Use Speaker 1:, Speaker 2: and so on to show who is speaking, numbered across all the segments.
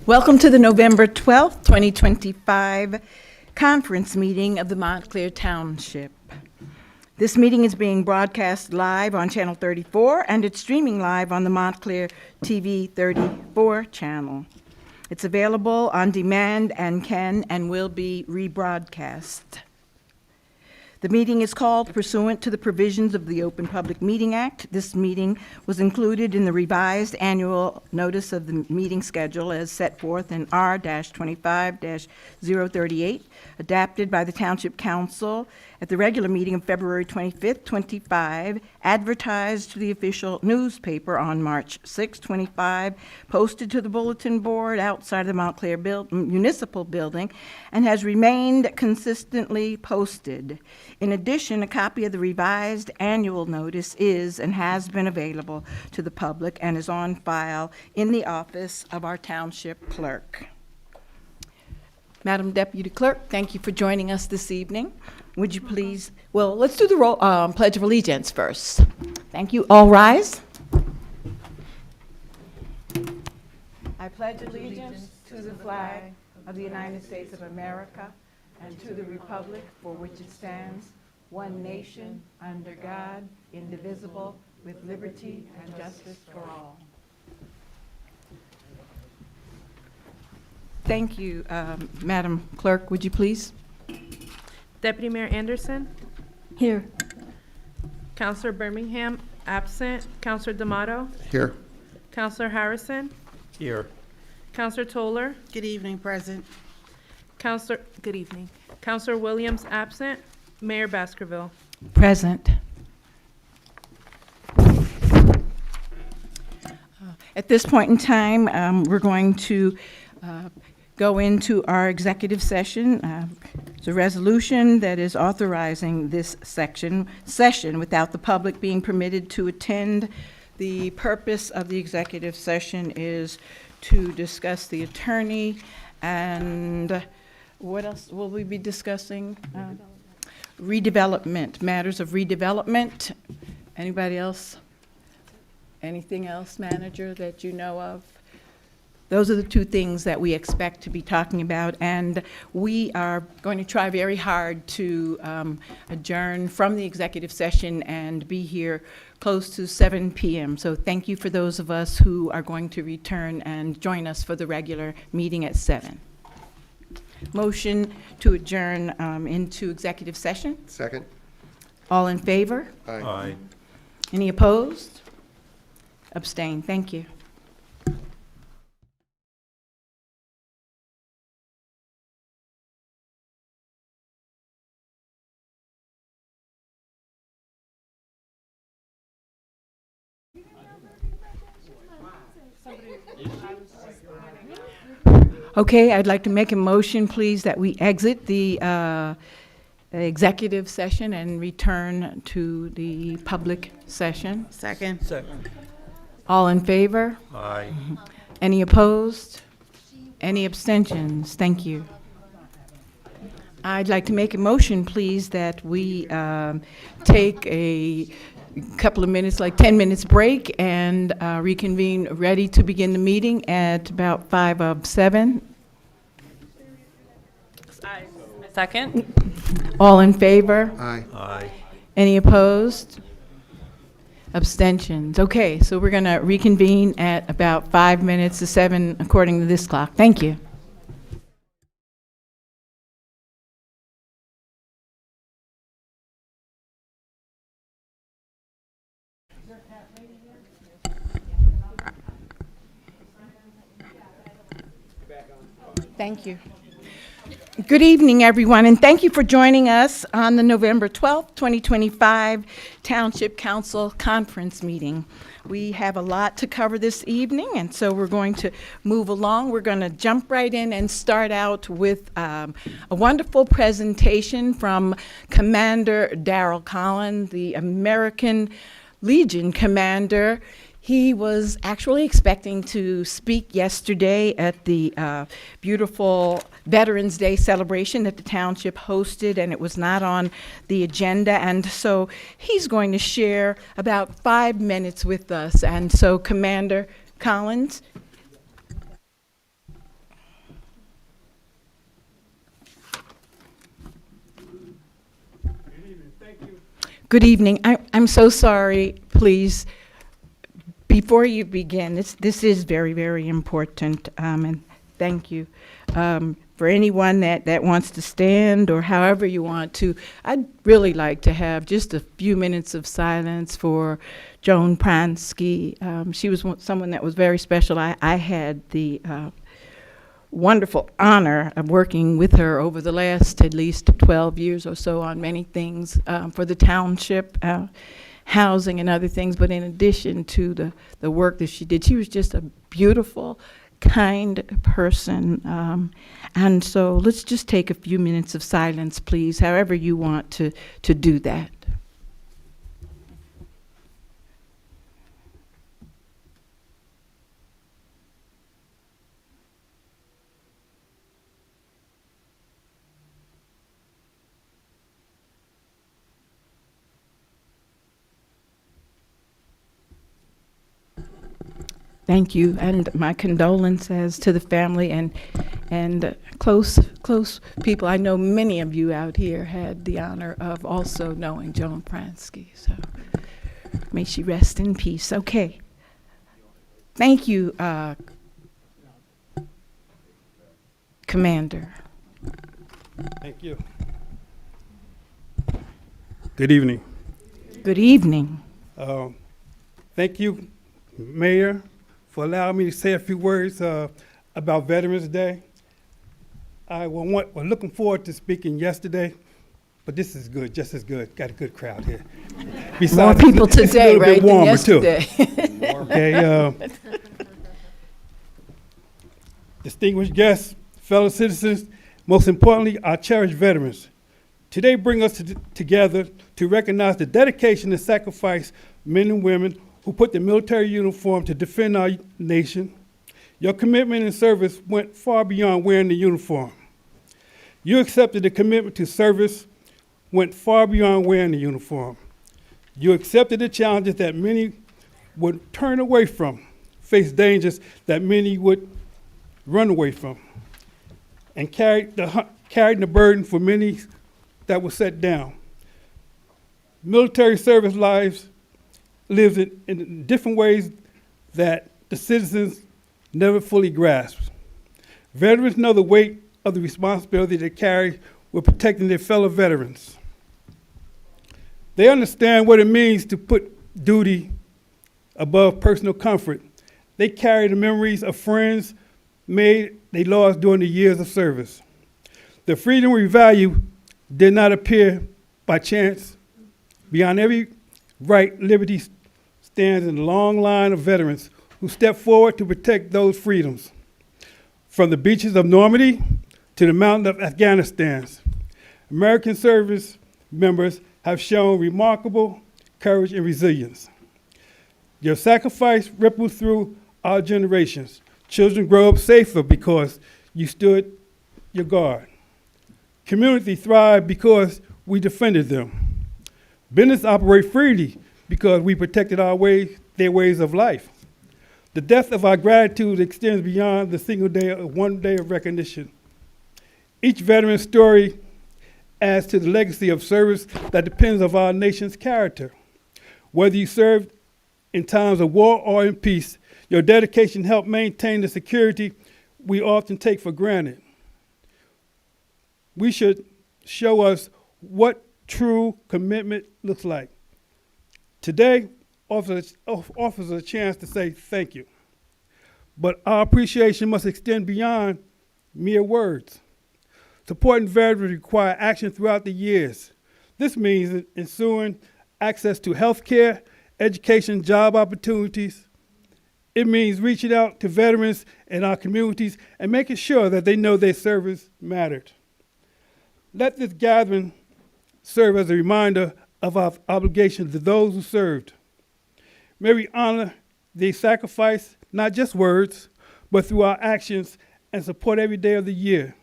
Speaker 1: Welcome to the November 12th, 2025 conference meeting of the Montclair Township. This meeting is being broadcast live on Channel 34, and it's streaming live on the Montclair TV 34 channel. It's available on demand and can and will be rebroadcast. The meeting is called pursuant to the provisions of the Open Public Meeting Act. This meeting was included in the revised annual notice of the meeting schedule as set forth in R-25-038, adapted by the Township Council at the regular meeting of February 25th, 25, advertised to the official newspaper on March 6, 25, posted to the bulletin board outside the Montclair Municipal Building, and has remained consistently posted. In addition, a copy of the revised annual notice is and has been available to the public and is on file in the office of our township clerk. Madam Deputy Clerk, thank you for joining us this evening. Would you please, well, let's do the Pledge of Allegiance first. Thank you. All rise. I pledge allegiance to the flag of the United States of America and to the republic for which it stands, one nation, under God, indivisible, with liberty and justice for all. Thank you, Madam Clerk. Would you please?
Speaker 2: Deputy Mayor Anderson.
Speaker 1: Here.
Speaker 2: Councilor Birmingham, absent. Councilor D'Amato.
Speaker 3: Here.
Speaker 2: Councilor Harrison.
Speaker 3: Here.
Speaker 2: Councilor Toller.
Speaker 4: Good evening, President.
Speaker 2: Good evening. Councilor Williams, absent. Mayor Baskerville.
Speaker 1: Present. At this point in time, we're going to go into our executive session. It's a resolution that is authorizing this session without the public being permitted to attend. The purpose of the executive session is to discuss the attorney and what else will we be discussing? Redevelopment, matters of redevelopment. Anybody else? Anything else, manager, that you know of? Those are the two things that we expect to be talking about, and we are going to try very hard to adjourn from the executive session and be here close to 7 p.m. So thank you for those of us who are going to return and join us for the regular meeting at 7. Motion to adjourn into executive session.
Speaker 3: Second.
Speaker 1: All in favor?
Speaker 3: Aye.
Speaker 5: Aye.
Speaker 1: Any opposed? Abstain. Thank you. Okay, I'd like to make a motion, please, that we exit the executive session and return to the public session.
Speaker 4: Second.
Speaker 5: Second.
Speaker 1: All in favor?
Speaker 5: Aye.
Speaker 1: Any opposed? Any abstentions? Thank you. I'd like to make a motion, please, that we take a couple of minutes, like 10 minutes break, and reconvene ready to begin the meeting at about 5 of 7.
Speaker 2: Second.
Speaker 1: All in favor?
Speaker 3: Aye.
Speaker 5: Aye.
Speaker 1: Any opposed? Abstentions. Okay, so we're going to reconvene at about 5 minutes to 7 according to this clock. Thank you. Thank you. Good evening, everyone, and thank you for joining us on the November 12th, 2025 Township Council Conference meeting. We have a lot to cover this evening, and so we're going to move along. We're going to jump right in and start out with a wonderful presentation from Commander Darryl Collins, the American Legion commander. He was actually expecting to speak yesterday at the beautiful Veterans Day celebration that the township hosted, and it was not on the agenda. And so he's going to share about 5 minutes with us. And so, Commander Collins. Good evening. I'm so sorry, please, before you begin, this is very, very important, and thank you. For anyone that wants to stand or however you want to, I'd really like to have just a few minutes of silence for Joan Pransky. She was someone that was very special. I had the wonderful honor of working with her over the last at least 12 years or so on many things for the township, housing and other things. But in addition to the work that she did, she was just a beautiful, kind person. And so let's just take a few minutes of silence, please, however you want to do that. Thank you, and my condolences to the family and close people. I know many of you out here had the honor of also knowing Joan Pransky, so may she rest in peace. Okay. Thank you, Commander.
Speaker 3: Thank you. Good evening.
Speaker 1: Good evening.
Speaker 3: Thank you, Mayor, for allowing me to say a few words about Veterans Day. I was looking forward to speaking yesterday, but this is good, just as good. Got a good crowd here. Besides,
Speaker 1: More people
Speaker 3: it's a
Speaker 1: today,
Speaker 3: little bit
Speaker 1: right, than
Speaker 3: warmer, too.
Speaker 1: yesterday.
Speaker 3: Okay. Distinguished guests, fellow citizens, most importantly, our cherished veterans. Today bring us together to recognize the dedication and sacrifice men and women who put the military uniform to defend our nation. Your commitment and service went far beyond wearing the uniform. You accepted the commitment to service went far beyond wearing the uniform. You accepted the challenges that many would turn away from, face dangers that many would run away from, and carried the burden for many that was set down. Military service lives lives in different ways that the citizens never fully grasp. Veterans know the weight of the responsibility they carry with protecting their fellow veterans. They understand what it means to put duty above personal comfort. They carry the memories of friends they lost during the years of service. The freedom we value did not appear by chance. Beyond every right, liberty stands in a long line of veterans who stepped forward to protect those freedoms. From the beaches of Normandy to the mountains of Afghanistan, American service members have shown remarkable courage and resilience. Your sacrifice ripples through our generations. Children grow up safer because you stood your guard. Community thrive because we defended them. Business operate freely because we protected their ways of life. The depth of our gratitude extends beyond the single day of one day of recognition. Each veteran's story adds to the legacy of service that depends on our nation's character. Whether you served in times of war or in peace, your dedication helped maintain the security we often take for granted. We should show us what true commitment looks like. Today offers a chance to say thank you. But our appreciation must extend beyond mere words. Supporting veterans require action throughout the years. This means ensuring access to health care, education, job opportunities. It means reaching out to veterans in our communities and making sure that they know their service mattered. Let this gathering serve as a reminder of our obligation to those who served. May we honor their sacrifice, not just words, but through our actions and support every day of the year.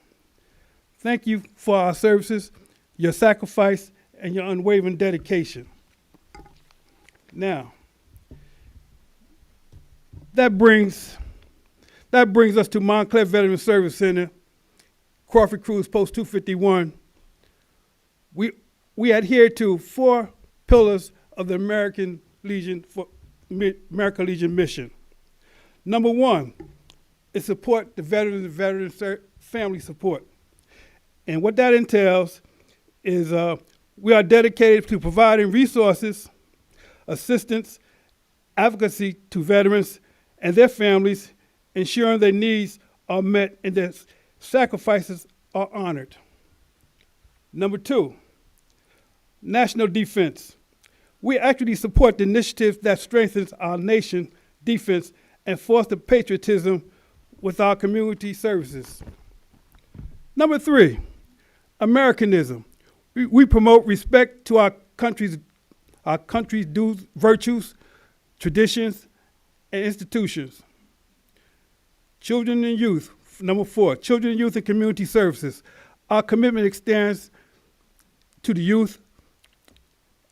Speaker 3: Thank you for our services, your sacrifice, and your unwavering dedication. Now, that brings us to Montclair Veteran Service Center, Crawford Cruise Post 251. We adhere to 4 pillars of the American Legion mission. Number one is support the veterans and family support. And what that entails is we are dedicated to providing resources, assistance, advocacy to veterans and their families, ensuring their needs are met and their sacrifices are honored. Number two, national defense. We actually support the initiatives that strengthens our nation defense and foster patriotism with our community services. Number three, Americanism. We promote respect to our country's dues, virtues, traditions, and institutions. Children and youth. Number four, children, youth, and community services. Our commitment extends to the youth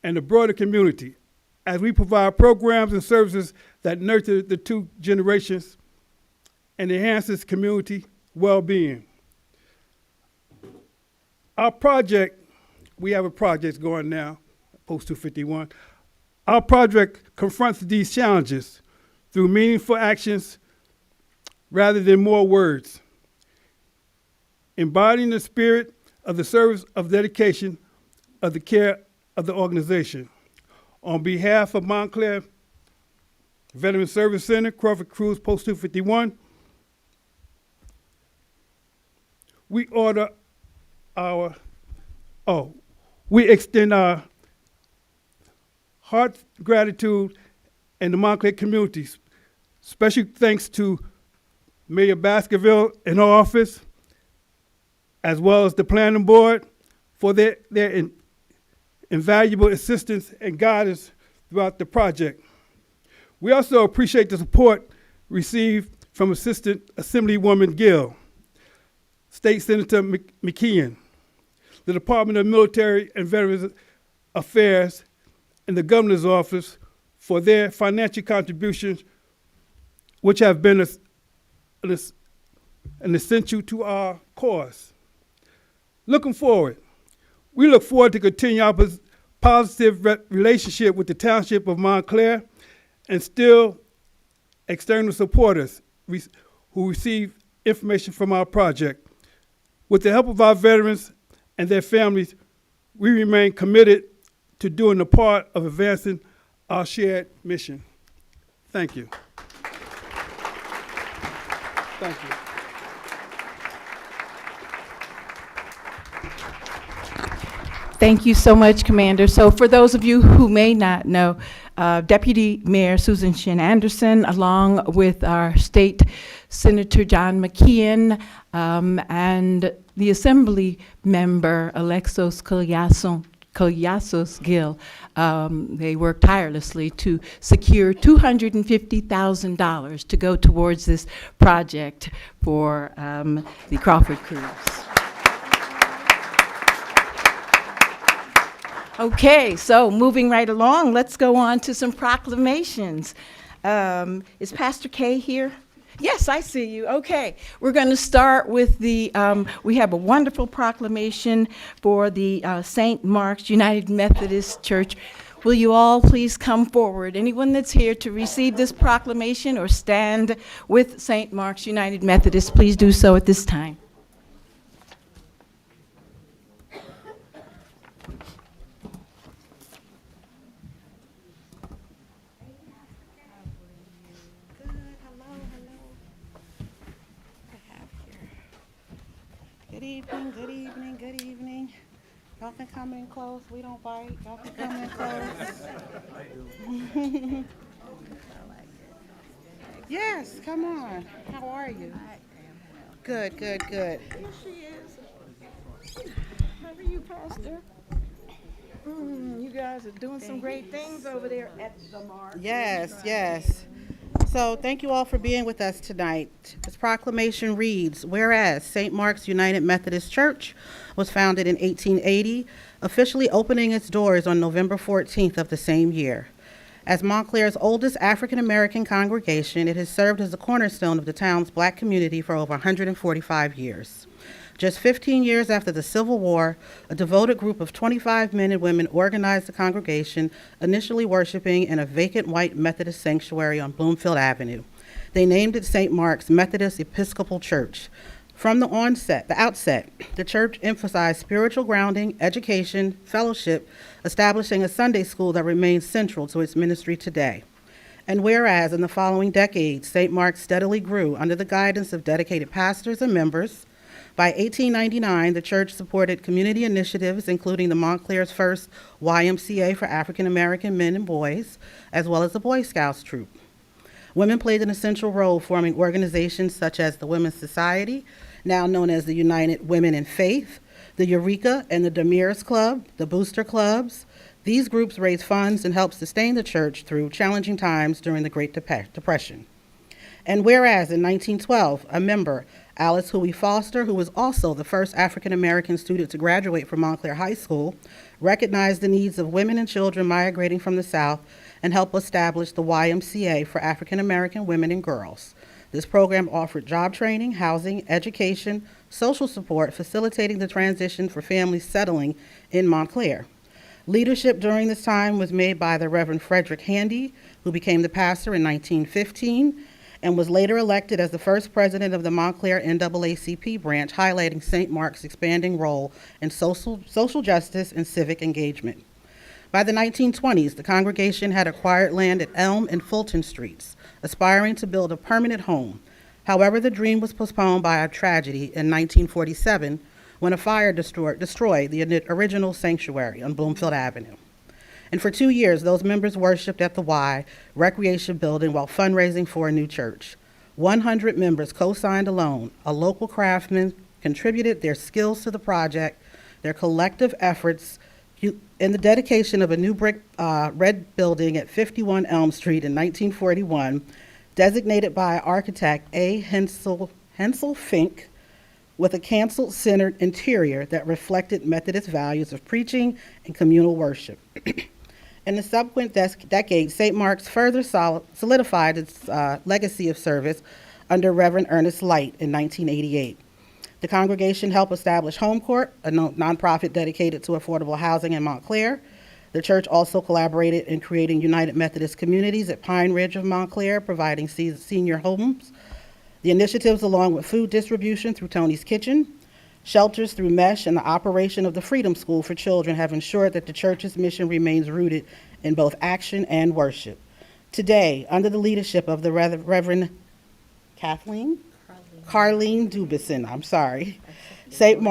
Speaker 3: and the broader community as we provide programs and services that nurture the two generations and enhances community well-being. Our project, we have a project going now, Post 251. Our project confronts these challenges through meaningful actions rather than more words, embodying the spirit of the service of dedication of the care of the organization. On behalf of Montclair Veteran Service Center, Crawford Cruise Post 251, we extend our heart gratitude and the Montclair communities. Special thanks to Mayor Baskerville in her office, as well as the planning board for their invaluable assistance and guidance throughout the project. We also appreciate the support received from Assistant Assemblywoman Gill, State Senator McKeon, the Department of Military and Veterans Affairs, and the Governor's Office for their financial contributions, which have been an essential to our cause. Looking forward, we look forward to continue our positive relationship with the Township of Montclair and still external supporters who receive information from our project. With the help of our veterans and their families, we remain committed to doing the part of advancing our shared mission. Thank you. Thank you.
Speaker 1: Thank you so much, Commander. So for those of you who may not know, Deputy Mayor Susan Shin Anderson, along with our State Senator John McKeon, and the Assembly member Alexos Koyasos Gill, they worked tirelessly to secure $250,000 to go towards this project for the Crawford Cruise. Okay, so moving right along, let's go on to some proclamations. Is Pastor Kay here? Yes, I see you. Okay, we're going to start with the, we have a wonderful proclamation for the St. Mark's United Methodist Church. Will you all please come forward? Anyone that's here to receive this proclamation or stand with St. Mark's United Methodist, please do so at this time.
Speaker 4: Good evening, good evening, good evening. Y'all can come in close. We don't bite. Y'all can come in close. Yes, come on. How are you? Good, good, good.
Speaker 1: Here she is. How are you, Pastor? You guys are doing some great things over there at the Mark.
Speaker 4: Yes, yes. So thank you all for being with us tonight. This proclamation reads, whereas St. Mark's United Methodist Church was founded in 1880, officially opening its doors on November 14th of the same year. As Montclair's oldest African-American congregation, it has served as the cornerstone of the town's black community for over 145 years. Just 15 years after the Civil War, a devoted group of 25 men and women organized the congregation, initially worshiping in a vacant white Methodist sanctuary on Bloomfield Avenue. They named it St. Mark's Methodist Episcopal Church. From the outset, the church emphasized spiritual grounding, education, fellowship, establishing a Sunday school that remains central to its ministry today. And whereas in the following decades, St. Mark's steadily grew under the guidance of dedicated pastors and members, by 1899, the church supported community initiatives, including the Montclair's first YMCA for African American men and boys, as well as the Boy Scouts troop. Women played an essential role forming organizations such as the Women's Society, now known as the United Women in Faith, the Eureka and the Damirs Club, the Booster Clubs. These groups raised funds and helped sustain the church through challenging times during the Great Depression. And whereas in 1912, a member, Alice Huey Foster, who was also the first African-American student to graduate from Montclair High School, recognized the needs of women and children migrating from the South and helped establish the YMCA for African-American women and girls. This program offered job training, housing, education, social support, facilitating the transition for families settling in Montclair. Leadership during this time was made by the Reverend Frederick Handy, who became the pastor in 1915 and was later elected as the first president of the Montclair NAACP branch, highlighting St. Mark's expanding role in social justice and civic engagement. By the 1920s, the congregation had acquired land at Elm and Fulton Streets, aspiring to build a permanent home. However, the dream was postponed by a tragedy in 1947 when a fire destroyed the original sanctuary on Bloomfield Avenue. And for 2 years, those members worshiped at the Y Recreation Building while fundraising for a new church. 100 members co-signed a loan. A local craftsman contributed their skills to the project. Their collective efforts in the dedication of a new brick red building at 51 Elm Street in 1941, designated by architect A. Hensel Fink, with a canceled-centered interior that reflected Methodist values of preaching and communal worship. In the subsequent decade, St. Mark's further solidified its legacy of service under Reverend Ernest Light in 1988. The congregation helped establish Home Court, a nonprofit dedicated to affordable housing in Montclair. The church also collaborated in creating United Methodist Communities at Pine Ridge of Montclair, providing senior homes. The initiatives, along with food distribution through Tony's Kitchen, shelters through MESH, and the operation of the Freedom School for Children, have ensured that the church's mission remains rooted in both action and worship. Today, under the leadership of the Reverend Carlene Dubison, St.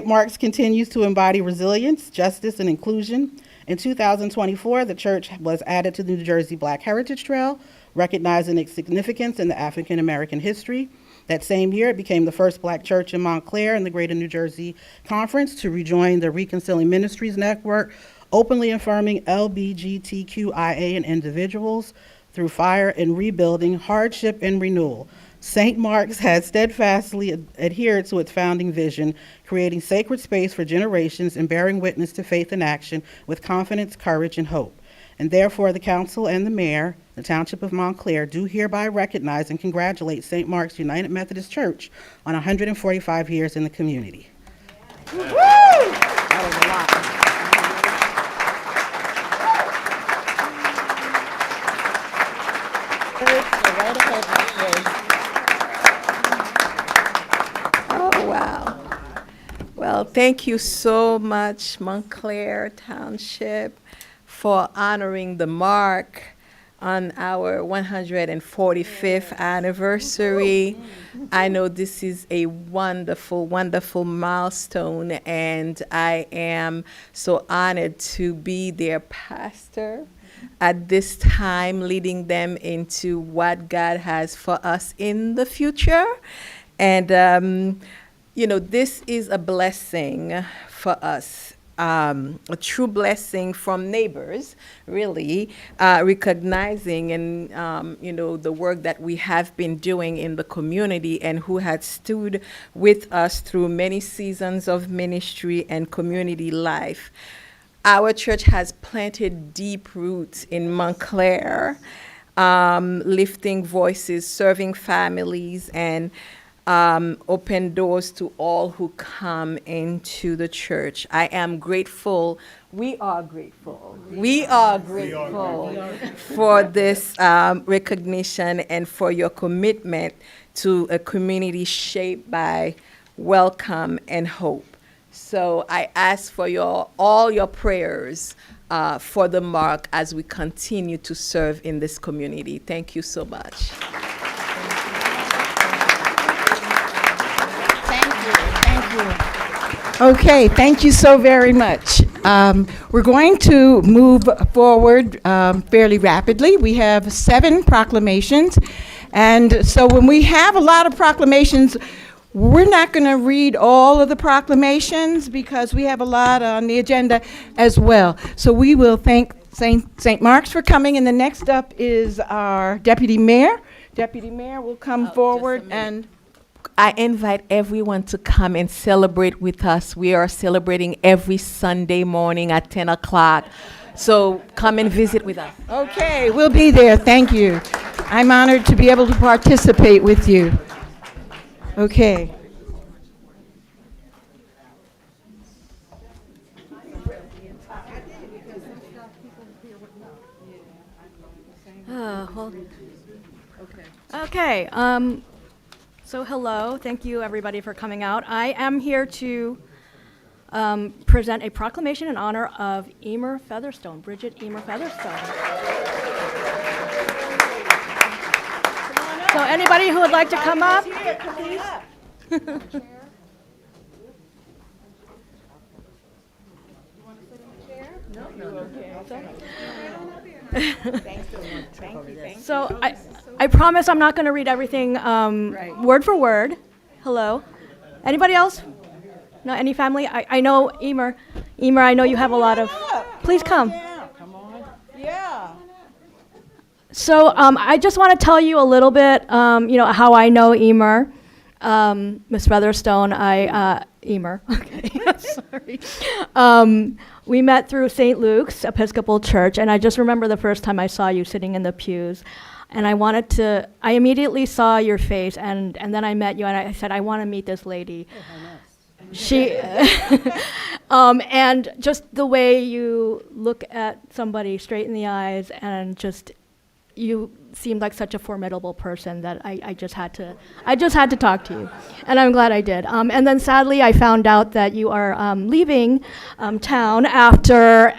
Speaker 4: Mark's continues to embody resilience, justice, and inclusion. In 2024, the church was added to the New Jersey Black Heritage Trail, recognizing its significance in the African American history. That same year, it became the first Black church in Montclair and the Greater New Jersey Conference to rejoin the Reconciling Ministries Network, openly affirming LGBTQIA and individuals through fire and rebuilding, hardship and renewal. St. Mark's has steadfastly adhered to its founding vision, creating sacred space for generations and bearing witness to faith in action with confidence, courage, and hope. And therefore, the council and the mayor, the Township of Montclair, do hereby recognize and congratulate St. Mark's United Methodist Church on 145 years in the community. Woo! That was a lot.
Speaker 1: Oh, wow. Well, thank you so much, Montclair Township, for honoring the mark on our 145th anniversary. I know this is a wonderful, wonderful milestone, and I am so honored to be their pastor at this time, leading them into what God has for us in the future. And, this is a blessing for us. A true blessing from neighbors, really, recognizing and, the work that we have been doing in the community and who had stood with us through many seasons of ministry and community life. Our church has planted deep roots in Montclair, lifting voices, serving families, and open doors to all who come into the church. I am grateful. We are grateful. We are grateful for this recognition and for your commitment to a community shaped by welcome and hope. So I ask for all your prayers for the mark as we continue to serve in this community. Thank you so much.
Speaker 5: Okay, thank you so very much. We're going to move forward fairly rapidly. We have 7 proclamations, and so when we have a lot of proclamations, we're not going to read all of the proclamations because we have a lot on the agenda as well. So we will thank St. Mark's for coming, and the next up is our Deputy Mayor. Deputy Mayor will come forward and...
Speaker 1: I invite everyone to come and celebrate with us. We are celebrating every Sunday morning at 10 o'clock. So come and visit with us.
Speaker 5: Okay, we'll be there. Thank you. I'm honored to be able to participate with you. Okay.
Speaker 6: Okay. So hello, thank you everybody for coming out. I am here to present a proclamation in honor of Emer Featherstone, Bridget Emer Featherstone. So anybody who would like to come up, please. So I promise I'm not going to read everything word for word. Hello. Anybody else? No, any family? I know Emer. Emer, I know you have a lot of... Please come.
Speaker 5: Come on. Yeah.
Speaker 6: So I just want to tell you a little bit, how I know Emer. Miss Featherstone, Emer, okay, sorry. We met through St. Luke's Episcopal Church, and I just remember the first time I saw you sitting in the pews. And I immediately saw your face, and then I met you, and I said, I want to meet this lady. She, and just the way you look at somebody straight in the eyes, and just, you seemed like such a formidable person that I just had to talk to you, and I'm glad I did. And then sadly, I found out that you are leaving town after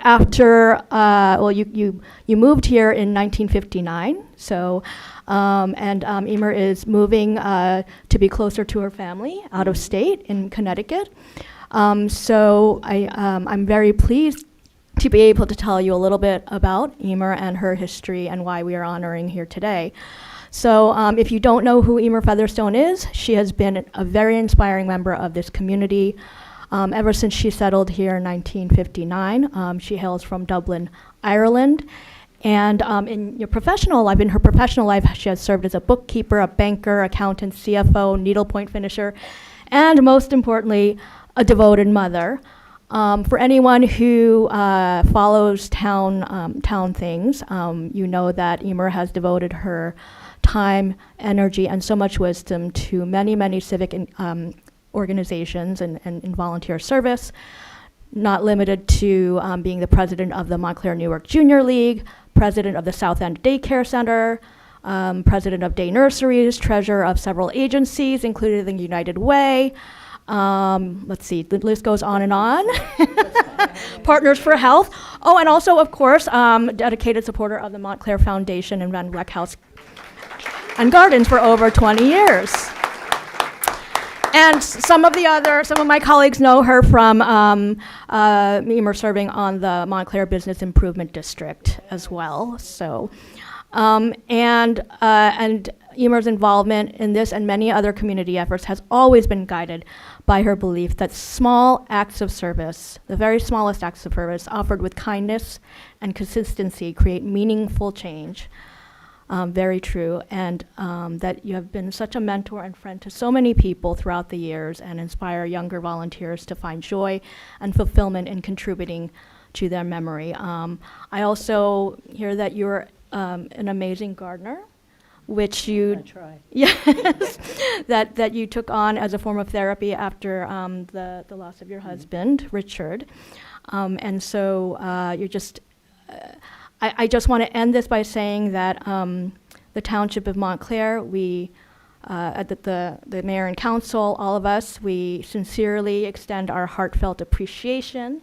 Speaker 6: you moved here in 1959. So, Emer is moving to be closer to her family out of state in Connecticut. So I'm very pleased to be able to tell you a little bit about Emer and her history and why we are honoring here today. So if you don't know who Emer Featherstone is, she has been a very inspiring member of this community ever since she settled here in 1959. She hails from Dublin, Ireland. And in her professional life, she has served as a bookkeeper, a banker, accountant, CFO, needlepoint finisher, and most importantly, a devoted mother. For anyone who follows town things, you know that Emer has devoted her time, energy, and so much wisdom to many, many civic organizations and volunteer service, not limited to being the president of the Montclair Newark Junior League, president of the South End Daycare Center, president of day nurseries, treasurer of several agencies, including the United Way. Let's see, the list goes on and on. Partners for Health. Oh, and also, of course, dedicated supporter of the Montclair Foundation and Van Wyck House and Gardens for over 20 years. And some of my colleagues know her from Emer serving on the Montclair Business Improvement District as well. So, and Emer's involvement in this and many other community efforts has always been guided by her belief that small acts of service, the very smallest acts of service, offered with kindness and consistency, create meaningful change. Very true, and that you have been such a mentor and friend to so many people throughout the years and inspire younger volunteers to find joy and fulfillment in contributing to their memory. I also hear that you're an amazing gardener. which you
Speaker 7: try.
Speaker 6: yes, that you took on as a form of therapy after the loss of your husband, Richard. And so you're just, I just want to end this by saying that the Township of Montclair, we, the mayor and council, all of us, we sincerely extend our heartfelt appreciation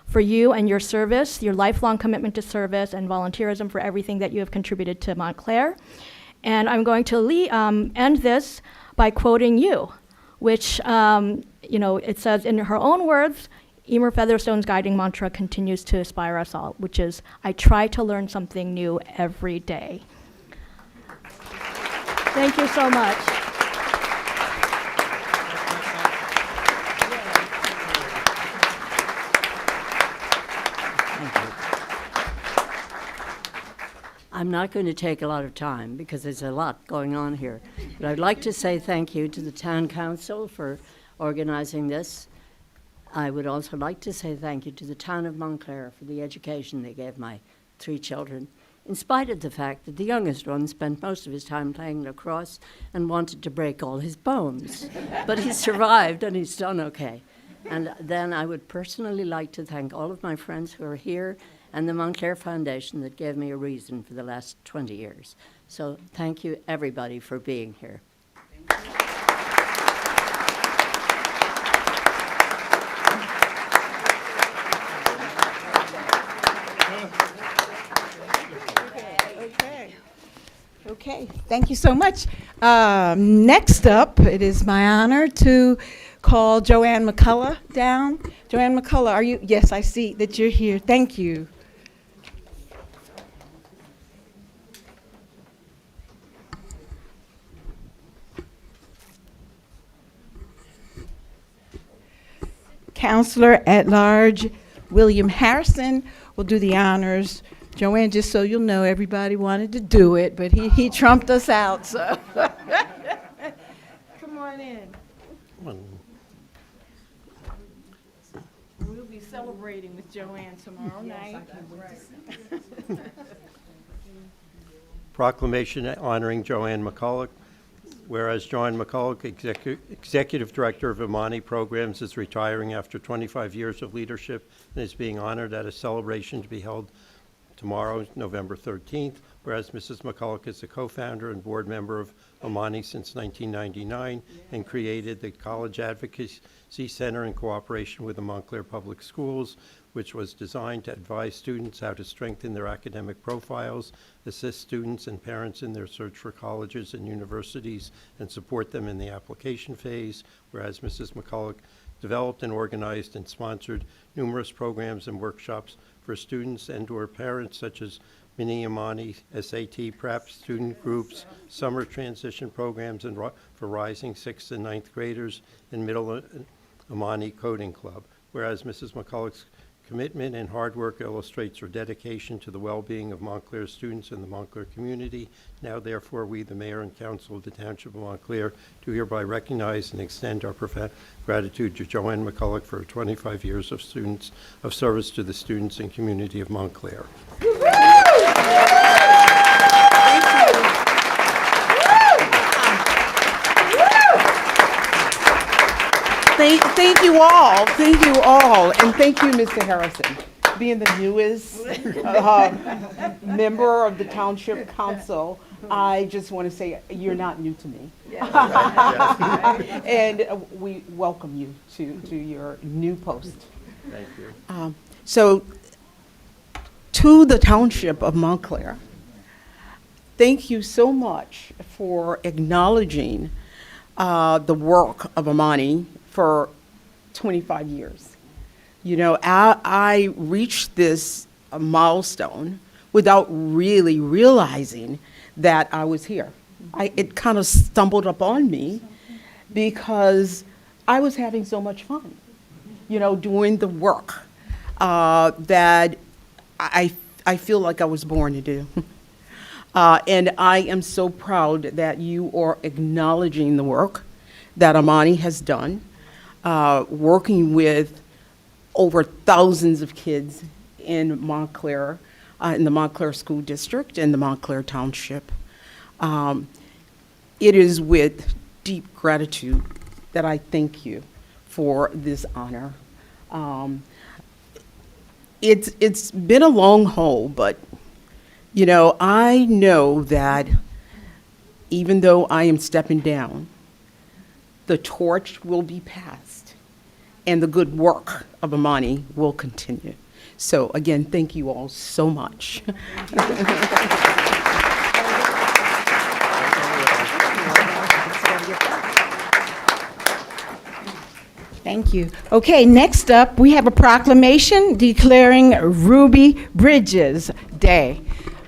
Speaker 6: for you and your service, your lifelong commitment to service and volunteerism, for everything that you have contributed to Montclair. And I'm going to end this by quoting you, which, it says in her own words, Emer Featherstone's guiding mantra continues to inspire us all, which is, I try to learn something new every day. Thank you so much.
Speaker 7: I'm not going to take a lot of time because there's a lot going on here. But I'd like to say thank you to the Town Council for organizing this. I would also like to say thank you to the Town of Montclair for the education they gave my 3 children, in spite of the fact that the youngest one spent most of his time playing lacrosse and wanted to break all his bones. But he survived and he's done okay. And then I would personally like to thank all of my friends who are here and the Montclair Foundation that gave me a reason for the last 20 years. So thank you, everybody, for being here.
Speaker 5: Okay, thank you so much. Next up, it is my honor to call Joanne McCollough down. Joanne McCollough, are you? Yes, I see that you're here. Thank you. Counselor at Large William Harrison will do the honors. Joanne, just so you'll know, everybody wanted to do it, but he trumped us out, so. Come on in. We'll be celebrating with Joanne tomorrow night.
Speaker 8: Proclamation honoring Joanne McCollough. Whereas Joanne McCollough, Executive Director of Imani Programs, is retiring after 25 years of leadership and is being honored at a celebration to be held tomorrow, November 13th. Whereas Mrs. McCollough is a co-founder and board member of Imani since 1999 and created the College Advocacy Center in cooperation with the Montclair Public Schools, which was designed to advise students how to strengthen their academic profiles, assist students and parents in their search for colleges and universities, and support them in the application phase. Whereas Mrs. McCollough developed and organized and sponsored numerous programs and workshops for students and/or parents, such as mini Imani, SAT prep, student groups, summer transition programs, and for rising 6th and 9th graders, and middle Imani Coding Club. Whereas Mrs. McCollough's commitment and hard work illustrates her dedication to the well-being of Montclair students and the Montclair community. Now, therefore, we, the Mayor and Council of the Township of Montclair, do hereby recognize and extend our profound gratitude to Joanne McCollough for her 25 years of service to the students and community of Montclair.
Speaker 9: Thank you all. Thank you all. And thank you, Mr. Harrison. Being the newest member of the Township Council, I just want to say you're not new to me. And we welcome you to your new post.
Speaker 8: Thank you.
Speaker 9: So, to the Township of Montclair, thank you so much for acknowledging the work of Imani for 25 years. You know, I reached this milestone without really realizing that I was here. It kind of stumbled upon me because I was having so much fun, you know, doing the work that I feel like I was born to do. And I am so proud that you are acknowledging the work that Imani has done, working with over thousands of kids in Montclair, in the Montclair School District and the Montclair Township. It is with deep gratitude that I thank you for this honor. It's been a long haul, but you know, I know that even though I am stepping down, the torch will be passed and the good work of Imani will continue. So again, thank you all so much.
Speaker 5: Thank you. Okay, next up, we have a proclamation declaring Ruby Bridges Day.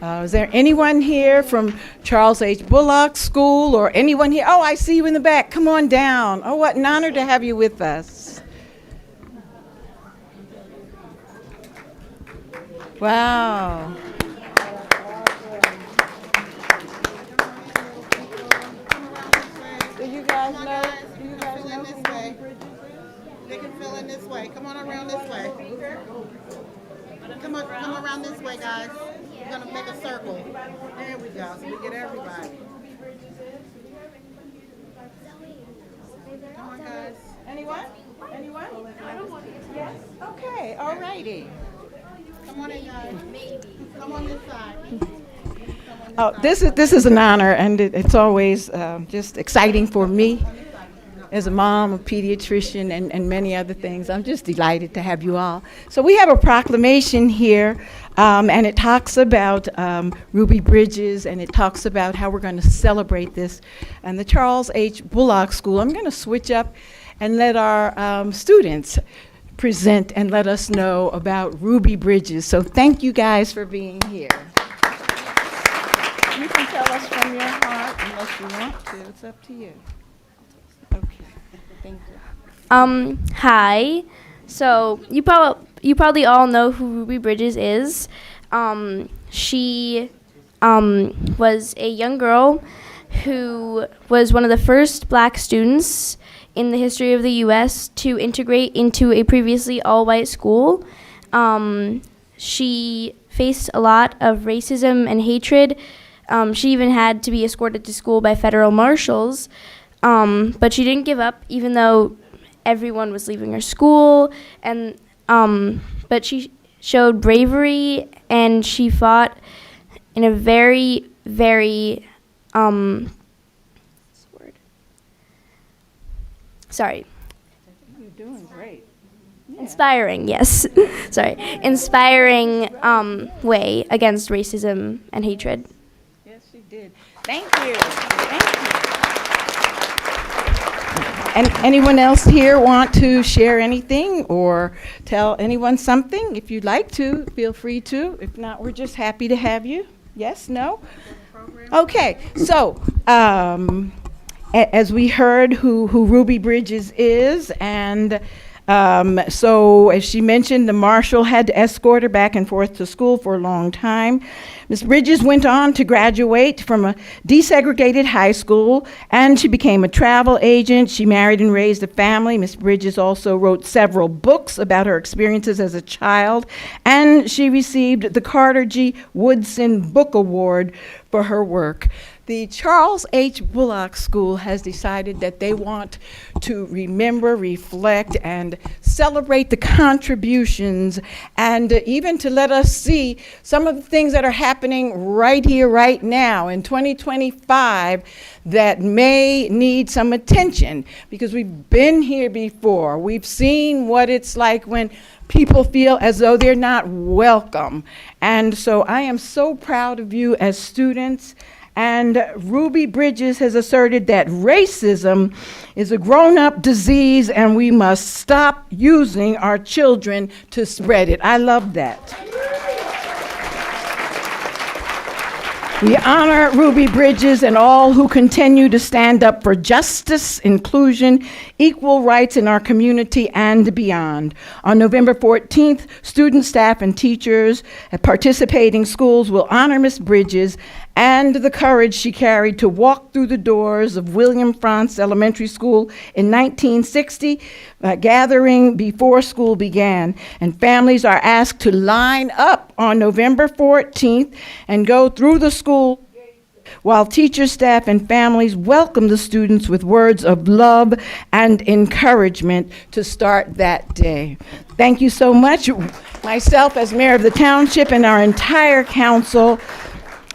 Speaker 5: Is there anyone here from Charles H. Bullock School or anyone here? Oh, I see you in the back. Come on down. Oh, what an honor to have you with us. Wow. Do you guys know?
Speaker 4: They can fill in this way. Come on around this way. Come around this way, guys. We're gonna make a circle. There we go. So we get everybody. Come on, guys.
Speaker 5: Anyone? Anyone? Yes? Okay, all righty.
Speaker 4: Come on in, guys. Come on this side.
Speaker 5: Oh, this is an honor, and it's always just exciting for me as a mom, a pediatrician, and many other things. I'm just delighted to have you all. So we have a proclamation here, and it talks about Ruby Bridges, and it talks about how we're going to celebrate this. And the Charles H. Bullock School, I'm going to switch up and let our students present and let us know about Ruby Bridges. So thank you guys for being here. You can tell us from your heart unless you want to. It's up to you. Okay, thank you.
Speaker 10: Hi. So you probably all know who Ruby Bridges is. She was a young girl who was one of the first black students in the history of the U.S. to integrate into a previously all-white school. She faced a lot of racism and hatred. She even had to be escorted to school by federal marshals. But she didn't give up, even though everyone was leaving her school. And but she showed bravery, and she fought in a very, very
Speaker 5: You're doing great.
Speaker 10: inspiring, yes, inspiring way against racism and hatred.
Speaker 5: Yes, she did. Thank you. Thank you. And anyone else here want to share anything or tell anyone something? If you'd like to, feel free to. If not, we're just happy to have you. Yes, no? Okay, so as we heard who Ruby Bridges is, and so as she mentioned, the marshal had to escort her back and forth to school for a long time. Ms. Bridges went on to graduate from a desegregated high school, and she became a travel agent. She married and raised a family. Ms. Bridges also wrote several books about her experiences as a child, and she received the Carter G. Woodson Book Award for her work. The Charles H. Bullock School has decided that they want to remember, reflect, and celebrate the contributions, and even to let us see some of the things that are happening right here, right now in 2025 that may need some attention, because we've been here before. We've seen what it's like when people feel as though they're not welcome. And so I am so proud of you as students. And Ruby Bridges has asserted that racism is a grown-up disease and we must stop using our children to spread it. I love that. We honor Ruby Bridges and all who continue to stand up for justice, inclusion, equal rights in our community and beyond. On November 14th, students, staff, and teachers at participating schools will honor Ms. Bridges and the courage she carried to walk through the doors of William Frantz Elementary School in 1960, gathering before school began. And families are asked to line up on November 14th and go through the school while teachers, staff, and families welcome the students with words of love and encouragement to start that day. Thank you so much. Myself, as mayor of the township, and our entire council,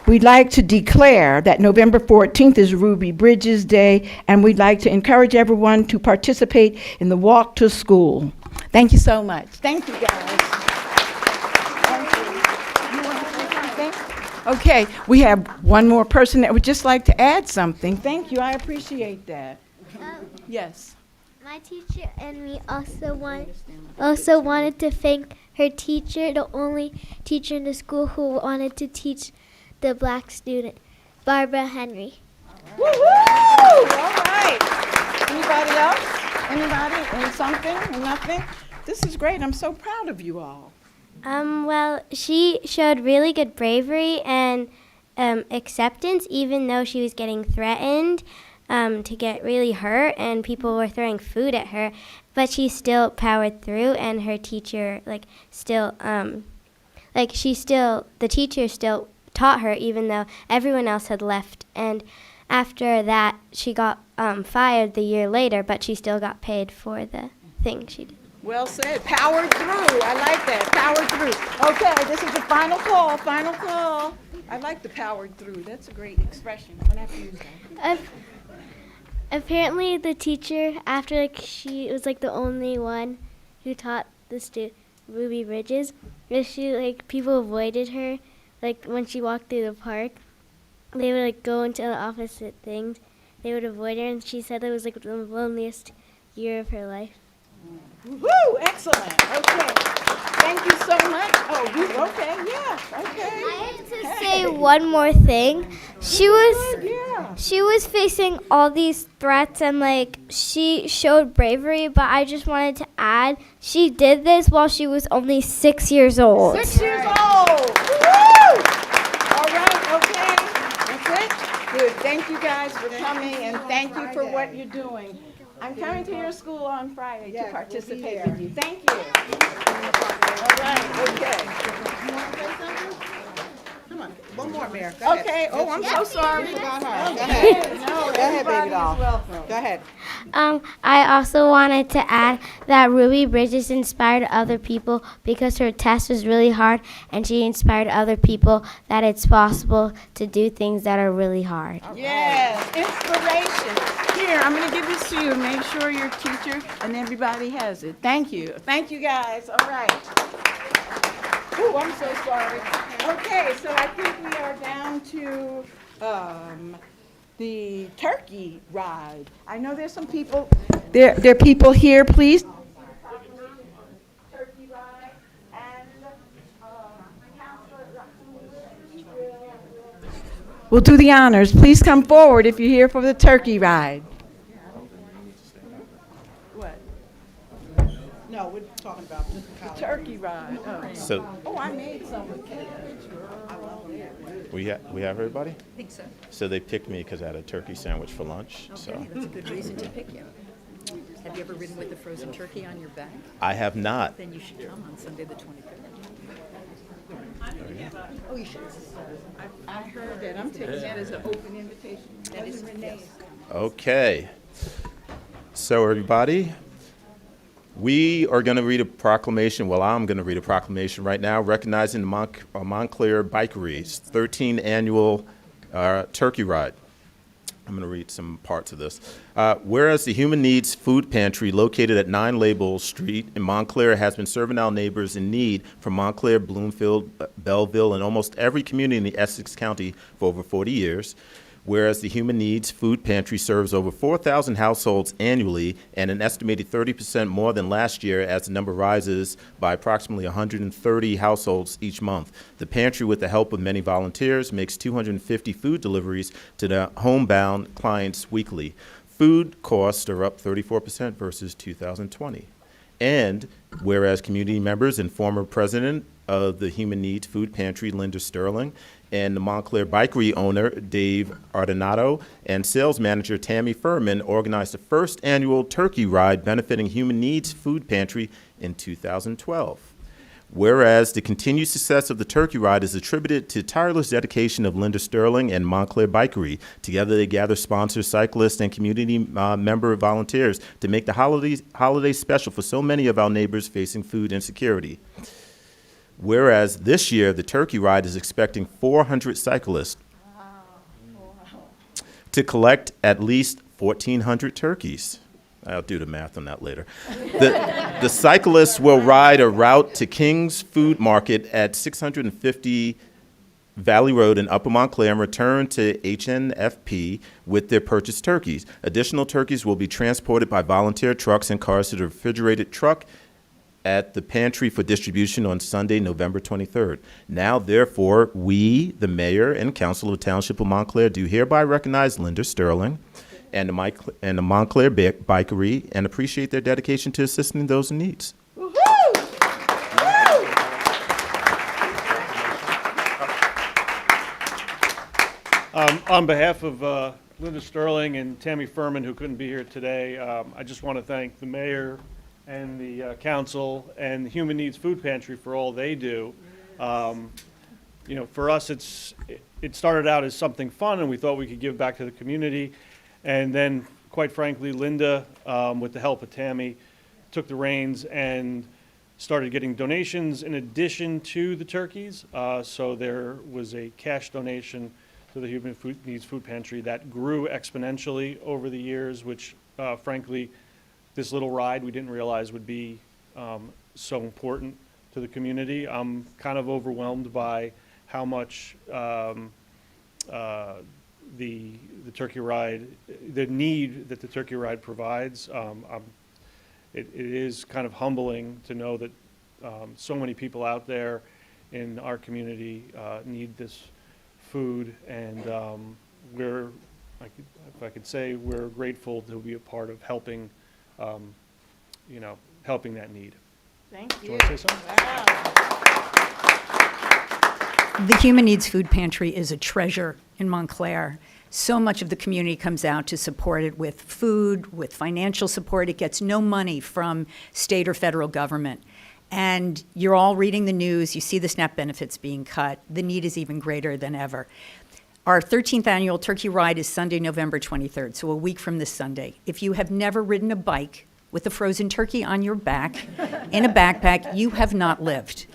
Speaker 5: we'd like to declare that November 14th is Ruby Bridges Day, and we'd like to encourage everyone to participate in the walk to school. Thank you so much. Thank you, guys. Okay, we have one more person that would just like to add something. Thank you, I appreciate that. Yes.
Speaker 11: My teacher and me also wanted to thank her teacher, the only teacher in the school who wanted to teach the black student, Barbara Henry.
Speaker 5: Woo-hoo! All right. Anybody else? Anybody? And something? And nothing? This is great. I'm so proud of you all.
Speaker 11: Well, she showed really good bravery and acceptance, even though she was getting threatened to get really hurt, and people were throwing food at her. But she still powered through, and her teacher, the teacher still taught her, even though everyone else had left. And after that, she got fired the year later, but she still got paid for the thing she did.
Speaker 5: Well said. Power through. I like that. Power through. Okay, this is the final call. Final call. I like the powered through. That's a great expression. I'm gonna have to use that.
Speaker 11: Apparently, the teacher, after she was the only one who taught the Ruby Bridges, people avoided her. When she walked through the park, they would go into the opposite things. They would avoid her, and she said it was the loneliest year of her life.
Speaker 5: Woo! Excellent. Okay. Thank you so much. Oh, you okay? Yeah. Okay.
Speaker 11: I had to say one more thing. She was facing all these threats, and she showed bravery, but I just wanted to add she did this while she was only 6 years old.
Speaker 5: 6 years old. Woo! All right. Okay. That's it. Good. Thank you guys for coming, and thank you for what you're doing. I'm coming to your school on Friday to participate with you. Thank you. All right, okay.
Speaker 4: You want to say something? Come on, one more, Mayor. Go ahead.
Speaker 5: Okay, oh, I'm so sorry.
Speaker 4: Go ahead. Go ahead, baby doll. Go ahead.
Speaker 11: I also wanted to add that Ruby Bridges inspired other people because her test was really hard, and she inspired other people that it's possible to do things that are really hard.
Speaker 5: Yes, inspiration. Here, I'm going to give this to you. Make sure your teacher and everybody has it. Thank you. Thank you, guys. All right. Oh, I'm so sorry. Okay, so I think we are down to the turkey ride. I know there's some people. There are people here, please. Turkey ride and we'll do the honors. Please come forward if you're here for the turkey ride. What?
Speaker 4: No, we're talking about just the college.
Speaker 5: Turkey ride. Oh, I made some.
Speaker 12: We have everybody? I think so. So they picked me because I had a turkey sandwich for lunch.
Speaker 13: Okay,
Speaker 12: So
Speaker 13: that's a good reason to pick you. Have you ever ridden with a frozen turkey on your back?
Speaker 12: I have not.
Speaker 13: Then you should come on Sunday the 23rd. Oh, you should.
Speaker 5: I heard that. I'm taking that as an open invitation.
Speaker 13: That is, yes.
Speaker 12: Okay. So everybody, we are going to read a proclamation. Well, I'm going to read a proclamation right now recognizing the Montclair Bikery's 13th annual turkey ride. I'm going to read some parts of this. Whereas the Human Needs Food Pantry located at 9 Label Street in Montclair has been serving our neighbors in need from Montclair, Bloomfield, Belleville, and almost every community in the Essex County for over 40 years. Whereas the Human Needs Food Pantry serves over 4,000 households annually and an estimated 30% more than last year as the number rises by approximately 130 households each month. The pantry, with the help of many volunteers, makes 250 food deliveries to the homebound clients weekly. Food costs are up 34% versus 2020. And whereas community members and former president of the Human Needs Food Pantry, Linda Sterling, and the Montclair Bikery owner, Dave Ardonato, and sales manager, Tammy Furman, organized the first annual turkey ride benefiting Human Needs Food Pantry in 2012. Whereas the continued success of the turkey ride is attributed to tireless dedication of Linda Sterling and Montclair Bikery. Together they gather sponsors, cyclists, and community member volunteers to make the holiday special for so many of our neighbors facing food insecurity. Whereas this year the turkey ride is expecting 400 cyclists to collect at least 1,400 turkeys. I'll do the math on that later. The cyclists will ride a route to King's Food Market at 650 Valley Road in Upper Montclair and return to HNFP with their purchased turkeys. Additional turkeys will be transported by volunteer trucks and cars to the refrigerated truck at the pantry for distribution on Sunday, November 23rd. Now, therefore, we, the mayor and council of the Township of Montclair, do hereby recognize Linda Sterling and the Montclair Bikery and appreciate their dedication to assisting those in need.
Speaker 14: On behalf of Linda Sterling and Tammy Furman, who couldn't be here today, I just want to thank the mayor and the council and the Human Needs Food Pantry for all they do. You know, for us, it started out as something fun, and we thought we could give back to the community. And then, quite frankly, Linda, with the help of Tammy, took the reins and started getting donations in addition to the turkeys. So there was a cash donation to the Human Needs Food Pantry that grew exponentially over the years, which, frankly, this little ride we didn't realize would be so important to the community. I'm kind of overwhelmed by how much the turkey ride, the need that the turkey ride provides. It is kind of humbling to know that so many people out there in our community need this food, and if I could say, we're grateful to be a part of helping, helping that need.
Speaker 1: Thank you.
Speaker 14: Do you want to say something?
Speaker 13: The Human Needs Food Pantry is a treasure in Montclair. So much of the community comes out to support it with food, with financial support. It gets no money from state or federal government. And you're all reading the news, you see the SNAP benefits being cut. The need is even greater than ever. Our 13th annual turkey ride is Sunday, November 23rd, so a week from this Sunday. If you have never ridden a bike with a frozen turkey on your back in a backpack, you have not lived.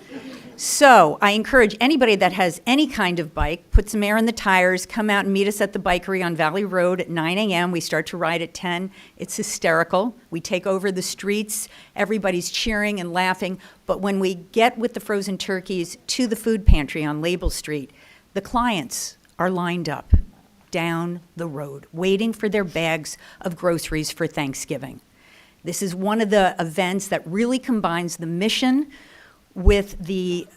Speaker 13: So I encourage anybody that has any kind of bike, put some air in the tires, come out and meet us at the Bikery on Valley Road at 9 a.m. We start to ride at 10. It's hysterical. We take over the streets. Everybody's cheering and laughing. But when we get with the frozen turkeys to the food pantry on Label Street, the clients are lined up down the road, waiting for their bags of groceries for Thanksgiving. This is one of the events that really combines the mission with the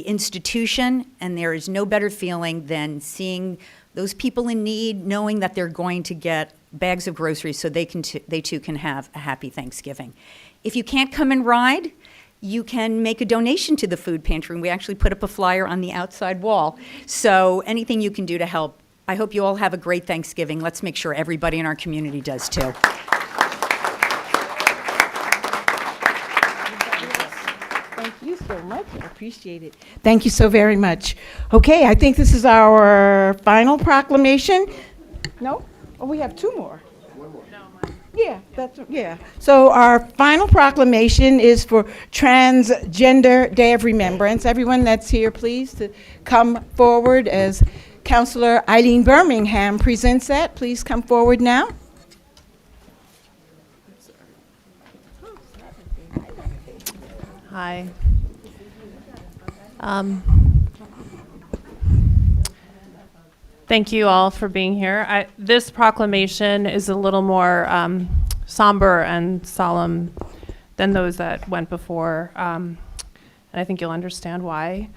Speaker 13: institution, and there is no better feeling than seeing those people in need, knowing that they're going to get bags of groceries so they too can have a happy Thanksgiving. If you can't come and ride, you can make a donation to the food pantry, and we actually put up a flyer on the outside wall. So anything you can do to help. I hope you all have a great Thanksgiving. Let's make sure everybody in our community does too.
Speaker 1: Thank you so much. I appreciate it. Thank you so very much. Okay, I think this is our final proclamation. No? Oh, we have two more. Yeah. So our final proclamation is for Transgender Day of Remembrance. Everyone that's here, please, to come forward as Councilor Eileen Birmingham presents that. Please come forward now.
Speaker 2: Hi. Thank you all for being here. This proclamation is a little more somber and solemn than those that went before, and I think you'll understand why.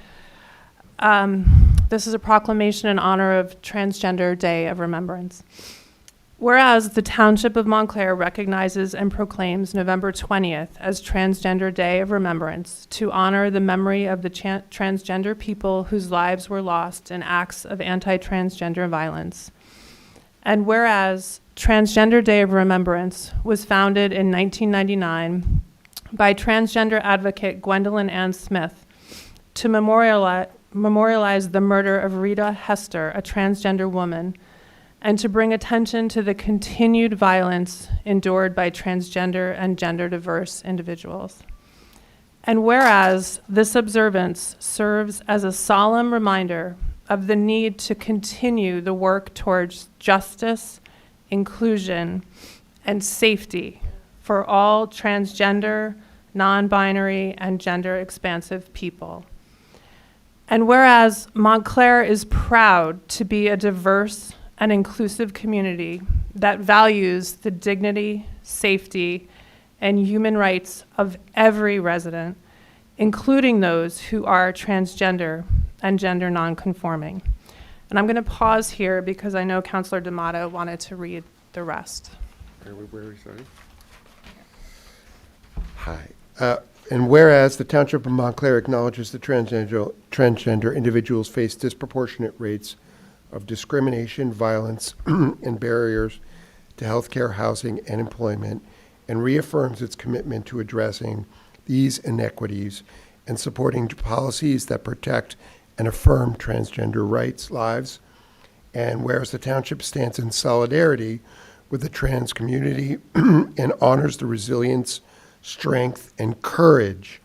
Speaker 2: This is a proclamation in honor of Transgender Day of Remembrance. Whereas the Township of Montclair recognizes and proclaims November 20th as Transgender Day of Remembrance to honor the memory of the transgender people whose lives were lost in acts of anti-transgender violence. And whereas Transgender Day of Remembrance was founded in 1999 by transgender advocate Gwendolyn Ann Smith to memorialize the murder of Rita Hester, a transgender woman, and to bring attention to the continued violence endured by transgender and gender-diverse individuals. And whereas this observance serves as a solemn reminder of the need to continue the work towards justice, inclusion, and safety for all transgender, non-binary, and gender-expansive people. And whereas Montclair is proud to be a diverse and inclusive community that values the dignity, safety, and human rights of every resident, including those who are transgender and gender nonconforming. And I'm going to pause here because I know Councilor D'Amato wanted to read the rest.
Speaker 15: Where are we starting? Hi. And whereas the Township of Montclair acknowledges that transgender individuals face disproportionate rates of discrimination, violence, and barriers to healthcare, housing, and employment, and reaffirms its commitment to addressing these inequities and supporting policies that protect and affirm transgender rights, lives. And whereas the township stands in solidarity with the trans community and honors the resilience, strength, and courage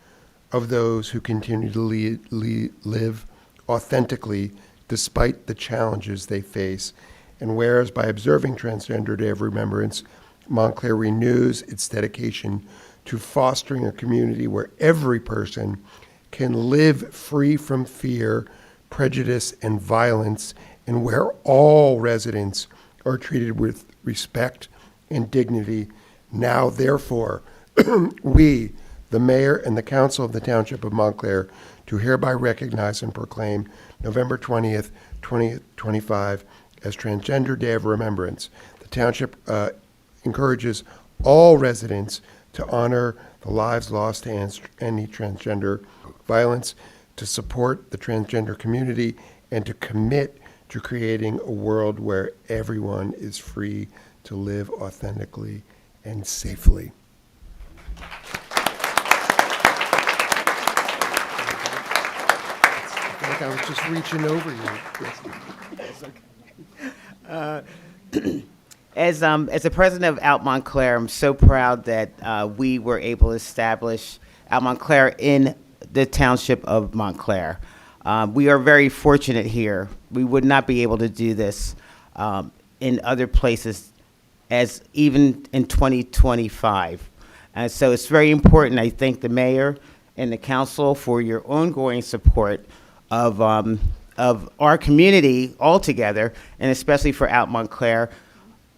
Speaker 15: of those who continue to live authentically despite the challenges they face. And whereas by observing Transgender Day of Remembrance, Montclair renews its dedication to fostering a community where every person can live free from fear, prejudice, and violence, and where all residents are treated with respect and dignity. Now, therefore, we, the mayor and the council of the Township of Montclair, do hereby recognize and proclaim November 20th, 2025 as Transgender Day of Remembrance. The township encourages all residents to honor the lives lost to any transgender violence, to support the transgender community, and to commit to creating a world where everyone is free to live authentically and safely. I was just reaching over you.
Speaker 16: As the president of Out Montclair, I'm so proud that we were able to establish Out Montclair in the Township of Montclair. We are very fortunate here. We would not be able to do this in other places, as even in 2025. And so it's very important. I thank the mayor and the council for your ongoing support of our community altogether, and especially for Out Montclair.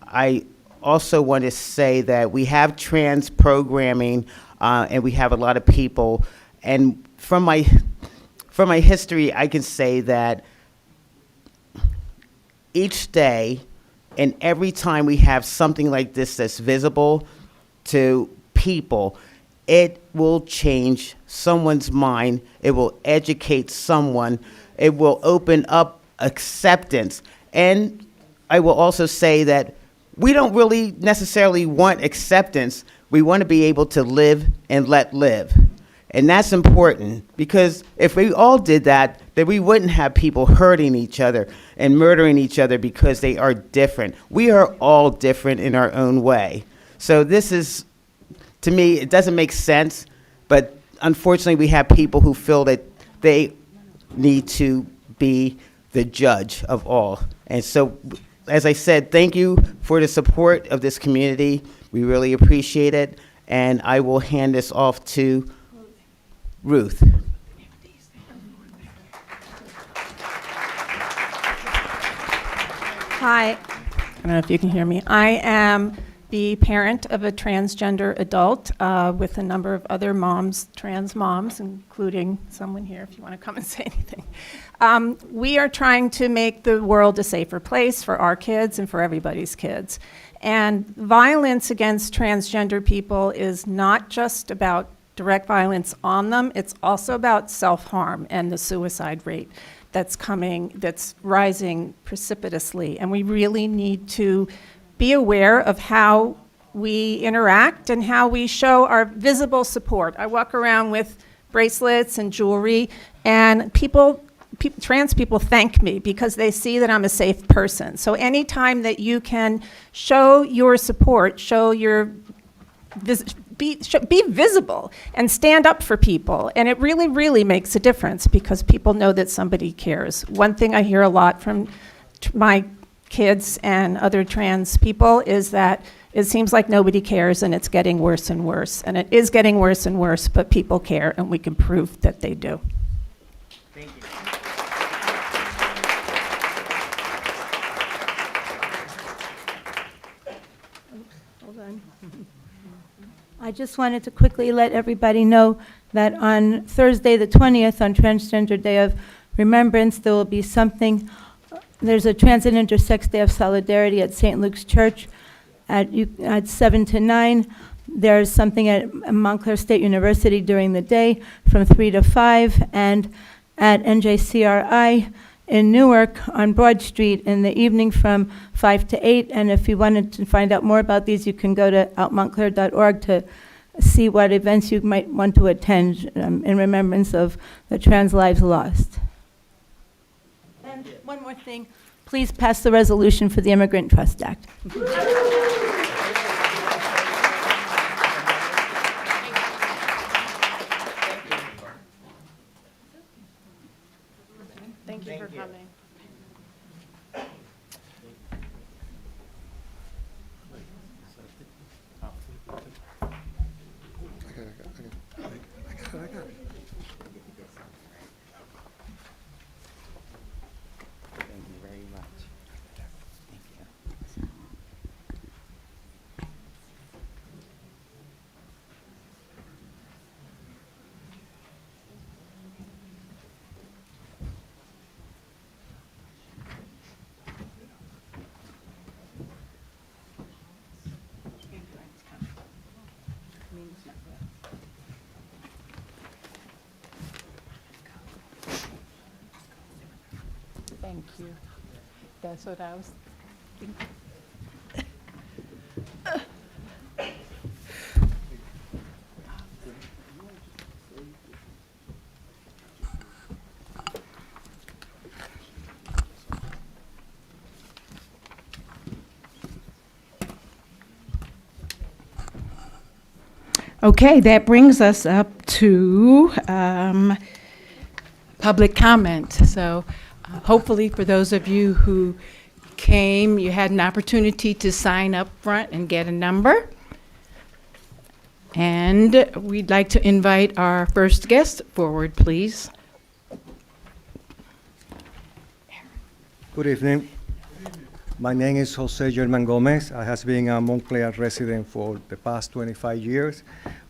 Speaker 16: I also want to say that we have trans programming, and we have a lot of people. And from my history, I can say that each day and every time we have something like this that's visible to people, it will change someone's mind. It will educate someone. It will open up acceptance. And I will also say that we don't really necessarily want acceptance. We want to be able to live and let live. And that's important, because if we all did that, then we wouldn't have people hurting each other and murdering each other because they are different. We are all different in our own way. So this is, to me, it doesn't make sense, but unfortunately we have people who feel that they need to be the judge of all. And so, as I said, thank you for the support of this community. We really appreciate it. And I will hand this off to Ruth.
Speaker 17: Hi, I don't know if you can hear me. I am the parent of a transgender adult with a number of other moms, trans moms, including someone here if you want to come and say anything. We are trying to make the world a safer place for our kids and for everybody's kids. And violence against transgender people is not just about direct violence on them, it's also about self-harm and the suicide rate that's rising precipitously. And we really need to be aware of how we interact and how we show our visible support. I walk around with bracelets and jewelry, and trans people thank me because they see that I'm a safe person. So anytime that you can show your support, show your be visible and stand up for people. And it really, really makes a difference because people know that somebody cares. One thing I hear a lot from my kids and other trans people is that it seems like nobody cares and it's getting worse and worse. And it is getting worse and worse, but people care and we can prove that they do.
Speaker 16: Thank you.
Speaker 18: I just wanted to quickly let everybody know that on Thursday, the 20th, on Transgender Day of Remembrance, there will be something. There's a Trans and Intersex Day of Solidarity at St. Luke's Church at 7 to 9. There's something at Montclair State University during the day from 3 to 5, and at N.J.S.A in Newark on Broad Street in the evening from 5 to 8. And if you wanted to find out more about these, you can go to outmontclair.org to see what events you might want to attend in remembrance of the trans lives lost. And one more thing, please pass the resolution for the Immigrant Trust Act.
Speaker 2: Thank you for coming.
Speaker 15: I got it.
Speaker 16: Thank you very much. Thank you.
Speaker 1: Thank you. That's what I was thinking. Okay, that brings us up to public comment. So hopefully for those of you who came, you had an opportunity to sign up front and get a number. And we'd like to invite our first guest forward, please.
Speaker 19: Good evening. My name is Jose German Gomez. I have been a Montclair resident for the past 25 years.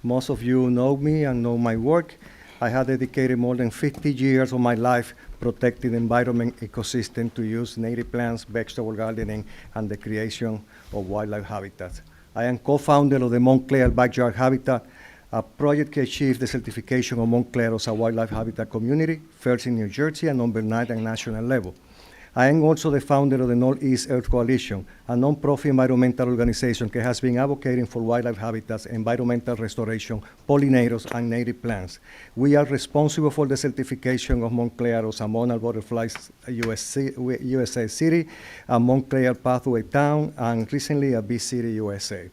Speaker 19: Most of you know me and know my work. I have dedicated more than 50 years of my life protecting the environment ecosystem to use native plants, vegetable gardening, and the creation of wildlife habitats. I am co-founder of the Montclair Backyard Habitat, a project that achieved the certification of Montclair as a wildlife habitat community, first in New Jersey and number 9 at national level. I am also the founder of the Northeast Earth Coalition, a non-profit environmental organization that has been advocating for wildlife habitats, environmental restoration, pollinators, and native plants. We are responsible for the certification of Montclair as a monarch butterflies USA city, a Montclair pathway town, and recently a Bee City USA.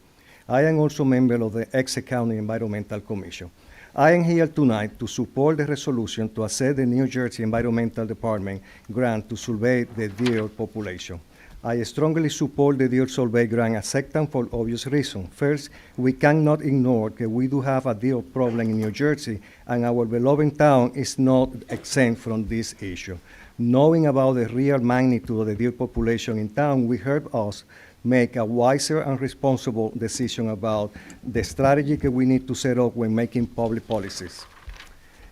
Speaker 19: I am also a member of the Essex County Environmental Commission. I am here tonight to support the resolution to assess the New Jersey Environmental Department grant to survey the deer population. I strongly support the deer survey grant acceptance for obvious reasons. First, we cannot ignore that we do have a deer problem in New Jersey, and our beloved town is not exempt from this issue. Knowing about the real magnitude of the deer population in town will help us make a wiser and responsible decision about the strategy that we need to set up when making public policies.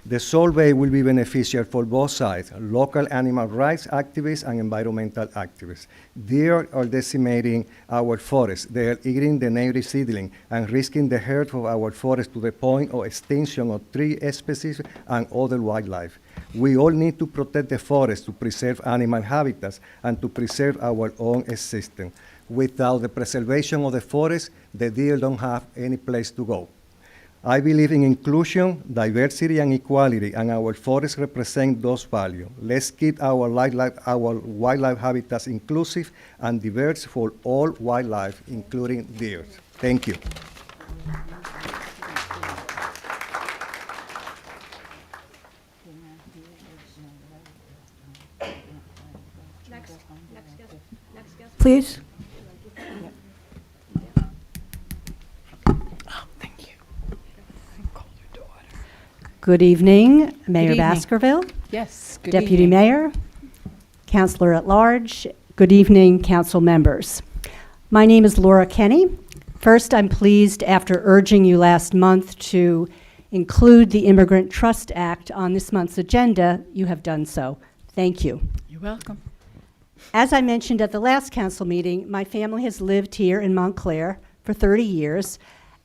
Speaker 19: The survey will be beneficial for both sides, local animal rights activists and environmental activists. Deer are decimating our forests. They are eating the native seedling and risking the health of our forests to the point of extinction of tree species and other wildlife. We all need to protect the forest to preserve animal habitats and to preserve our own existence. Without the preservation of the forest, the deer don't have any place to go. I believe in inclusion, diversity, and equality, and our forests represent those values. Let's keep our wildlife habitats inclusive and diverse for all wildlife, including deer. Thank you.
Speaker 18: Please.
Speaker 20: Good evening, Mayor
Speaker 1: evening.
Speaker 20: Baskerville,
Speaker 1: Yes, good
Speaker 20: Deputy
Speaker 1: evening.
Speaker 20: Mayor, Councilor at Large. Good evening, council members. My name is Laura Kenny. First, I'm pleased after urging you last month to include the Immigrant Trust Act on this month's agenda, you have done so. Thank you.
Speaker 1: You're welcome.
Speaker 20: As I mentioned at the last council meeting, my family has lived here in Montclair for 30 years,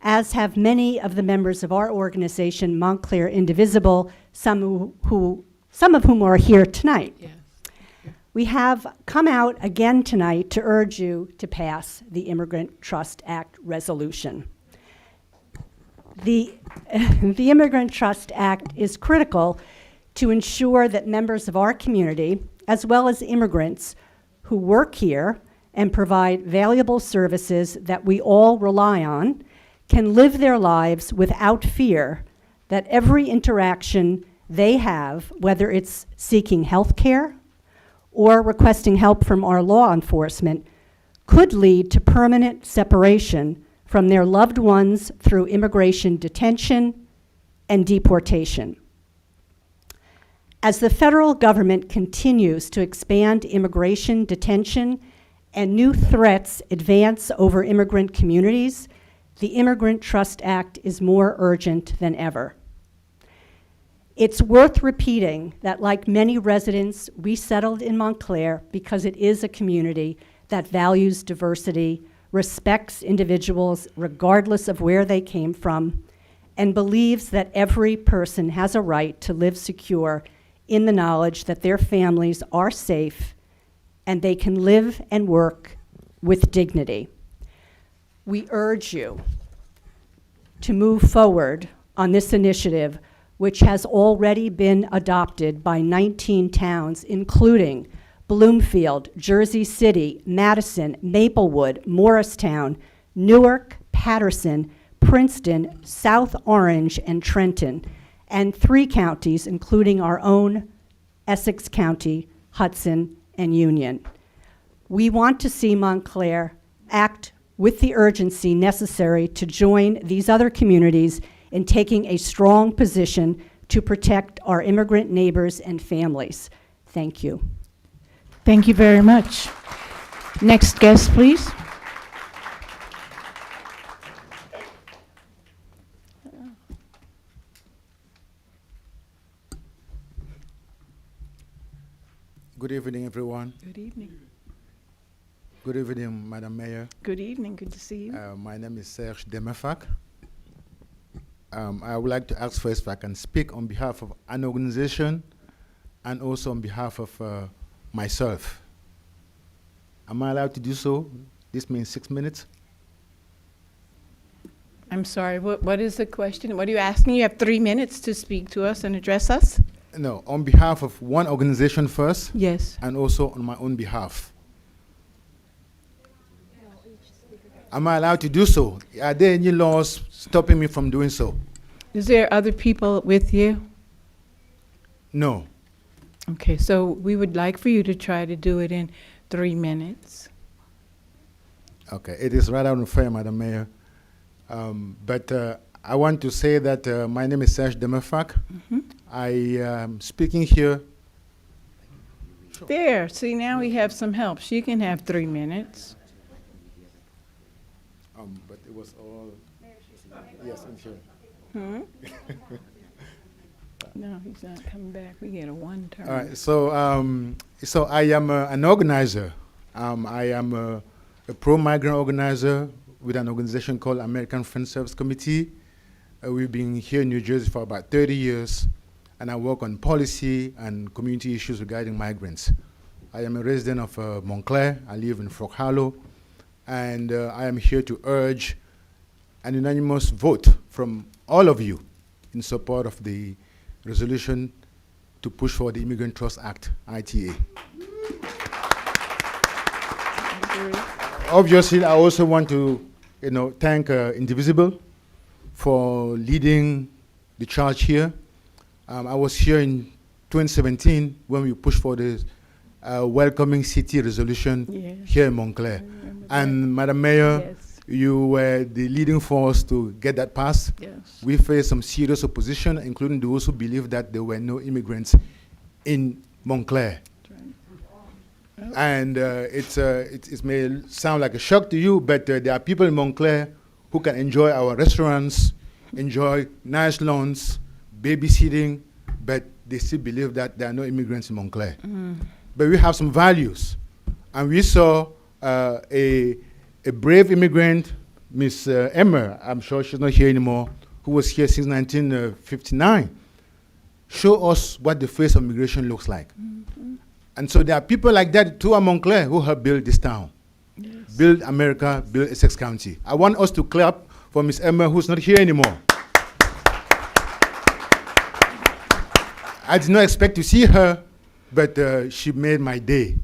Speaker 20: as have many of the members of our organization, Montclair Indivisible, some of whom are here tonight.
Speaker 1: Yes.
Speaker 20: We have come out again tonight to urge you to pass the Immigrant Trust Act resolution. The Immigrant Trust Act is critical to ensure that members of our community, as well as immigrants who work here and provide valuable services that we all rely on, can live their lives without fear that every interaction they have, whether it's seeking health care or requesting help from our law enforcement, could lead to permanent separation from their loved ones through immigration detention and deportation. As the federal government continues to expand immigration detention and new threats advance over immigrant communities, the Immigrant Trust Act is more urgent than ever. It's worth repeating that, like many residents, we settled in Montclair because it is a community that values diversity, respects individuals regardless of where they came from, and believes that every person has a right to live secure in the knowledge that their families are safe and they can live and work with dignity. We urge you to move forward on this initiative, which has already been adopted by 19 towns, including Bloomfield, Jersey City, Madison, Maplewood, Morristown, Newark, Patterson, Princeton, South Orange, and Trenton, and 3 counties, including our own Essex County, Hudson, and Union. We want to see Montclair act with the urgency necessary to join these other communities in taking a strong position to protect our immigrant neighbors and families. Thank you.
Speaker 1: Thank you very much. Next guest, please.
Speaker 21: Good evening, everyone.
Speaker 1: Good evening.
Speaker 21: Good evening, Madam Mayor.
Speaker 1: Good evening. Good to see you.
Speaker 21: My name is Serge Demefak. I would like to ask first if I can speak on behalf of an organization and also on behalf of myself. Am I allowed to do so? This means 6 minutes.
Speaker 1: I'm sorry, what is the question? What are you asking? You have 3 minutes to speak to us and address us?
Speaker 21: No, on behalf of one organization first.
Speaker 1: Yes.
Speaker 21: And also on my own behalf. Am I allowed to do so? Are there any laws stopping me from doing so?
Speaker 1: Is there other people with you?
Speaker 21: No.
Speaker 1: Okay, so we would like for you to try to do it in 3 minutes.
Speaker 21: Okay, it is rather unfair, Madam Mayor. But I want to say that my name is Serge Demefak. I am speaking here.
Speaker 1: There, see, now we have some help. She can have 3 minutes.
Speaker 21: But it was all. Yes, I'm sure.
Speaker 1: No, he's not coming back. We get a one term.
Speaker 21: All right, so I am an organizer. I am a pro-migrant organizer with an organization called American Friends Service Committee. We've been here in New Jersey for about 30 years, and I work on policy and community issues regarding migrants. I am a resident of Montclair. I live in Frog Hollow, And I am here to urge an unanimous vote from all of you in support of the resolution to push for the Immigrant Trust Act, ITA. Obviously, I also want to thank Indivisible for leading the charge here. I was here in 2017 when we pushed for the welcoming city resolution here in Montclair. And Madam Mayor, you were the leading force to get that passed. We faced some serious opposition, including those who believed that there were no immigrants in Montclair. And it may sound like a shock to you, but there are people in Montclair who can enjoy our restaurants, enjoy nice lawns, babysitting, but they still believe that there are no immigrants in Montclair. But we have some values. And we saw a brave immigrant, Miss Emer, I'm sure she's not here anymore, who was here since 1959, show us what the face of migration looks like. And so there are people like that too in Montclair who have built this town, build America, build Essex County. I want us to clap for Miss Emer, who's not here anymore. I did not expect to see her, but she made my day.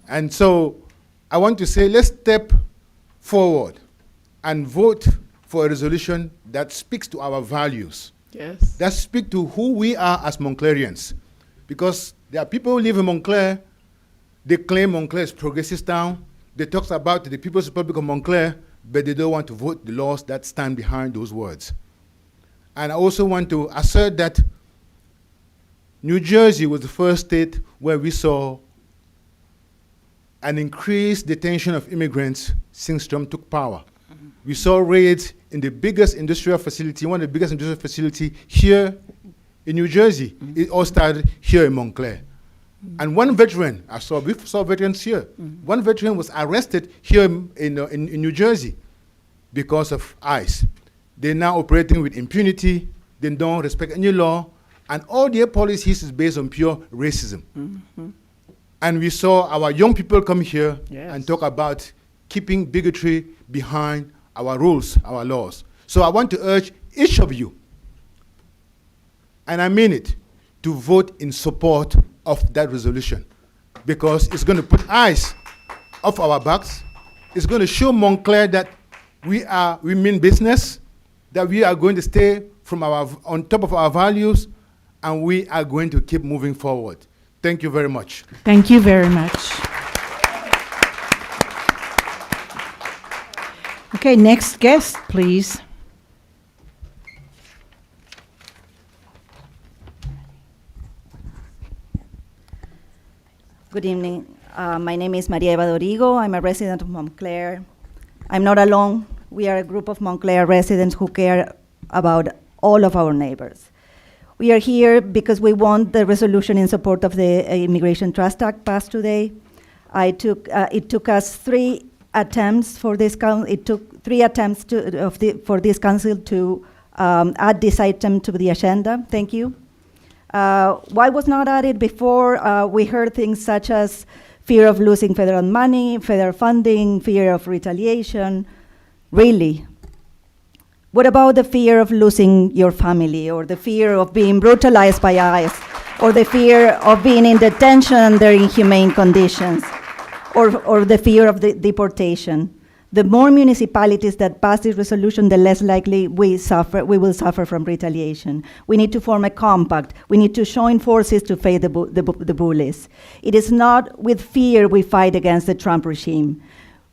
Speaker 21: And so I want to say, let's step forward and vote for a resolution that speaks to our values, that speaks to who we are as Montclairians. Because there are people who live in Montclair, they claim Montclair is progressive town, they talk about the People's Republic of Montclair, but they don't want to vote the laws that stand behind those words. And I also want to assert that New Jersey was the first state where we saw an increased detention of immigrants since Trump took power. We saw raids in the biggest industrial facility, one of the biggest industrial facilities here in New Jersey. It all started here in Montclair. And one veteran, we saw veterans here. One veteran was arrested here in New Jersey because of ICE. They're now operating with impunity. They don't respect any law. And all their policies is based on pure racism. And we saw our young people come here and talk about keeping bigotry behind our rules, our laws. So I want to urge each of you, and I mean it, to vote in support of that resolution, because it's going to put eyes off our backs. It's going to show Montclair that we mean business, that we are going to stay on top of our values, and we are going to keep moving forward. Thank you very much.
Speaker 1: Thank you very much. Okay, next guest, please.
Speaker 3: Good evening. My name is Maria Eva Dorigo. I'm a resident of Montclair. I'm not alone. We are a group of Montclair residents who care about all of our neighbors. We are here because we want the resolution in support of the Immigration Trust Act passed today. It took us 3 attempts for this council. It took 3 attempts for this council to add this item to the agenda. Thank you. Why was not added before? We heard things such as fear of losing federal money, federal funding, fear of retaliation. Really? What about the fear of losing your family, or the fear of being brutalized by ICE, or the fear of being in detention under inhumane conditions, or the fear of the deportation? The more municipalities that pass this resolution, the less likely we will suffer from retaliation. We need to form a compact. We need to join forces to fight the bullies. It is not with fear we fight against the Trump regime.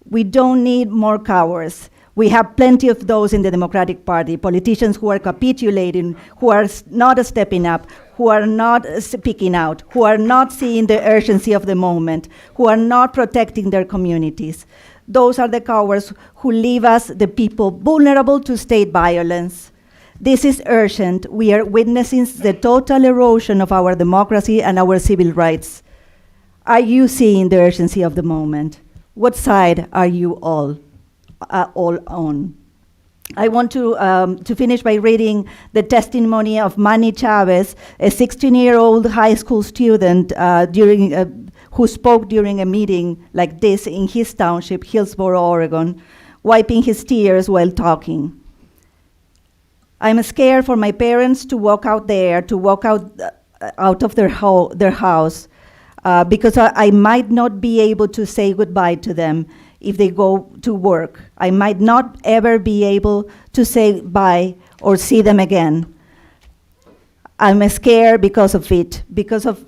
Speaker 3: We don't need more cowards. We have plenty of those in the Democratic Party, politicians who are capitulating, who are not stepping up, who are not speaking out, who are not seeing the urgency of the moment, who are not protecting their communities. Those are the cowards who leave us, the people, vulnerable to state violence. This is urgent. We are witnessing the total erosion of our democracy and our civil rights. Are you seeing the urgency of the moment? What side are you all on? I want to finish by reading the testimony of Manny Chavez, a 16-year-old high school student who spoke during a meeting like this in his township, Hillsboro, Oregon, wiping his tears while talking. I'm scared for my parents to walk out there, to walk out of their house, because I might not be able to say goodbye to them if they go to work. I might not ever be able to say bye or see them again. I'm scared because of it, because of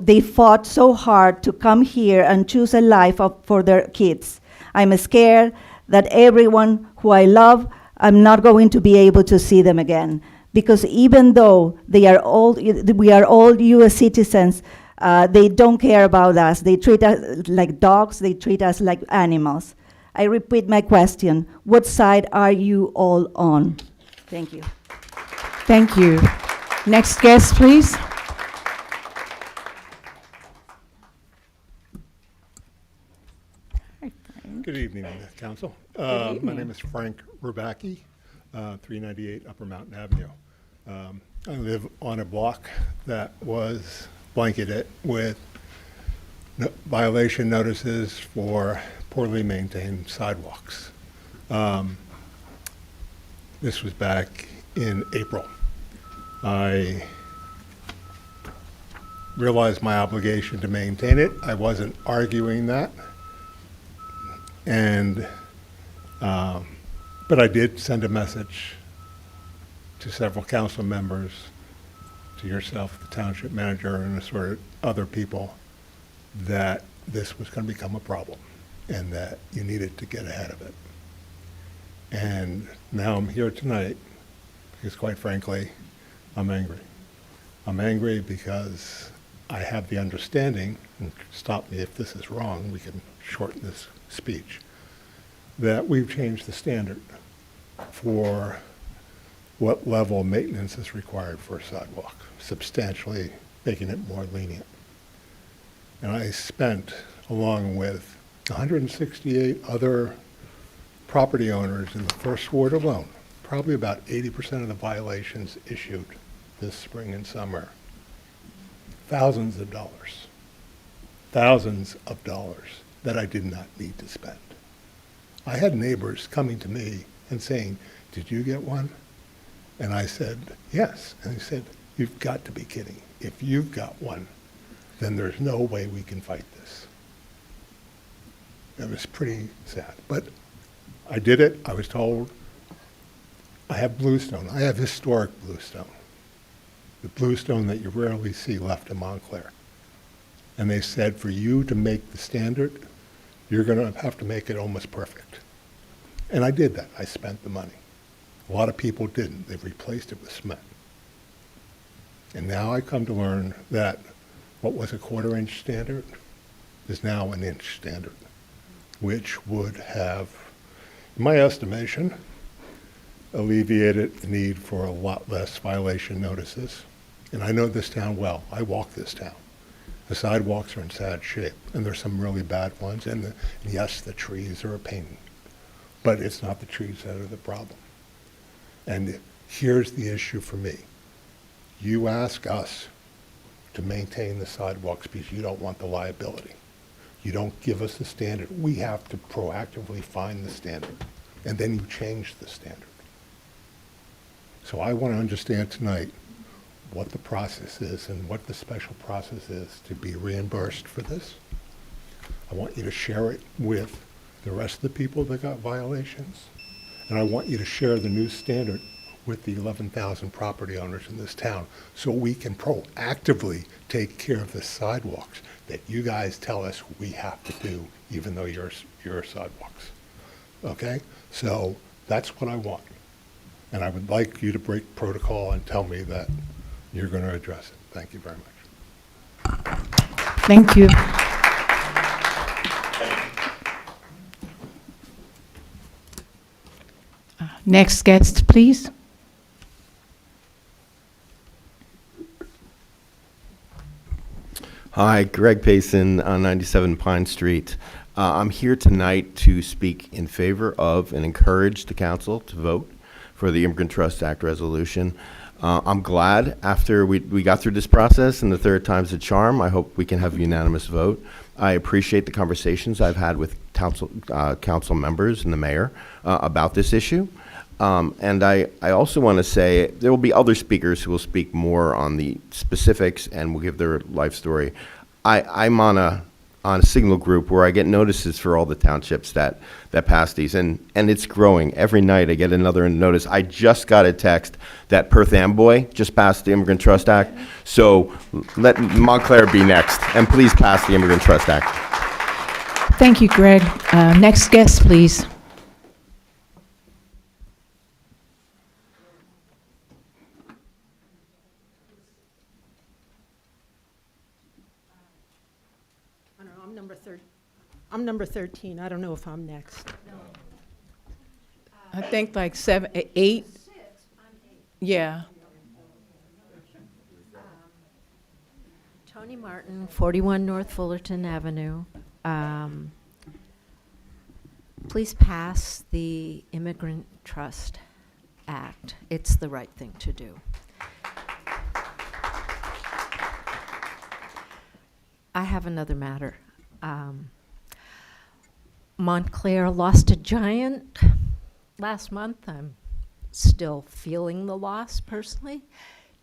Speaker 3: they fought so hard to come here and choose a life for their kids. I'm scared that everyone who I love, I'm not going to be able to see them again. Because even though we are all U.S. citizens, they don't care about us. They treat us like dogs. They treat us like animals. I repeat my question. What side are you all on? Thank you.
Speaker 5: Thank you. Next guest, please.
Speaker 6: Good evening, Council.
Speaker 5: Good
Speaker 6: My
Speaker 5: evening.
Speaker 6: name is Frank Rubacki, 398 Upper Mountain Avenue. I live on a block that was blanketed with violation notices for poorly maintained sidewalks. This was back in April. I realized my obligation to maintain it. I wasn't arguing that. But I did send a message to several council members, to yourself, the township manager, and sort of other people, that this was going to become a problem and that you needed to get ahead of it. And now I'm here tonight because, quite frankly, I'm angry. I'm angry because I have the understanding, and stop me if this is wrong, we can shorten this speech, that we've changed the standard for what level of maintenance is required for a sidewalk, substantially making it more lenient. And I spent, along with 168 other property owners in the first ward alone, probably about 80% of the violations issued this spring and summer, thousands of dollars that I did not need to spend. I had neighbors coming to me and saying, "Did you get one?" And I said, "Yes." And he said, "You've got to be kidding. If you've got one, then there's no way we can fight this." It was pretty sad. But I did it. I was told, I have bluestone. I have historic bluestone. The bluestone that you rarely see left in Montclair. And they said, for you to make the standard, you're going to have to make it almost perfect. And I did that. I spent the money. A lot of people didn't. They replaced it with cement. And now I come to learn that what was a 1/4-inch standard is now an inch standard, which would have, in my estimation, alleviated the need for a lot less violation notices. And I know this town well. I walk this town. The sidewalks are in sad shape, and there's some really bad ones. And yes, the trees are a pain, but it's not the trees that are the problem. And here's the issue for me. You ask us to maintain the sidewalks because you don't want the liability. You don't give us the standard. We have to proactively find the standard, and then you change the standard. So I want to understand tonight what the process is and what the special process is to be reimbursed for this. I want you to share it with the rest of the people that got violations, and I want you to share the new standard with the 11,000 property owners in this town so we can proactively take care of the sidewalks that you guys tell us we have to do, even though you're sidewalks. Okay? So that's what I want. And I would like you to break protocol and tell me that you're going to address it. Thank you very much.
Speaker 5: Thank you. Next guest, please.
Speaker 22: Hi, Greg Payson on 97 Pine Street. I'm here tonight to speak in favor of and encourage the council to vote for the Immigrant Trust Act resolution. I'm glad after we got through this process and the third time's a charm. I hope we can have a unanimous vote. I appreciate the conversations I've had with council members and the mayor about this issue. And I also want to say there will be other speakers who will speak more on the specifics and will give their life story. I'm on a signal group where I get notices for all the townships that pass these, and it's growing. Every night I get another notice. I just got a text that Perth Amboy just passed the Immigrant Trust Act, so let Montclair be next, and please pass the Immigrant Trust Act.
Speaker 5: Thank you, Greg. Next guest, please.
Speaker 7: I'm number 13. I don't know if I'm next.
Speaker 5: I think like 7, 8. Yeah.
Speaker 8: Tony Martin, 41 North Fullerton Avenue. Please pass the Immigrant Trust Act. It's the right thing to do. I have another matter. Montclair lost a giant last month. I'm still feeling the loss personally.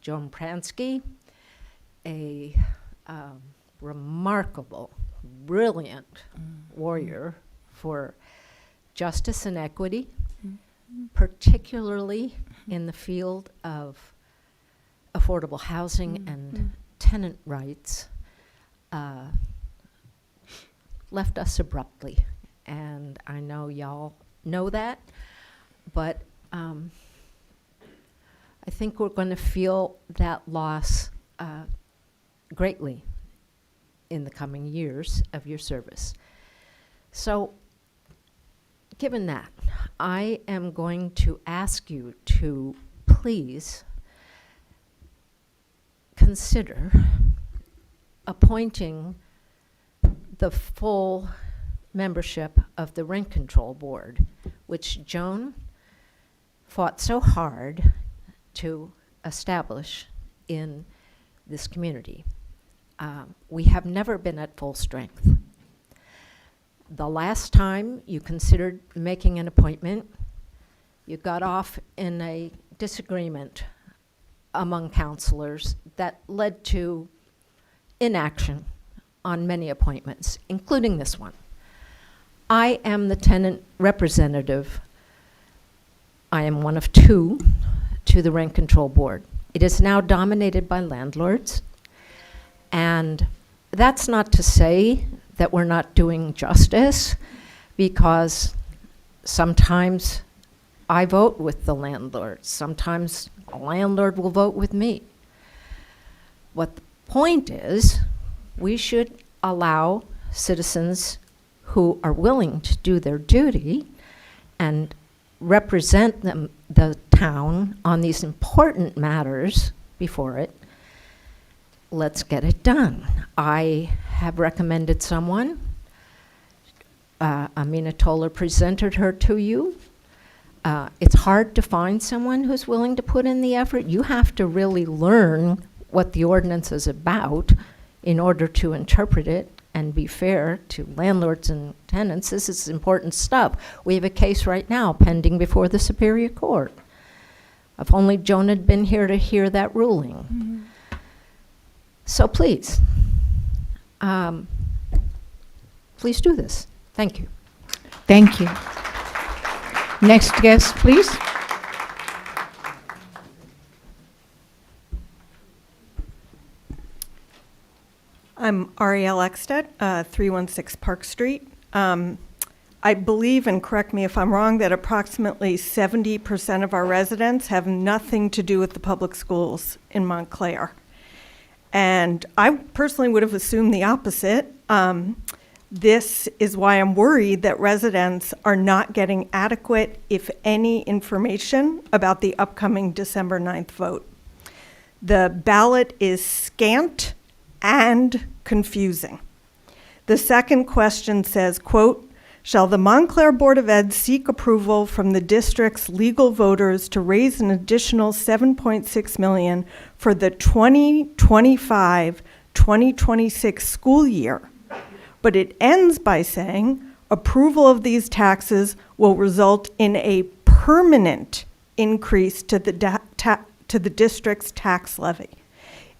Speaker 8: Joan Pransky, a remarkable, brilliant warrior for justice and equity, particularly in the field of affordable housing and tenant rights, left us abruptly. And I know y'all know that, but I think we're going to feel that loss greatly in the coming years of your service. So, given that, I am going to ask you to please consider appointing the full membership of the Rent Control Board, which Joan fought so hard to establish in this community. We have never been at full strength. The last time you considered making an appointment, you got off in a disagreement among counselors that led to inaction on many appointments, including this one. I am the tenant representative. I am one of 2 to the Rent Control Board. It is now dominated by landlords, and that's not to say that we're not doing justice, because sometimes I vote with the landlord. Sometimes a landlord will vote with me. What the point is, we should allow citizens who are willing to do their duty and represent the town on these important matters before it. Let's get it done. I have recommended someone. Amina Toller presented her to you. It's hard to find someone who's willing to put in the effort. You have to really learn what the ordinance is about in order to interpret it and be fair to landlords and tenants. This is important stuff. We have a case right now pending before the Superior Court. If only Joan had been here to hear that ruling. So please, please do this. Thank you.
Speaker 5: Thank you. Next guest, please.
Speaker 23: I'm Arielle Eckstedt, 316 Park Street. I believe, and correct me if I'm wrong, that approximately 70% of our residents have nothing to do with the public schools in Montclair. And I personally would have assumed the opposite. This is why I'm worried that residents are not getting adequate, if any, information about the upcoming December 9th vote. The ballot is scant and confusing. The second question says, quote, Shall the Montclair Board of Ed seek approval from the district's legal voters to raise an additional $7.6 million for the 2025-2026 school year? But it ends by saying approval of these taxes will result in a permanent increase to the district's tax levy.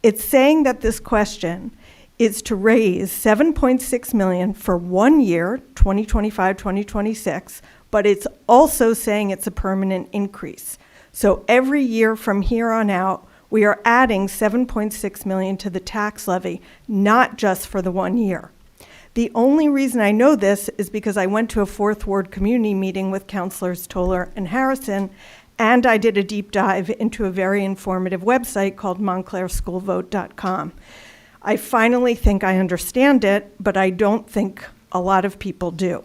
Speaker 23: It's saying that this question is to raise $7.6 million for 1 year, 2025-2026, but it's also saying it's a permanent increase. So every year from here on out, we are adding $7.6 million to the tax levy, not just for the 1 year. The only reason I know this is because I went to a Fourth Ward community meeting with Councilors Toller and Harrison, and I did a deep dive into a very informative website called montclairschoolvote.com. I finally think I understand it, but I don't think a lot of people do.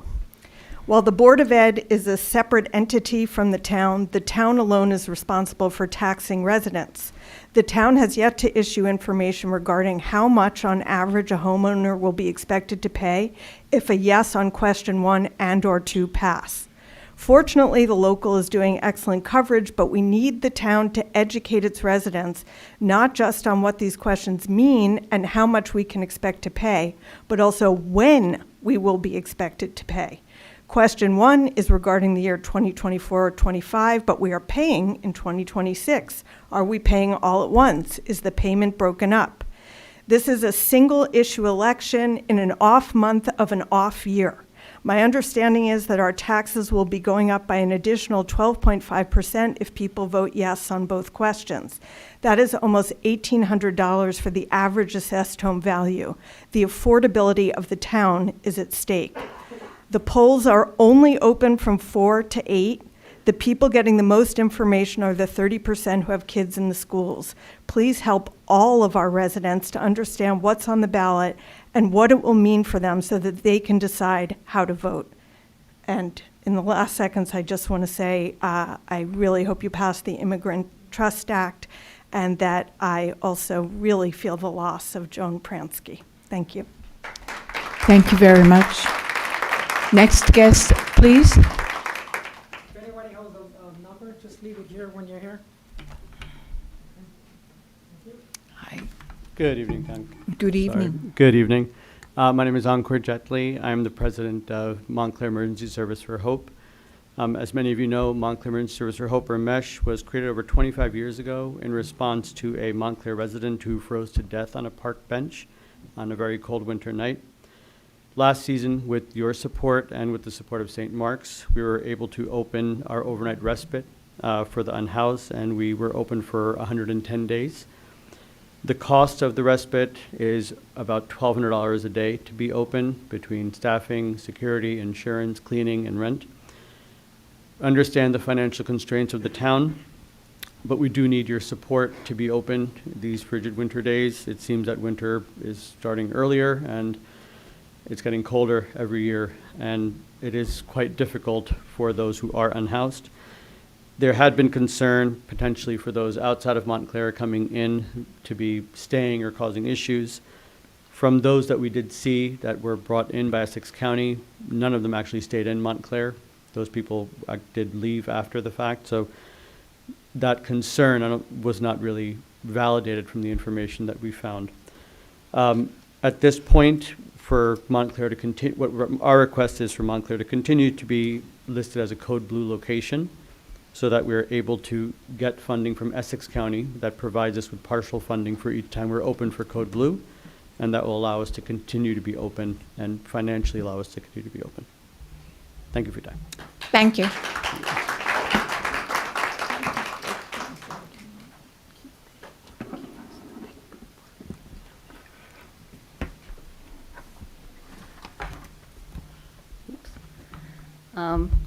Speaker 23: While the Board of Ed is a separate entity from the town alone is responsible for taxing residents. The town has yet to issue information regarding how much on average a homeowner will be expected to pay if a yes on question 1 and/or 2 pass. Fortunately, the local is doing excellent coverage, but we need the town to educate its residents, not just on what these questions mean and how much we can expect to pay, but also when we will be expected to pay. Question 1 is regarding the year 2024 or 25, but we are paying in 2026. Are we paying all at once? Is the payment broken up? This is a single issue election in an off month of an off year. My understanding is that our taxes will be going up by an additional 12.5% if people vote yes on both questions. That is almost $1,800 for the average assessed home value. The affordability of the town is at stake. The polls are only open from 4 to 8. The people getting the most information are the 30% who have kids in the schools. Please help all of our residents to understand what's on the ballot and what it will mean for them so that they can decide how to vote. And in the last seconds, I just want to say I really hope you pass the Immigrant Trust Act, and that I also really feel the loss of Joan Pransky. Thank you.
Speaker 5: Thank you very much. Next guest, please.
Speaker 7: If anybody has a number, just leave it here when you're here.
Speaker 5: Hi.
Speaker 9: Good evening, Con.
Speaker 5: Good evening.
Speaker 9: Good evening. My name is Ankur Jetli. I'm the president of Montclair Emergency Service for Hope. As many of you know, Montclair Emergency Service for Hope, or MESH, was created over 25 years ago in response to a Montclair resident who froze to death on a park bench on a very cold winter night. Last season, with your support and with the support of St. Mark's, we were able to open our overnight respite for the unhoused, and we were open for 110 days. The cost of the respite is about $1,200 a day to be open between staffing, security, insurance, cleaning, and rent. Understand the financial constraints of the town, but we do need your support to be open these frigid winter days. It seems that winter is starting earlier, and it's getting colder every year, and it is quite difficult for those who are unhoused. There had been concern potentially for those outside of Montclair coming in to be staying or causing issues. From those that we did see that were brought in by Essex County, none of them actually stayed in Montclair. Those people did leave after the fact, so that concern was not really validated from the information that we found. At this point, for Montclair to continue, what our request is for Montclair to continue to be listed as a Code Blue location so that we're able to get funding from Essex County that provides us with partial funding for each time we're open for Code Blue, and that will allow us to continue to be open and financially allow us to continue to be open. Thank you for your time.
Speaker 5: Thank you.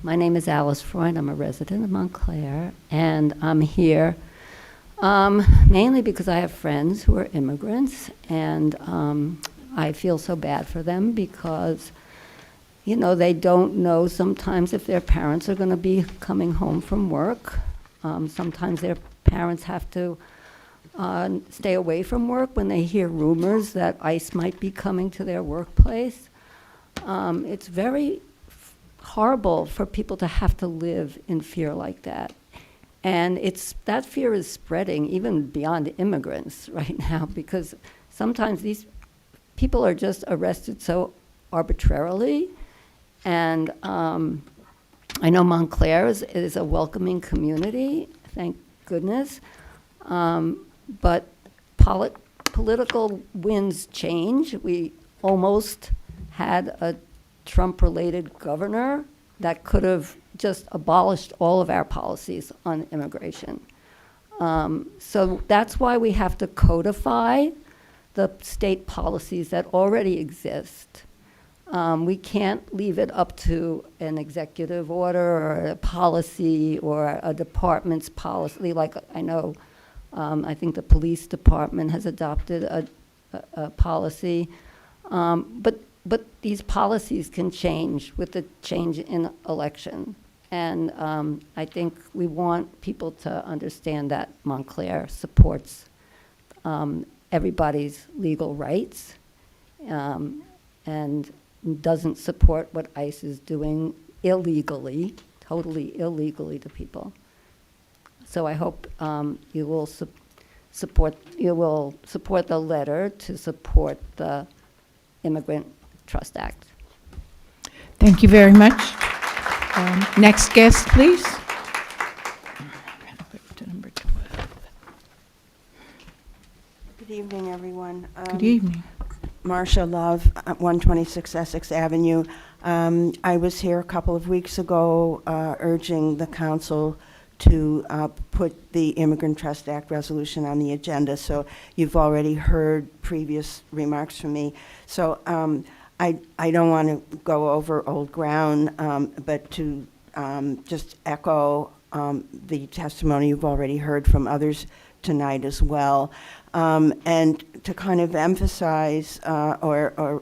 Speaker 10: My name is Alice Freund. I'm a resident of Montclair, and I'm here mainly because I have friends who are immigrants, and I feel so bad for them because, you know, they don't know sometimes if their parents are going to be coming home from work. Sometimes their parents have to stay away from work when they hear rumors that ICE might be coming to their workplace. It's very horrible for people to have to live in fear like that. And that fear is spreading even beyond immigrants right now, because sometimes these people are just arrested so arbitrarily. And I know Montclair is a welcoming community, thank goodness. But political winds change. We almost had a Trump-related governor that could have just abolished all of our policies on immigration. So that's why we have to codify the state policies that already exist. We can't leave it up to an executive order or a policy or a department's policy. Like I know, I think the police department has adopted a policy. But these policies can change with the change in election. And I think we want people to understand that Montclair supports everybody's legal rights and doesn't support what ICE is doing illegally, totally illegally to people. So I hope you will support the letter to support the Immigrant Trust Act.
Speaker 5: Thank you very much. Next guest, please.
Speaker 4: Good evening, everyone.
Speaker 5: Good evening.
Speaker 4: Marcia Love, 126 Essex Avenue. I was here a couple of weeks ago urging the council to put the Immigrant Trust Act resolution on the agenda. So you've already heard previous remarks from me. So I don't want to go over old ground, but to just echo the testimony you've already heard from others tonight as well, and to kind of emphasize or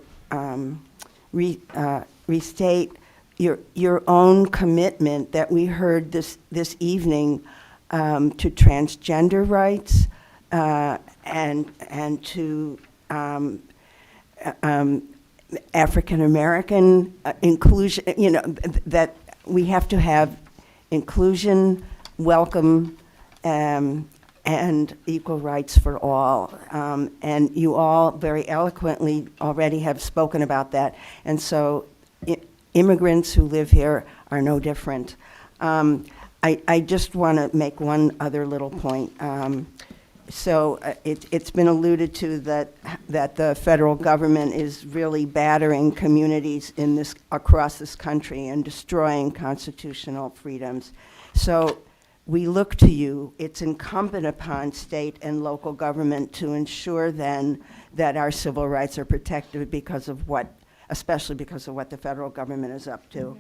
Speaker 4: restate your own commitment that we heard this evening to transgender rights and to African American inclusion. You know that we have to have inclusion, welcome, and equal rights for all. And you all very eloquently already have spoken about that. And so immigrants who live here are no different. I just want to make one other little point. So it's been alluded to that the federal government is really battering communities across this country and destroying constitutional freedoms. So we look to you. It's incumbent upon state and local government to ensure then that our civil rights are protected especially because of what the federal government is up to.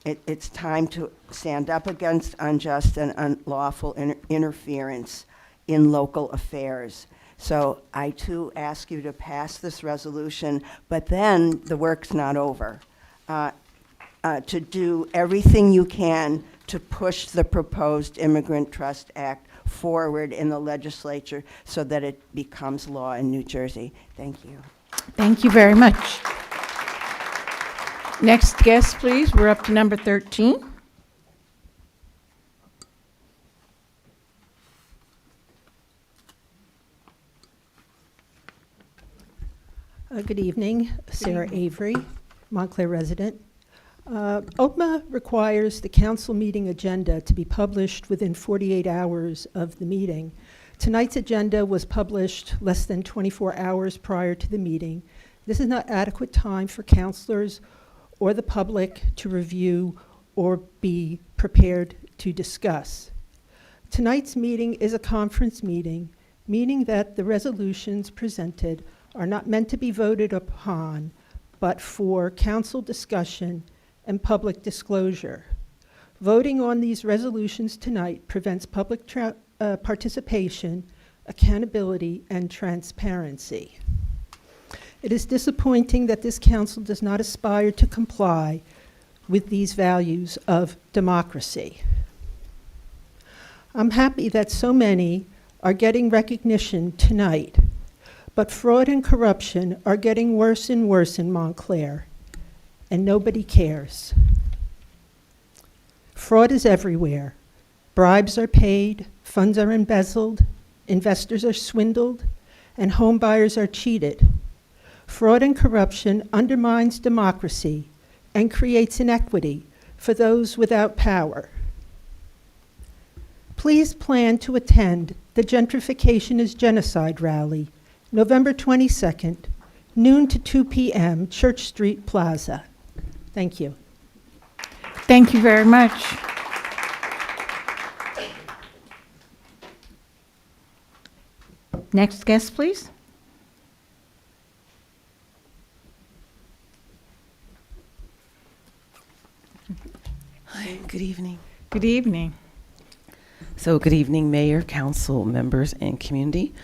Speaker 4: It's time to stand up against unjust and unlawful interference in local affairs. So I too ask you to pass this resolution, but then the work's not over. To do everything you can to push the proposed Immigrant Trust Act forward in the legislature so that it becomes law in New Jersey. Thank you.
Speaker 5: Thank you very much. Next guest, please. We're up to number 13.
Speaker 11: Good evening, Sarah Avery, Montclair resident. OTMA requires the council meeting agenda to be published within 48 hours of the meeting. Tonight's agenda was published less than 24 hours prior to the meeting. This is not adequate time for councilors or the public to review or be prepared to discuss. Tonight's meeting is a conference meeting, meaning that the resolutions presented are not meant to be voted upon, but for council discussion and public disclosure. Voting on these resolutions tonight prevents public participation, accountability, and transparency. It is disappointing that this council does not aspire to comply with these values of democracy. I'm happy that so many are getting recognition tonight, but fraud and corruption are getting worse and worse in Montclair, and nobody cares. Fraud is everywhere. Bribes are paid, funds are embezzled, investors are swindled, and home buyers are cheated. Fraud and corruption undermines democracy and creates inequity for those without power. Please plan to attend the Gentrification is Genocide rally, November 22nd, noon to 2 p.m., Church Street Plaza. Thank you.
Speaker 1: Thank you very much. Next guest, please.
Speaker 12: Hi, good evening.
Speaker 1: Good evening.
Speaker 12: So, good evening, Mayor, Council members, and community.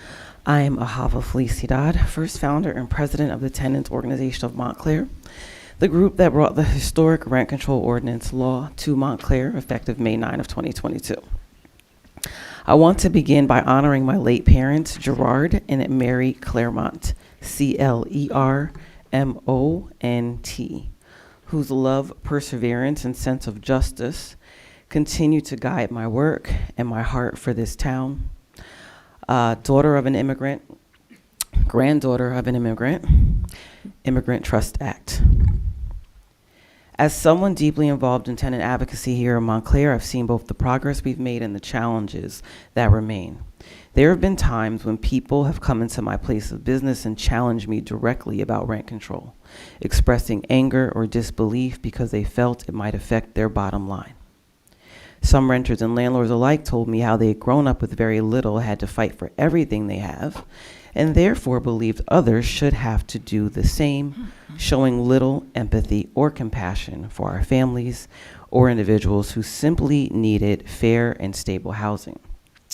Speaker 12: I am Ahava Felicidad, first founder and president of the Tenants Organization of Montclair, the group that brought the historic rent control ordinance law to Montclair effective May 9 of 2022. I want to begin by honoring my late parents, Gerard and Mary Claremont, C-L-E-R-M-O-N-T, whose love, perseverance, and sense of justice continue to guide my work and my heart for this town. Daughter of an immigrant, granddaughter of an immigrant, Immigrant Trust Act. As someone deeply involved in tenant advocacy here in Montclair, I've seen both the progress we've made and the challenges that remain. There have been times when people have come into my place of business and challenged me directly about rent control, expressing anger or disbelief because they felt it might affect their bottom line. Some renters and landlords alike told me how they had grown up with very little, had to fight for everything they have, and therefore believed others should have to do the same, showing little empathy or compassion for our families or individuals who simply needed fair and stable housing.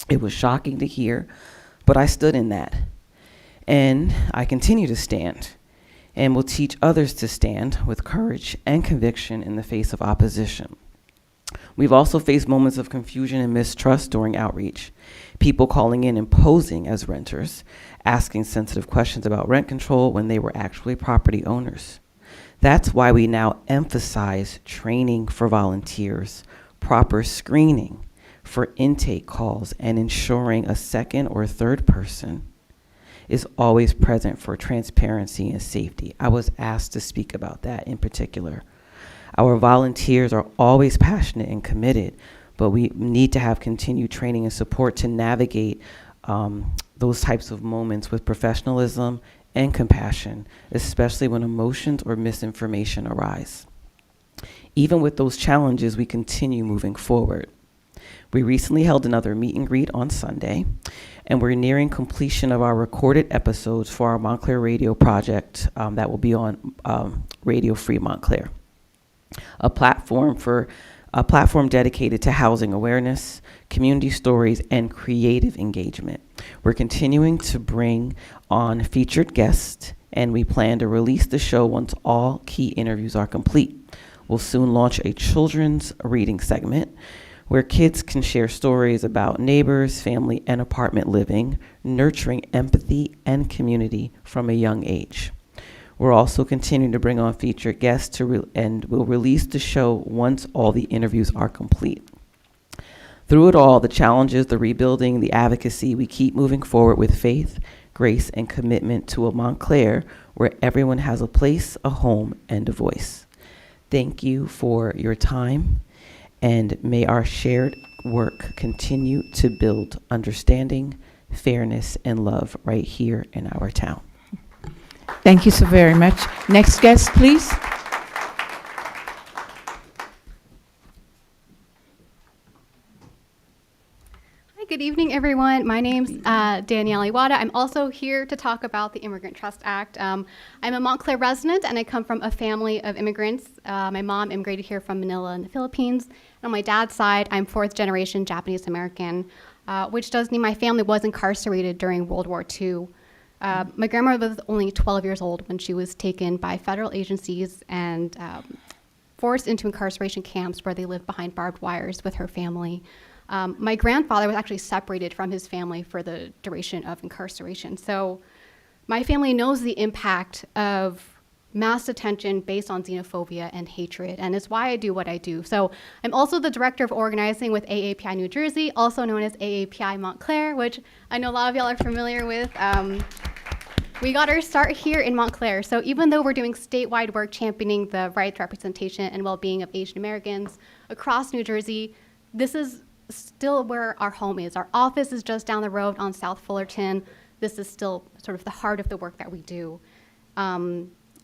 Speaker 12: It was shocking to hear, but I stood in that. And I continue to stand and will teach others to stand with courage and conviction in the face of opposition. We've also faced moments of confusion and mistrust during outreach. People calling in and posing as renters, asking sensitive questions about rent control when they were actually property owners. That's why we now emphasize training for volunteers, proper screening for intake calls, and ensuring a second or third person is always present for transparency and safety. I was asked to speak about that in particular. Our volunteers are always passionate and committed, but we need to have continued training and support to navigate those types of moments with professionalism and compassion, especially when emotions or misinformation arise. Even with those challenges, we continue moving forward. We recently held another meet and greet on Sunday, and we're nearing completion of our recorded episodes for our Montclair Radio project that will be on Radio Free Montclair. A platform dedicated to housing awareness, community stories, and creative engagement. We're continuing to bring on featured guests, and we plan to release the show once all key interviews are complete. We'll soon launch a children's reading segment where kids can share stories about neighbors, family, and apartment living, nurturing empathy and community from a young age. We're also continuing to bring on featured guests and we'll release the show once all the interviews are complete. Through it all, the challenges, the rebuilding, the advocacy, we keep moving forward with faith, grace, and commitment to a Montclair where everyone has a place, a home, and a voice. Thank you for your time, and may our shared work continue to build understanding, fairness, and love right here in our town.
Speaker 1: Thank you so very much. Next guest, please.
Speaker 13: Hi, good evening, everyone. My name's Danielle Iwata. I'm also here to talk about the Immigrant Trust Act. I'm a Montclair resident, and I come from a family of immigrants. My mom immigrated here from Manila in the Philippines. And on my dad's side, I'm fourth generation Japanese American, which does mean my family was incarcerated during World War II. My grandmother was only 12 years old when she was taken by federal agencies and forced into incarceration camps where they lived behind barbed wires with her family. My grandfather was actually separated from his family for the duration of incarceration. So my family knows the impact of mass detention based on xenophobia and hatred, and it's why I do what I do. So I'm also the director of organizing with AAPI New Jersey, also known as AAPI Montclair, which I know a lot of y'all are familiar with. We got our start here in Montclair. So even though we're doing statewide work championing the rights, representation, and well-being of Asian Americans across New Jersey, this is still where our home is. Our office is just down the road on South Fullerton. This is still sort of the heart of the work that we do.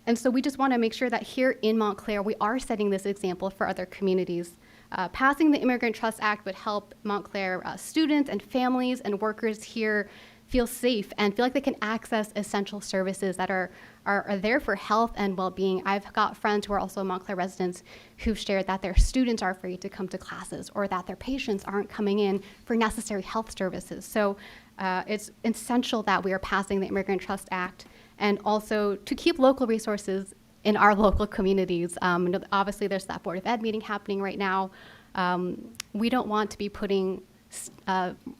Speaker 13: And so we just want to make sure that here in Montclair, we are setting this example for other communities. Passing the Immigrant Trust Act would help Montclair students and families and workers here feel safe and feel like they can access essential services that are there for health and well-being. I've got friends who are also Montclair residents who've shared that their students are afraid to come to classes or that their patients aren't coming in for necessary health services. So it's essential that we are passing the Immigrant Trust Act and also to keep local resources in our local communities. Obviously, there's that Board of Ed meeting happening right now. We don't want to be putting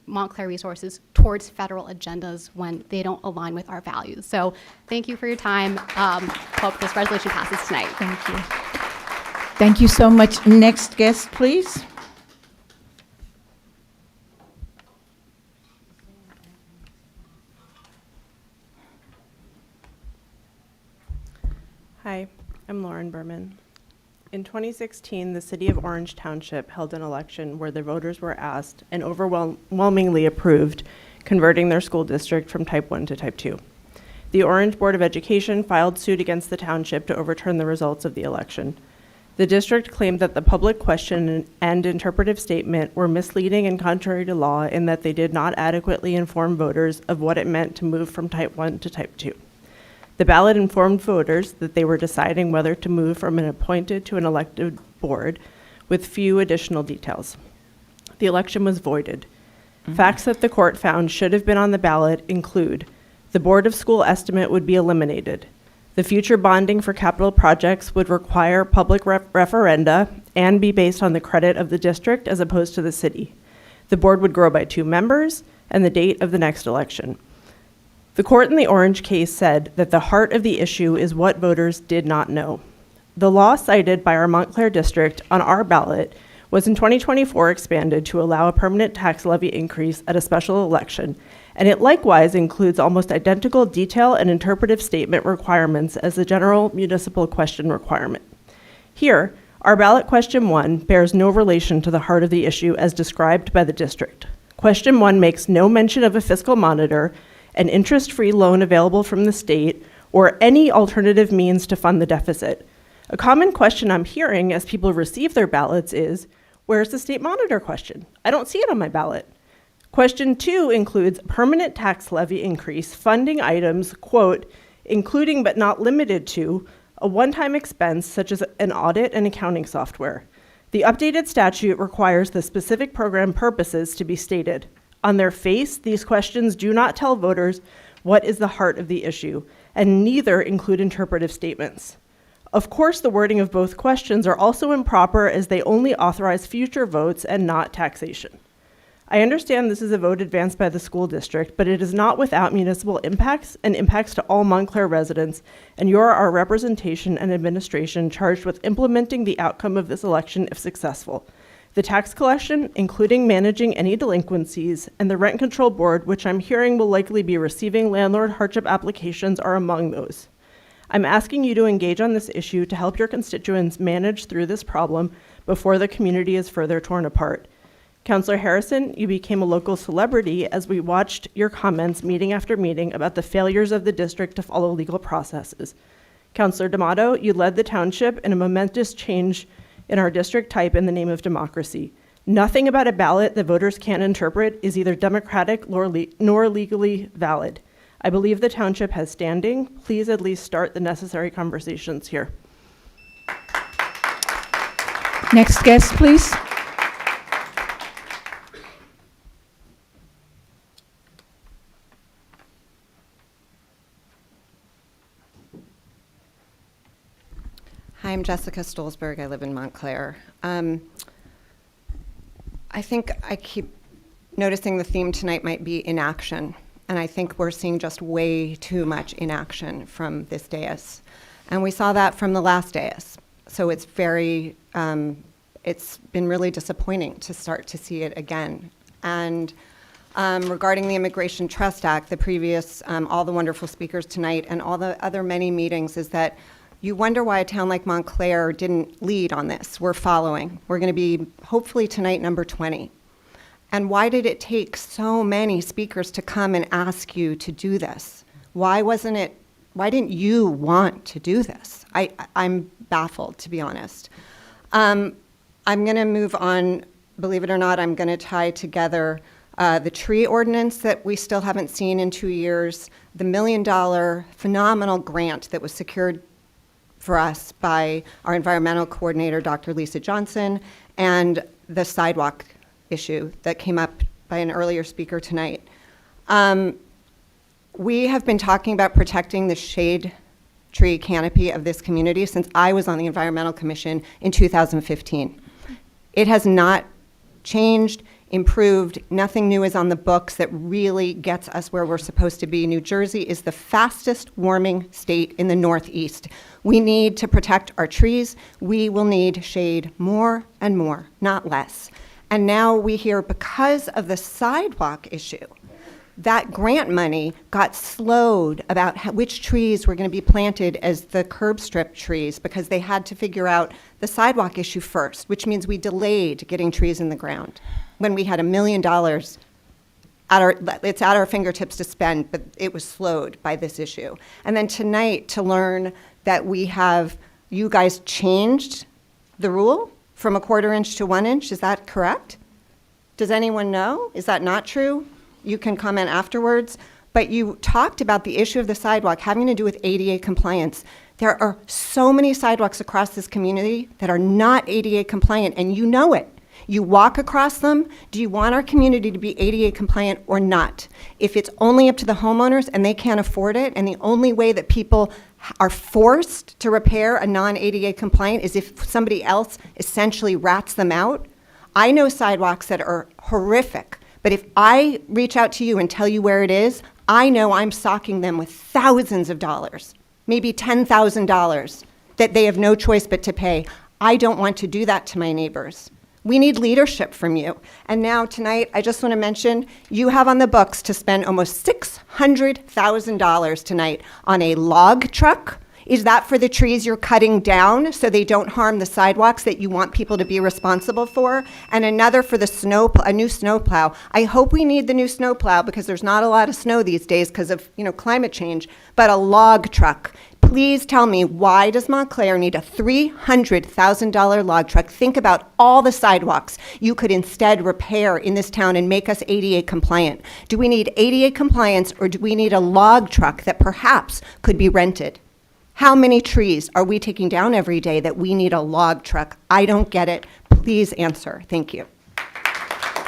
Speaker 13: Montclair resources towards federal agendas when they don't align with our values. So thank you for your time. Hope this resolution passes tonight.
Speaker 1: Thank you. Thank you so much. Next guest, please.
Speaker 2: Hi, I'm Lauren Berman. In 2016, the City of Orange Township held an election where the voters were asked and overwhelmingly approved converting their school district from Type 1 to Type 2. The Orange Board of Education filed suit against the township to overturn the results of the election. The district claimed that the public question and interpretive statement were misleading and contrary to law in that they did not adequately inform voters of what it meant to move from Type 1 to Type 2. The ballot informed voters that they were deciding whether to move from an appointed to an elected board with few additional details. The election was voided. Facts that the court found should have been on the ballot include the Board of School estimate would be eliminated. The future bonding for capital projects would require public referenda and be based on the credit of the district as opposed to the city. The board would grow by 2 members and the date of the next election. The court in the Orange case said that the heart of the issue is what voters did not know. The law cited by our Montclair district on our ballot was in 2024 expanded to allow a permanent tax levy increase at a special election, and it likewise includes almost identical detail and interpretive statement requirements as the general municipal question requirement. Here, our ballot question 1 bears no relation to the heart of the issue as described by the district. Question 1 makes no mention of a fiscal monitor, an interest-free loan available from the state, or any alternative means to fund the deficit. A common question I'm hearing as people receive their ballots is, where's the state monitor question? I don't see it on my ballot. Question 2 includes permanent tax levy increase funding items, quote, including but not limited to a one-time expense such as an audit and accounting software. The updated statute requires the specific program purposes to be stated. On their face, these questions do not tell voters what is the heart of the issue, and neither include interpretive statements. Of course, the wording of both questions are also improper as they only authorize future votes and not taxation. I understand this is a vote advanced by the school district, but it is not without municipal impacts and impacts to all Montclair residents, and you are our representation and administration charged with implementing the outcome of this election if successful. The tax collection, including managing any delinquencies, and the rent control board, which I'm hearing will likely be receiving landlord hardship applications, are among those. I'm asking you to engage on this issue to help your constituents manage through this problem before the community is further torn apart. Councillor Harrison, you became a local celebrity as we watched your comments meeting after meeting about the failures of the district to follow legal processes. Councillor D'Amato, you led the township in a momentous change in our district type in the name of democracy. Nothing about a ballot that voters can't interpret is either democratic nor legally valid. I believe the township has standing. Please at least start the necessary conversations here.
Speaker 1: Next guest, please.
Speaker 14: Hi, I'm Jessica Stolzberg. I live in Montclair. I think I keep noticing the theme tonight might be inaction, and I think we're seeing just way too much inaction from this dais. And we saw that from the last N.J.S.A. So it's very, it's been really disappointing to start to see it again. And regarding the Immigration Trust Act, the previous, all the wonderful speakers tonight and all the other many meetings, is that you wonder why a town like Montclair didn't lead on this. We're following. We're going to be, hopefully tonight, number 20. And why did it take so many speakers to come and ask you to do this? Why didn't you want to do this? I'm baffled, to be honest. I'm going to move on. Believe it or not, I'm going to tie together the tree ordinance that we still haven't seen in 2 years, the $1 million phenomenal grant that was secured for us by our environmental coordinator, Dr. Lisa Johnson, and the sidewalk issue that came up by an earlier speaker tonight. We have been talking about protecting the shade tree canopy of this community since I was on the Environmental Commission in 2015. It has not changed, improved, nothing new is on the books that really gets us where we're supposed to be. New Jersey is the fastest warming state in the Northeast. We need to protect our trees. We will need shade more and more, not less. And now we hear, because of the sidewalk issue, that grant money got slowed about which trees were going to be planted as the curb strip trees because they had to figure out the sidewalk issue first, which means we delayed getting trees in the ground when we had $1 million it's at our fingertips to spend, but it was slowed by this issue. And then tonight to learn that you guys changed the rule from 1/4 inch to 1 inch, is that correct? Does anyone know? Is that not true? You can comment afterwards, but you talked about the issue of the sidewalk having to do with ADA compliance. There are so many sidewalks across this community that are not ADA compliant, and you know it. You walk across them. Do you want our community to be ADA compliant or not? If it's only up to the homeowners and they can't afford it, and the only way that people are forced to repair a non-ADA compliant is if somebody else essentially rats them out. I know sidewalks that are horrific, but if I reach out to you and tell you where it is, I know I'm socking them with thousands of dollars, maybe $10,000, that they have no choice but to pay. I don't want to do that to my neighbors. We need leadership from you. And now tonight, I just want to mention, you have on the books to spend almost $600,000 tonight on a log truck. Is that for the trees you're cutting down so they don't harm the sidewalks that you want people to be responsible for? And another for a new snowplow. I hope we need the new snowplow because there's not a lot of snow these days because of climate change, but a log truck. Please tell me, why does Montclair need a $300,000 log truck? Think about all the sidewalks you could instead repair in this town and make us ADA compliant. Do we need ADA compliance, or do we need a log truck that perhaps could be rented? How many trees are we taking down every day that we need a log truck? I don't get it. Please answer. Thank you.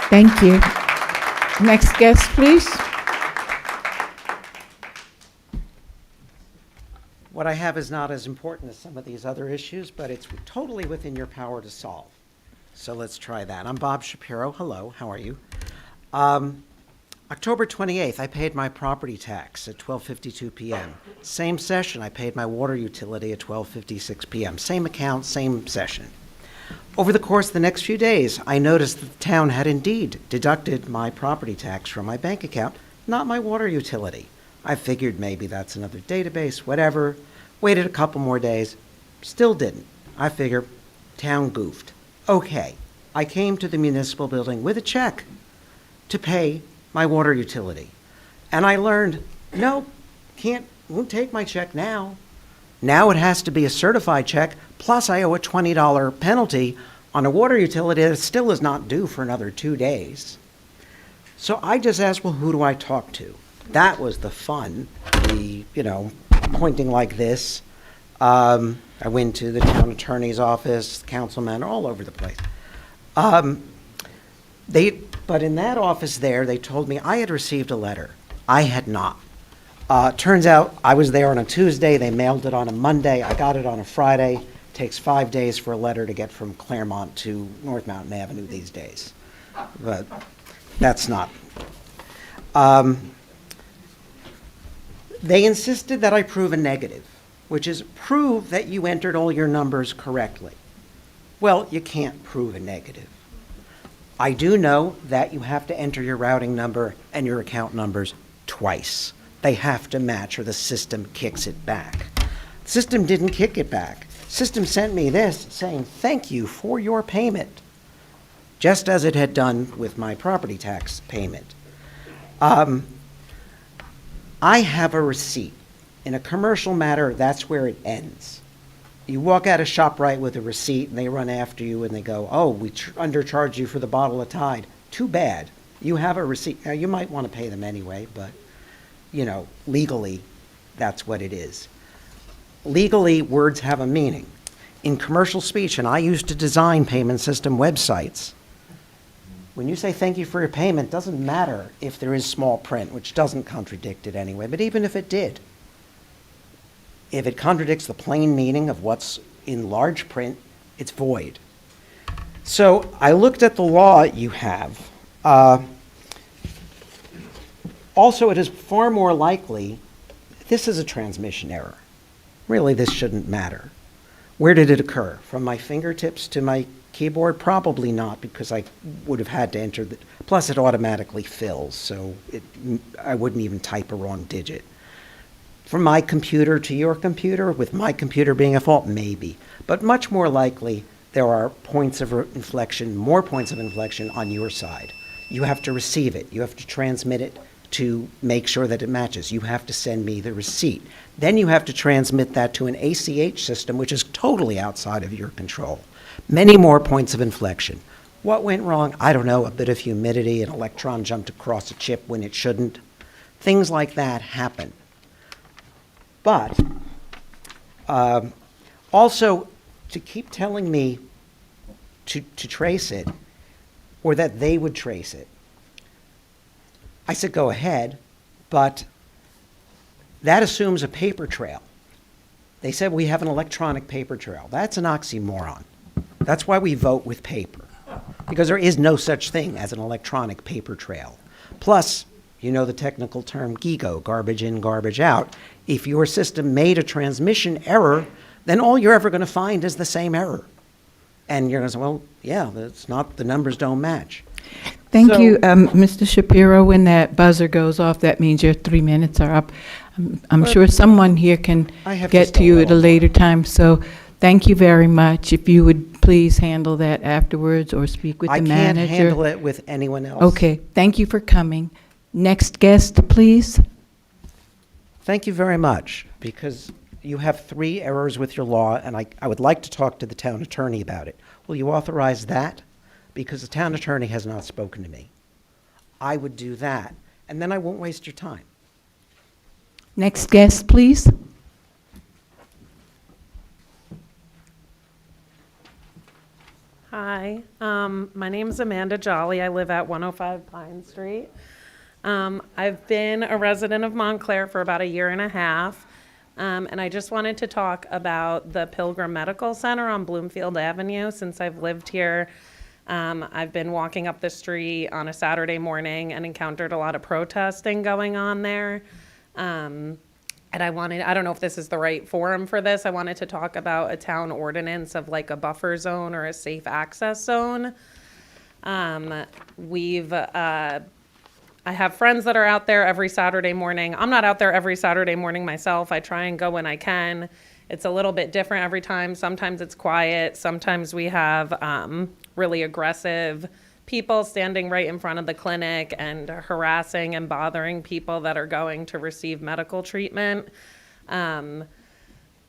Speaker 5: Thank you. Next guest, please.
Speaker 15: What I have is not as important as some of these other issues, but it's totally within your power to solve. So let's try that. I'm Bob Shapiro. Hello, how are you? October 28th, I paid my property tax at 12:52 p.m. Same session, I paid my water utility at 12:56 p.m. Same account, same session. Over the course of the next few days, I noticed that the town had indeed deducted my property tax from my bank account, not my water utility. I figured maybe that's another database, whatever. Waited a couple more days, still didn't. I figure town goofed. Okay, I came to the municipal building with a check to pay my water utility. And I learned, no, won't take my check now. Now it has to be a certified check, plus I owe a $20 penalty on a water utility that still is not due for another 2 days. So I just asked, well, who do I talk to? That was the fun, pointing like this. I went to the town attorney's office, councilman, all over the place. But in that office there, they told me I had received a letter. I had not. Turns out I was there on a Tuesday. They mailed it on a Monday. I got it on a Friday. It takes 5 days for a letter to get from Claremont to North Mountain Avenue these days. But that's not. They insisted that I prove a negative, which is prove that you entered all your numbers correctly. Well, you can't prove a negative. I do know that you have to enter your routing number and your account numbers twice. They have to match or the system kicks it back. The system didn't kick it back. System sent me this saying, thank you for your payment, just as it had done with my property tax payment. I have a receipt. In a commercial matter, that's where it ends. You walk out of ShopRite with a receipt and they run after you and they go, oh, we undercharged you for the bottle of Tide. Too bad. You have a receipt. Now, you might want to pay them anyway, but, you know, legally, that's what it is. Legally, words have a meaning. In commercial speech, and I used to design payment system websites, when you say thank you for your payment, it doesn't matter if there is small print, which doesn't contradict it anyway, but even if it did, if it contradicts the plain meaning of what's in large print, it's void. So I looked at the law you have. Also, it is far more likely this is a transmission error. Really, this shouldn't matter. Where did it occur? From my fingertips to my keyboard? Probably not, because I would have had to enter the, plus it automatically fills, so I wouldn't even type a wrong digit. From my computer to your computer, with my computer being at fault, maybe. But much more likely, there are points of inflection, more points of inflection on your side. You have to receive it. You have to transmit it to make sure that it matches. You have to send me the receipt. Then you have to transmit that to an ACH system, which is totally outside of your control. Many more points of inflection. What went wrong? I don't know. A bit of humidity, an electron jumped across a chip when it shouldn't. Things like that happen. But also, to keep telling me to trace it, or that they would trace it, I said, go ahead, but that assumes a paper trail. They said we have an electronic paper trail. That's an oxymoron. That's why we vote with paper, because there is no such thing as an electronic paper trail. Plus, you know the technical term GIGO, garbage in, garbage out. If your system made a transmission error, then all you're ever going to find is the same error. And you're going to say, well, yeah, that's not, the numbers don't match.
Speaker 5: Thank you, Mr. Shapiro. When that buzzer goes off, that means your 3 minutes are up. I'm sure someone here can get to you at a later time, so thank you very much. If you would please handle that afterwards or speak with the manager.
Speaker 15: I can't handle it with anyone else.
Speaker 5: Okay, thank you for coming. Next guest, please.
Speaker 15: Thank you very much, because you have 3 errors with your law, and I would like to talk to the town attorney about it. Will you authorize that? Because the town attorney has not spoken to me. I would do that, and then I won't waste your time.
Speaker 5: Next guest, please.
Speaker 16: Hi, my name is Amanda Jolly. I live at 105 Pine Street. I've been a resident of Montclair for about 1.5 years, and I just wanted to talk about the Pilgrim Medical Center on Bloomfield Avenue. Since I've lived here, I've been walking up the street on a Saturday morning and encountered a lot of protesting going on there. And I don't know if this is the right forum for this. I wanted to talk about a town ordinance of like a buffer zone or a safe access zone. I have friends that are out there every Saturday morning. I'm not out there every Saturday morning myself. I try and go when I can. It's a little bit different every time. Sometimes it's quiet. Sometimes we have really aggressive people standing right in front of the clinic and harassing and bothering people that are going to receive medical treatment.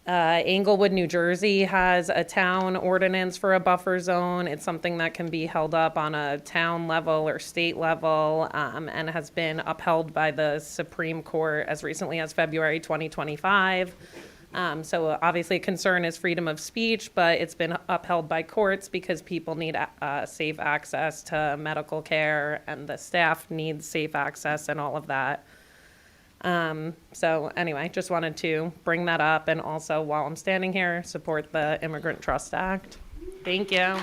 Speaker 16: Englewood, New Jersey has a town ordinance for a buffer zone. It's something that can be held up on a town level or state level, and has been upheld by the Supreme Court as recently as February 2025. So obviously a concern is freedom of speech, but it's been upheld by courts because people need safe access to medical care, and the staff needs safe access and all of that. So anyway, just wanted to bring that up, and also while I'm standing here, support the Immigrant Trust Act. Thank you.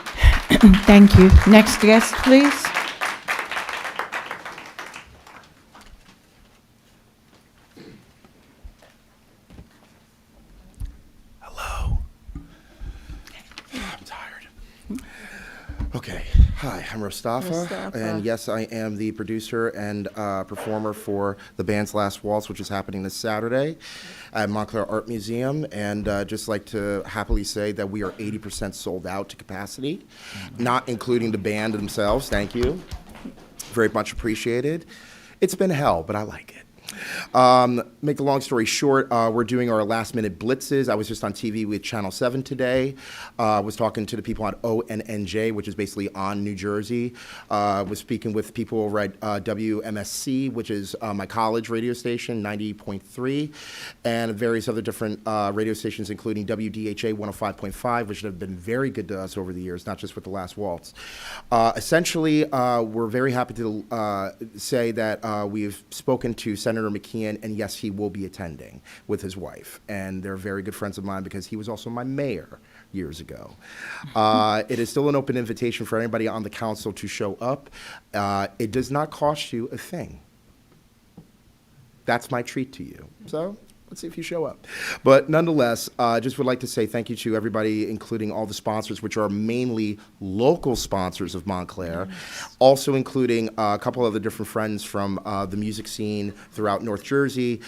Speaker 5: Thank you. Next guest, please.
Speaker 17: Mustafa. And yes, I am the producer and performer for the band's Last Waltz, which is happening this Saturday at Montclair Art Museum. And just like to happily say that we are 80% sold out to capacity, not including the band themselves. Thank you. Very much appreciated. It's been hell, but I like it. Make the long story short, we're doing our last minute blitzes. I was just on TV with Channel 7 today. Was talking to the people on O and N.J.S.A, which is basically on New Jersey. Was speaking with people over at WMSC, which is my college radio station, 90.3, and various other different radio stations, including WDHA 105.5, which have been very good to us over the years, not just with the Last Waltz. Essentially, we're very happy to say that we've spoken to Senator McKeon, and yes, he will be attending with his wife. And they're very good friends of mine because he was also my mayor years ago. It is still an open invitation for anybody on the council to show up. It does not cost you a thing. That's my treat to you. So let's see if you show up. But nonetheless, just would like to say thank you to everybody, including all the sponsors, which are mainly local sponsors of Montclair, also including a couple of the different friends from the music scene throughout North Jersey.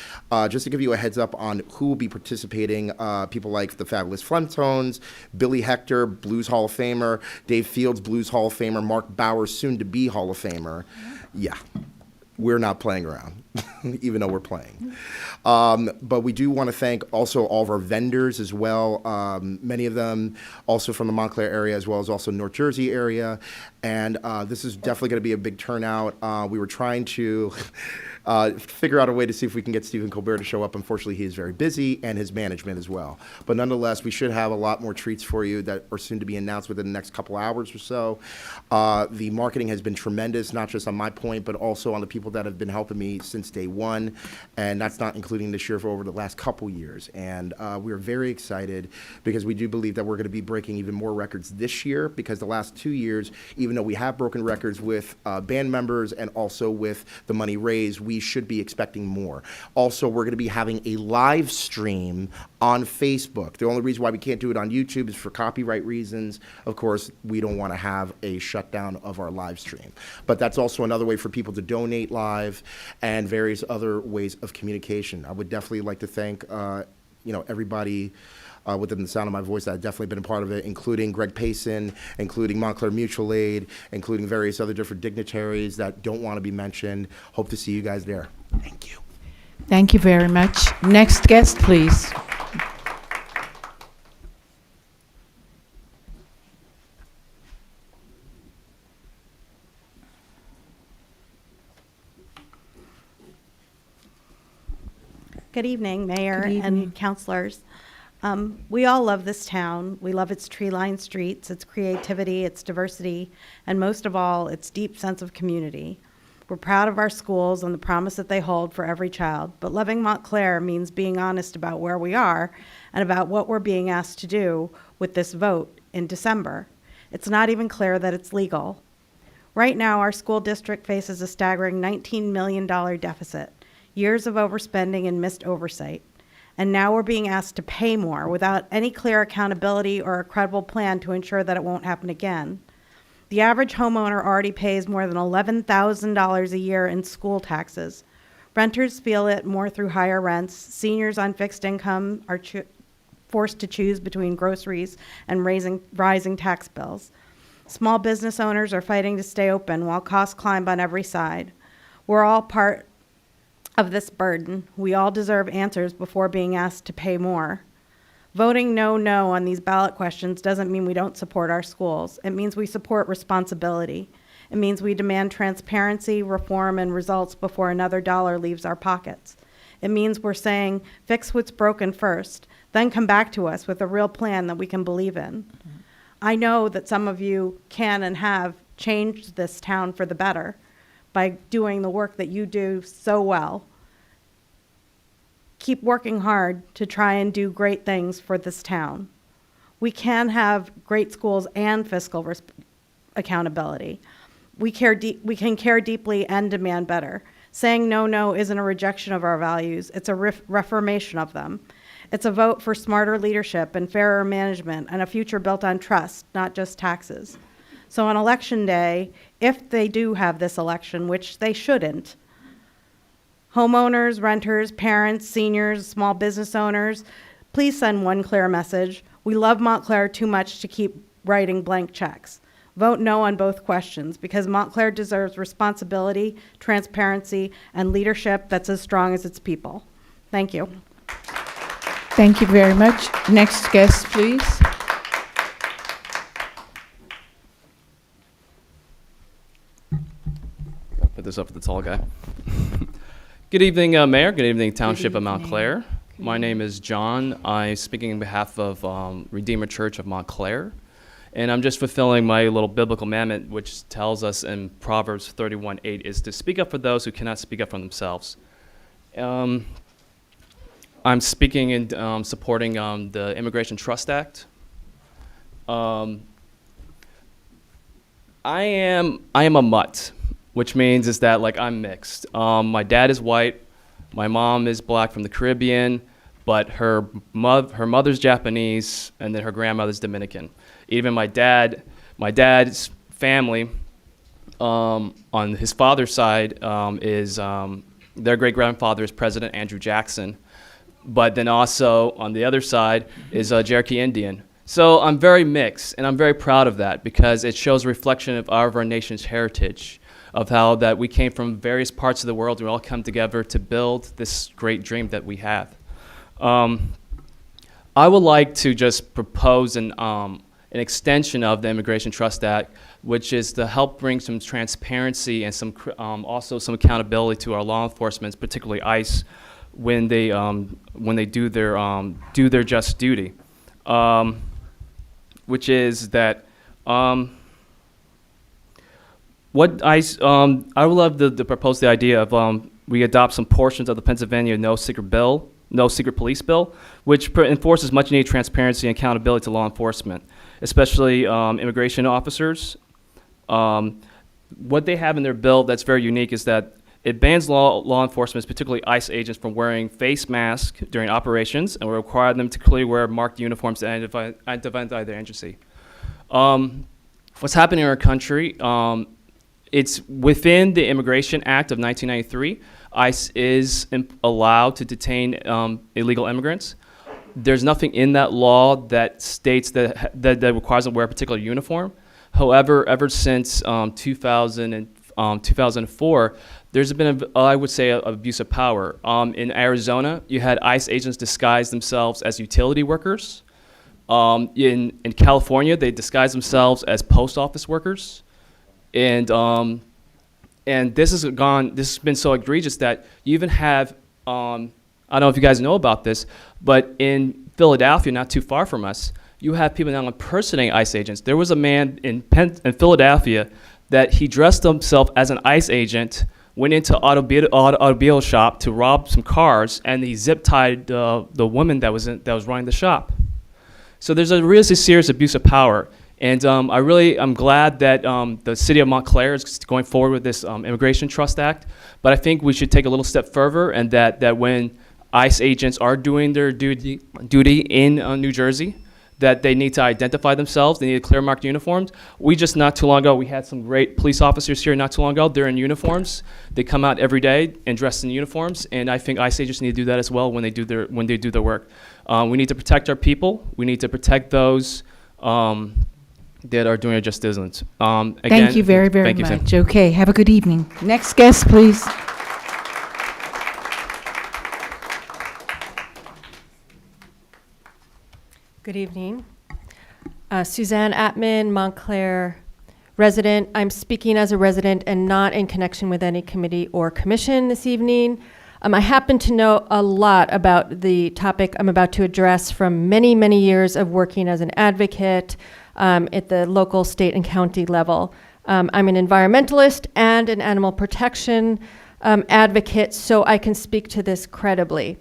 Speaker 17: Just to give you a heads up on who will be participating, people like the Fabulous Flemtones, Billy Hector, Blues Hall of Famer, Dave Fields, Blues Hall of Famer, Mark Bowers, soon-to-be Hall of Famer. Yeah. We're not playing around, even though we're playing. But we do want to thank also all of our vendors as well, many of them also from the Montclair area as well as also North Jersey area. And this is definitely going to be a big turnout. We were trying to figure out a way to see if we can get Stephen Colbert to show up. Unfortunately, he is very busy, and his management as well. But nonetheless, we should have a lot more treats for you that are soon to be announced within the next couple hours or so. The marketing has been tremendous, not just on my point, but also on the people that have been helping me since day one. And that's not including this year for over the last couple years. And we're very excited because we do believe that we're going to be breaking even more records this year, because the last 2 years, even though we have broken records with band members and also with the money raised, we should be expecting more. Also, we're going to be having a live stream on Facebook. The only reason why we can't do it on YouTube is for copyright reasons. Of course, we don't want to have a shutdown of our live stream. But that's also another way for people to donate live and various other ways of communication. I would definitely like to thank everybody within the sound of my voice that have definitely been a part of it, including Greg Payson, including Montclair Mutual Aid, including various other different dignitaries that don't want to be mentioned. Hope to see you guys there. Thank you.
Speaker 1: Thank you very much. Next guest, please.
Speaker 18: Good evening, Mayor
Speaker 1: Good evening.
Speaker 18: and councilors. We all love this town. We love its tree-lined streets, its creativity, its diversity, and most of all, its deep sense of community. We're proud of our schools and the promise that they hold for every child, but loving Montclair means being honest about where we are and about what we're being asked to do with this vote in December. It's not even clear that it's legal. Right now, our school district faces a staggering $19 million deficit, years of overspending and missed oversight. And now we're being asked to pay more without any clear accountability or a credible plan to ensure that it won't happen again. The average homeowner already pays more than $11,000 a year in school taxes. Renters feel it more through higher rents. Seniors on fixed income are forced to choose between groceries and rising tax bills. Small business owners are fighting to stay open while costs climb on every side. We're all part of this burden. We all deserve answers before being asked to pay more. Voting no on these ballot questions doesn't mean we don't support our schools. It means we support responsibility. It means we demand transparency, reform, and results before another dollar leaves our pockets. It means we're saying, fix what's broken first, then come back to us with a real plan that we can believe in. I know that some of you can and have changed this town for the better by doing the work that you do so well. Keep working hard to try and do great things for this town. We can have great schools and fiscal accountability. We can care deeply and demand better. Saying no isn't a rejection of our values, it's a reformation of them. It's a vote for smarter leadership and fairer management and a future built on trust, not just taxes. So on election day, if they do have this election, which they shouldn't, homeowners, renters, parents, seniors, small business owners, please send one clear message. We love Montclair too much to keep writing blank checks. Vote no on both questions because Montclair deserves responsibility, transparency, and leadership that's as strong as its people. Thank you.
Speaker 5: Thank you very much. Next guest, please.
Speaker 19: I'll put this up for the tall guy. Good evening, Mayor. Good evening, Township of Montclair. My name is John. I'm speaking on behalf of Redeemer Church of Montclair. And I'm just fulfilling my little biblical mandate, which tells us in Proverbs 31:8 is to speak up for those who cannot speak up for themselves. I'm speaking and supporting the Immigration Trust Act. I am a mutt, which means is that like I'm mixed. My dad is white, my mom is black from the Caribbean, but her mother's Japanese, and then her grandmother's Dominican. Even my dad's family, on his father's side, is their great grandfather is President Andrew Jackson, but then also on the other side is Cherokee Indian. So I'm very mixed, and I'm very proud of that because it shows a reflection of our nation's heritage, of how that we came from various parts of the world. We all come together to build this great dream that we have. I would like to just propose an extension of the Immigration Trust Act, which is to help bring some transparency and some also some accountability to our law enforcement, particularly ICE, when they do their just duty, which is that what ICE I would love to propose the idea of we adopt some portions of the Pennsylvania No Secret Police Bill, which enforces much needed transparency and accountability to law enforcement, especially immigration officers. What they have in their bill that's very unique is that it bans law enforcement, particularly ICE agents, from wearing face masks during operations and will require them to clearly wear marked uniforms to identify their agency. What's happening in our country, it's within the Immigration Act of 1993. ICE is allowed to detain illegal immigrants. There's nothing in that law that states that requires them to wear a particular uniform. However, ever since 2004, there's been, I would say, an abuse of power. In Arizona, you had ICE agents disguise themselves as utility workers. In California, they disguise themselves as post office workers. And this has been so egregious that you even have, I don't know if you guys know about this, but in Philadelphia, not too far from us, you have people now impersonating ICE agents. There was a man in Philadelphia that he dressed himself as an ICE agent, went into automobile shop to rob some cars, and he zip-tied the woman that was running the shop. So there's a really serious abuse of power. And I'm glad that the city of Montclair is going forward with this Immigration Trust Act, but I think we should take a little step further, and that when ICE agents are doing their duty in New Jersey, that they need to identify themselves, they need clear marked uniforms. Not too long ago, we had some great police officers here not too long ago. They're in uniforms. They come out every day and dressed in uniforms, and I think ICE agents need to do that as well when they do their work. We need to protect our people. We need to protect those that are doing it just isn't.
Speaker 5: Thank you very, very much. Okay, have a good evening. Next guest, please.
Speaker 20: Good evening. Suzanne Atman, Montclair resident. I'm speaking as a resident and not in connection with any committee or commission this evening. I happen to know a lot about the topic I'm about to address from many, many years of working as an advocate at the local, state, and county level. I'm an environmentalist and an animal protection advocate, so I can speak to this credibly.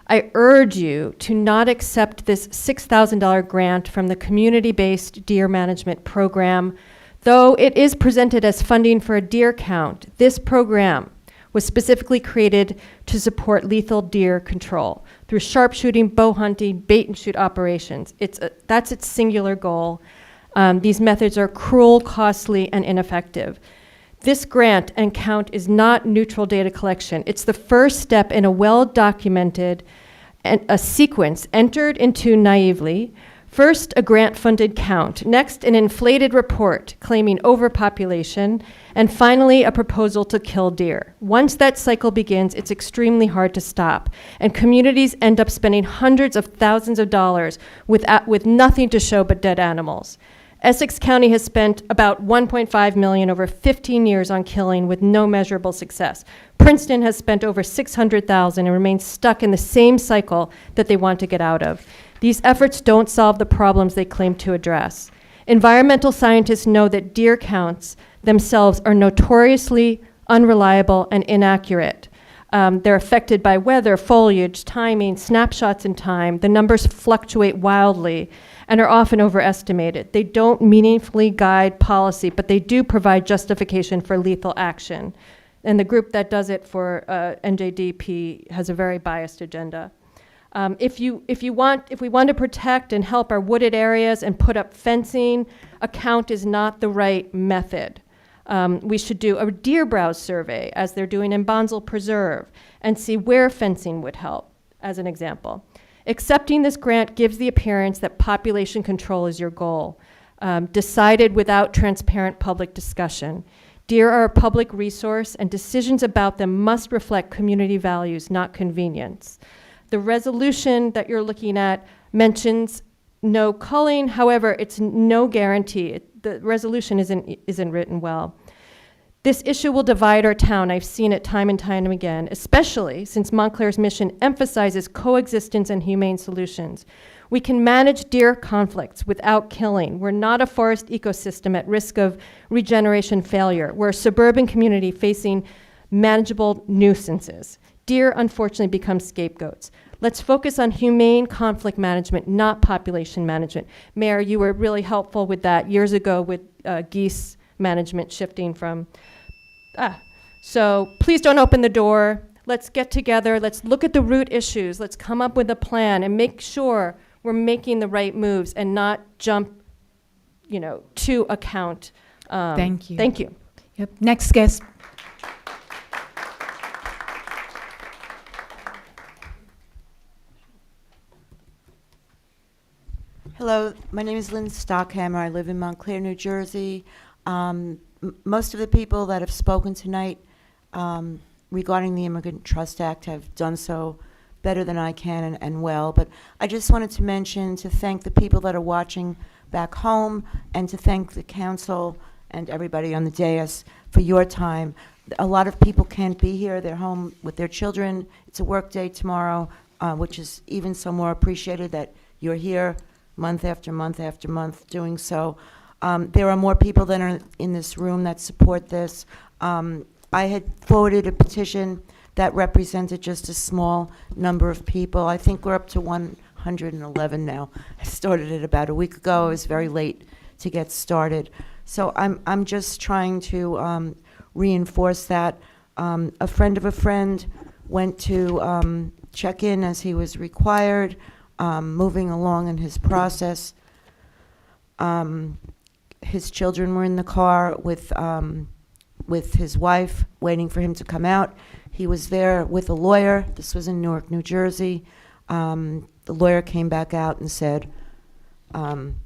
Speaker 20: I urge you to not accept this $6,000 grant from the Community-Based Deer Management Program. Though it is presented as funding for a deer count, this program was specifically created to support lethal deer control through sharpshooting, bow hunting, bait and shoot operations. That's its singular goal. These methods are cruel, costly, and ineffective. This grant and count is not neutral data collection. It's the first step in a well-documented a sequence entered into naively. First, a grant-funded count. Next, an inflated report claiming overpopulation. And finally, a proposal to kill deer. Once that cycle begins, it's extremely hard to stop. And communities end up spending hundreds of thousands of dollars with nothing to show but dead animals. Essex County has spent about $1.5 million over 15 years on killing with no measurable success. Princeton has spent over $600,000 and remains stuck in the same cycle that they want to get out of. These efforts don't solve the problems they claim to address. Environmental scientists know that deer counts themselves are notoriously unreliable and inaccurate. They're affected by weather, foliage, timing, snapshots in time. The numbers fluctuate wildly and are often overestimated. They don't meaningfully guide policy, but they do provide justification for lethal action. And the group that does it for NJDP has a very biased agenda. If we want to protect and help our wooded areas and put up fencing, a count is not the right method. We should do a deer browse survey, as they're doing in Bonsall Preserve, and see where fencing would help, as an example. Accepting this grant gives the appearance that population control is your goal, decided without transparent public discussion. Deer are a public resource, and decisions about them must reflect community values, not convenience. The resolution that you're looking at mentions no culling. However, it's no guarantee. The resolution isn't written well. This issue will divide our town. I've seen it time and time again, especially since Montclair's mission emphasizes coexistence and humane solutions. We can manage deer conflicts without killing. We're not a forest ecosystem at risk of regeneration failure. We're a suburban community facing manageable nuisances. Deer, unfortunately, become scapegoats. Let's focus on humane conflict management, not population management. Mayor, you were really helpful with that years ago with geese management shifting from... So please don't open the door. Let's get together. Let's look at the root issues. Let's come up with a plan and make sure we're making the right moves and not jump, to account.
Speaker 1: Thank you.
Speaker 20: Thank you.
Speaker 1: Yep. Next guest.
Speaker 3: Hello, my name is Lynn Stockhammer. I live in Montclair, New Jersey. Most of the people that have spoken tonight regarding the Immigrant Trust Act have done so better than I can and well, but I just wanted to thank the people that are watching back home and to thank the council and everybody on the dais for your time. A lot of people can't be here. They're home with their children. It's a work day tomorrow, which is even so more appreciated that you're here month after month after month doing so. There are more people than are in this room that support this. I had forwarded a petition that represented just a small number of people. I think we're up to 111 now. I started it about a week ago. I was very late to get started. So I'm just trying to reinforce that. A friend of a friend went to check in as he was required, moving along in his process. His children were in the car with his wife, waiting for him to come out. He was there with a lawyer. This was in Newark, New Jersey. The lawyer came back out and said,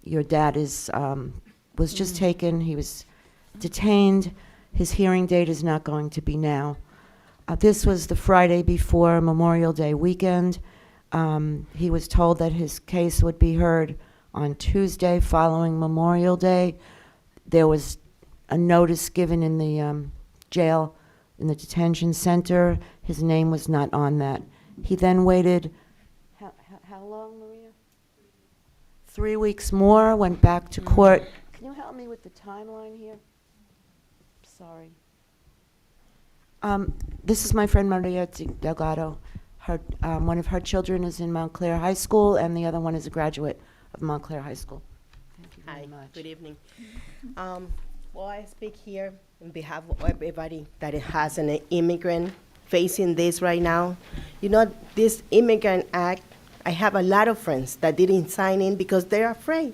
Speaker 3: your dad was just taken. He was detained. His hearing date is not going to be now. This was the Friday before Memorial Day weekend. He was told that his case would be heard on Tuesday following Memorial Day. There was a notice given in the jail, in the detention center. His name was not on that. He then waited, how long, Maria? 3 weeks more, went back to court. Can you help me with the timeline here? Sorry. This is my friend Maria Delgado. One of her children is in Montclair High School, and the other one is a graduate of Montclair High School. Thank you very much.
Speaker 6: Good evening. Well, I speak here on behalf of everybody that has an immigrant facing this right now. This Immigrant Act, I have a lot of friends that didn't sign in because they're afraid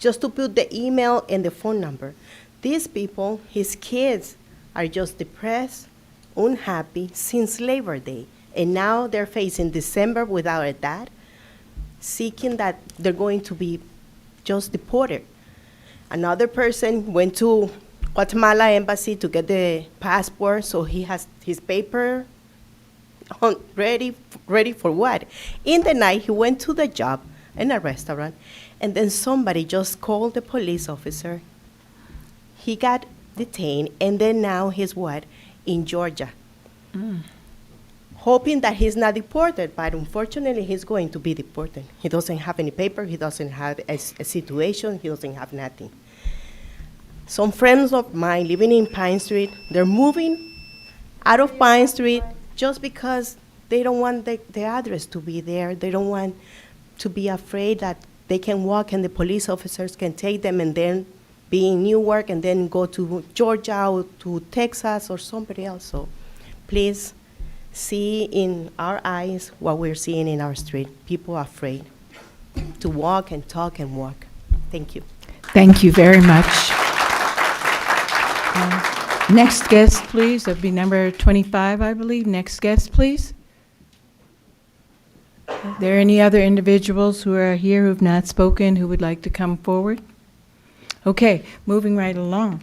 Speaker 6: just to put the email and the phone number. These people, his kids, are just depressed, unhappy since Labor Day. And now they're facing December without a dad, seeking that they're going to be just deported. Another person went to Guatemala embassy to get the passport, so he has his paper ready for what? In the night, he went to the job in a restaurant, and then somebody just called the police officer. He got detained, and then now he's what? In Georgia. Hoping that he's not deported, but unfortunately he's going to be deported. He doesn't have any paper, he doesn't have a situation, he doesn't have nothing. Some friends of mine living in Pine Street, they're moving out of Pine Street just because they don't want the address to be there. They don't want to be afraid that they can walk and the police officers can take them and then be in Newark and then go to Georgia or to Texas or somebody else. So please see in our eyes what we're seeing in our street. People are afraid to walk and talk and walk. Thank you.
Speaker 5: Thank you very much. Next guest, please. That'd be number 25, I believe. Next guest, please. Are there any other individuals who are here who have not spoken who would like to come forward? Okay, moving right along.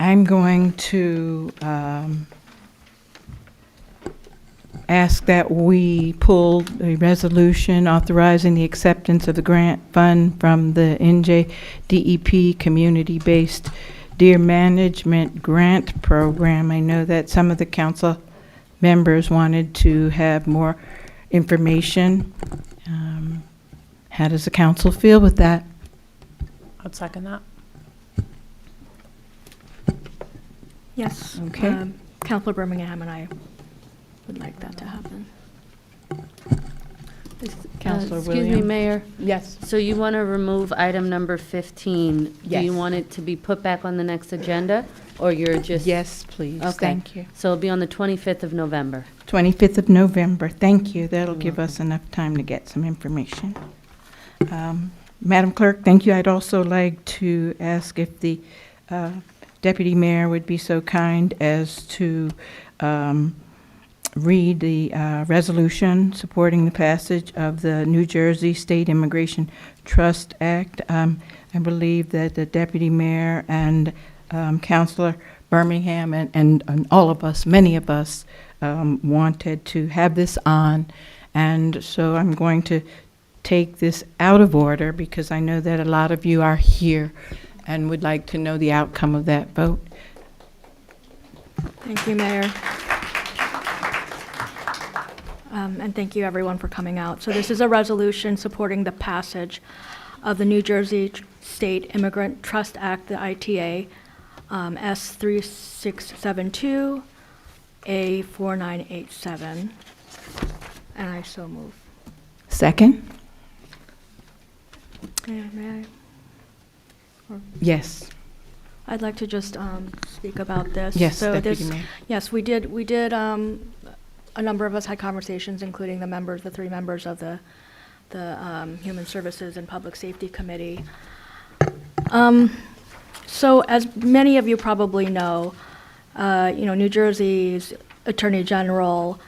Speaker 5: I'm going to ask that we pull a resolution authorizing the acceptance of the grant fund from the N.J.S.A Community-Based Deer Management Grant Program. I know that some of the council members wanted to have more information. How does the council feel with that?
Speaker 8: I'd second that.
Speaker 21: Yes.
Speaker 5: Okay.
Speaker 21: Councilor Birmingham and I would like that to happen.
Speaker 5: Councilor
Speaker 22: Excuse me,
Speaker 5: Williams.
Speaker 22: Mayor.
Speaker 5: Yes.
Speaker 22: So you want to remove item number 15. Do
Speaker 5: Yes.
Speaker 22: you want it to be put back on the next agenda, or you're just?
Speaker 5: Yes, please.
Speaker 22: Okay.
Speaker 5: Thank you.
Speaker 22: So it'll be on the 25th of November.
Speaker 5: 25th of November. Thank you. That'll give us enough time to get some information. Madam Clerk, thank you. I'd also like to ask if the Deputy Mayor would be so kind as to read the resolution supporting the passage of the New Jersey State Immigration Trust Act. I believe that the Deputy Mayor and Councilor Birmingham and all of us, many of us, wanted to have this on. And so I'm going to take this out of order because I know that a lot of you are here and would like to know the outcome of that vote.
Speaker 21: Thank you, Mayor. And thank you, everyone, for coming out. So this is a resolution supporting the passage of the New Jersey State Immigrant Trust Act, the ITA, S3672, A4987. And I so move.
Speaker 5: Second?
Speaker 21: May I? Or-
Speaker 5: Yes.
Speaker 21: I'd like to just speak about this.
Speaker 5: Yes,
Speaker 21: So
Speaker 5: Deputy
Speaker 21: this,
Speaker 5: Mayor.
Speaker 21: yes, we did. A number of us had conversations, including the three members of the Human Services and Public Safety Committee. So, as many of you probably know, New Jersey's Attorney General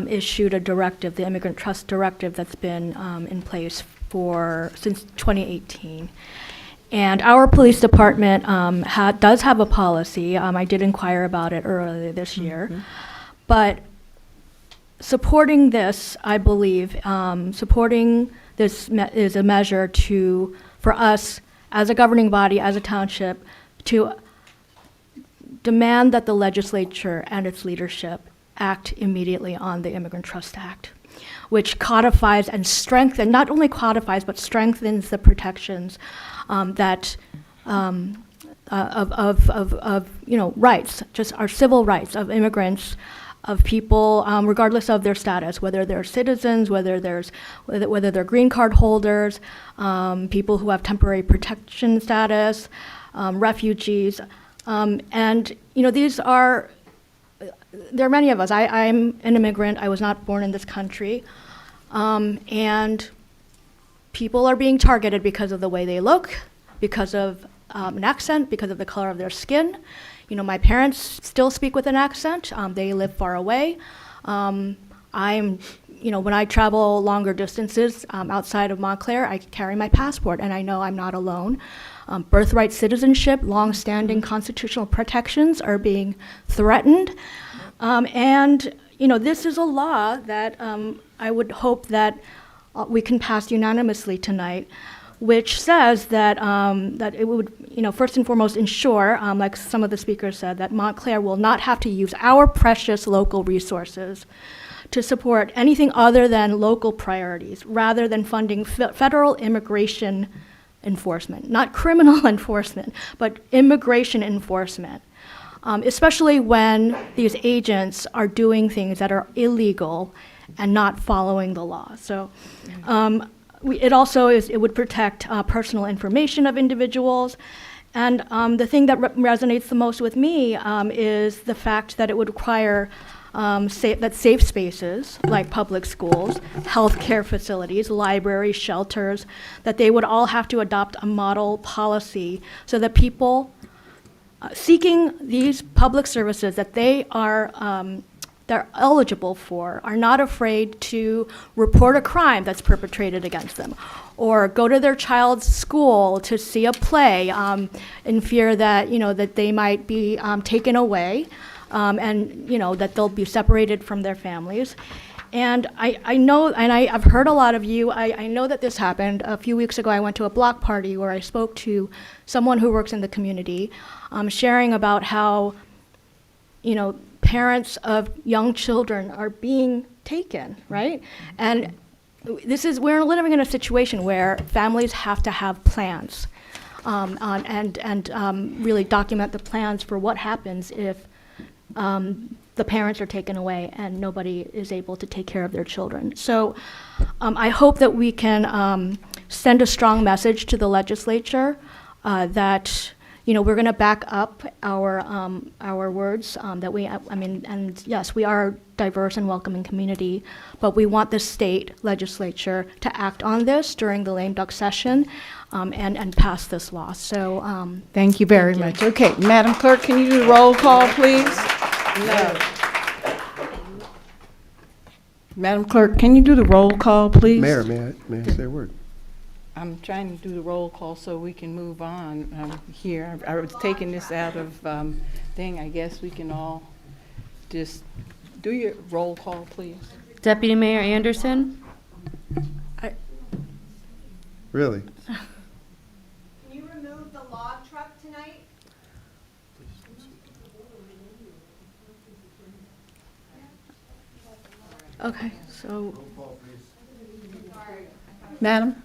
Speaker 21: issued a directive, the Immigrant Trust Directive, that's been in place since 2018. And our police department does have a policy. I did inquire about it earlier this year. But supporting this, I believe, supporting this is a measure for us as a governing body, as a township, to demand that the legislature and its leadership act immediately on the Immigrant Trust Act, which codifies and strengthens, not only codifies, but strengthens the protections that of rights, just our civil rights of immigrants, of people, regardless of their status, whether they're citizens, whether they're green card holders, people who have temporary protection status, refugees, and these are there are many of us. I'm an immigrant. I was not born in this country. And people are being targeted because of the way they look, because of an accent, because of the color of their skin. You know, my parents still speak with an accent. They live far away. You know, when I travel longer distances outside of Montclair, I carry my passport, and I know I'm not alone. Birthright citizenship, long-standing constitutional protections are being threatened. And, you know, this is a law that I would hope that we can pass unanimously tonight, which says that, that it would, you know, first and foremost ensure, like some of the speakers said, that Montclair will not have to use our precious local resources to support anything other than local priorities, rather than funding federal immigration enforcement, not criminal enforcement, but immigration enforcement, especially when these agents are doing things that are illegal and not following the law. So it would protect personal information of individuals. And the thing that resonates the most with me is the fact that it would require that safe spaces like public schools, healthcare facilities, libraries, shelters, that they would all have to adopt a model policy so that people seeking these public services that they're eligible for are not afraid to report a crime that's perpetrated against them, or go to their child's school to see a play in fear that, you know, that they might be taken away. And, you know, that they'll be separated from their families. And I know, and I've heard a lot of you, I know that this happened. A few weeks ago, I went to a block party where I spoke to someone who works in the community, sharing about how, you know, parents of young children are being taken, right? And we're living in a situation where families have to have plans and really document the plans for what happens if the parents are taken away and nobody is able to take care of their children. So I hope that we can send a strong message to the legislature that, you know, we're going to back up our words that and yes, we are a diverse and welcoming community, but we want the state legislature to act on this during the lame duck session and pass this law. So
Speaker 5: Thank you very much. Okay, Madam Clerk, can you do the roll call, please? No. Madam Clerk, can you do the roll call, please?
Speaker 7: Mayor, may I say a word?
Speaker 5: I'm trying to do the roll call so we can move on here. I was taking this out of thing. I guess we can all just do your roll call, please.
Speaker 22: Deputy Mayor Anderson?
Speaker 7: Really?
Speaker 14: Can you remove the log truck tonight?
Speaker 21: Okay, so.
Speaker 5: Madam?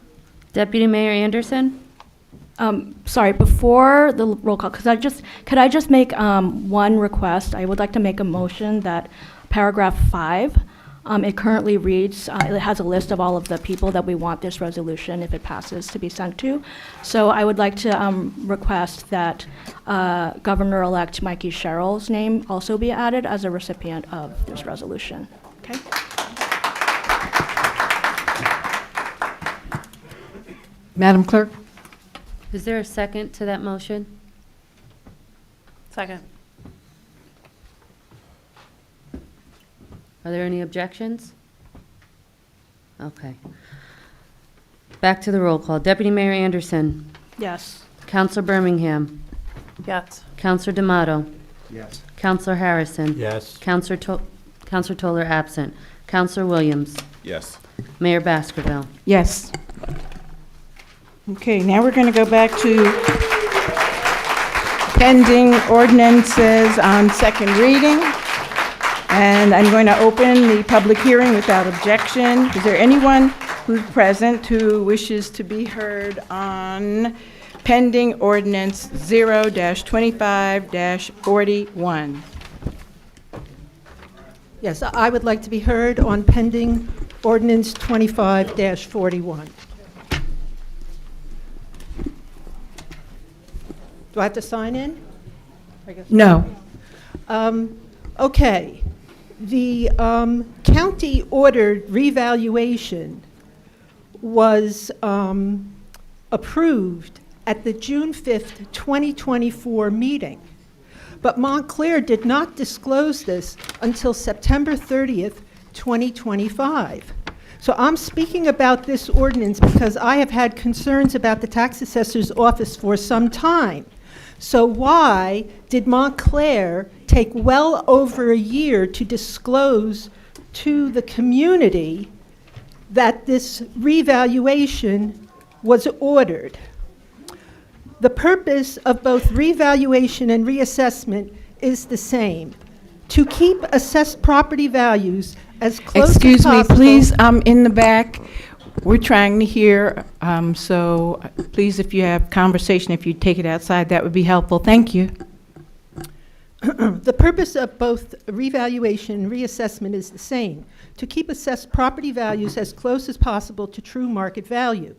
Speaker 22: Deputy Mayor Anderson?
Speaker 21: Sorry, before the roll call, could I just make one request? I would like to make a motion that paragraph 5, it currently reads, it has a list of all of the people that we want this resolution, if it passes, to be sent to. So I would like to request that Governor-elect Mikey Sherrill's name also be added as a recipient of this resolution. Okay?
Speaker 5: Madam Clerk?
Speaker 22: Is there a second to that motion?
Speaker 16: Second.
Speaker 22: Are there any objections? Okay. Back to the roll call. Deputy Mayor Anderson?
Speaker 21: Yes.
Speaker 22: Counselor Birmingham?
Speaker 16: Yes.
Speaker 22: Counselor D'Amato?
Speaker 7: Yes.
Speaker 22: Counselor Harrison?
Speaker 7: Yes.
Speaker 22: Counselor Toller absent. Counselor Williams?
Speaker 7: Yes.
Speaker 22: Mayor Baskerville?
Speaker 5: Yes. Okay, now we're going to go back to pending ordinances on second reading. And I'm going to open the public hearing without objection. Is there anyone who's present who wishes to be heard on pending ordinance 0-25-41?
Speaker 11: Yes, I would like to be heard on pending ordinance 25-41. Do I have to sign in? I guess.
Speaker 5: No.
Speaker 11: Okay, the county ordered revaluation was approved at the June 5th, 2024 meeting. But Montclair did not disclose this until September 30th, 2025. So I'm speaking about this ordinance because I have had concerns about the tax assessor's office for some time. So why did Montclair take well over a year to disclose to the community that this revaluation was ordered? The purpose of both revaluation and reassessment is the same: to keep assessed property values as close as possible.
Speaker 5: Excuse me, please, in the back, we're trying to hear, so please, if you have conversation, if you take it outside, that would be helpful. Thank you.
Speaker 11: The purpose of both revaluation and reassessment is the same: to keep assessed property values as close as possible to true market value.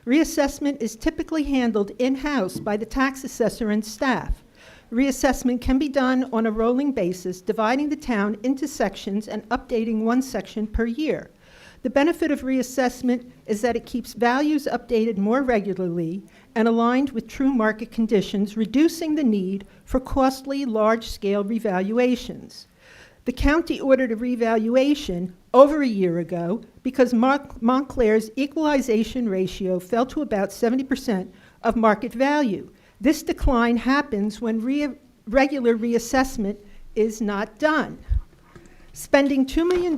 Speaker 11: Reassessment is typically handled in-house by the tax assessor and staff. Reassessment can be done on a rolling basis, dividing the town into sections and updating one section per year. The benefit of reassessment is that it keeps values updated more regularly and aligned with true market conditions, reducing the need for costly, large-scale revaluations. The county ordered a revaluation over a year ago because Montclair's equalization ratio fell to about 70% of market value. This decline happens when regular reassessment is not done. Spending $2 million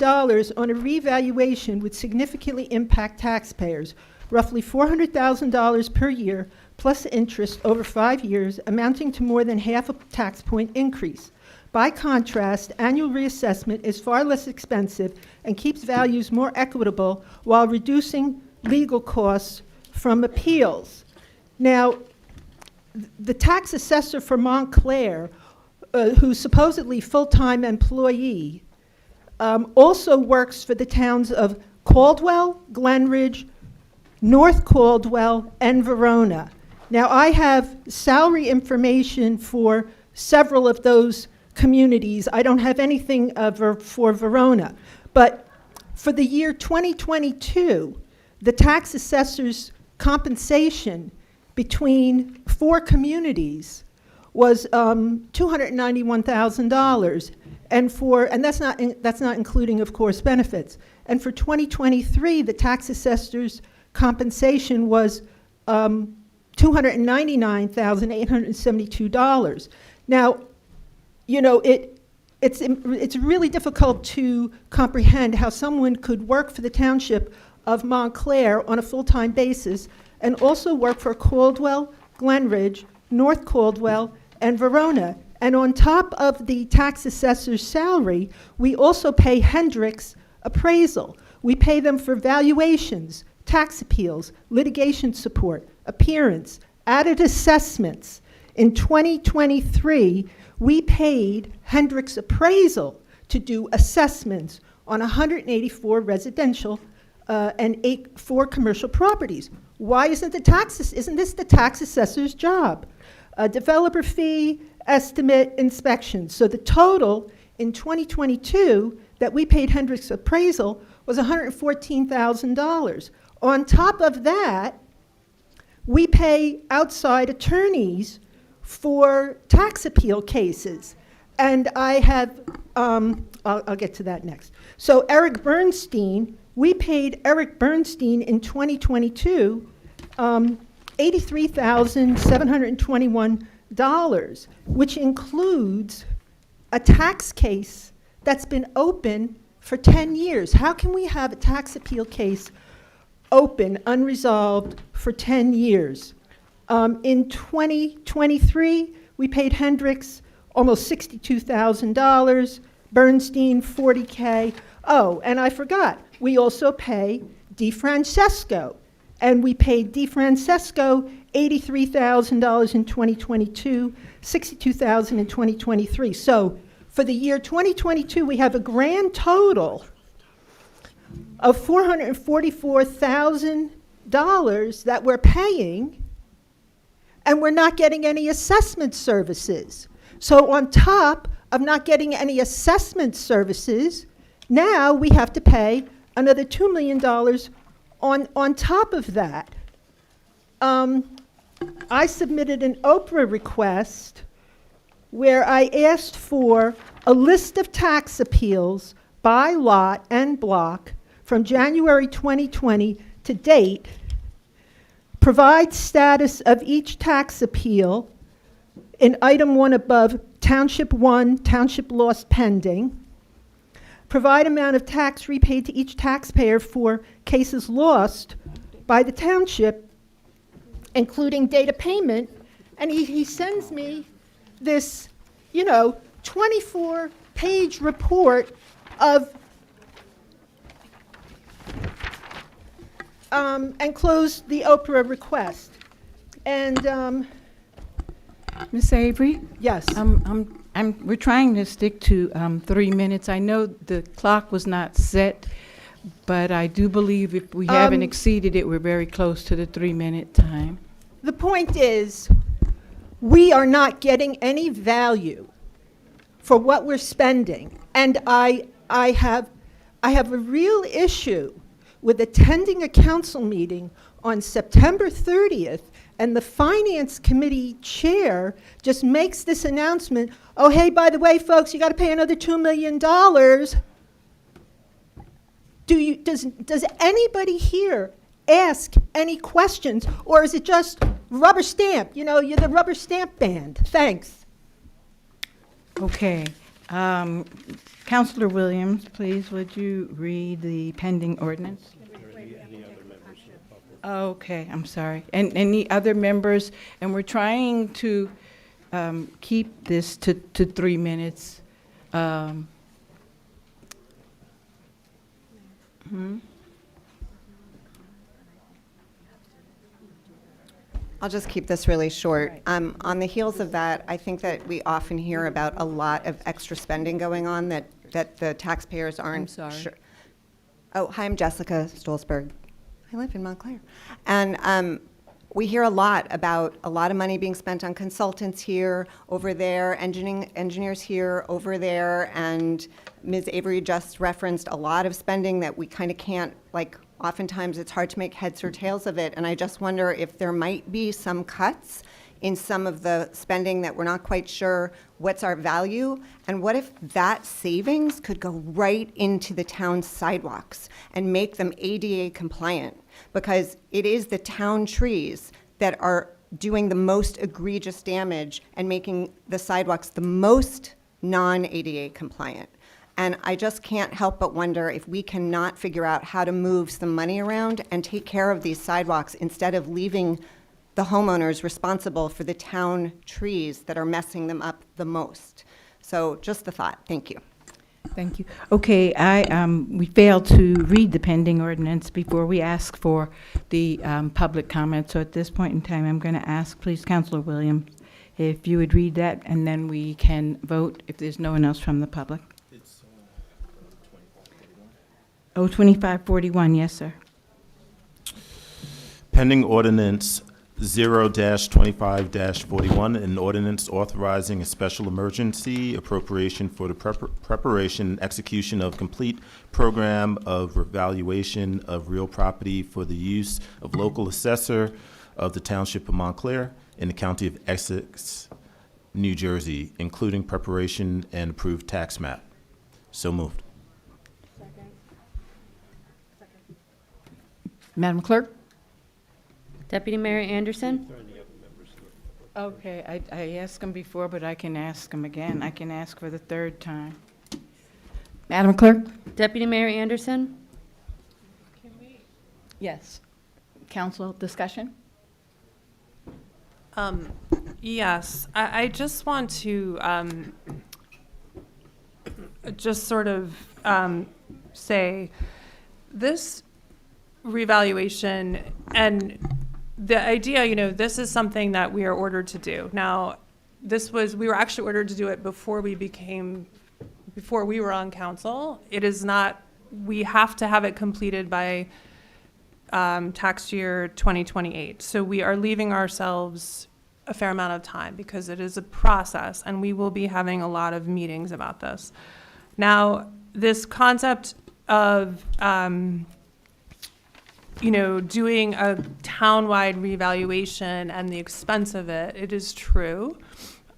Speaker 11: on a revaluation would significantly impact taxpayers, roughly $400,000 per year, plus interest over 5 years, amounting to more than half a tax point increase. By contrast, annual reassessment is far less expensive and keeps values more equitable while reducing legal costs from appeals. Now, the tax assessor for Montclair, who's supposedly full-time employee, also works for the towns of Caldwell, Glenridge, North Caldwell, and Verona. Now, I have salary information for several of those communities. I don't have anything for Verona. But for the year 2022, the tax assessor's compensation between 4 communities was $291,000, and that's not including, of course, benefits. And for 2023, the tax assessor's compensation was $299,872. Now, you know, it's really difficult to comprehend how someone could work for the Township of Montclair on a full-time basis and also work for Caldwell, Glenridge, North Caldwell, and Verona. And on top of the tax assessor's salary, we also pay Hendricks Appraisal. We pay them for valuations, tax appeals, litigation support, appearance, added assessments. In 2023, we paid Hendricks Appraisal to do assessments on 184 residential and 4 commercial properties. Why isn't this the tax assessor's job? Developer fee, estimate, inspection. So the total in 2022 that we paid Hendricks Appraisal was $114,000. On top of that, we pay outside attorneys for tax appeal cases. And I have, I'll get to that next. So Eric Bernstein, we paid Eric Bernstein in 2022 $83,721, which includes a tax case that's been open for 10 years. How can we have a tax appeal case open, unresolved, for 10 years? In 2023, we paid Hendricks almost $62,000, Bernstein $40K. Oh, and I forgot, we also pay DeFrancesco, and we paid DeFrancesco $83,000 in 2022, $62,000 in 2023. So for the year 2022, we have a grand total of $444,000 that we're paying, and we're not getting any assessment services. So on top of not getting any assessment services, now we have to pay another $2 million on top of that. I submitted an Oprah request where I asked for a list of tax appeals by lot and block from January 2020 to date, provide status of each tax appeal in item 1 above, Township 1, Township loss pending, provide amount of tax repaid to each taxpayer for cases lost by the township, including date of payment, and he sends me this, 24-page report of, and closed the Oprah request. And,
Speaker 5: Ms. Avery?
Speaker 11: yes.
Speaker 5: We're trying to stick to 3 minutes. I know the clock was not set, but I do believe if we haven't exceeded it, we're very close to the 3-minute time.
Speaker 11: The point is, we are not getting any value for what we're spending. And I have a real issue with attending a council meeting on September 30th, and the Finance Committee chair just makes this announcement, oh, hey, by the way, folks, you got to pay another $2 million. Does anybody here ask any questions, or is it just rubber stamp? You're the rubber stamp band. Thanks.
Speaker 5: Okay. Councilor Williams, please, would you read the pending ordinance? Okay, I'm sorry. And any other members? And we're trying to keep this to 3 minutes.
Speaker 14: I'll just keep this really short. On the heels of that, I think that we often hear about a lot of extra spending going on that the taxpayers aren't sure. Oh, hi, I'm Jessica Stolzberg. I live in Montclair. And we hear a lot about a lot of money being spent on consultants here, over there, engineers here, over there, and Ms. Avery just referenced a lot of spending that we kind of can't, oftentimes it's hard to make heads or tails of it, and I just wonder if there might be some cuts in some of the spending that we're not quite sure what's our value, and what if that savings could go right into the town's sidewalks and make them ADA compliant? Because it is the town trees that are doing the most egregious damage and making the sidewalks the most non-ADA compliant. And I just can't help but wonder if we cannot figure out how to move some money around and take care of these sidewalks instead of leaving the homeowners responsible for the town trees that are messing them up the most. So just the thought. Thank you.
Speaker 5: Thank you. Okay, we failed to read the pending ordinance before we ask for the public comment. So at this point in time, I'm going to ask, please, Councilor Williams, if you would read that, and then we can vote if there's no one else from the public.
Speaker 9: It's
Speaker 5: O-25-41, yes, sir.
Speaker 9: pending ordinance 0-25-41, an ordinance authorizing a special emergency appropriation for the preparation and execution of complete program of revaluation of real property for the use of local assessor of the Township of Montclair in the County of Essex, New Jersey, including preparation and approved tax map. So moved.
Speaker 5: Madam Clerk?
Speaker 22: Deputy Mayor Anderson?
Speaker 5: Okay, I asked him before, but I can ask him again. I can ask for the third time. Madam Clerk?
Speaker 22: Deputy Mayor Anderson?
Speaker 5: Yes. Council discussion?
Speaker 16: Yes, I just want to just sort of say this revaluation and the idea, this is something that we are ordered to do. Now, we were actually ordered to do it before we were on council. It is not, we have to have it completed by tax year 2028. So we are leaving ourselves a fair amount of time because it is a process, and we will be having a lot of meetings about this. Now, this concept of doing a town-wide revaluation and the expense of it, it is true.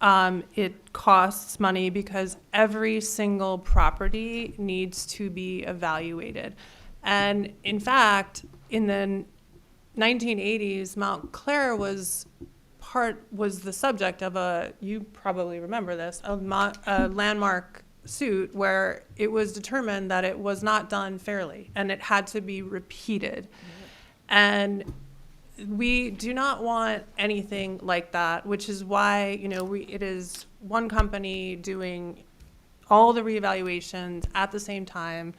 Speaker 16: It costs money because every single property needs to be evaluated. And in fact, in the 1980s, Montclair was the subject of you probably remember this, a landmark suit where it was determined that it was not done fairly and it had to be repeated. And we do not want anything like that, which is why, it is one company doing all the reevaluations at the same time.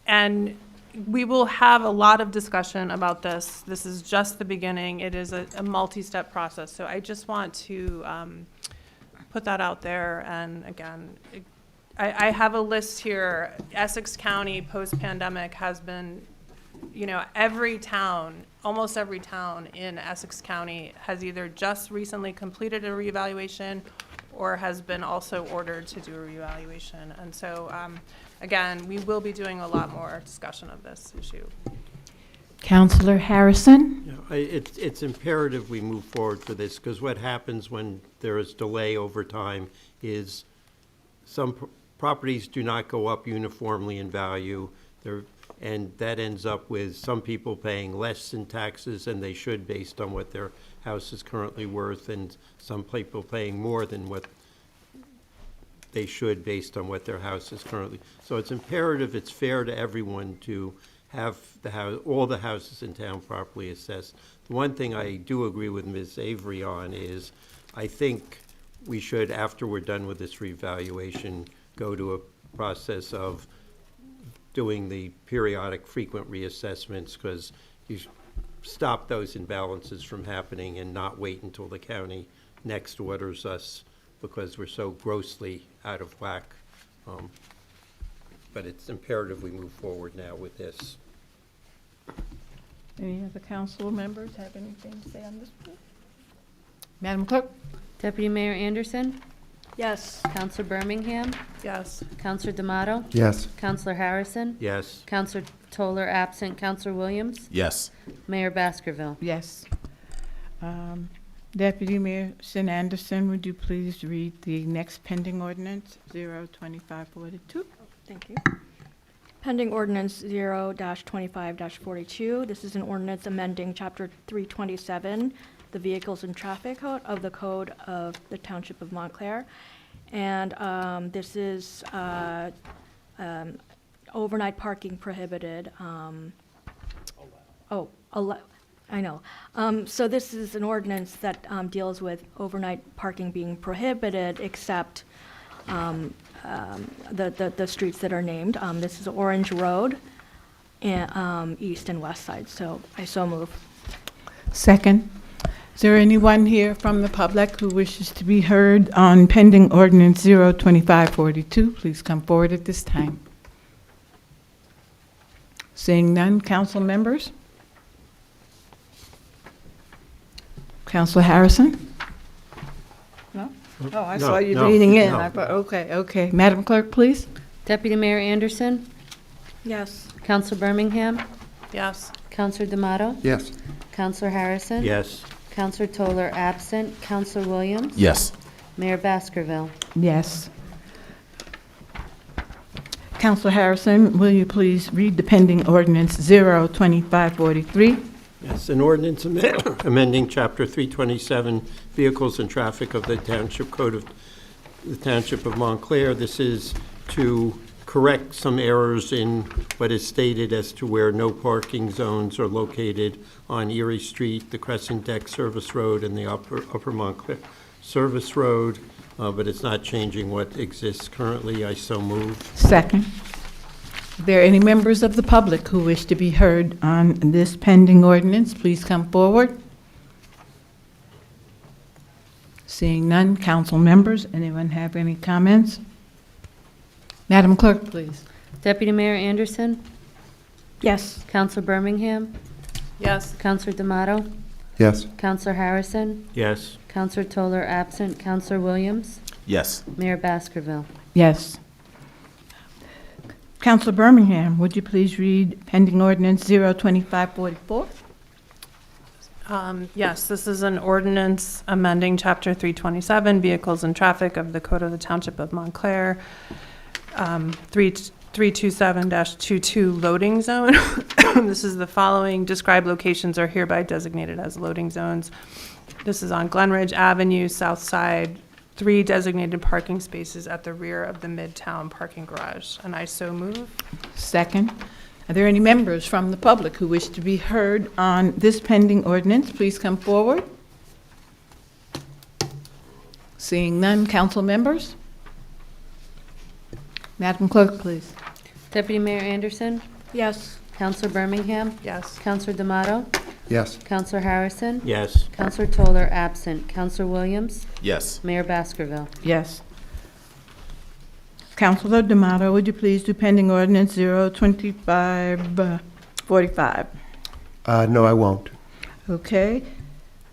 Speaker 16: And we will have a lot of discussion about this. This is just the beginning. It is a multi-step process. So I just want to put that out there. And again, I have a list here. Essex County post-pandemic has been, every town, almost every town in Essex County has either just recently completed a reevaluation or has been also ordered to do a reevaluation. And so, again, we will be doing a lot more discussion of this issue.
Speaker 5: Councilor Harrison?
Speaker 4: It's imperative we move forward for this, because what happens when there is delay over time is some properties do not go up uniformly in value, and that ends up with some people paying less in taxes than they should based on what their house is currently worth, and some people paying more than what they should based on what their house is currently. So it's imperative, it's fair to everyone to have all the houses in town properly assessed. The one thing I do agree with Ms. Avery on is I think we should, after we're done with this revaluation, go to a process of doing the periodic frequent reassessments, because you stop those imbalances from happening and not wait until the county next orders us because we're so grossly out of whack. But it's imperative we move forward now with this.
Speaker 5: Any other council members have anything to say on this? Madam Clerk?
Speaker 22: Deputy Mayor Anderson?
Speaker 21: Yes.
Speaker 22: Counselor Birmingham?
Speaker 16: Yes.
Speaker 22: Counselor D'Amato?
Speaker 7: Yes.
Speaker 22: Counselor Harrison?
Speaker 4: Yes.
Speaker 22: Counselor Toller absent. Counselor Williams?
Speaker 9: Yes.
Speaker 22: Mayor Baskerville?
Speaker 5: Yes. Deputy Mayor Sin Anderson, would you please read the next pending ordinance, 0-25-42?
Speaker 21: Thank you. Pending ordinance 0-25-42. This is an ordinance amending Chapter 327, the Vehicles and Traffic Code of the Code of the Township of Montclair. And this is overnight parking prohibited. I know. So this is an ordinance that deals with overnight parking being prohibited except the streets that are named. This is Orange Road, and east and west side. So I so move.
Speaker 5: Second. Is there anyone here from the public who wishes to be heard on pending ordinance 0-25-42? Please come forward at this time. Seeing none, council members? Councilor Harrison? No? Oh, I saw you leaning in. I thought, okay. Madam Clerk, please.
Speaker 22: Deputy Mayor Anderson?
Speaker 21: Yes.
Speaker 22: Counselor Birmingham?
Speaker 16: Yes.
Speaker 22: Counselor D'Amato?
Speaker 7: Yes.
Speaker 22: Counselor Harrison?
Speaker 4: Yes.
Speaker 22: Counselor Toller absent. Counselor Williams?
Speaker 9: Yes.
Speaker 22: Mayor Baskerville?
Speaker 5: Yes. Councilor Harrison, will you please read the pending ordinance 0-25-43?
Speaker 4: Yes, an ordinance amending Chapter 327, Vehicles and Traffic of the Township Code of the Township of Montclair. This is to correct some errors in what is stated as to where no parking zones are located on Erie Street, the Crescent Deck Service Road, and the Upper Montclair Service Road, but it's not changing what exists currently. I so move.
Speaker 5: Second. Are there any members of the public who wish to be heard on this pending ordinance? Please come forward. Seeing none, council members, anyone have any comments? Madam Clerk, please.
Speaker 22: Deputy Mayor Anderson?
Speaker 21: Yes.
Speaker 22: Counselor Birmingham?
Speaker 16: Yes.
Speaker 22: Counselor D'Amato?
Speaker 7: Yes.
Speaker 22: Counselor Harrison?
Speaker 4: Yes.
Speaker 22: Counselor Toller absent. Counselor Williams?
Speaker 9: Yes.
Speaker 22: Mayor Baskerville?
Speaker 5: Yes. Counselor Birmingham, would you please read pending ordinance 025-44?
Speaker 16: Yes, this is an ordinance amending Chapter 327, Vehicles and Traffic of the Code of the Township of Montclair, 327-22 loading zone. This is the following. Described locations are hereby designated as loading zones. This is on Glenridge Avenue, south side, 3 designated parking spaces at the rear of the Midtown parking garage. And I so move.
Speaker 5: Second. Are there any members from the public who wish to be heard on this pending ordinance? Please come forward. Seeing none, council members? Madam Clerk, please.
Speaker 22: Deputy Mayor Anderson?
Speaker 21: Yes.
Speaker 22: Counselor Birmingham?
Speaker 16: Yes.
Speaker 22: Counselor D'Amato?
Speaker 7: Yes.
Speaker 22: Counselor Harrison?
Speaker 4: Yes.
Speaker 22: Counselor Toller absent. Counselor Williams?
Speaker 9: Yes.
Speaker 22: Mayor Baskerville?
Speaker 5: Yes. Councilor D'Amato, would you please do pending ordinance 025-45?
Speaker 7: No, I won't.
Speaker 5: Okay.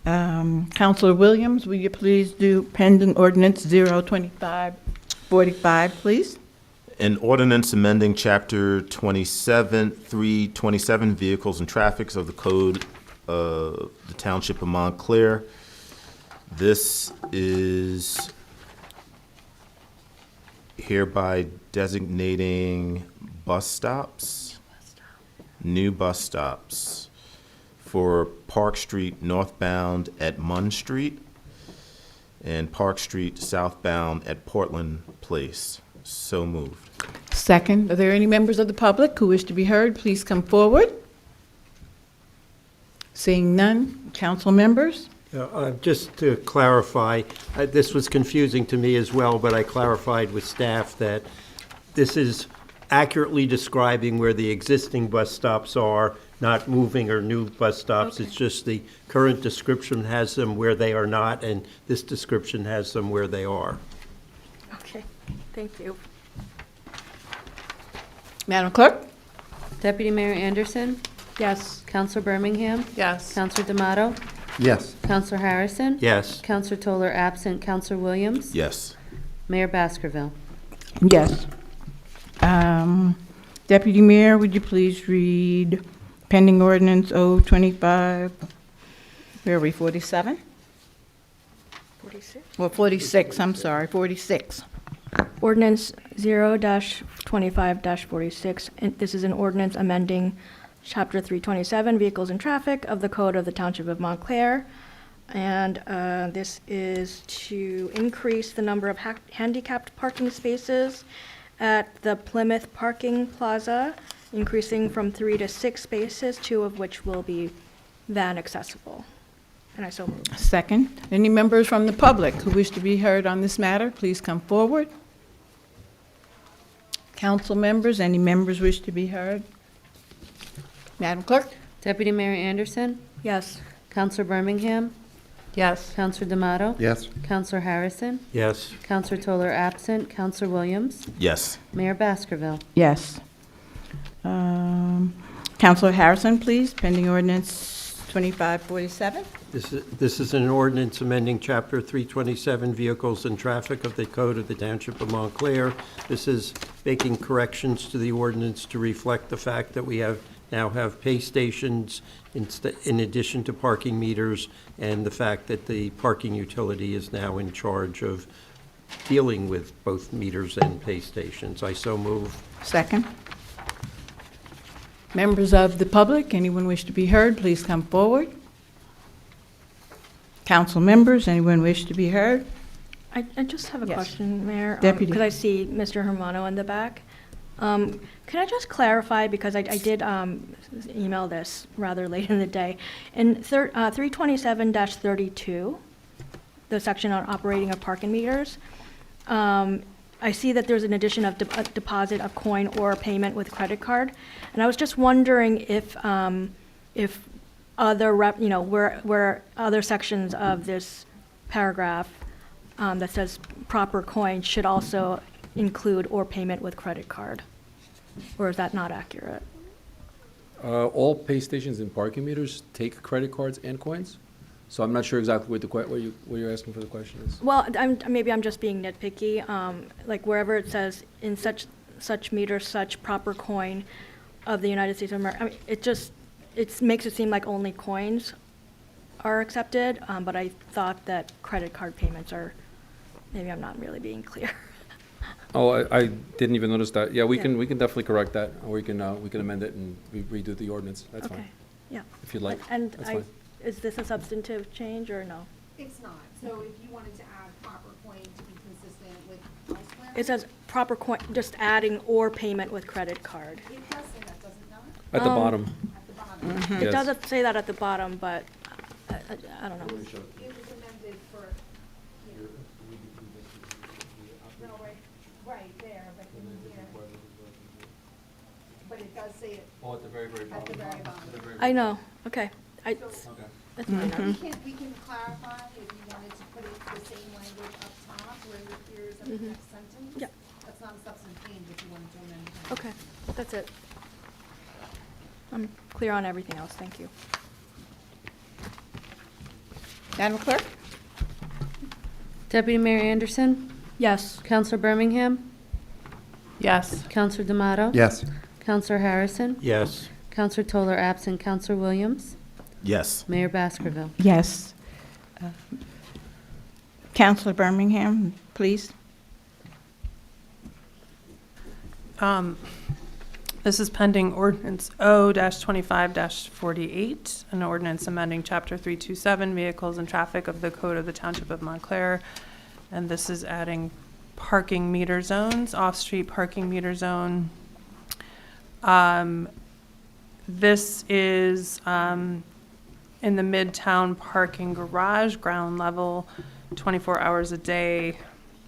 Speaker 5: Councilor Williams, will you please do pending ordinance 025-45, please?
Speaker 9: An ordinance amending Chapter 327 Vehicles and Traffics of the Code of the Township of Montclair. This is hereby designating bus stops, new bus stops for Park Street northbound at Munn Street and Park Street southbound at Portland Place. So moved.
Speaker 5: Second, are there any members of the public who wish to be heard? Please come forward. Seeing none, council members?
Speaker 4: Just to clarify, this was confusing to me as well, but I clarified with staff that this is accurately describing where the existing bus stops are, not moving or new bus stops.
Speaker 21: Okay.
Speaker 4: It's just the current description has them where they are not, and this description has them where they are.
Speaker 21: Okay, thank you.
Speaker 5: Madam Clerk?
Speaker 22: Deputy Mayor Anderson?
Speaker 21: Yes.
Speaker 22: Counselor Birmingham?
Speaker 16: Yes.
Speaker 22: Counselor D'Amato?
Speaker 7: Yes.
Speaker 22: Counselor Harrison?
Speaker 4: Yes.
Speaker 22: Counselor Toller absent. Counselor Williams?
Speaker 9: Yes.
Speaker 22: Mayor Baskerville?
Speaker 5: Yes. Deputy Mayor, would you please read pending ordinance O-25, where are we, 47?
Speaker 21: 46.
Speaker 5: Well, 46, I'm sorry, 46.
Speaker 21: Ordinance 0-25-46. And this is an ordinance amending Chapter 327, Vehicles and Traffic of the Code of the Township of Montclair. And this is to increase the number of handicapped parking spaces at the Plymouth Parking Plaza, increasing from 3 to 6 spaces, 2 of which will be van accessible. And I so move.
Speaker 5: Second, any members from the public who wish to be heard on this matter, please come forward. Council members, any members wish to be heard? Madam Clerk?
Speaker 22: Deputy Mayor Anderson?
Speaker 21: Yes.
Speaker 22: Counselor Birmingham?
Speaker 16: Yes.
Speaker 22: Counselor D'Amato?
Speaker 7: Yes.
Speaker 22: Counselor Harrison?
Speaker 4: Yes.
Speaker 22: Counselor Toller absent. Counselor Williams?
Speaker 9: Yes.
Speaker 22: Mayor Baskerville?
Speaker 5: Yes. Councilor Harrison, please, pending ordinance 2547.
Speaker 4: This is an ordinance amending Chapter 327, Vehicles and Traffic of the Code of the Township of Montclair. This is making corrections to the ordinance to reflect the fact that we now have pay stations in addition to parking meters, and the fact that the parking utility is now in charge of dealing with both meters and pay stations. I so move.
Speaker 5: Second. Members of the public, anyone wish to be heard, please come forward. Council members, anyone wish to be heard?
Speaker 21: I just have a
Speaker 5: Yes.
Speaker 21: question, Mayor.
Speaker 5: Deputy.
Speaker 21: Because I see Mr. Hermano in the back. Can I just clarify, because I did email this rather late in the day. In 327-32, the section on operating of parking meters, I see that there's an addition of a deposit of coin or payment with credit card. And I was just wondering if other, where other sections of this paragraph that says proper coin should also include or payment with credit card? Or is that not accurate?
Speaker 10: All pay stations and parking meters take credit cards and coins? So I'm not sure exactly what you're asking for the question is.
Speaker 21: Well, maybe I'm just being nitpicky. Like wherever it says in such meter, such proper coin of the United States of America, I mean, it makes it seem like only coins are accepted, but I thought that credit card payments are, maybe I'm not really being clear.
Speaker 10: Oh, I didn't even notice that. Yeah, we can definitely correct that, or we can amend it and redo the ordinance. That's
Speaker 21: Okay,
Speaker 10: fine.
Speaker 21: yeah.
Speaker 10: If you'd like.
Speaker 21: And
Speaker 10: That's fine.
Speaker 21: is this a substantive change or no?
Speaker 12: It's not. So if you wanted to add proper coin to be consistent with elsewhere.
Speaker 21: It says proper coin, just adding or payment with credit card.
Speaker 12: It does say that, does it not?
Speaker 10: At the bottom.
Speaker 12: At the bottom.
Speaker 21: It
Speaker 10: Yes.
Speaker 21: doesn't say that at the bottom, but I don't know.
Speaker 12: It was amended for here. No, right there, but in here. But it does say it.
Speaker 10: Oh, at the very, very
Speaker 12: At the very bottom.
Speaker 21: I know, okay. That's
Speaker 12: We
Speaker 21: fine.
Speaker 12: can clarify if you wanted to put it the same language up top where it appears in the next sentence.
Speaker 21: Yeah.
Speaker 12: That's not a substantive change if you wanted to amend it.
Speaker 21: Okay, that's it. I'm clear on everything else, thank you.
Speaker 1: Madam Clerk?
Speaker 22: Deputy Mayor Anderson?
Speaker 21: Yes.
Speaker 22: Counselor Birmingham?
Speaker 8: Yes.
Speaker 22: Counselor D'Amato?
Speaker 7: Yes.
Speaker 22: Counselor Harrison?
Speaker 4: Yes.
Speaker 22: Counselor Toller absent. Counselor Williams?
Speaker 9: Yes.
Speaker 22: Mayor Baskerville?
Speaker 1: Yes. Counselor Birmingham, please.
Speaker 16: This is pending Ordinance O-25-48, an ordinance amending Chapter 327, Vehicles and Traffic of the Code of the Township of Montclair. And this is adding parking meter zones, off-street parking meter zone. This is in the Midtown parking garage, ground level, 24 hours a day,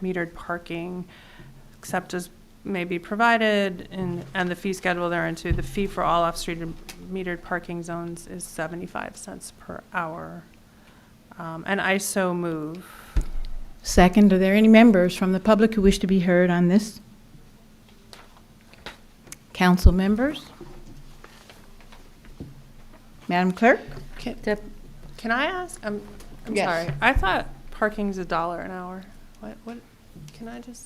Speaker 16: metered parking, except as may be provided, and the fee schedule thereunto. The fee for all off-street metered parking zones is 75 cents per hour. And I so move.
Speaker 1: Second, are there any members from the public who wish to be heard on this? Council members? Madam Clerk?
Speaker 16: Can I ask? I'm
Speaker 1: Yes.
Speaker 16: sorry. I thought parking's $1 an hour. What? Can I just?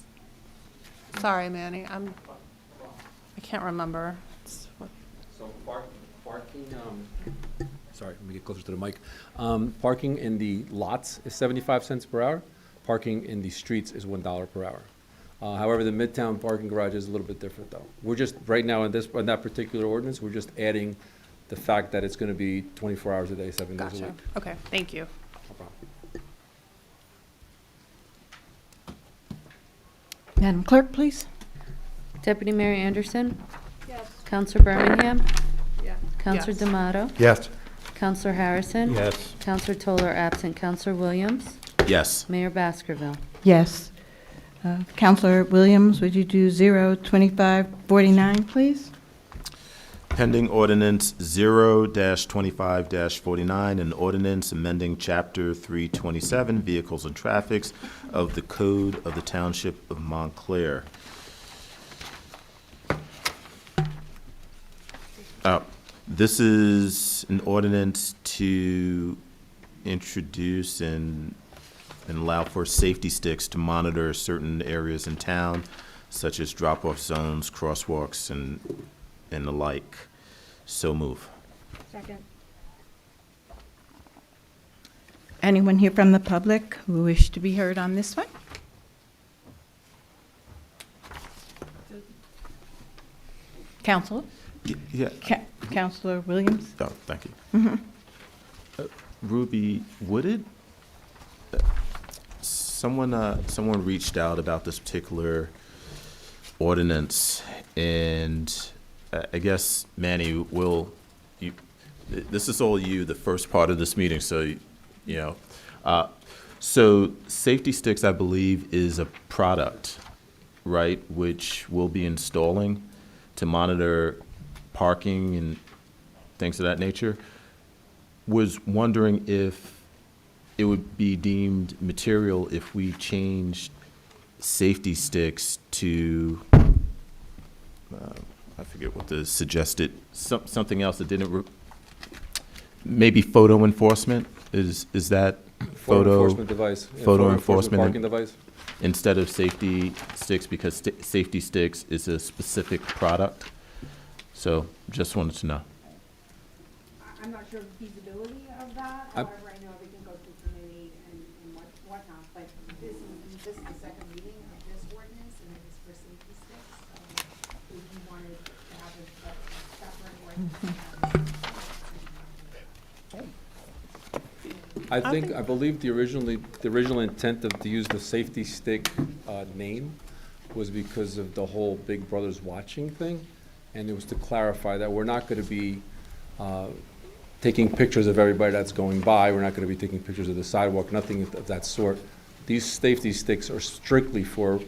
Speaker 16: Sorry, Manny. I can't remember.
Speaker 10: So parking, sorry, let me get closer to the mic. Parking in the lots is 75 cents per hour. Parking in the streets is $1 per hour. However, the Midtown parking garage is a little bit different, though. We're just, right now in that particular ordinance, we're just adding the fact that it's going to be 24 hours a day, 7 days a
Speaker 16: Gotcha.
Speaker 10: week.
Speaker 16: Okay, thank you.
Speaker 10: No problem.
Speaker 1: Madam Clerk, please.
Speaker 22: Deputy Mayor Anderson?
Speaker 21: Yes.
Speaker 22: Counselor Birmingham?
Speaker 16: Yeah.
Speaker 22: Counselor
Speaker 16: Yes.
Speaker 22: D'Amato?
Speaker 7: Yes.
Speaker 22: Counselor Harrison?
Speaker 4: Yes.
Speaker 22: Counselor Toller absent. Counselor Williams?
Speaker 9: Yes.
Speaker 22: Mayor Baskerville?
Speaker 1: Yes. Counselor Williams, would you do 02549, please?
Speaker 9: Pending Ordinance 0-25-49, an ordinance amending Chapter 327, Vehicles and Traffics of the Code of the Township of Montclair. This is an ordinance to introduce and allow for safety sticks to monitor certain areas in town, such as drop-off zones, crosswalks, and the like. So move.
Speaker 21: Second.
Speaker 1: Anyone here from the public who wish to be heard on this one? Counselor?
Speaker 9: Yeah.
Speaker 1: Counselor Williams?
Speaker 9: Oh, thank you.
Speaker 1: Mhm.
Speaker 9: Ruby, would it, someone reached out about this particular ordinance, and I guess, Manny, this is all you, the first part of this meeting, so, so safety sticks, I believe, is a product, right, which we'll be installing to monitor parking and things of that nature. Was wondering if it would be deemed material if we changed safety sticks to, I forget what the suggested, something else that didn't, maybe photo enforcement, Is that
Speaker 10: Photo
Speaker 9: photo?
Speaker 10: enforcement device. Yeah,
Speaker 9: Photo enforcement.
Speaker 10: Parking device.
Speaker 9: Instead of safety sticks, because safety sticks is a specific product. So just wanted to know.
Speaker 12: I'm not sure of the feasibility of that,
Speaker 10: I-
Speaker 12: however, I know everything goes through committee and whatnot, but this is the second reading of this ordinance, and it is for safety sticks, so if you wanted to have a separate ordinance.
Speaker 10: I believe the original intent of to use the safety stick name was because of the whole Big Brother's watching thing, and it was to clarify that we're not going to be taking pictures of everybody that's going by. We're not going to be taking pictures of the sidewalk, nothing of that sort. These safety sticks are strictly for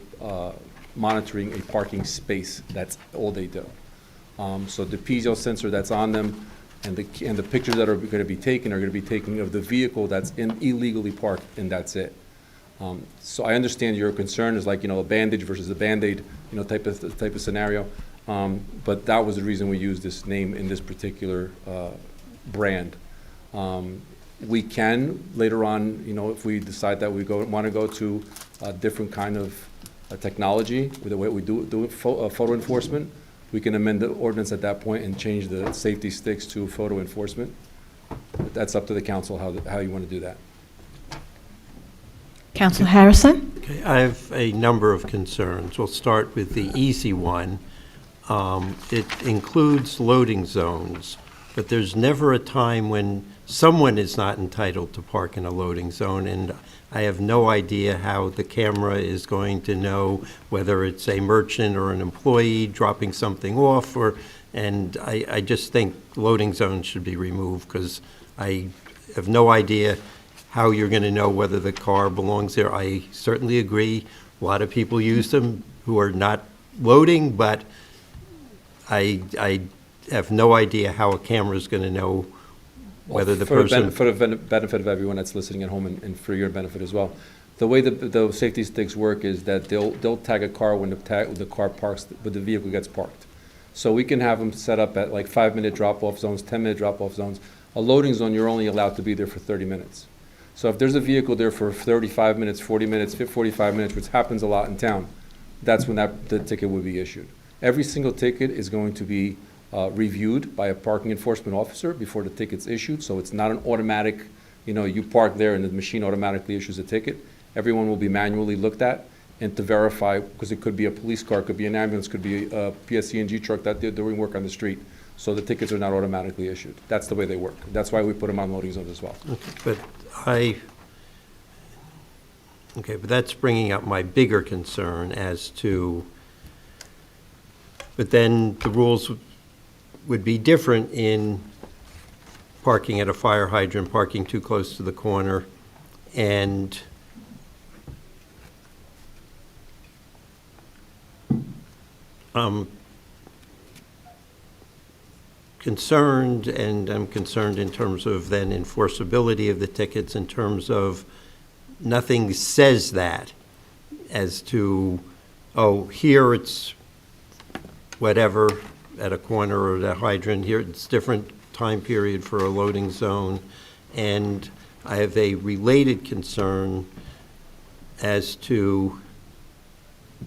Speaker 10: monitoring a parking space. That's all they do. So the piezo sensor that's on them and the pictures that are going to be taken are going to be taken of the vehicle that's illegally parked, and that's it. So I understand your concern is like, a bandage versus a Band-Aid, type of scenario. But that was the reason we used this name in this particular brand. We can later on, if we decide that we want to go to a different kind of technology with the way we do photo enforcement, we can amend the ordinance at that point and change the safety sticks to photo enforcement. But that's up to the council how you want to do that.
Speaker 1: Councilor Harrison?
Speaker 4: Okay, I have a number of concerns. We'll start with the easy one. It includes loading zones, but there's never a time when someone is not entitled to park in a loading zone, and I have no idea how the camera is going to know whether it's a merchant or an employee dropping something off, and I just think loading zones should be removed, because I have no idea how you're going to know whether the car belongs there. I certainly agree, a lot of people use them who are not loading, but I have no idea how a camera is going to know whether the person...
Speaker 10: For the benefit of everyone that's listening at home and for your benefit as well, the way the safety sticks work is that they'll tag a car when the car parks, when the vehicle gets parked. So we can have them set up at like 5-minute drop-off zones, 10-minute drop-off zones. A loading zone, you're only allowed to be there for 30 minutes. So if there's a vehicle there for 35 minutes, 40 minutes, 45 minutes, which happens a lot in town, that's when the ticket would be issued. Every single ticket is going to be reviewed by a parking enforcement officer before the ticket's issued, so it's not an automatic, you park there and the machine automatically issues a ticket. Everyone will be manually looked at and to verify, because it could be a police car, could be an ambulance, could be a PSC&G truck that they're doing work on the street. So the tickets are not automatically issued. That's the way they work. That's why we put them on loading zones as well.
Speaker 4: But that's bringing up my bigger concern as to, but then the rules would be different in parking at a fire hydrant, parking too close to the corner, and concerned, and I'm concerned in terms of then enforceability of the tickets, in terms of nothing says that as to, here it's whatever at a corner or at a hydrant, here it's different time period for a loading zone. And I have a related concern as to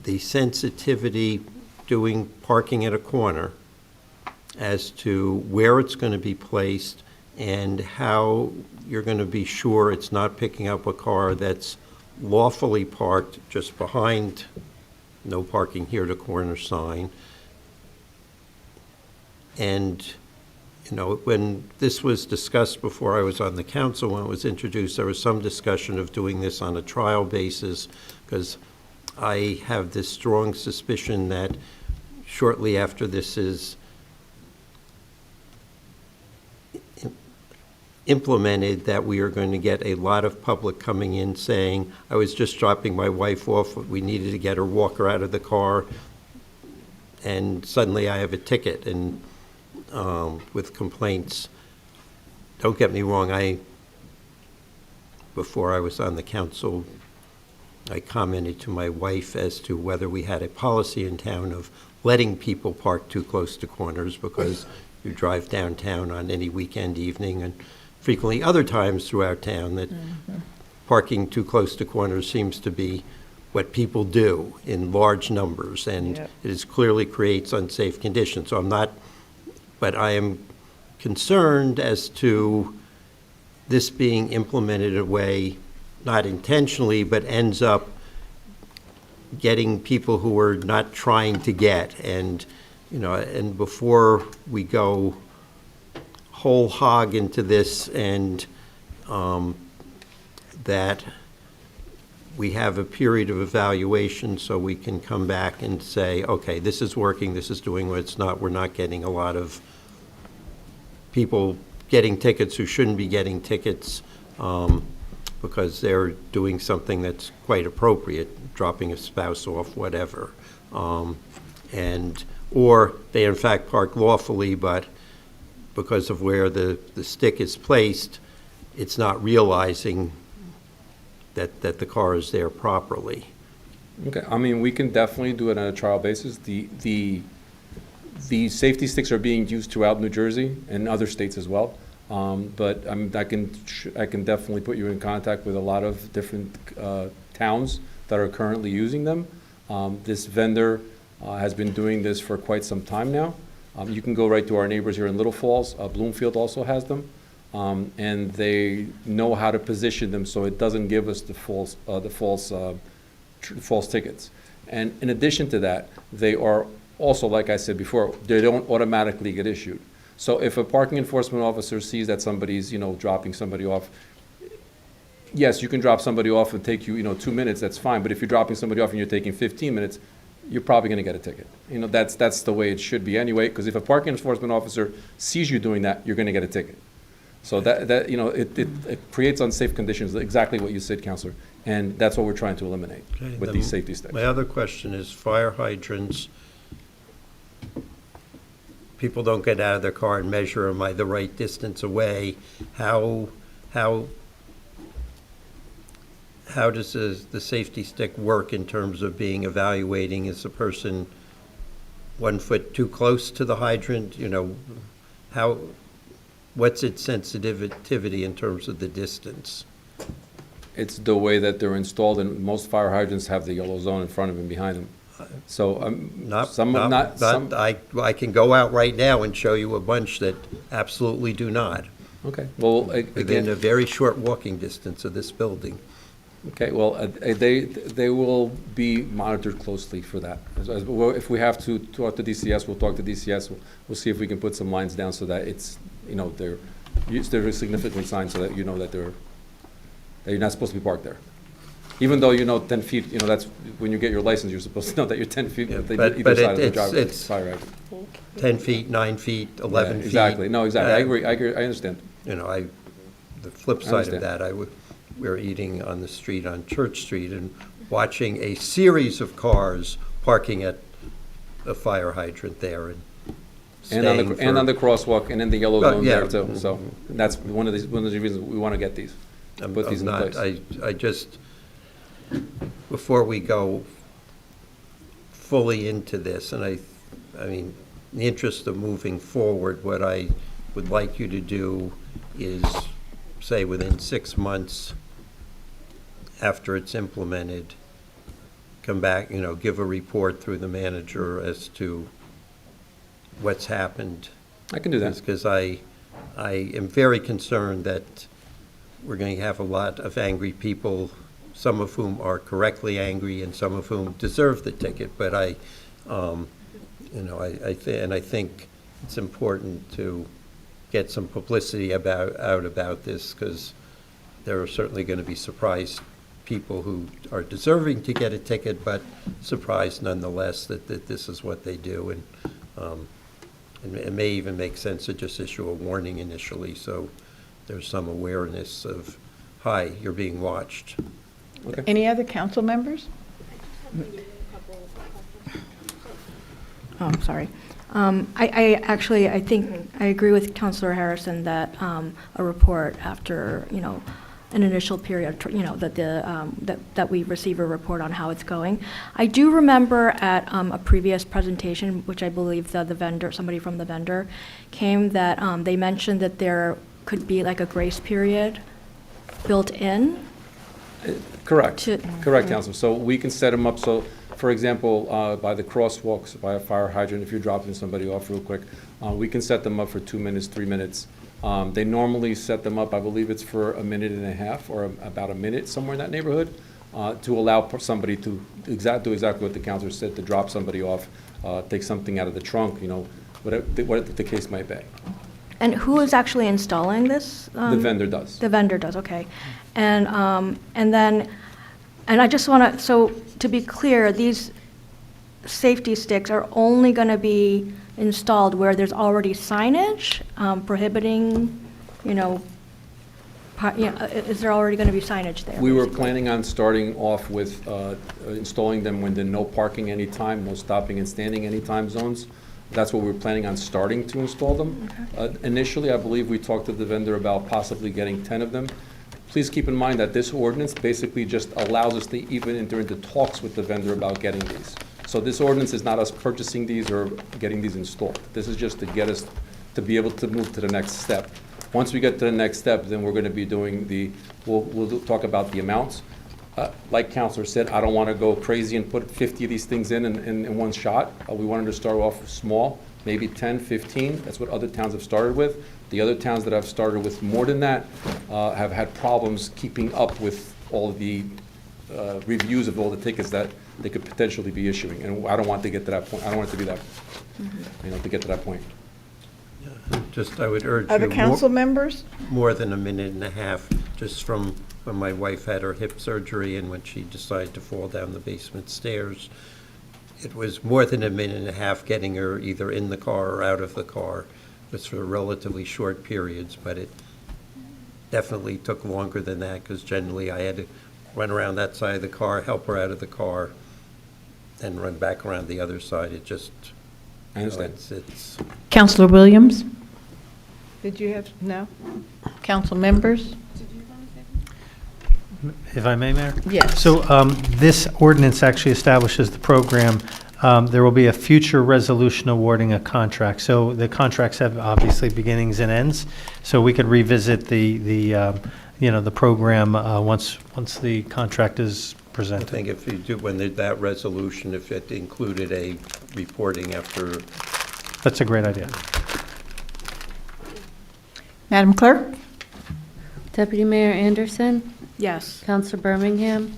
Speaker 4: the sensitivity doing parking at a corner, as to where it's going to be placed and how you're going to be sure it's not picking up a car that's lawfully parked just behind no parking here to corner sign. And, when this was discussed before I was on the council, when it was introduced, there was some discussion of doing this on a trial basis, because I have this strong suspicion that shortly after this is implemented, that we are going to get a lot of public coming in saying, I was just dropping my wife off, we needed to get her, walk her out of the car, and suddenly I have a ticket, and with complaints. Don't get me wrong, before I was on the council, I commented to my wife as to whether we had a policy in town of letting people park too close to corners, because you drive downtown on any weekend evening and frequently other times throughout town that parking too close to corners seems to be what people do in large numbers, and
Speaker 1: Yep.
Speaker 4: it is clearly creates unsafe conditions. So but I am concerned as to this being implemented in a way, not intentionally, but ends up getting people who are not trying to get. And, and before we go whole hog into this, and that we have a period of evaluation so we can come back and say, okay, this is working, this is doing what it's not. We're not getting a lot of people getting tickets who shouldn't be getting tickets because they're doing something that's quite appropriate, dropping a spouse off, whatever. Or they in fact park lawfully, but because of where the stick is placed, it's not realizing that the car is there properly.
Speaker 10: Okay, I mean, we can definitely do it on a trial basis. The safety sticks are being used throughout New Jersey and other states as well. But I can definitely put you in contact with a lot of different towns that are currently using them. This vendor has been doing this for quite some time now. You can go right to our neighbors here in Little Falls. Bloomfield also has them. And they know how to position them so it doesn't give us the false tickets. And in addition to that, they are also, like I said before, they don't automatically get issued. So if a parking enforcement officer sees that somebody's, dropping somebody off, yes, you can drop somebody off and take you, 2 minutes, that's fine. But if you're dropping somebody off and you're taking 15 minutes, you're probably going to get a ticket. That's the way it should be anyway, because if a parking enforcement officer sees you doing that, you're going to get a ticket. So it creates unsafe conditions, exactly what you said, Counselor, and that's what we're trying to eliminate with these safety sticks.
Speaker 4: My other question is fire hydrants. People don't get out of their car and measure, am I the right distance away? How does the safety stick work in terms of being evaluating? Is the person 1 foot too close to the hydrant? What's its sensitivity in terms of the distance?
Speaker 10: It's the way that they're installed, and most fire hydrants have the yellow zone in front of them and behind them. So
Speaker 4: I can go out right now and show you a bunch that absolutely do not.
Speaker 10: Okay. Well,
Speaker 4: within a very short walking distance of this building.
Speaker 10: Okay. Well, they will be monitored closely for that. Well, if we have to talk to DCS, we'll talk to DCS. We'll see if we can put some lines down so that it's they're significantly signed so that you know that that you're not supposed to be parked there. Even though 10 feet, that's when you get your license, you're supposed to know that you're 10 feet either side of the driveway.
Speaker 4: It's
Speaker 10: fire hydrant.
Speaker 4: 10 feet, 9 feet, 11 feet.
Speaker 10: Exactly. No, exactly. I agree. I understand.
Speaker 4: The flip side of that, we were eating on the street on Church Street and watching a series of cars parking at a fire hydrant there
Speaker 10: and on the crosswalk and in the yellow zone there too. So that's one of the reasons we want to get these. Put these in place.
Speaker 4: I just, before we go fully into this, and I mean, in the interest of moving forward, what I would like you to do is, say, within 6 months after it's implemented, come back, give a report through the manager as to what's happened.
Speaker 10: I can do that.
Speaker 4: Because I am very concerned that we're going to have a lot of angry people, some of whom are correctly angry and some of whom deserve the ticket. But I think it's important to get some publicity out about this, because there are certainly going to be surprised people who are deserving to get a ticket, but surprised nonetheless that this is what they do. And it may even make sense to just issue a warning initially, so there's some awareness of, hi, you're being watched.
Speaker 10: Okay.
Speaker 1: Any other council members?
Speaker 21: Oh, I'm sorry. I think I agree with Councilor Harrison that a report after, an initial period, that we receive a report on how it's going. I do remember at a previous presentation, which I believe the vendor, somebody from the vendor came, that they mentioned that there could be like a grace period built in?
Speaker 10: Correct.
Speaker 21: To-
Speaker 10: Correct, Councilman. So we can set them up, so, for example, by the crosswalks, by a fire hydrant, if you're dropping somebody off real quick, we can set them up for 2 minutes, 3 minutes. They normally set them up, I believe it's for a minute and a half, or about a minute, somewhere in that neighborhood, to allow somebody to do exactly what the counselor said, to drop somebody off, take something out of the trunk, you know, whatever the case might be.
Speaker 21: And who is actually installing this?
Speaker 10: The vendor does.
Speaker 21: The vendor does, okay. And then, and I just want to, so to be clear, these safety sticks are only going to be installed where there's already signage prohibiting, you know, is there already going to be signage there?
Speaker 10: We were
Speaker 21: basically?
Speaker 10: planning on starting off with installing them when the no parking anytime, no stopping and standing anytime zones. That's what we were planning on starting to install them. Initially, I believe we talked to the vendor about possibly getting 10 of them. Please keep in mind that this ordinance basically just allows us to even enter into talks with the vendor about getting these. So this ordinance is not us purchasing these or getting these installed. This is just to get us to be able to move to the next step. Once we get to the next step, then we're going to be doing we'll talk about the amounts. Like Counselor said, I don't want to go crazy and put 50 of these things in one shot. We wanted to start off small, maybe 10, 15. That's what other towns have started with. The other towns that have started with more than that have had problems keeping up with all the reviews of all the tickets that they could potentially be issuing. And I don't want to get to that point. I don't want it to be that, to get to that point.
Speaker 4: Just, I would urge you.
Speaker 1: Other council members?
Speaker 4: More than a minute and a half, just from when my wife had her hip surgery and when she decided to fall down the basement stairs. It was more than a minute and a half getting her either in the car or out of the car. It was for relatively short periods, but it definitely took longer than that because generally I had to run around that side of the car, help her out of the car, and run back around the other side. It just,
Speaker 10: I understand.
Speaker 4: It's
Speaker 1: Councilor Williams? Did you have, no? Council members?
Speaker 2: If I may, Mayor?
Speaker 1: Yes.
Speaker 2: So this ordinance actually establishes the program. There will be a future resolution awarding a contract. So the contracts have obviously beginnings and ends. So we could revisit the program once the contract is
Speaker 4: I
Speaker 2: presented.
Speaker 4: think if you do, when there's that resolution, if it included a reporting after.
Speaker 2: That's a great idea.
Speaker 1: Madam Clerk?
Speaker 22: Deputy Mayor Anderson,
Speaker 21: Yes.
Speaker 22: Counselor Birmingham,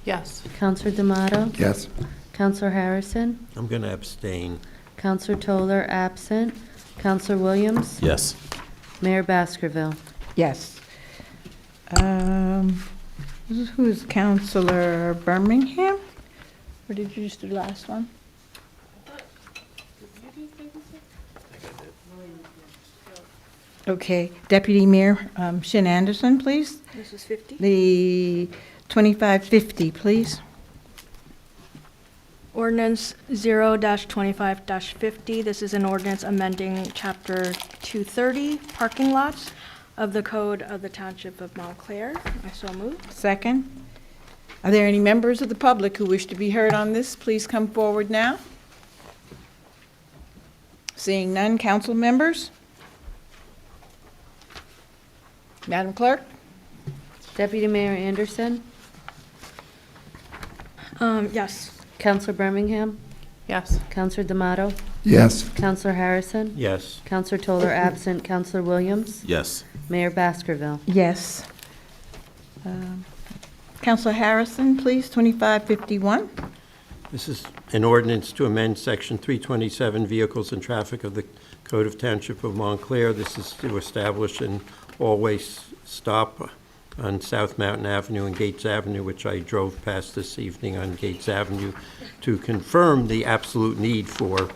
Speaker 8: Yes.
Speaker 22: Counselor D'Amato,
Speaker 7: Yes.
Speaker 22: Counselor Harrison,
Speaker 4: I'm going to abstain.
Speaker 22: Counselor Toller absent, Counselor Williams,
Speaker 9: Yes.
Speaker 22: Mayor Baskerville.
Speaker 1: Yes. Who's Councilor Birmingham? Or did you just do the last one? Okay, Deputy Mayor Shin Anderson, please.
Speaker 21: This is 50?
Speaker 1: The 2550, please.
Speaker 21: Ordinance 0-25-50. This is an ordinance amending Chapter 230, parking lots of the Code of the Township of Montclair. I so move.
Speaker 1: Second. Are there any members of the public who wish to be heard on this? Please come forward now. Seeing none, council members? Madam Clerk?
Speaker 22: Deputy Mayor Anderson,
Speaker 21: Yes.
Speaker 22: Counselor Birmingham,
Speaker 8: Yes.
Speaker 22: Counselor D'Amato,
Speaker 7: Yes.
Speaker 22: Counselor Harrison,
Speaker 4: Yes.
Speaker 22: Counselor Toller absent, Counselor Williams,
Speaker 9: Yes.
Speaker 22: Mayor Baskerville.
Speaker 1: Yes. Councilor Harrison, please, 2551.
Speaker 4: This is an ordinance to amend Section 327, Vehicles and Traffic of the Code of Township of Montclair. This is to establish an always stop on South Mountain Avenue and Gates Avenue, which I drove past this evening on Gates Avenue, to confirm the absolute need for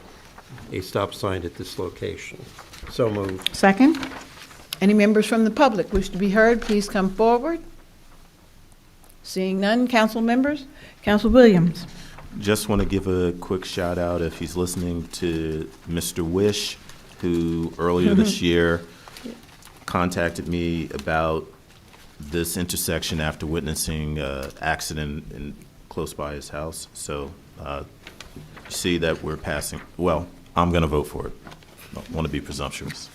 Speaker 4: a stop sign at this location. So moved.
Speaker 1: Second. Any members from the public wish to be heard, please come forward. Seeing none, council members? Council Williams?
Speaker 9: Just want to give a quick shout out, if he's listening, to Mr. Wish, who earlier this year contacted me about this intersection after witnessing an accident close by his house. So you see that we're passing, well, I'm going to vote for it. I don't want to be presumptuous.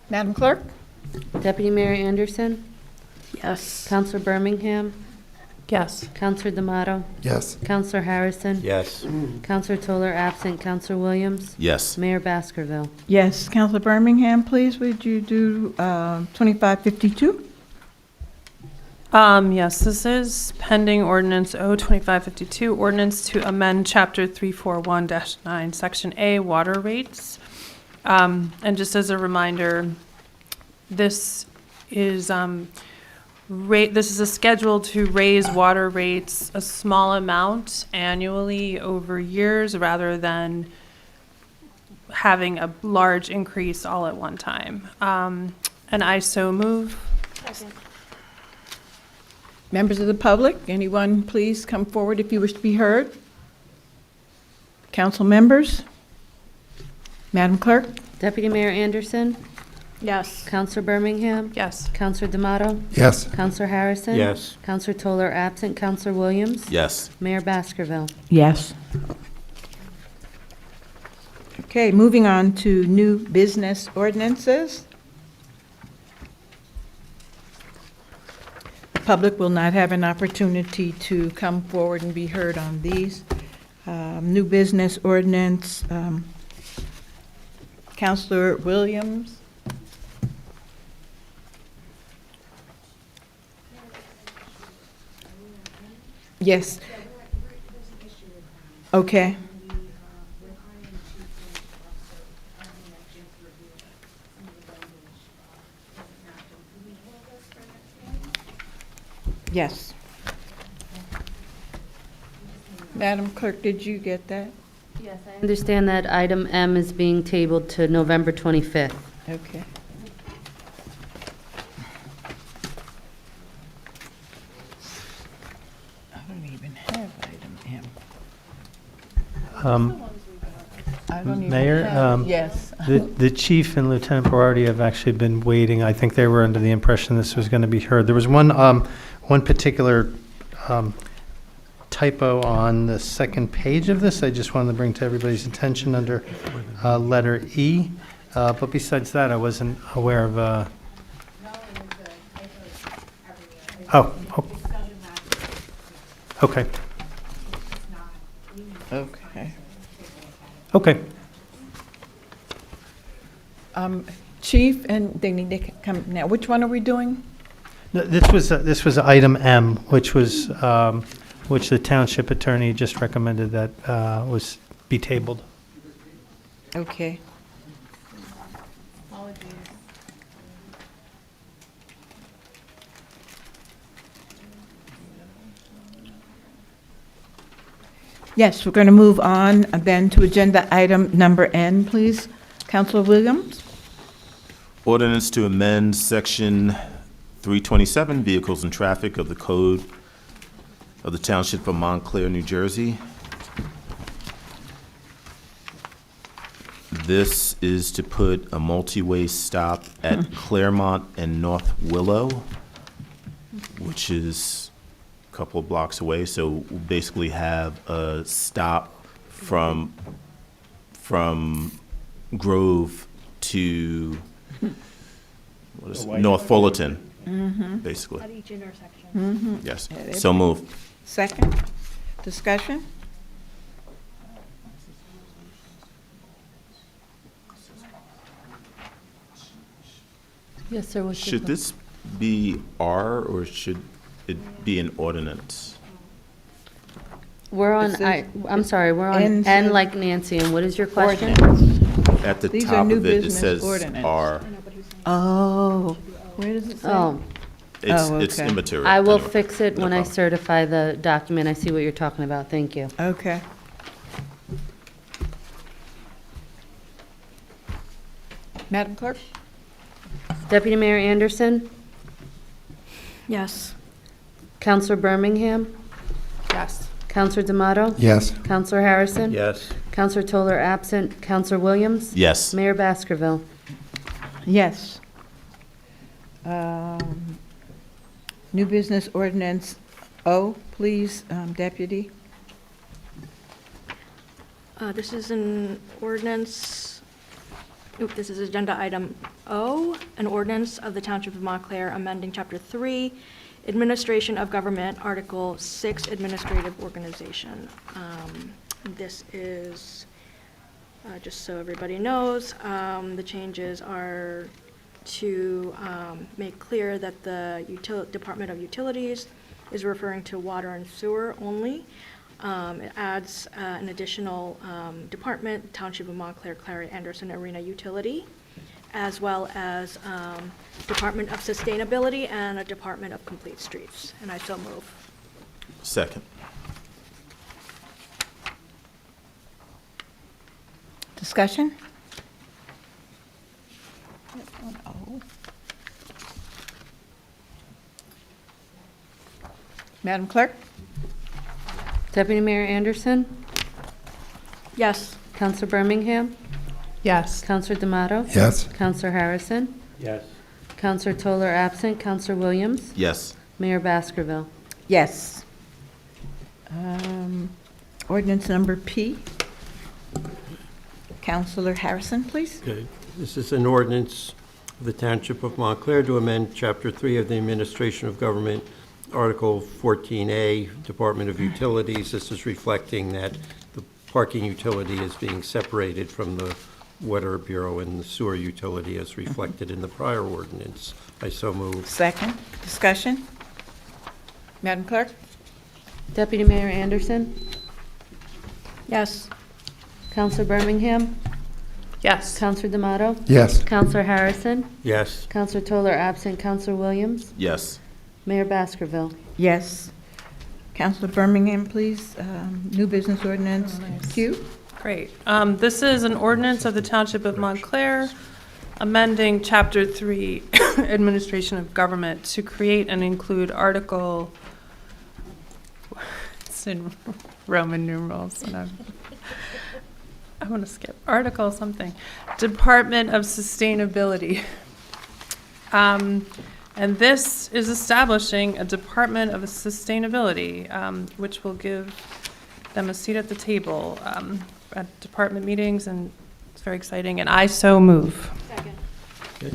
Speaker 1: Madam Clerk?
Speaker 22: Deputy Mayor Anderson,
Speaker 21: Yes.
Speaker 22: Counselor Birmingham,
Speaker 8: Yes.
Speaker 22: Counselor D'Amato,
Speaker 7: Yes.
Speaker 22: Counselor Harrison,
Speaker 4: Yes.
Speaker 22: Counselor Toller absent, Counselor Williams,
Speaker 9: Yes.
Speaker 22: Mayor Baskerville.
Speaker 1: Yes. Counselor Birmingham, please, would you do 2552?
Speaker 8: Yes, this is pending ordinance O-25-52, ordinance to amend chapter 341-9, section A, water rates. And just as a reminder, this is, this is a schedule to raise water rates a small amount annually over years rather than having a large increase all at one time. And I so move.
Speaker 1: Members of the public, anyone please come forward if you wish to be heard? Council members? Madam Clerk?
Speaker 22: Deputy Mayor Anderson,
Speaker 21: Yes.
Speaker 22: Counselor Birmingham,
Speaker 8: Yes.
Speaker 22: Counselor D'Amato,
Speaker 7: Yes.
Speaker 22: Counselor Harrison.
Speaker 4: Yes.
Speaker 22: Counselor Toller absent, Counselor Williams.
Speaker 9: Yes.
Speaker 22: Mayor Baskerville.
Speaker 1: Yes. Okay, moving on to new business ordinances. The public will not have an opportunity to come forward and be heard on these. New business ordinance, Counselor Williams. Yes. Okay. Yes. Madam Clerk, did you get that?
Speaker 22: Yes, I understand that item M is being tabled to November 25th.
Speaker 1: Okay. I don't even have item M. I don't even
Speaker 2: Mayor,
Speaker 1: have, yes.
Speaker 2: the chief and Lieutenant Berardi have actually been waiting. I think they were under the impression this was going to be heard. There was one particular typo on the second page of this. I just wanted to bring to everybody's attention under letter E. But besides that, I wasn't aware of. Oh. Okay.
Speaker 1: Okay.
Speaker 2: Okay.
Speaker 1: Chief, and they need to come now. Which one are we doing?
Speaker 2: No, this was item M, which was which the township attorney just recommended that was be tabled.
Speaker 1: Okay. Yes, we're going to move on then to agenda item number N, please. Councilor Williams?
Speaker 9: Ordinance to amend section 327, vehicles and traffic of the Code of the Township of Montclair, New Jersey. This is to put a multi-way stop at Claremont and North Willow, which is a couple of blocks away. So we'll basically have a stop from Grove to what is it? North Fullerton, basically.
Speaker 21: At each intersection.
Speaker 9: Yes. So moved.
Speaker 1: Second. Discussion?
Speaker 22: Yes, sir. What's your
Speaker 9: Should this be R or should it be an ordinance?
Speaker 22: We're on,
Speaker 1: This is-
Speaker 22: I'm sorry, we're on
Speaker 1: N
Speaker 22: N
Speaker 1: says
Speaker 22: like Nancy, and what is your question?
Speaker 1: Ordinance.
Speaker 9: At the
Speaker 1: These are
Speaker 9: top
Speaker 1: new
Speaker 9: of it, it
Speaker 1: business
Speaker 9: says
Speaker 1: ordinance.
Speaker 9: R.
Speaker 1: Oh, where does it say?
Speaker 22: Oh,
Speaker 9: It's
Speaker 1: okay.
Speaker 9: immaterial.
Speaker 22: I will
Speaker 9: Anyway,
Speaker 22: fix it
Speaker 9: no
Speaker 22: when I
Speaker 9: problem.
Speaker 22: certify the document. I see what you're talking about. Thank you.
Speaker 1: Okay. Madam Clerk?
Speaker 22: Deputy Mayor Anderson,
Speaker 21: Yes.
Speaker 22: Counselor Birmingham,
Speaker 8: Yes.
Speaker 22: Counselor D'Amato,
Speaker 7: Yes.
Speaker 22: Counselor Harrison.
Speaker 4: Yes.
Speaker 22: Counselor Toller absent, Counselor Williams.
Speaker 9: Yes.
Speaker 22: Mayor Baskerville.
Speaker 1: Yes. New business ordinance O, please, Deputy.
Speaker 21: This is an ordinance, this is agenda item O, an ordinance of the Township of Montclair amending Chapter 3, Administration of Government, Article 6, Administrative Organization. This is, just so everybody knows, the changes are to make clear that the Department of Utilities is referring to water and sewer only. It adds an additional department, Township of Montclair, Clary Anderson Arena Utility, as well as Department of Sustainability and a Department of Complete Streets. And I so move.
Speaker 9: Second.
Speaker 1: Discussion? Madam Clerk?
Speaker 22: Deputy Mayor Anderson?
Speaker 21: Yes.
Speaker 22: Counselor Birmingham?
Speaker 8: Yes.
Speaker 22: Counselor D'Amato?
Speaker 7: Yes.
Speaker 22: Counselor Harrison?
Speaker 4: Yes.
Speaker 22: Counselor Toller absent. Counselor Williams?
Speaker 9: Yes.
Speaker 22: Mayor Baskerville?
Speaker 1: Yes. Ordinance number P. Counselor Harrison, please.
Speaker 4: Okay. This is an ordinance of the Township of Montclair to amend Chapter 3 of the Administration of Government, Article 14A, Department of Utilities. This is reflecting that the parking utility is being separated from the Water Bureau and the sewer utility as reflected in the prior ordinance. I so move.
Speaker 1: Second. Discussion? Madam Clerk?
Speaker 22: Deputy Mayor Anderson?
Speaker 21: Yes.
Speaker 22: Counselor Birmingham?
Speaker 8: Yes.
Speaker 22: Counselor D'Amato?
Speaker 7: Yes.
Speaker 22: Counselor Harrison?
Speaker 4: Yes.
Speaker 22: Counselor Toller absent. Counselor Williams?
Speaker 9: Yes.
Speaker 22: Mayor Baskerville?
Speaker 1: Yes. Counselor Birmingham, please. New business ordinance Q.
Speaker 8: Great. This is an ordinance of the Township of Montclair amending Chapter 3, Administration of Government, to create and include Article, it's in Roman numerals, and I want to skip, Article something, Department of Sustainability. And this is establishing a Department of Sustainability, which will give them a seat at the table at department meetings, and it's very exciting, and I so move.
Speaker 21: Second.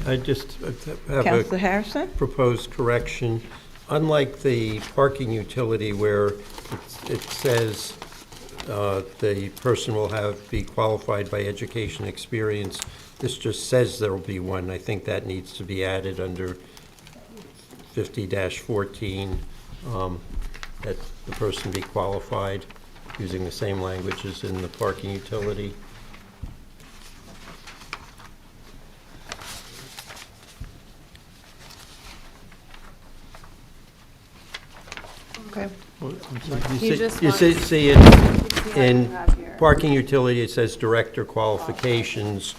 Speaker 4: I just have
Speaker 1: Counselor
Speaker 4: a
Speaker 1: Harrison?
Speaker 4: proposed correction. Unlike the parking utility where it says the person will be qualified by education experience, this just says there will be one. I think that needs to be added under 50-14, that the person be qualified, using the same language as in the parking utility.
Speaker 8: Okay.
Speaker 4: You
Speaker 8: just
Speaker 4: see
Speaker 8: what
Speaker 4: in
Speaker 8: you have here.
Speaker 4: parking utility, it says director qualifications.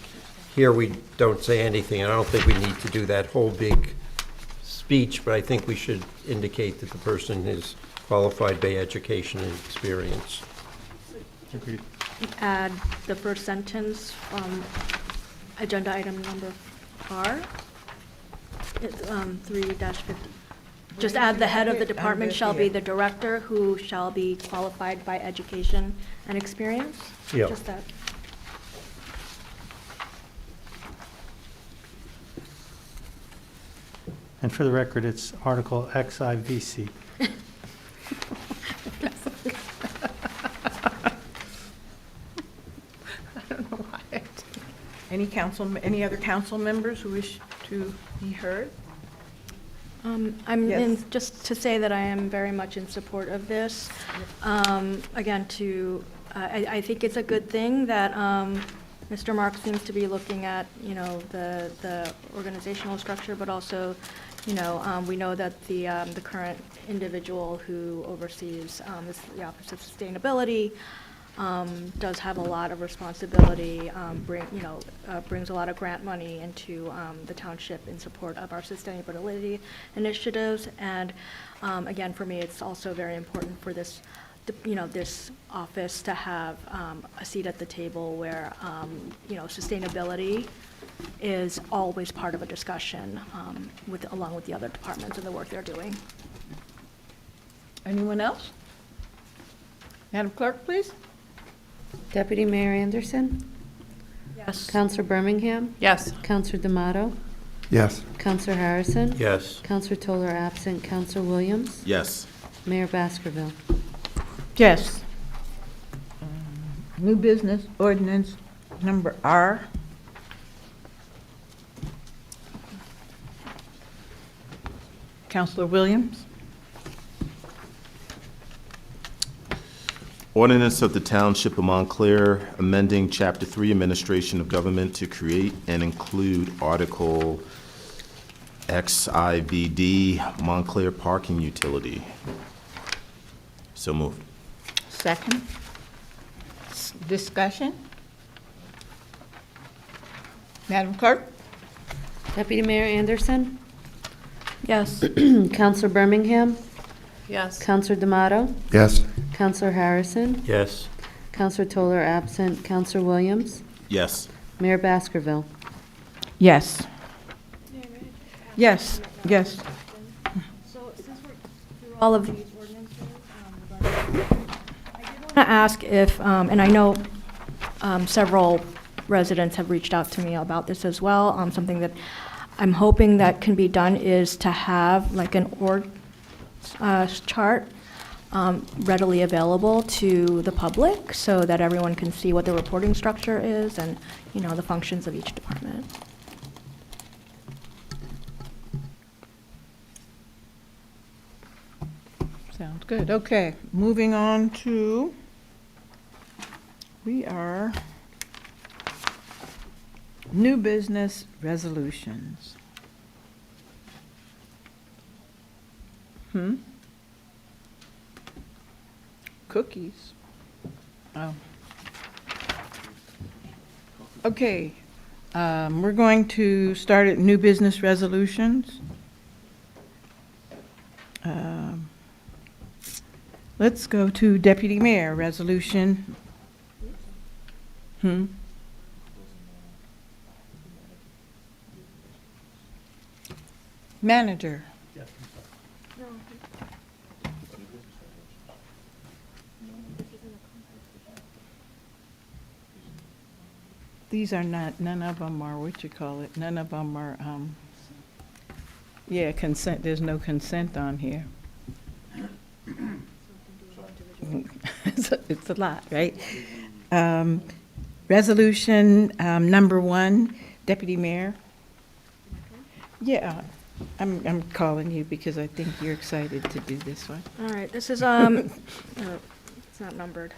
Speaker 4: Here, we don't say anything, and I don't think we need to do that whole big speech, but I think we should indicate that the person is qualified by education and experience.
Speaker 10: Agreed.
Speaker 21: Add the first sentence from agenda item number R, 3-50. Just add the head of the department shall be the director who shall be qualified by education and experience.
Speaker 4: Yeah.
Speaker 21: Just that.
Speaker 2: And for the record, it's Article XIVC.
Speaker 1: Any other council members who wish to be heard?
Speaker 21: I'm just to say that I am very much in support of this. Again, I think it's a good thing that Mr. Mark seems to be looking at, the organizational structure, but also, we know that the current individual who oversees the Office of Sustainability does have a lot of responsibility, brings a lot of grant money into the township in support of our sustainability initiatives. And again, for me, it's also very important for this, this office to have a seat at the table where, sustainability is always part of a discussion along with the other departments and the work they're doing.
Speaker 1: Anyone else? Madam Clerk, please.
Speaker 22: Deputy Mayor Anderson?
Speaker 21: Yes.
Speaker 22: Counselor Birmingham?
Speaker 8: Yes.
Speaker 22: Counselor D'Amato?
Speaker 7: Yes.
Speaker 22: Counselor Harrison?
Speaker 4: Yes.
Speaker 22: Counselor Toller absent. Counselor Williams?
Speaker 9: Yes.
Speaker 22: Mayor Baskerville?
Speaker 1: Yes. New business ordinance number R. Counselor Williams?
Speaker 9: Ordinance of the Township of Montclair amending Chapter 3 Administration of Government to create and include Article XIVD Montclair Parking Utility. So moved.
Speaker 1: Second. Discussion? Madam Clerk?
Speaker 22: Deputy Mayor Anderson?
Speaker 21: Yes.
Speaker 22: Counselor Birmingham?
Speaker 8: Yes.
Speaker 22: Counselor D'Amato?
Speaker 7: Yes.
Speaker 22: Counselor Harrison?
Speaker 4: Yes.
Speaker 22: Counselor Toller absent. Counselor Williams?
Speaker 9: Yes.
Speaker 22: Mayor Baskerville?
Speaker 1: Yes. Yes, yes.
Speaker 21: So since we're through all of these ordinances, I did want to ask if, and I know several residents have reached out to me about this as well. Something that I'm hoping that can be done is to have like an org chart readily available to the public so that everyone can see what the reporting structure is and, you know, the functions of each department.
Speaker 1: Sounds good. Okay, moving on to, we are new business resolutions. Cookies. Oh. Okay, we're going to start at new business resolutions. Let's go to Deputy Mayor Resolution. Manager. These are not, none of them are, what you call it, none of them are, yeah, consent, there's no consent on here. It's a lot, right? Resolution number 1, Deputy Mayor. Yeah, I'm calling you because I think you're excited to do this one.
Speaker 21: All right, this is, it's not numbered.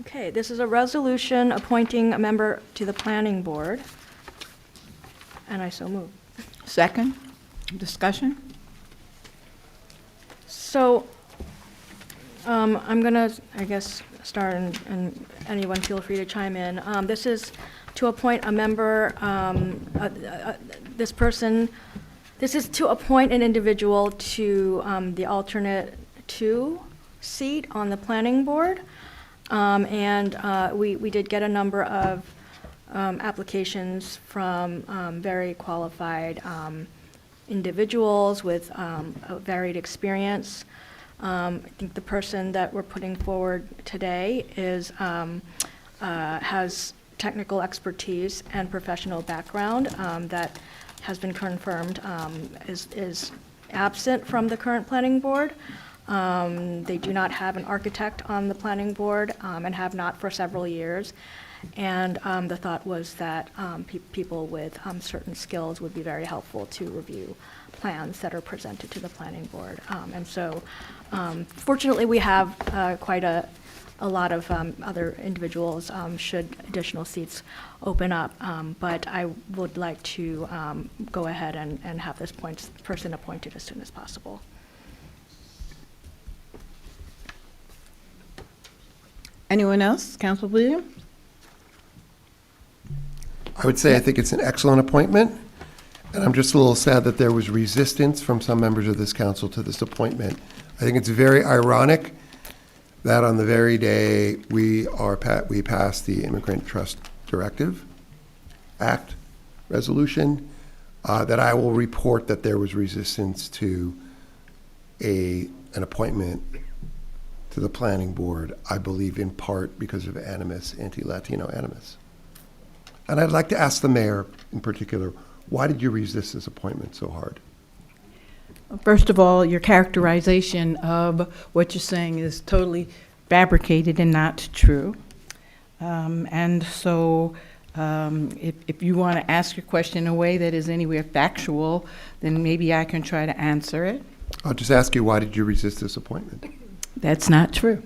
Speaker 21: Okay, this is a resolution appointing a member to the planning board, and I so move.
Speaker 1: Second, discussion?
Speaker 21: So, I'm gonna, I guess, start, and anyone feel free to chime in. This is to appoint a member, this is to appoint an individual to the alternate 2 seat on the planning board. We did get a number of applications from very qualified individuals with a varied experience. I think the person that we're putting forward today has technical expertise and professional background that has been confirmed is absent from the current planning board. They do not have an architect on the planning board and have not for several years. And the thought was that people with certain skills would be very helpful to review plans that are presented to the planning board. And so fortunately, we have quite a lot of other individuals should additional seats open up. But I would like to go ahead and have this person appointed as soon as possible.
Speaker 1: Anyone else? Council Williams?
Speaker 7: I would say I think it's an excellent appointment, and I'm just a little sad that there was resistance from some members of this council to this appointment. I think it's very ironic that on the very day we passed the Immigrant Trust Directive Act resolution, that I will report that there was resistance to an appointment to the planning board, I believe in part because of animus, anti-Latino animus. And I'd like to ask the mayor in particular, why did you resist this appointment so hard?
Speaker 5: First of all, your characterization of what you're saying is totally fabricated and not true. And so if you want to ask your question in a way that is anywhere factual, then maybe I can try to answer it.
Speaker 7: I'll just ask you, why did you resist this appointment?
Speaker 5: That's not true.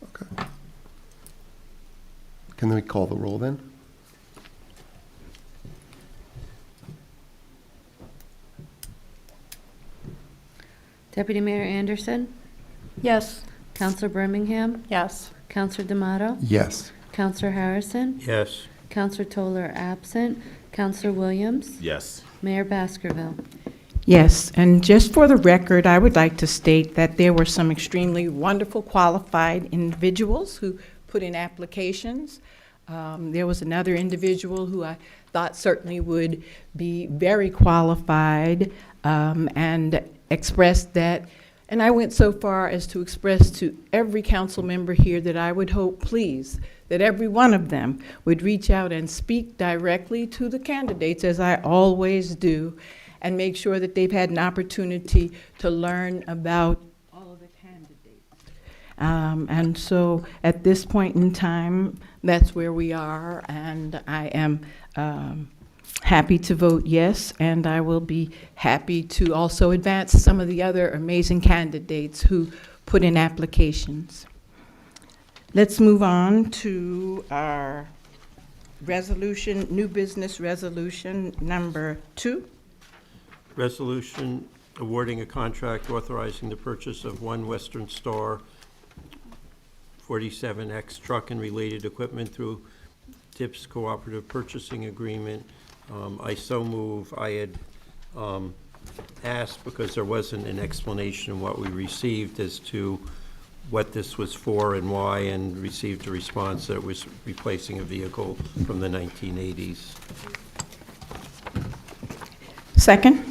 Speaker 7: Okay. Can we call the roll then?
Speaker 22: Deputy Mayor Anderson,
Speaker 21: Yes.
Speaker 22: Counselor Birmingham,
Speaker 16: Yes.
Speaker 22: Counselor D'Amato,
Speaker 7: Yes.
Speaker 22: Counselor Harrison,
Speaker 4: Yes.
Speaker 22: Counselor Toller absent, Counselor Williams,
Speaker 9: Yes.
Speaker 22: Mayor Baskerville.
Speaker 5: Yes, and just for the record, I would like to state that there were some extremely wonderful, qualified individuals who put in applications. There was another individual who I thought certainly would be very qualified and expressed that, and I went so far as to express to every council member here that I would hope, please, that every one of them would reach out and speak directly to the candidates, as I always do, and make sure that they've had an opportunity to learn about all of the candidates. And so at this point in time, that's where we are, and I am happy to vote yes, and I will be happy to also advance some of the other amazing candidates who put in applications. Let's move on to our resolution, new business resolution number 2.
Speaker 4: Resolution awarding a contract authorizing the purchase of one Western Star 47X truck and related equipment through TIPS Cooperative Purchasing Agreement. I so move. I had asked, because there wasn't an explanation of what we received as to what this was for and why, and received a response that it was replacing a vehicle from the 1980s.
Speaker 5: Second,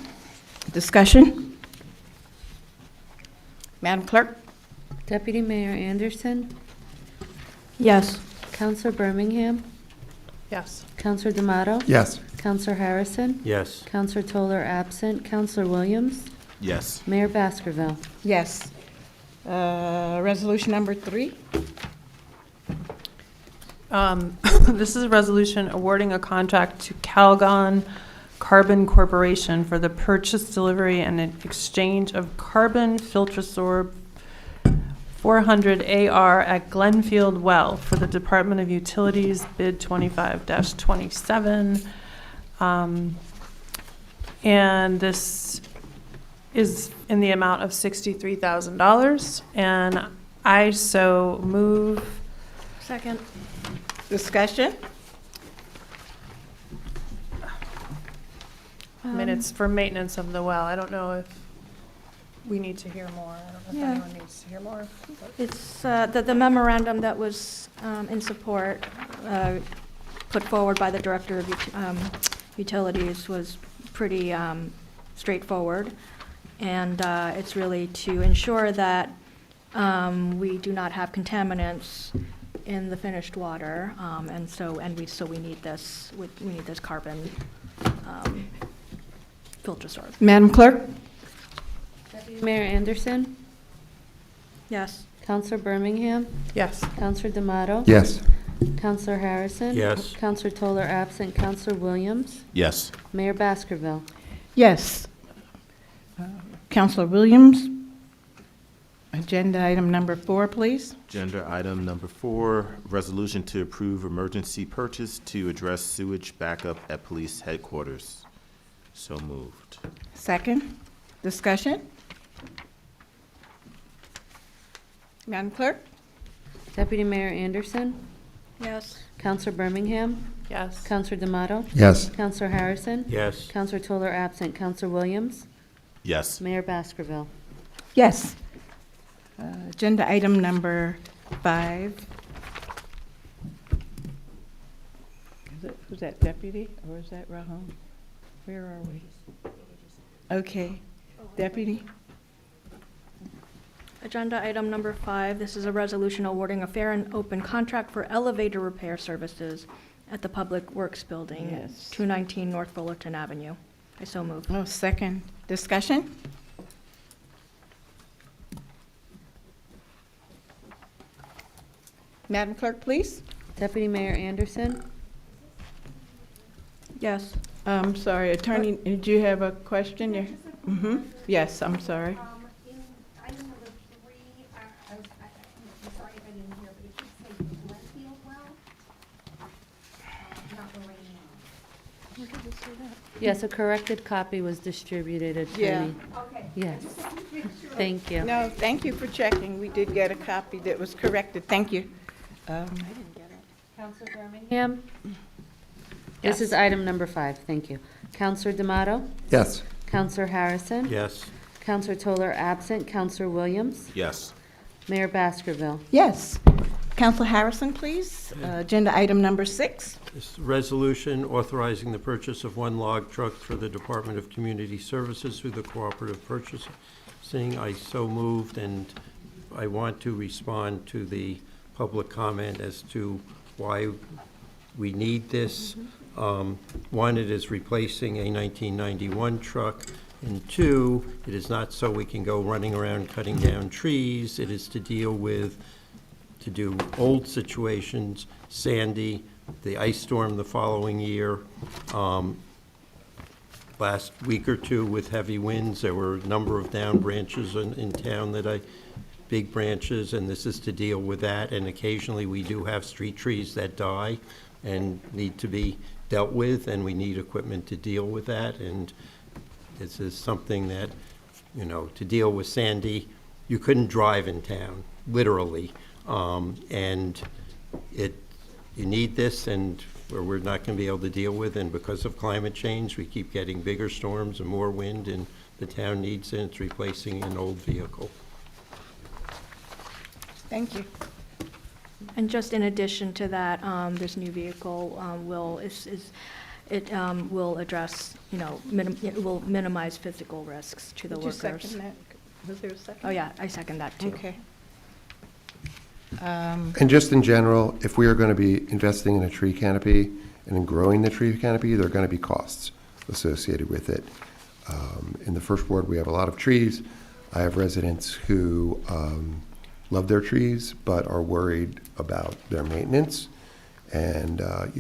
Speaker 5: discussion. Madam Clerk?
Speaker 22: Deputy Mayor Anderson,
Speaker 21: Yes.
Speaker 22: Counselor Birmingham,
Speaker 16: Yes.
Speaker 22: Counselor D'Amato,
Speaker 7: Yes.
Speaker 22: Counselor Harrison,
Speaker 4: Yes.
Speaker 22: Counselor Toller absent, Counselor Williams,
Speaker 9: Yes.
Speaker 22: Mayor Baskerville.
Speaker 5: Yes. Resolution number 3.
Speaker 8: This is a resolution awarding a contract to Calgon Carbon Corporation for the purchase, delivery, and exchange of Carbon Filtrasorb 400 AR at Glenfield Well for the Department of Utilities, bid 25-27. And this is in the amount of $63,000, and I so move.
Speaker 21: Second.
Speaker 5: Discussion?
Speaker 8: I mean, it's for maintenance of the well. I don't know if we need to hear more. I don't know if
Speaker 21: Yeah.
Speaker 8: anyone needs to hear more.
Speaker 21: It's the memorandum that was in support, put forward by the Director of Utilities was pretty straightforward. And it's really to ensure that we do not have contaminants in the finished water. And so we need this, we need this carbon Filtrasorb.
Speaker 5: Madam Clerk?
Speaker 22: Deputy Mayor Anderson,
Speaker 21: Yes.
Speaker 22: Counselor Birmingham,
Speaker 8: Yes.
Speaker 22: Counselor D'Amato,
Speaker 7: Yes.
Speaker 22: Counselor Harrison,
Speaker 4: Yes.
Speaker 22: Counselor Toller absent, Counselor Williams,
Speaker 9: Yes.
Speaker 22: Mayor Baskerville.
Speaker 5: Yes. Counselor Williams? Agenda item number 4, please.
Speaker 9: Agenda item number 4, resolution to approve emergency purchase to address sewage backup at police headquarters. So moved.
Speaker 5: Second, discussion. Madam Clerk?
Speaker 22: Deputy Mayor Anderson,
Speaker 21: Yes.
Speaker 22: Counselor Birmingham,
Speaker 8: Yes.
Speaker 22: Counselor D'Amato,
Speaker 7: Yes.
Speaker 22: Counselor Harrison,
Speaker 4: Yes.
Speaker 22: Counselor Toller absent, Counselor Williams,
Speaker 9: Yes.
Speaker 22: Mayor Baskerville.
Speaker 5: Yes. Agenda item number 5. Who's that, deputy, or is that Rahul? Where are we? Okay, deputy?
Speaker 21: Agenda item number 5, this is a resolution awarding a fair and open contract for elevator repair services at the Public Works Building,
Speaker 1: Yes.
Speaker 21: 219 North Fullerton Avenue. I so move.
Speaker 1: Oh, second. Discussion? Madam Clerk, please.
Speaker 22: Deputy Mayor Anderson?
Speaker 21: Yes.
Speaker 1: I'm sorry, Attorney, did you have a question there? Mm-hmm. Yes, I'm sorry.
Speaker 12: In item number 3, I'm sorry if I didn't hear, but it should say Glenfield Well, not the rain well.
Speaker 22: Yes, a corrected copy was distributed, Attorney.
Speaker 1: Yeah.
Speaker 12: Okay.
Speaker 22: Yes. Thank you.
Speaker 1: No, thank you for checking. We did get a copy that was corrected. Thank you.
Speaker 22: Counselor Birmingham? This is item number 5, thank you. Counselor D'Amato?
Speaker 7: Yes.
Speaker 22: Counselor Harrison?
Speaker 4: Yes.
Speaker 22: Counselor Toller absent. Counselor Williams?
Speaker 9: Yes.
Speaker 22: Mayor Baskerville?
Speaker 1: Yes. Counselor Harrison, please. Agenda item number 6.
Speaker 4: This resolution authorizing the purchase of 1 log truck for the Department of Community Services through the cooperative purchasing. I so moved, and I want to respond to the public comment as to why we need this. 1, it is replacing a 1991 truck, and 2, it is not so we can go running around cutting down trees. It is to deal with, to do old situations, Sandy, the ice storm the following year. Last week or 2 with heavy winds, there were a number of down branches in town big branches, and this is to deal with that. And occasionally we do have street trees that die and need to be dealt with, and we need equipment to deal with that. And this is something that, you know, to deal with Sandy, you couldn't drive in town, literally. And you need this, and we're not going to be able to deal with, and because of climate change, we keep getting bigger storms and more wind, and the town needs it. It's replacing an old vehicle.
Speaker 1: Thank you.
Speaker 21: And just in addition to that, this new vehicle will address, it will minimize physical risks to the
Speaker 1: Did you
Speaker 21: workers.
Speaker 1: second that? Was there a second?
Speaker 21: Oh, yeah, I second that too.
Speaker 1: Okay.
Speaker 7: And just in general, if we are going to be investing in a tree canopy and in growing the tree canopy, there are going to be costs associated with it. In the first ward, we have a lot of trees. I have residents who love their trees but are worried about their maintenance. And, a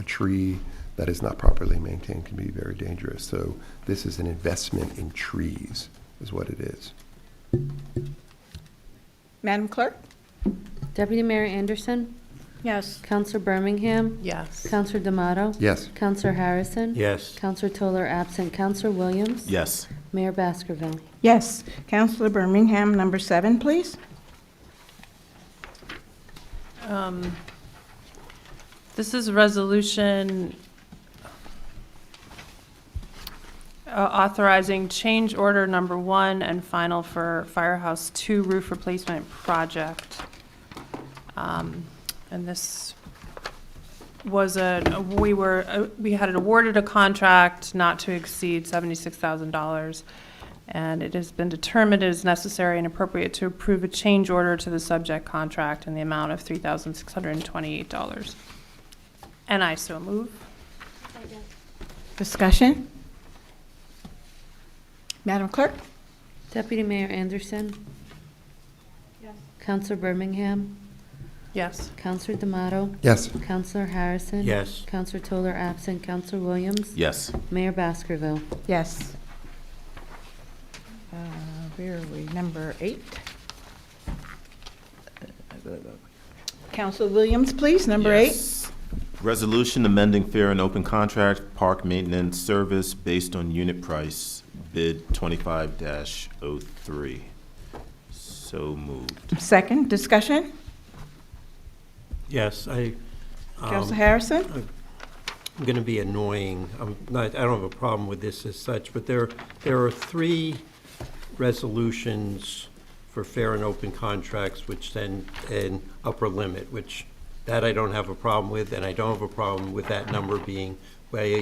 Speaker 7: tree that is not properly maintained can be very dangerous. So this is an investment in trees, is what it is.
Speaker 1: Madam Clerk?
Speaker 22: Deputy Mayor Anderson?
Speaker 21: Yes.
Speaker 22: Counselor Birmingham?
Speaker 1: Yes.
Speaker 22: Counselor D'Amato?
Speaker 7: Yes.
Speaker 22: Counselor Harrison?
Speaker 4: Yes.
Speaker 22: Counselor Toller absent. Counselor Williams?
Speaker 9: Yes.
Speaker 22: Mayor Baskerville?
Speaker 1: Yes. Counselor Birmingham, number 7, please.
Speaker 8: This is a resolution authorizing change order number 1 and final for Firehouse 2 roof replacement project. And this was we had awarded a contract not to exceed $76,000. And it has been determined it is necessary and appropriate to approve a change order to the subject contract in the amount of $3,628. And I so move.
Speaker 1: Discussion? Madam Clerk?
Speaker 22: Deputy Mayor Anderson?
Speaker 21: Yes.
Speaker 22: Counselor Birmingham?
Speaker 8: Yes.
Speaker 22: Counselor D'Amato?
Speaker 7: Yes.
Speaker 22: Counselor Harrison?
Speaker 4: Yes.
Speaker 22: Counselor Toller absent. Counselor Williams?
Speaker 9: Yes.
Speaker 22: Mayor Baskerville?
Speaker 1: Yes. Where are we? Number 8. Counselor Williams, please, number 8.
Speaker 9: Yes. Resolution amending fair and open contract park maintenance service based on unit price, bid 25-03. So moved.
Speaker 1: Second, discussion?
Speaker 4: Yes,
Speaker 1: Counselor Harrison?
Speaker 4: I'm going to be annoying. I don't have a problem with this as such, but there are 3 resolutions for fair and open contracts which send an upper limit, which that I don't have a problem with, and I don't have a problem with that number being way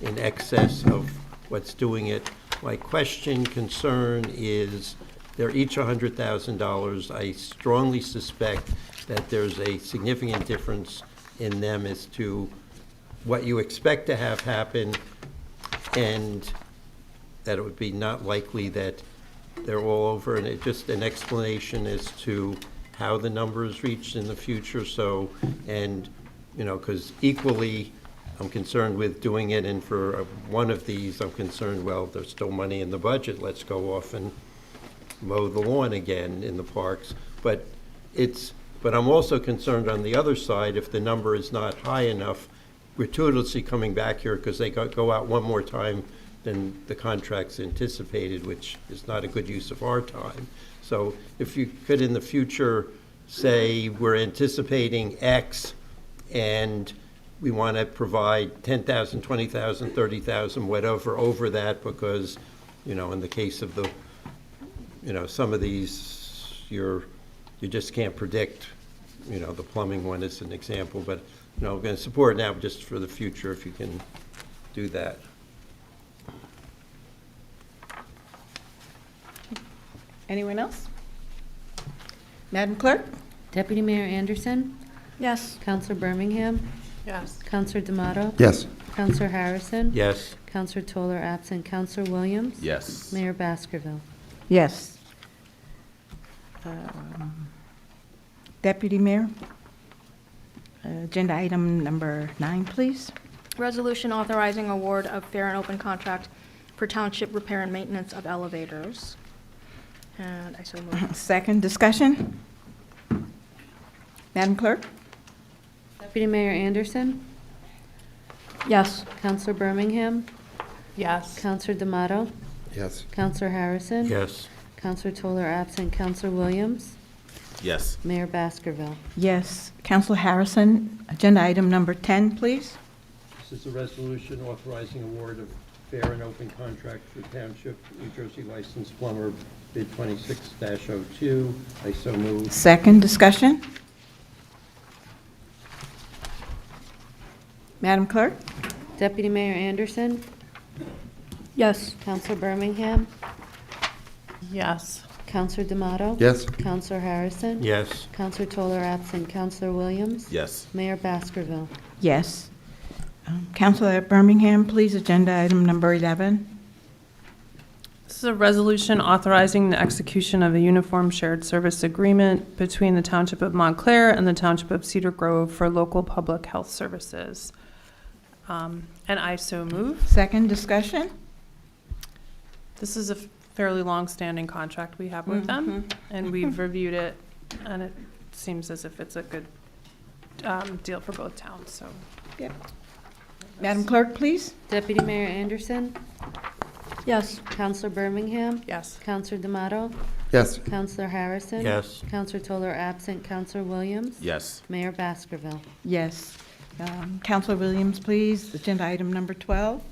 Speaker 4: in excess of what's doing it. My concern is They're each $100,000. I strongly suspect that there's a significant difference in them as to what you expect to have happen, and that it would be not likely that they're all over, and just an explanation as to how the number is reached in the future. So, and, you know, because equally, I'm concerned with doing it, and for one of these, I'm concerned, well, there's still money in the budget, let's go off and mow the lawn again in the parks. But I'm also concerned on the other side, if the number is not high enough, gratuitously coming back here because they go out one more time than the contract's anticipated, which is not a good use of our time. So if you could in the future say we're anticipating X and we want to provide 10,000, 20,000, 30,000, whatever over that, because, you know, in the case of the, you know, some of these, you just can't predict, you know, the plumbing one is an example, but, you know, I'm going to support it now just for the future if you can do that.
Speaker 1: Anyone else? Madam Clerk?
Speaker 22: Deputy Mayor Anderson,
Speaker 21: Yes.
Speaker 22: Counselor Birmingham,
Speaker 16: Yes.
Speaker 22: Counselor D'Amato,
Speaker 7: Yes.
Speaker 22: Counselor Harrison,
Speaker 4: Yes.
Speaker 22: Counselor Toller absent, Counselor Williams,
Speaker 9: Yes.
Speaker 22: Mayor Baskerville.
Speaker 1: Yes. Deputy Mayor? Agenda item number 9, please.
Speaker 21: Resolution authorizing award of fair and open contract for township repair and maintenance of elevators. And I so move.
Speaker 1: Second, discussion? Madam Clerk?
Speaker 22: Deputy Mayor Anderson,
Speaker 21: Yes.
Speaker 22: Counselor Birmingham,
Speaker 16: Yes.
Speaker 22: Counselor D'Amato,
Speaker 7: Yes.
Speaker 22: Counselor Harrison,
Speaker 4: Yes.
Speaker 22: Counselor Toller absent, Counselor Williams,
Speaker 9: Yes.
Speaker 22: Mayor Baskerville.
Speaker 1: Yes. Council Harrison, agenda item number 10, please.
Speaker 4: This is a resolution authorizing award of fair and open contract for Township, New Jersey licensed plumber, bid 26-02. I so move.
Speaker 1: Second, discussion? Madam Clerk?
Speaker 22: Deputy Mayor Anderson,
Speaker 21: Yes.
Speaker 22: Counselor Birmingham,
Speaker 16: Yes.
Speaker 22: Counselor D'Amato,
Speaker 7: Yes.
Speaker 22: Counselor Harrison,
Speaker 4: Yes.
Speaker 22: Counselor Toller absent, Counselor Williams,
Speaker 9: Yes.
Speaker 22: Mayor Baskerville.
Speaker 1: Yes. Councilor Birmingham, please, agenda item number 11.
Speaker 8: This is a resolution authorizing the execution of a uniform shared service agreement between the Township of Montclair and the Township of Cedar Grove for local public health services. And I so move.
Speaker 1: Second, discussion?
Speaker 8: This is a fairly long-standing contract we have with them, and we've reviewed it, and it seems as if it's a good deal for both towns, so.
Speaker 1: Yep. Madam Clerk, please.
Speaker 22: Deputy Mayor Anderson,
Speaker 21: Yes.
Speaker 22: Counselor Birmingham,
Speaker 8: Yes.
Speaker 22: Counselor D'Amato,
Speaker 7: Yes.
Speaker 22: Counselor Harrison,
Speaker 4: Yes.
Speaker 22: Counselor Toller absent, Counselor Williams,
Speaker 9: Yes.
Speaker 22: Mayor Baskerville.
Speaker 1: Yes. Councilor Williams, please, agenda item number 12.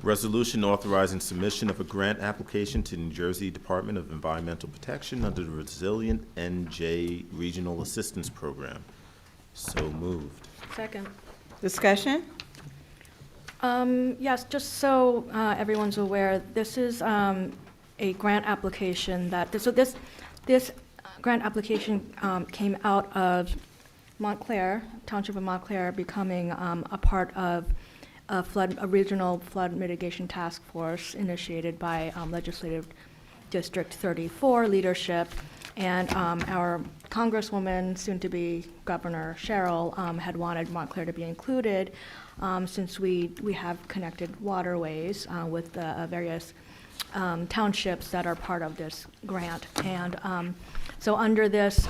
Speaker 9: Resolution authorizing submission of a grant application to New Jersey Department of Environmental Protection under the Resilient N.J.A Regional Assistance Program. So moved.
Speaker 21: Second.
Speaker 1: Discussion?
Speaker 21: Yes, just so everyone's aware, this is a grant application this grant application came out of Montclair, Township of Montclair, becoming a part of a regional flood mitigation task force initiated by Legislative District 34 leadership. And our Congresswoman, soon-to-be Governor Cheryl, had wanted Montclair to be included since we have connected waterways with the various townships that are part of this grant. And so under this,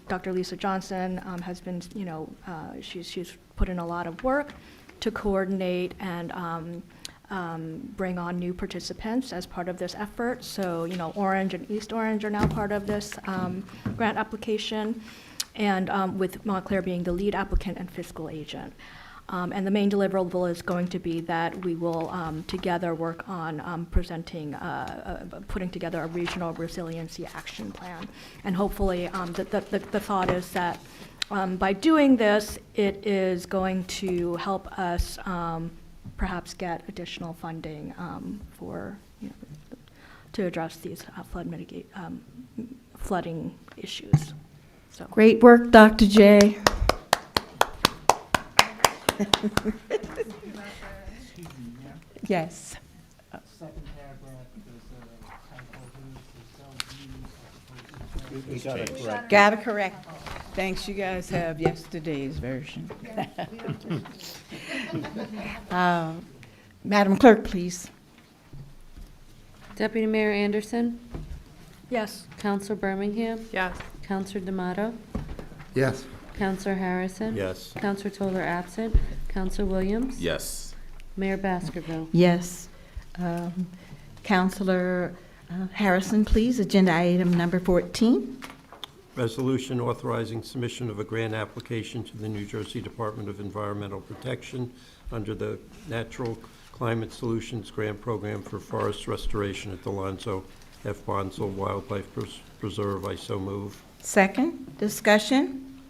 Speaker 21: Dr. Lisa Johnson has been, she's put in a lot of work to coordinate and bring on new participants as part of this effort. So, Orange and East Orange are now part of this grant application, and with Montclair being the lead applicant and fiscal agent. And the main deliverable is going to be that we will together work on putting together a regional resiliency action plan. And hopefully, the thought is that by doing this, it is going to help us perhaps get additional funding for to address these flooding issues. So.
Speaker 1: Great work, Dr. J. Yes. Gotta correct. Thanks, you guys have yesterday's version. Madam Clerk, please.
Speaker 22: Deputy Mayor Anderson,
Speaker 21: Yes.
Speaker 22: Counselor Birmingham,
Speaker 8: Yes.
Speaker 22: Counselor D'Amato,
Speaker 7: Yes.
Speaker 22: Counselor Harrison.
Speaker 4: Yes.
Speaker 22: Counselor Toller absent, Counselor Williams.
Speaker 9: Yes.
Speaker 22: Mayor Baskerville.
Speaker 1: Yes. Counselor Harrison, please, agenda item number 14.
Speaker 4: Resolution authorizing submission of a grant application to the New Jersey Department of Environmental Protection under the Natural Climate Solutions Grant Program for Forest Restoration at the Lonzo F. Bonsall Wildlife Preserve. I so move.
Speaker 1: Second, discussion?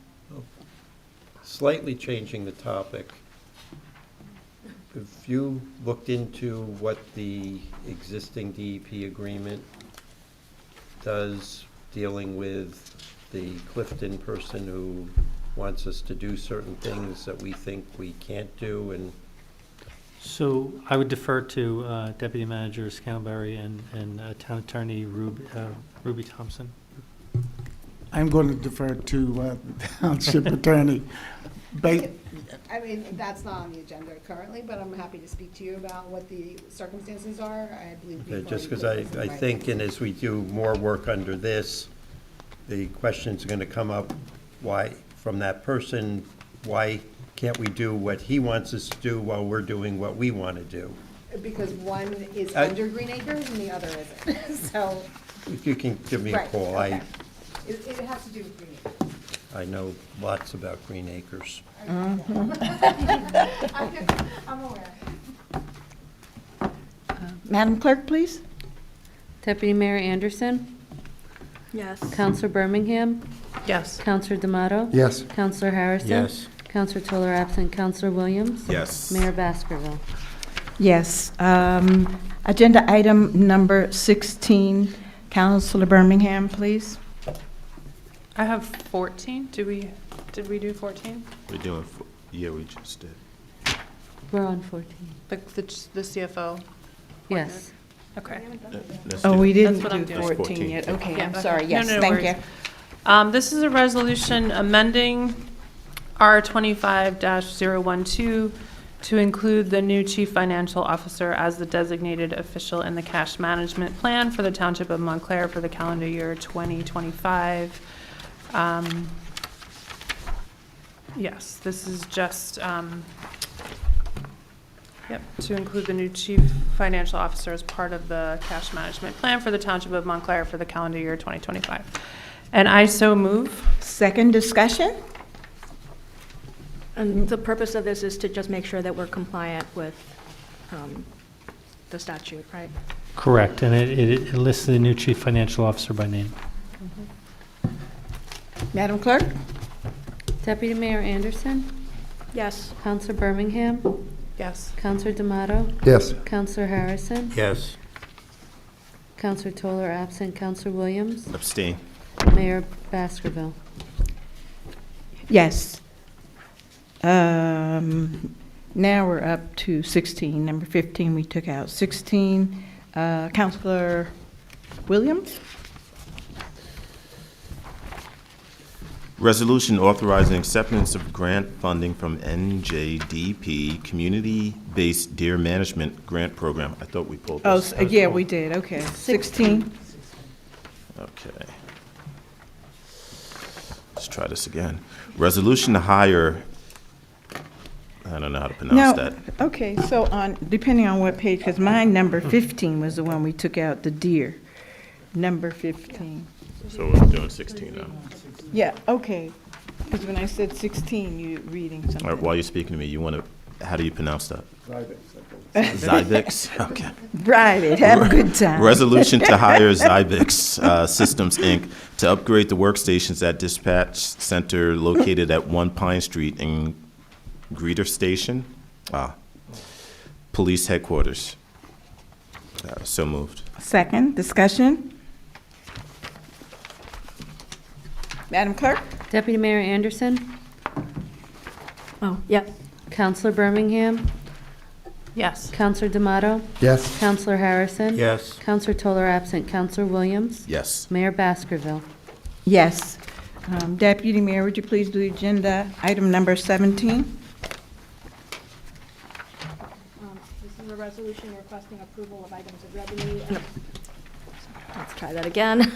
Speaker 4: Slightly changing the topic. Have you looked into what the existing DEP agreement does dealing with the Clifton person who wants us to do certain things that we think we can't do? And
Speaker 2: So I would defer to Deputy Manager Scantlebury and Town Attorney Ruby Thompson.
Speaker 13: I'm going to defer to the Township Attorney.
Speaker 12: I mean, that's not on the agenda currently, but I'm happy to speak to you about what the circumstances are. I believe. we've
Speaker 4: just because
Speaker 12: already put
Speaker 4: I
Speaker 12: this in
Speaker 4: think,
Speaker 12: writing.
Speaker 4: and as we do more work under this, the questions are going to come up, why, from that person, why can't we do what he wants us to do while we're doing what we want to do?
Speaker 12: Because one is under Green Acres and the other isn't, so.
Speaker 4: If you can give me a
Speaker 12: Right,
Speaker 4: call.
Speaker 12: okay. It has to do with Green Acres.
Speaker 4: I know lots about Green Acres.
Speaker 12: I'm aware.
Speaker 1: Madam Clerk, please.
Speaker 22: Deputy Mayor Anderson,
Speaker 21: Yes.
Speaker 22: Counselor Birmingham,
Speaker 8: Yes.
Speaker 22: Counselor D'Amato.
Speaker 7: Yes.
Speaker 22: Counselor Harrison.
Speaker 4: Yes.
Speaker 22: Counselor Toller absent, Counselor Williams.
Speaker 9: Yes.
Speaker 22: Mayor Baskerville.
Speaker 1: Yes. Agenda item number 16, Counselor Birmingham, please.
Speaker 8: I have 14. Did we do 14?
Speaker 9: We're doing, yeah, we just did.
Speaker 22: We're on 14.
Speaker 8: The CFO?
Speaker 22: Yes.
Speaker 8: Okay.
Speaker 9: Let's
Speaker 1: Oh,
Speaker 9: do-
Speaker 1: we
Speaker 8: That's
Speaker 1: didn't
Speaker 8: what
Speaker 1: do
Speaker 8: I'm doing.
Speaker 1: 14 yet. Okay,
Speaker 8: Yeah,
Speaker 1: I'm
Speaker 8: okay.
Speaker 1: sorry.
Speaker 8: No,
Speaker 1: Yes,
Speaker 8: no, no
Speaker 1: thank
Speaker 8: worries.
Speaker 1: you.
Speaker 8: This is a resolution amending R-25-012 to include the new chief financial officer as the designated official in the cash management plan for the Township of Montclair for the calendar year 2025. Yes, this is just, to include the new chief financial officer as part of the cash management plan for the Township of Montclair for the calendar year 2025. And I so move.
Speaker 1: Second, discussion?
Speaker 21: And the purpose of this is to just make sure that we're compliant with the statute, right?
Speaker 2: Correct, and it lists the new Chief Financial Officer by name.
Speaker 1: Madam Clerk?
Speaker 22: Deputy Mayor Anderson,
Speaker 21: Yes.
Speaker 22: Counselor Birmingham,
Speaker 8: Yes.
Speaker 22: Counselor D'Amato.
Speaker 7: Yes.
Speaker 22: Counselor Harrison.
Speaker 4: Yes.
Speaker 22: Counselor Toller absent, Counselor Williams.
Speaker 9: Abstain.
Speaker 22: Mayor Baskerville.
Speaker 1: Yes. Now we're up to 16. Number 15, we took out 16. Counselor Williams?
Speaker 9: Resolution authorizing acceptance of grant funding from N.J.S.A. Community-Based Deer Management Grant Program. I thought we pulled
Speaker 1: Oh,
Speaker 9: this.
Speaker 1: yeah, we did. Okay. 16.
Speaker 9: Okay. Let's try this again. Resolution to hire, I don't know how to pronounce that.
Speaker 1: Okay, so depending on what page, because mine, number 15 was the one we took out, the deer. Number 15.
Speaker 9: So we're doing 16 now.
Speaker 1: Yeah, okay. Because when I said 16, you're reading
Speaker 9: All
Speaker 1: something.
Speaker 9: right, while you're speaking to me, you want to, how do you pronounce that? XIVix? Okay.
Speaker 1: Right, have a good time.
Speaker 9: Resolution to hire XIVix Systems Inc. to upgrade the workstations at Dispatch Center located at 1 Pine Street in Greeter Station, Police Headquarters. So moved.
Speaker 1: Second, discussion? Madam Clerk?
Speaker 22: Deputy Mayor Anderson,
Speaker 21: Oh, yep.
Speaker 22: Counselor Birmingham,
Speaker 16: Yes.
Speaker 22: Counselor D'Amato,
Speaker 7: Yes.
Speaker 22: Counselor Harrison.
Speaker 4: Yes.
Speaker 22: Counselor Toller absent, Counselor Williams,
Speaker 9: Yes.
Speaker 22: Mayor Baskerville.
Speaker 1: Yes. Deputy Mayor, would you please do agenda item number 17?
Speaker 21: This is a resolution requesting approval of items of revenue. Let's try that again.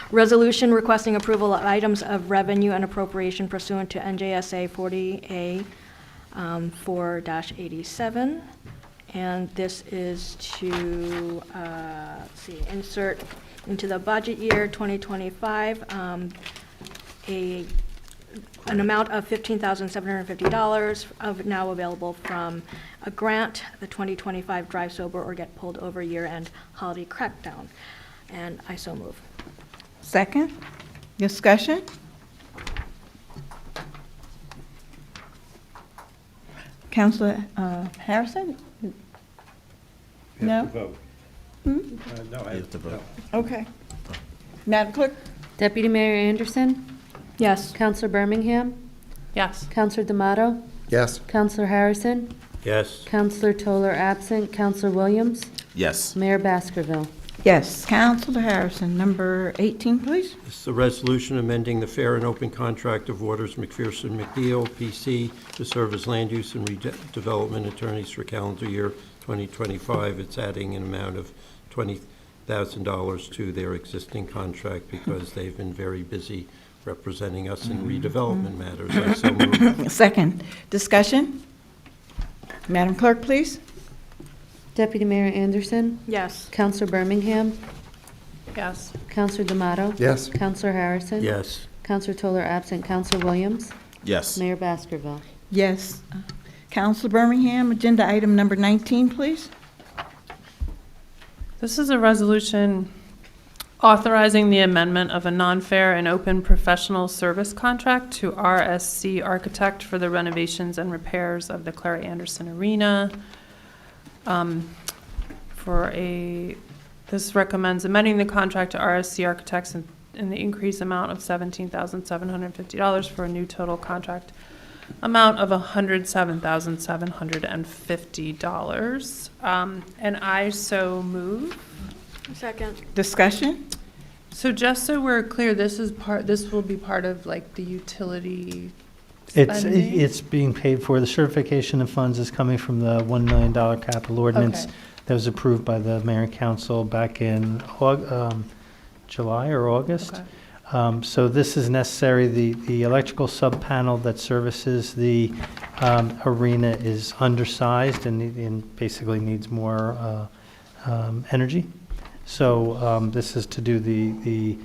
Speaker 21: Resolution requesting approval of items of revenue and appropriation pursuant to N.J.S.A 40A 4-87. And this is to, let's see, insert into the budget year 2025 an amount of $15,750 of now available from a grant, the 2025 Drive Sober or Get Pulled Over Year-End Holiday Crackdown. And I so move.
Speaker 1: Second, discussion? Counselor Harrison? No?
Speaker 9: You have to vote.
Speaker 1: Okay. Madam Clerk?
Speaker 22: Deputy Mayor Anderson,
Speaker 21: Yes.
Speaker 22: Counselor Birmingham,
Speaker 16: Yes.
Speaker 22: Counselor D'Amato,
Speaker 7: Yes.
Speaker 22: Counselor Harrison,
Speaker 4: Yes.
Speaker 22: Counselor Toller absent, Counselor Williams,
Speaker 9: Yes.
Speaker 22: Mayor Baskerville.
Speaker 1: Yes. Counselor Harrison, number 18, please.
Speaker 4: This is a resolution amending the fair and open contract of Waters McPherson McNeil, P.C., to serve as land use and redevelopment attorneys for calendar year 2025. It's adding an amount of $20,000 to their existing contract because they've been very busy representing us in redevelopment matters. I so move.
Speaker 1: Second, discussion? Madam Clerk, please.
Speaker 22: Deputy Mayor Anderson,
Speaker 21: Yes.
Speaker 22: Counselor Birmingham,
Speaker 16: Yes.
Speaker 22: Counselor D'Amato,
Speaker 7: Yes.
Speaker 22: Counselor Harrison.
Speaker 4: Yes.
Speaker 22: Counselor Toller absent, Counselor Williams,
Speaker 9: Yes.
Speaker 22: Mayor Baskerville.
Speaker 1: Yes. Counselor Birmingham, agenda item number 19, please.
Speaker 16: This is a resolution authorizing the amendment of a non-fair and open professional service contract to RSC Architect for the renovations and repairs of the Clary Anderson Arena. This recommends amending the contract to RSC Architects in the increased amount of $17,750 for a new total contract amount of $107,750. And I so move.
Speaker 21: Second.
Speaker 1: Discussion?
Speaker 16: So just so we're clear, this will be part of like the utility
Speaker 2: It's
Speaker 16: spending?
Speaker 2: being paid for. The certification of funds is coming from the $1 million capital ordinance
Speaker 16: Okay.
Speaker 2: that was approved by the mayor and council back in July or August.
Speaker 16: Okay.
Speaker 2: So this is necessary. The electrical sub-panel that services the arena is undersized and basically needs more energy. So this is to do the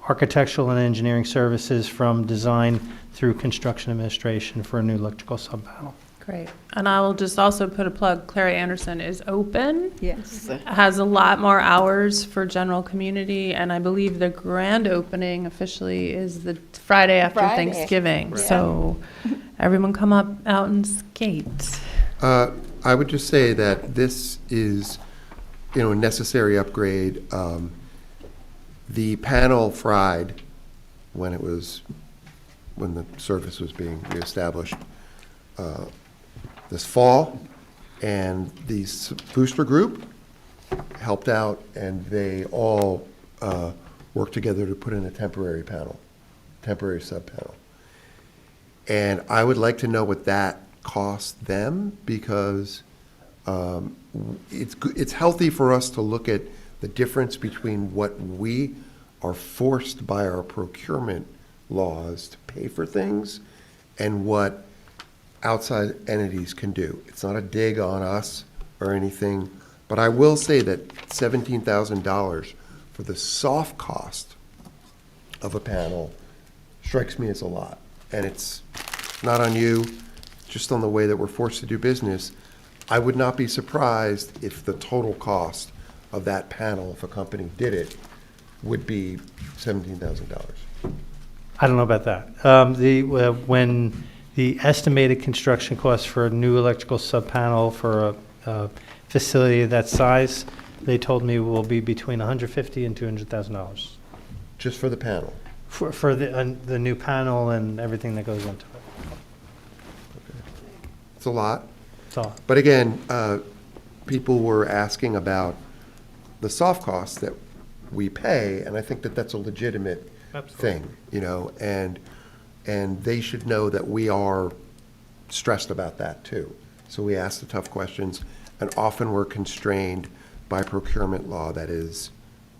Speaker 2: architectural and engineering services from design through construction administration for a new electrical sub-panel.
Speaker 16: Great. And I will just also put a plug, Clary Anderson is open.
Speaker 1: Yes.
Speaker 16: Has a lot more hours for general community, and I believe the grand opening officially is the Friday after
Speaker 1: Friday.
Speaker 16: Thanksgiving.
Speaker 1: Right.
Speaker 16: So everyone come out and skate.
Speaker 7: I would just say that this is, a necessary upgrade. The panel fried when the service was being reestablished this fall, and the booster group helped out, and they all worked together to put in a temporary sub-panel. And I would like to know what that cost them, because it's healthy for us to look at the difference between what we are forced by our procurement laws to pay for things and what outside entities can do. It's not a dig on us or anything, but I will say that $17,000 for the soft cost of a panel strikes me as a lot. And it's not on you, just on the way that we're forced to do business. I would not be surprised if the total cost of that panel, if a company did it, would be $17,000.
Speaker 2: I don't know about that. when the estimated construction cost for a new electrical sub-panel for a facility of that size, they told me will be between $150,000 and $200,000
Speaker 7: Just for the panel?
Speaker 2: for the new panel and everything that goes into it.
Speaker 7: It's a lot.
Speaker 2: It's all.
Speaker 7: But again, people were asking about the soft costs that we pay, and I think that that's a legitimate thing, you know, and they should know that we are stressed about that too. So we ask the tough questions, and often we're constrained by procurement law that is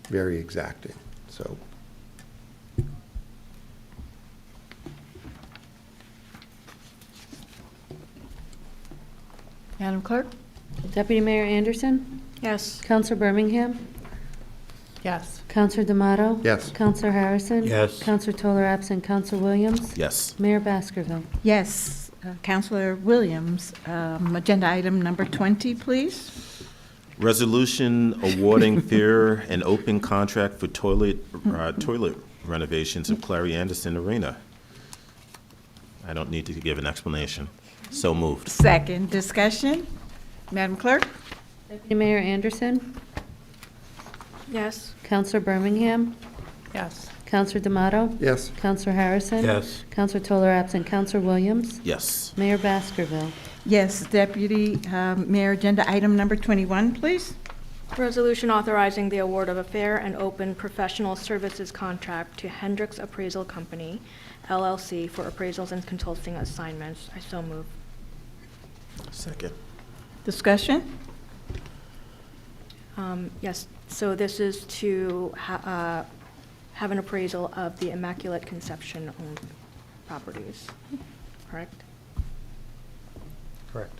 Speaker 7: very exacting, so.
Speaker 20: Madam Clerk?
Speaker 22: Deputy Mayor Anderson?
Speaker 21: Yes.
Speaker 22: Counselor Birmingham?
Speaker 16: Yes.
Speaker 22: Counselor D'Amato?
Speaker 7: Yes.
Speaker 22: Counselor Harrison?
Speaker 4: Yes.
Speaker 22: Counselor Toller absent. Counselor Williams?
Speaker 9: Yes.
Speaker 22: Mayor Baskerville?
Speaker 5: Yes. Councilor Williams, agenda item number 20, please.
Speaker 9: Resolution awarding fair and open contract for toilet renovations of Clary Anderson Arena. I don't need to give an explanation. So moved.
Speaker 5: Second, discussion. Madam Clerk?
Speaker 22: Deputy Mayor Anderson?
Speaker 21: Yes.
Speaker 22: Counselor Birmingham?
Speaker 16: Yes.
Speaker 22: Counselor D'Amato?
Speaker 7: Yes.
Speaker 22: Counselor Harrison?
Speaker 4: Yes.
Speaker 22: Counselor Toller absent. Counselor Williams?
Speaker 9: Yes.
Speaker 22: Mayor Baskerville?
Speaker 5: Yes, Deputy Mayor, agenda item number 21, please.
Speaker 21: Resolution authorizing the award of a fair and open professional services contract to Hendricks Appraisal Company, LLC, for appraisals and consulting assignments. I so move.
Speaker 9: Second.
Speaker 5: Discussion?
Speaker 21: Yes, so this is to have an appraisal of the Immaculate Conception owned properties, correct?
Speaker 2: Correct.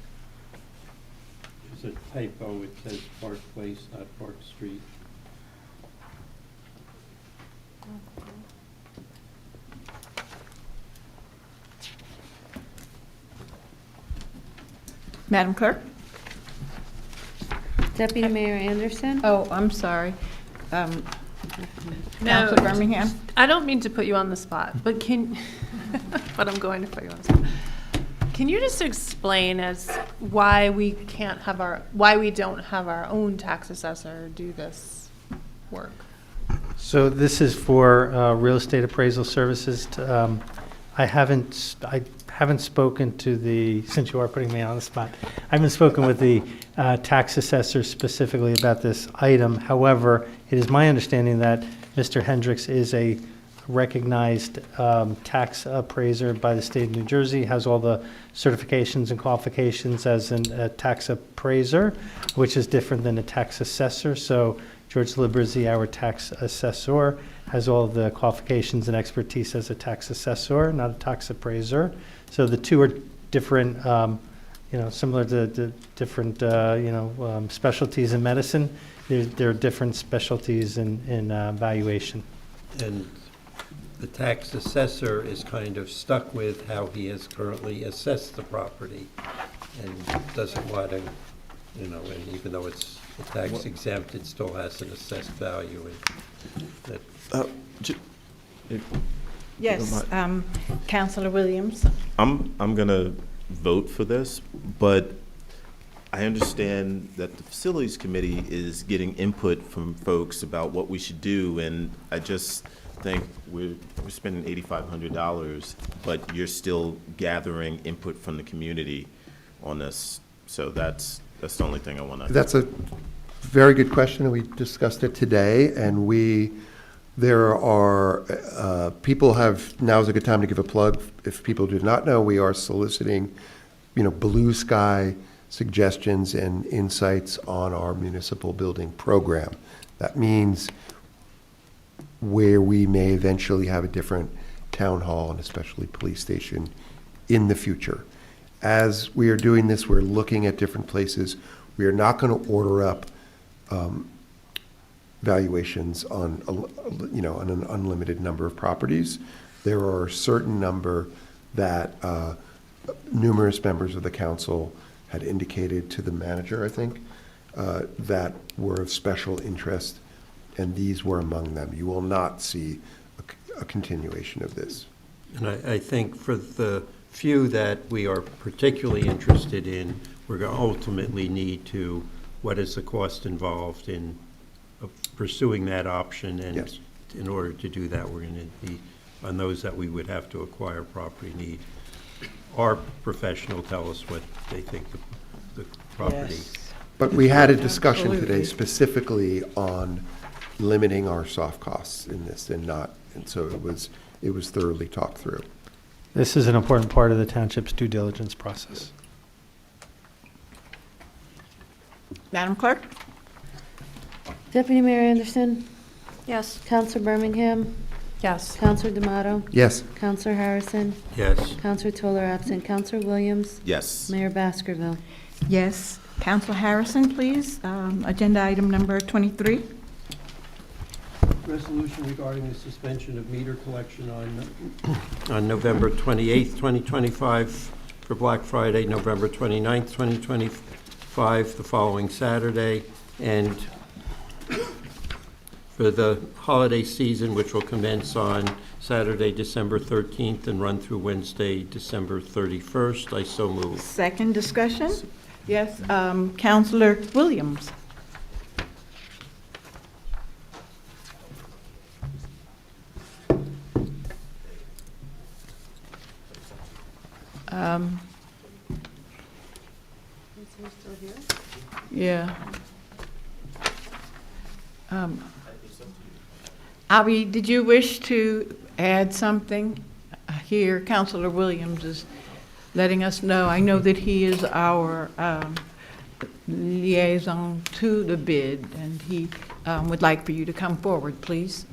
Speaker 4: There's a typo, it says Park Place, not Park Street.
Speaker 5: Madam Clerk?
Speaker 22: Deputy Mayor Anderson?
Speaker 5: Oh, I'm sorry.
Speaker 8: No,
Speaker 5: Councilor Birmingham?
Speaker 8: I don't mean to put you on the spot, but but I'm going to put you on the spot. Can you just explain as why we don't have our own tax assessor do this work?
Speaker 2: So this is for real estate appraisal services. I haven't spoken to since you are putting me on the spot, I haven't spoken with the tax assessor specifically about this item. However, it is my understanding that Mr. Hendricks is a recognized tax appraiser by the state of New Jersey, has all the certifications and qualifications as a tax appraiser, which is different than a tax assessor. So George Librizzi, our tax assessor, has all the qualifications and expertise as a tax assessor, not a tax appraiser. So the two are different, similar to different, specialties in medicine. There are different specialties in valuation.
Speaker 4: And the tax assessor is kind of stuck with how he has currently assessed the property and doesn't want to, and even though it's tax exempt, it still has an assessed value. And that,
Speaker 5: Yes, Councilor Williams.
Speaker 9: I'm going to vote for this, but I understand that the Facilities Committee is getting input from folks about what we should do, and I just think we're spending $8,500, but you're still gathering input from the community on this. So that's the only thing I want to.
Speaker 7: That's a very good question, and we discussed it today, and there are, now is a good time to give a plug. If people do not know, we are soliciting, blue sky suggestions and insights on our municipal building program. That means where we may eventually have a different town hall and especially police station in the future. As we are doing this, we're looking at different places. We are not going to order up valuations on an unlimited number of properties. There are a certain number that numerous members of the council had indicated to the manager, I think, that were of special interest, and these were among them. You will not see a continuation of this.
Speaker 4: And I think for the few that we are particularly interested in, we're going to ultimately need to what is the cost involved in pursuing that option, and
Speaker 7: Yes.
Speaker 4: in order to do that, we're going to be, on those that we would have to acquire property, need our professional tell us what they think the property.
Speaker 7: But we had a discussion
Speaker 1: Absolutely.
Speaker 7: today specifically on limiting our soft costs in this and so it was thoroughly talked through.
Speaker 2: This is an important part of the township's due diligence process.
Speaker 1: Madam Clerk?
Speaker 22: Deputy Mayor Anderson,
Speaker 21: Yes.
Speaker 22: Counselor Birmingham,
Speaker 8: Yes.
Speaker 22: Counselor D'Amato,
Speaker 7: Yes.
Speaker 22: Counselor Harrison,
Speaker 4: Yes.
Speaker 22: Counselor Toller absent, Counselor Williams,
Speaker 9: Yes.
Speaker 22: Mayor Baskerville.
Speaker 1: Yes. Council Harrison, please. Agenda item number 23.
Speaker 4: Resolution regarding the suspension of meter collection on November 28th, 2025 for Black Friday, November 29th, 2025, the following Saturday, and for the holiday season, which will commence on Saturday, December 13th, and run through Wednesday, December 31st. I so move.
Speaker 1: Second discussion? Yes, Counselor Williams. Yeah. Avi, did you wish to add something here? Counselor Williams is letting us know. I know that he is our liaison to the bid, and he would like for you to come forward, please.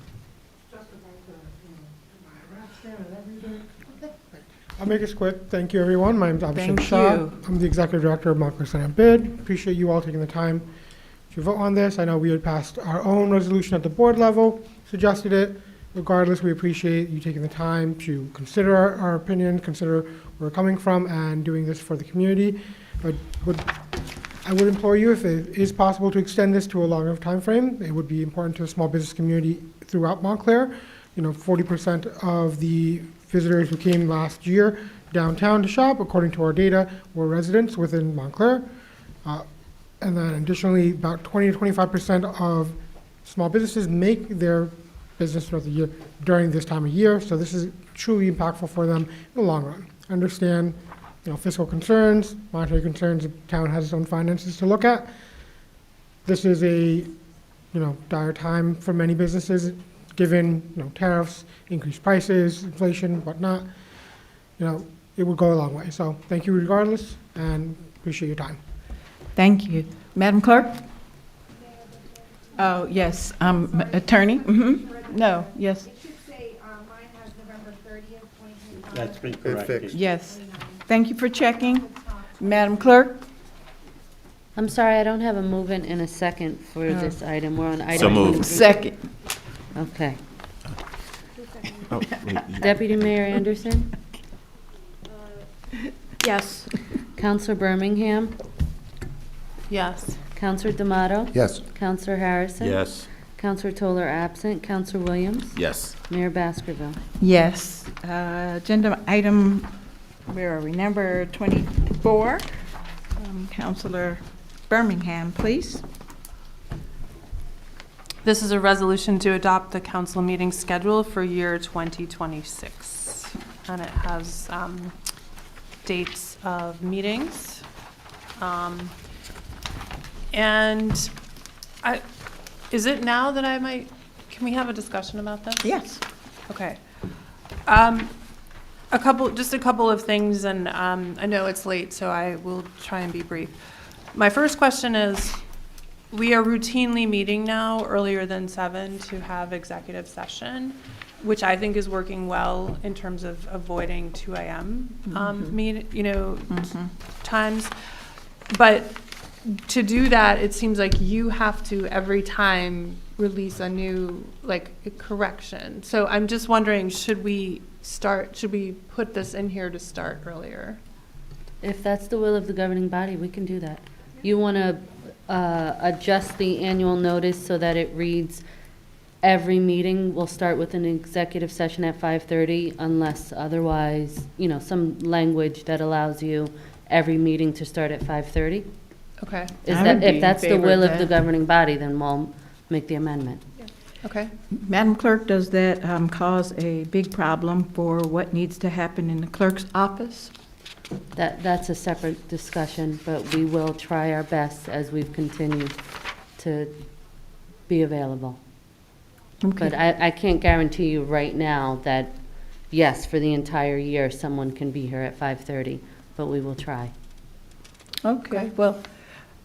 Speaker 15: I'll make this quick. Thank you, everyone. My name's Abhishek
Speaker 1: Thank
Speaker 15: Shah.
Speaker 1: you.
Speaker 15: I'm the Executive Director of Montclair Senate Bid. Appreciate you all taking the time to vote on this. I know we had passed our own resolution at the board level, suggested it. Regardless, we appreciate you taking the time to consider our opinion, consider where we're coming from, and doing this for the community. But I would implore you, if it is possible to extend this to a longer time frame, it would be important to the small business community throughout Montclair. 40% of the visitors who came last year downtown to shop, according to our data, were residents within Montclair. And then additionally, about 20 to 25% of small businesses make their business throughout the year during this time of year. So this is truly impactful for them in the long run. Understand, fiscal concerns, monetary concerns. The town has its own finances to look at. This is a, dire time for many businesses, given, tariffs, increased prices, inflation, whatnot. It would go a long way. So thank you regardless, and appreciate your time.
Speaker 1: Thank you. Madam Clerk? Oh, yes, Attorney? No, yes,
Speaker 12: It should say, mine has November 30th, 2025.
Speaker 4: That's been
Speaker 7: It's
Speaker 4: corrected.
Speaker 7: fixed.
Speaker 1: yes. Thank you for checking. Madam Clerk?
Speaker 22: I'm sorry, I don't have a move-in in a second for this item. We're on item.
Speaker 9: So moved.
Speaker 22: 23.
Speaker 1: Second.
Speaker 22: Okay.
Speaker 9: Oh, wait,
Speaker 22: Deputy Mayor Anderson,
Speaker 21: Yes.
Speaker 22: Counselor Birmingham,
Speaker 8: Yes.
Speaker 22: Counselor D'Amato,
Speaker 7: Yes.
Speaker 22: Counselor Harrison.
Speaker 4: Yes.
Speaker 22: Counselor Toller absent, Counselor Williams,
Speaker 9: Yes.
Speaker 22: Mayor Baskerville.
Speaker 1: Yes. Agenda item, where are we, number 24. Counselor Birmingham, please.
Speaker 8: This is a resolution to adopt the council meeting schedule for year 2026. And it has dates of meetings. And is it now that can we have a discussion about this?
Speaker 1: Yes.
Speaker 8: Okay. Just a couple of things, and I know it's late, so I will try and be brief. My first question is, we are routinely meeting now earlier than 7 to have executive session, which I think is working well in terms of avoiding 2 a.m. Times. But to do that, it seems like you have to every time release a new correction. So I'm just wondering, should we put this in here to start earlier?
Speaker 22: If that's the will of the governing body, we can do that. You want to adjust the annual notice so that it reads, every meeting will start with an executive session at 5:30 unless otherwise, some language that allows you every meeting to start at 5:30?
Speaker 16: Okay.
Speaker 22: If that's the will of the governing body, then we'll make the amendment.
Speaker 16: Okay.
Speaker 5: Madam Clerk, does that cause a big problem for what needs to happen in the clerk's office?
Speaker 22: That's a separate discussion, but we will try our best as we've continued to be available.
Speaker 5: Okay.
Speaker 22: But I can't guarantee you right now that, yes, for the entire year, someone can be here at 5:30, but we will try.
Speaker 5: Okay, well,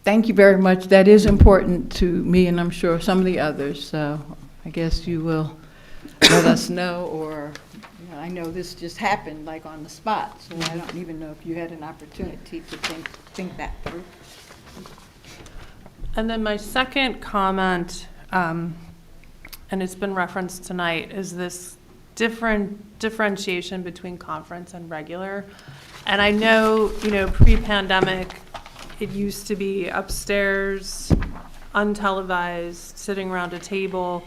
Speaker 5: thank you very much. That is important to me, and I'm sure some of the others, so I guess you will let us know, or, you know, I know this just happened like on the spot, so I don't even know if you had an opportunity to think that through.
Speaker 8: And then my second comment, and it's been referenced tonight, is this differentiation between conference and regular. And I know, you know, pre-pandemic, it used to be upstairs, untelevised, sitting around a table.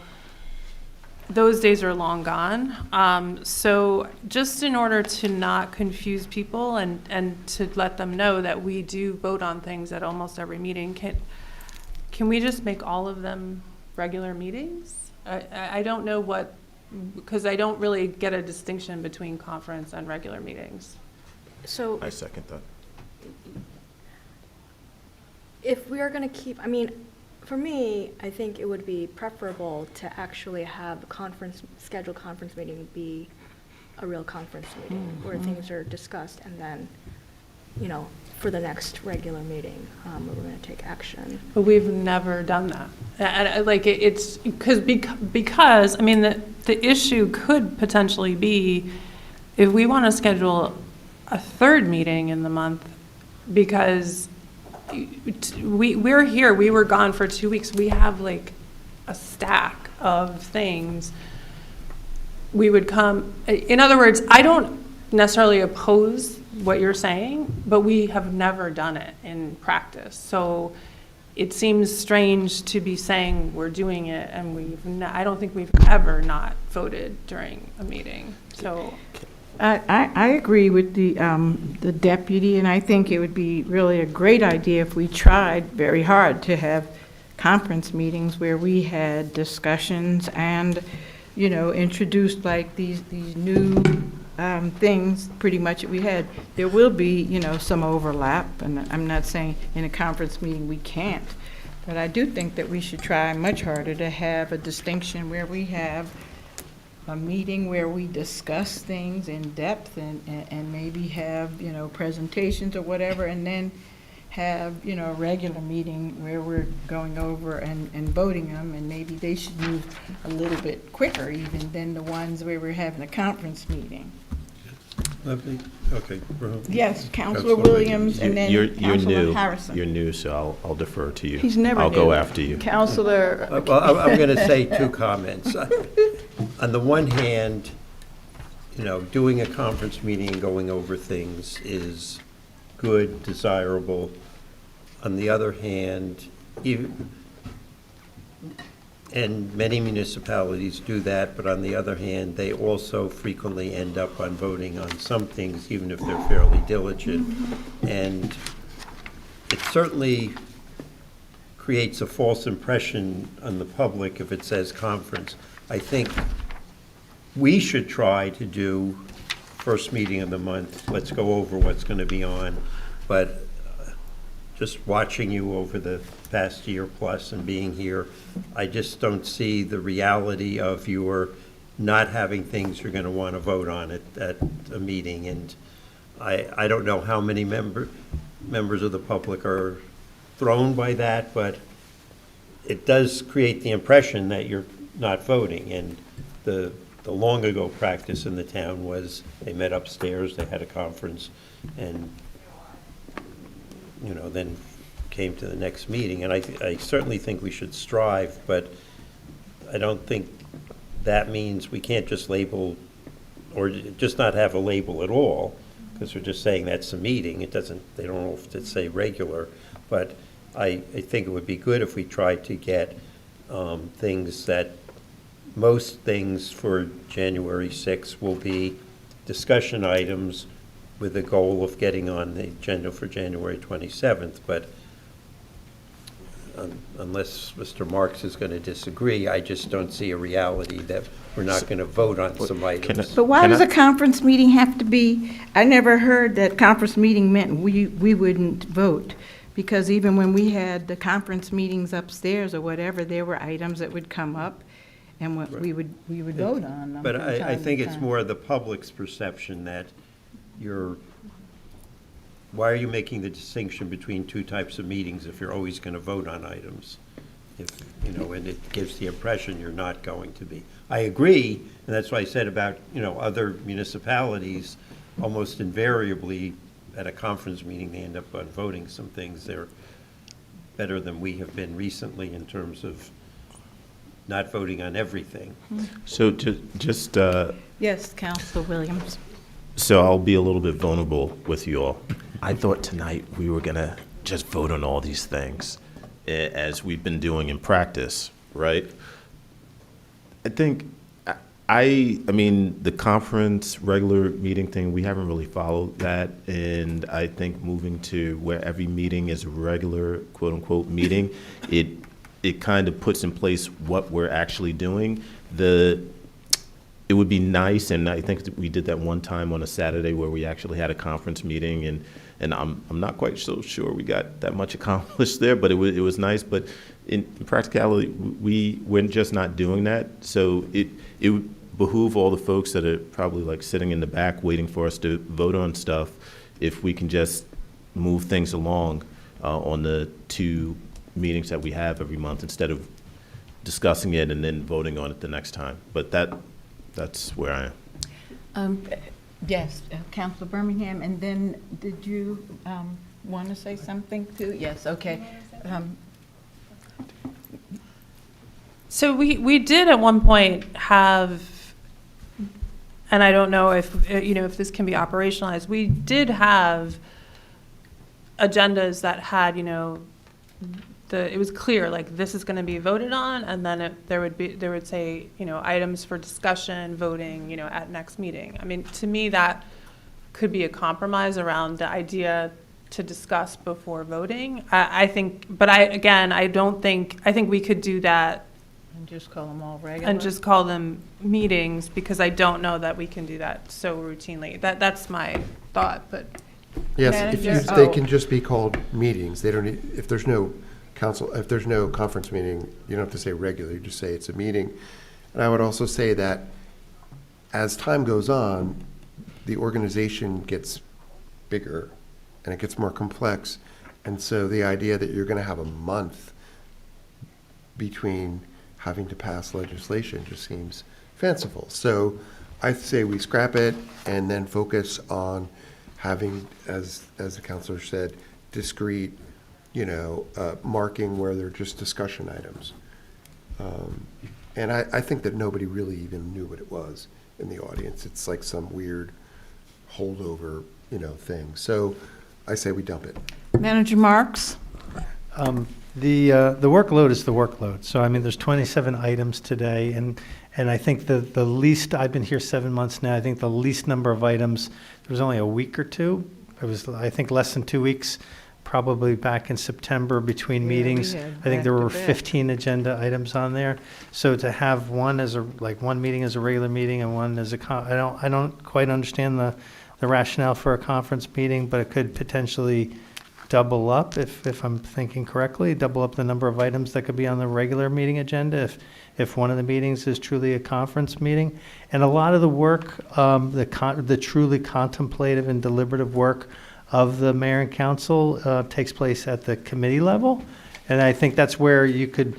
Speaker 8: Those days are long gone. So just in order to not confuse people and to let them know that we do vote on things at almost every meeting, can we just make all of them regular meetings? I don't know what, because I don't really get a distinction between conference and regular meetings.
Speaker 21: So
Speaker 9: I second that.
Speaker 21: if we are going to keep, I mean, for me, I think it would be preferable to actually have scheduled conference meeting be a real conference meeting where things are discussed, and then, you know, for the next regular meeting, we're going to take action.
Speaker 8: But we've never done that. And like it's because I mean the issue could potentially be if we want to schedule a third meeting in the month, because we're here, we were gone for 2 weeks. We have like a stack of things. We would come. In other words, I don't necessarily oppose what you're saying, but we have never done it in practice. So it seems strange to be saying we're doing it, and I don't think we've ever not voted during a meeting. So
Speaker 5: I agree with the deputy, and I think it would be really a great idea if we tried very hard to have conference meetings where we had discussions and, you know, introduced like these new things pretty much that we had. There will be, you know, some overlap, and I'm not saying in a conference meeting we can't, but I do think that we should try much harder to have a distinction where we have a meeting where we discuss things in depth and maybe have, you know, presentations or whatever, and then have, you know, a regular meeting where we're going over and voting them, and maybe they should move a little bit quicker even than the ones where we're having a conference meeting.
Speaker 4: Okay.
Speaker 5: Yes, Councilor Williams, and then
Speaker 9: You're
Speaker 5: Councilor
Speaker 9: new.
Speaker 5: Harrison.
Speaker 9: You're new, so I'll defer to you.
Speaker 5: He's never
Speaker 9: I'll
Speaker 5: new.
Speaker 9: go after you.
Speaker 5: Councilor.
Speaker 4: Well, I'm going to say two comments. On the one hand, you know, doing a conference meeting and going over things is good, desirable. On the other hand, and many municipalities do that, but on the other hand, they also frequently end up on voting on some things, even if they're fairly diligent. And it certainly creates a false impression on the public if it says conference. I think we should try to do first meeting of the month, let's go over what's going to be on, but just watching you over the past year plus and being here, I just don't see the reality of your not having things you're going to want to vote on at a meeting. And I don't know how many members of the public are thrown by that, but it does create the impression that you're not voting. And the long ago practice in the town was they met upstairs, they had a conference, and you know, then came to the next meeting. And I certainly think we should strive, but I don't think that means we can't just label or just not have a label at all, because we're just saying that's a meeting. It doesn't, they don't have to say regular, but I think it would be good if we tried to get things that, most things for January 6th will be discussion items with the goal of getting on the agenda for January 27th, but unless Mr. Marks is going to disagree, I just don't see a reality that we're not going to vote on some items.
Speaker 1: But why does a conference meeting have to be, I never heard that conference meeting meant we wouldn't vote. Because even when we had the conference meetings upstairs or whatever, there were items that would come up and what we would vote on them.
Speaker 4: But
Speaker 1: from
Speaker 4: I
Speaker 1: time
Speaker 4: think
Speaker 1: to
Speaker 4: it's
Speaker 1: time.
Speaker 4: more the public's perception that why are you making the distinction between two types of meetings if you're always going to vote on items? If, and it gives the impression you're not going to be. I agree, and that's what I said about, other municipalities, almost invariably at a conference meeting, they end up on voting some things. They're better than we have been recently in terms of not voting on everything.
Speaker 9: So just
Speaker 1: Yes, Councilor Williams.
Speaker 9: so I'll be a little bit vulnerable with you all. I thought tonight we were going to just vote on all these things as we've been doing in practice, right? I think, I mean, the conference regular meeting thing, we haven't really followed that. And I think moving to where every meeting is a regular quote unquote meeting, it kind of puts in place what we're actually doing. It would be nice, and I think that we did that one time on a Saturday where we actually had a conference meeting, and I'm not quite so sure we got that much accomplished there, but it was nice. But in practicality, we're just not doing that. So it would behoove all the folks that are probably like sitting in the back waiting for us to vote on stuff if we can just move things along on the two meetings that we have every month instead of discussing it and then voting on it the next time. But that's where I am.
Speaker 1: Yes, Councilor Birmingham, and then did you want to say something too? Yes, okay.
Speaker 8: So we did at one point have, and I don't know if, if this can be operationalized, we did have agendas that had, it was clear, like, this is going to be voted on, and then there would say, items for discussion, voting, at next meeting. I mean, to me, that could be a compromise around the idea to discuss before voting. I think, but I think we could do that.
Speaker 1: And just call them all regular?
Speaker 8: And just call them meetings, because I don't know that we can do that so routinely. That's my thought, but.
Speaker 7: Yes,
Speaker 1: Manager?
Speaker 7: they can just be called meetings. They don't need, if there's no conference meeting, you don't have to say regular, you just say it's a meeting. And I would also say that as time goes on, the organization gets bigger and it gets more complex. And so the idea that you're going to have a month between having to pass legislation just seems fanciful. So I say we scrap it and then focus on having, as the counselor said, discrete, marking where they're just discussion items. And I think that nobody really even knew what it was in the audience. It's like some weird holdover, thing. So I say we dump it.
Speaker 1: Manager Marks?
Speaker 2: The workload is the workload. So, I mean, there's 27 items today, and I think the least, I've been here 7 months now, I think the least number of items, there was only a week or two. It was, I think, less than 2 weeks, probably back in September between meetings. I think there were 15 agenda items on there. So to have one meeting as a regular meeting and one as I don't quite understand the rationale for a conference meeting, but it could potentially double up, if I'm thinking correctly, double up the number of items that could be on the regular meeting agenda if one of the meetings is truly a conference meeting. And a lot of the work, the truly contemplative and deliberative work of the mayor and council takes place at the committee level. And I think that's where the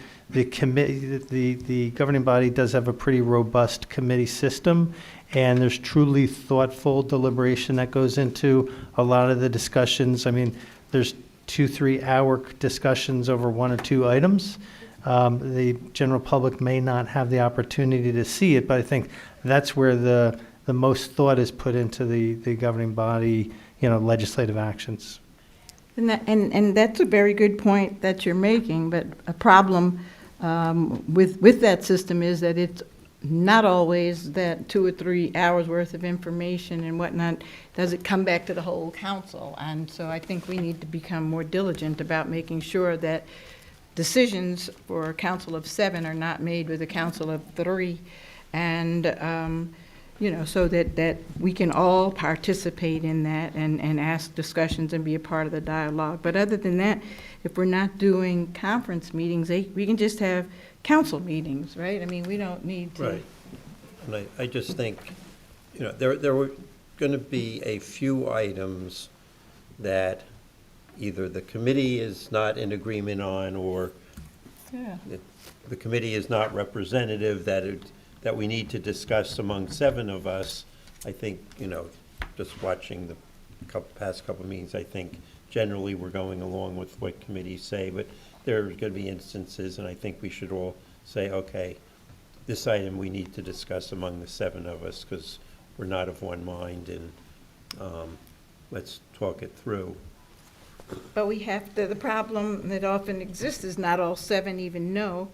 Speaker 2: governing body does have a pretty robust committee system, and there's truly thoughtful deliberation that goes into a lot of the discussions. I mean, there's 2-3 hour discussions over 1 or 2 items. The general public may not have the opportunity to see it, but I think that's where the most thought is put into the governing body, legislative actions.
Speaker 1: And that's a very good point that you're making, but a problem with that system is that it's not always that 2 or 3 hours worth of information and whatnot. Does it come back to the whole council? And so I think we need to become more diligent about making sure that
Speaker 5: decisions for a council of 7 are not made with a council of 3. And, so that we can all participate in that and ask discussions and be a part of the dialogue. But other than that, if we're not doing conference meetings, we can just have council meetings, right? I mean, we don't need to.
Speaker 4: Right. And I just think, there were going to be a few items that either the committee is not in agreement on, or the committee is not representative, that we need to discuss among 7 of us. I think, just watching the past couple of meetings, I think generally we're going along with what committees say, but there are going to be instances, and I think we should all say, okay, this item we need to discuss among the 7 of us, because we're not of one mind, and let's talk it through.
Speaker 5: But we have the problem that often exists is not all 7 even know,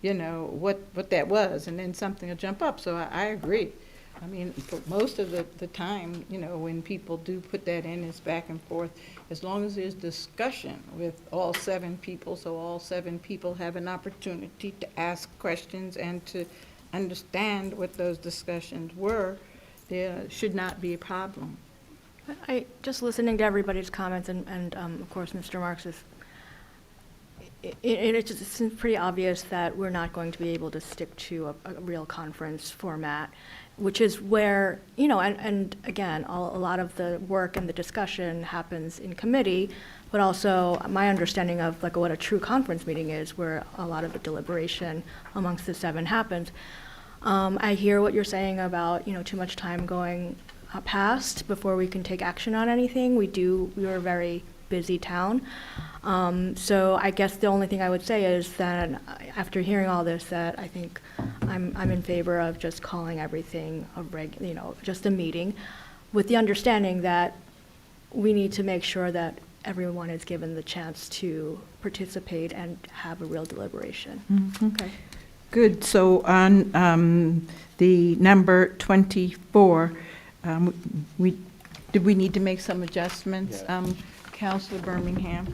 Speaker 5: what that was, and then something will jump up. So I agree. I mean, for most of the time, when people do put that in, it's back and forth. As long as there's discussion with all 7 people, so all 7 people have an opportunity to ask questions and to understand what those discussions were, there should not be a problem.
Speaker 21: Just listening to everybody's comments and of course, Mr. Marx's, it just seems pretty obvious that we're not going to be able to stick to a real conference format, which is where, and again, a lot of the work and the discussion happens in committee, but also my understanding of like what a true conference meeting is, where a lot of the deliberation amongst the 7 happens. I hear what you're saying about, too much time going past before we can take action on anything. We are a very busy town. So I guess the only thing I would say is that after hearing all this, that I think I'm in favor of just calling everything just a meeting, with the understanding that we need to make sure that everyone is given the chance to participate and have a real deliberation.
Speaker 5: Okay. Good. So on the number 24, did we need to make some adjustments? Councilor Birmingham.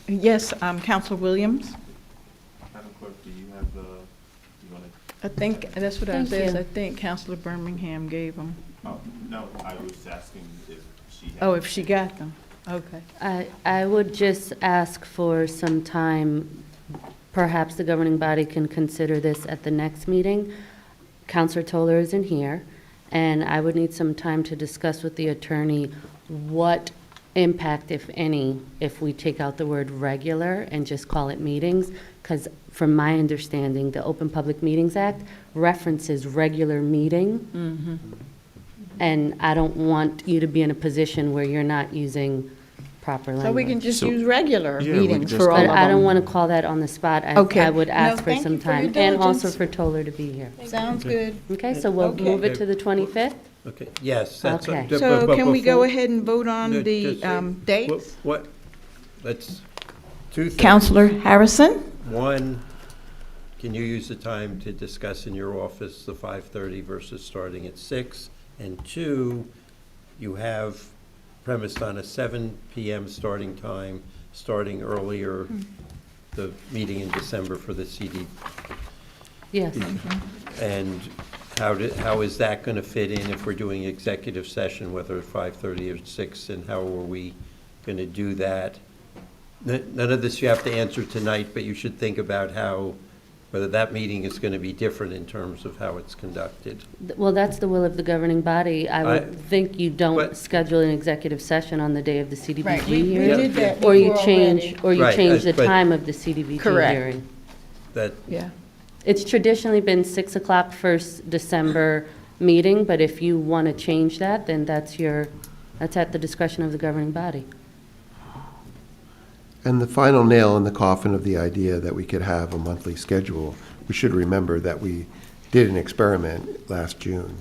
Speaker 5: Yes, Councilor Williams.
Speaker 9: Madam Clerk, do you have the,
Speaker 5: I think that's what I
Speaker 22: Thank
Speaker 5: said.
Speaker 22: you.
Speaker 5: I think Councilor Birmingham gave them.
Speaker 9: oh, no, I was asking if she had.
Speaker 5: Oh, if she got them. Okay.
Speaker 22: I would just ask for some time. Perhaps the governing body can consider this at the next meeting. Counselor Toller isn't here, and I would need some time to discuss with the attorney what impact, if any, if we take out the word regular and just call it meetings, because from my understanding, the Open Public Meetings Act references regular meeting, and I don't want you to be in a position where you're not using proper language.
Speaker 5: So we can just use regular
Speaker 9: yeah, we
Speaker 5: meetings
Speaker 9: just
Speaker 5: for all
Speaker 22: But
Speaker 5: of them.
Speaker 22: I don't want to call that on the spot.
Speaker 5: Okay.
Speaker 22: I would
Speaker 5: No,
Speaker 22: ask for
Speaker 5: thank
Speaker 22: some
Speaker 5: you for your
Speaker 22: time, and also
Speaker 5: diligence.
Speaker 22: for Toller to be here.
Speaker 5: Sounds good.
Speaker 22: Okay, so we'll
Speaker 5: Okay.
Speaker 22: move it to the 25th?
Speaker 4: Okay, yes, that's.
Speaker 22: Okay.
Speaker 5: So
Speaker 4: but
Speaker 5: can we go
Speaker 4: before-
Speaker 5: ahead and vote on
Speaker 4: No,
Speaker 5: the
Speaker 4: just,
Speaker 5: dates?
Speaker 4: let's, 2 things.
Speaker 5: Councilor Harrison?
Speaker 4: One, can you use the time to discuss in your office the 5:30 versus starting at 6? And 2, you have premised on a 7 PM starting time, starting earlier, the meeting in December for the CD.
Speaker 22: Yes.
Speaker 4: And how is that going to fit in if we're doing executive session, whether at 5:30 or 6, and how are we going to do that? None of this you have to answer tonight, but you should think about whether that meeting is going to be different in terms of how it's conducted.
Speaker 22: Well, that's the will of the governing body. I would think you don't
Speaker 4: but-
Speaker 22: schedule an executive session on the day of the CDBG
Speaker 5: Right, we
Speaker 22: hearing.
Speaker 5: did that
Speaker 22: Or you
Speaker 5: before
Speaker 22: change, or you
Speaker 4: Right,
Speaker 22: change the
Speaker 4: but-
Speaker 22: time of the CDBG
Speaker 5: Correct.
Speaker 22: hearing.
Speaker 4: That,
Speaker 5: Yeah.
Speaker 22: It's traditionally been 6 o'clock first December meeting, but if you want to change that, then that's at the discretion of the governing body.
Speaker 7: And the final nail in the coffin of the idea that we could have a monthly schedule, we should remember that we did an experiment last June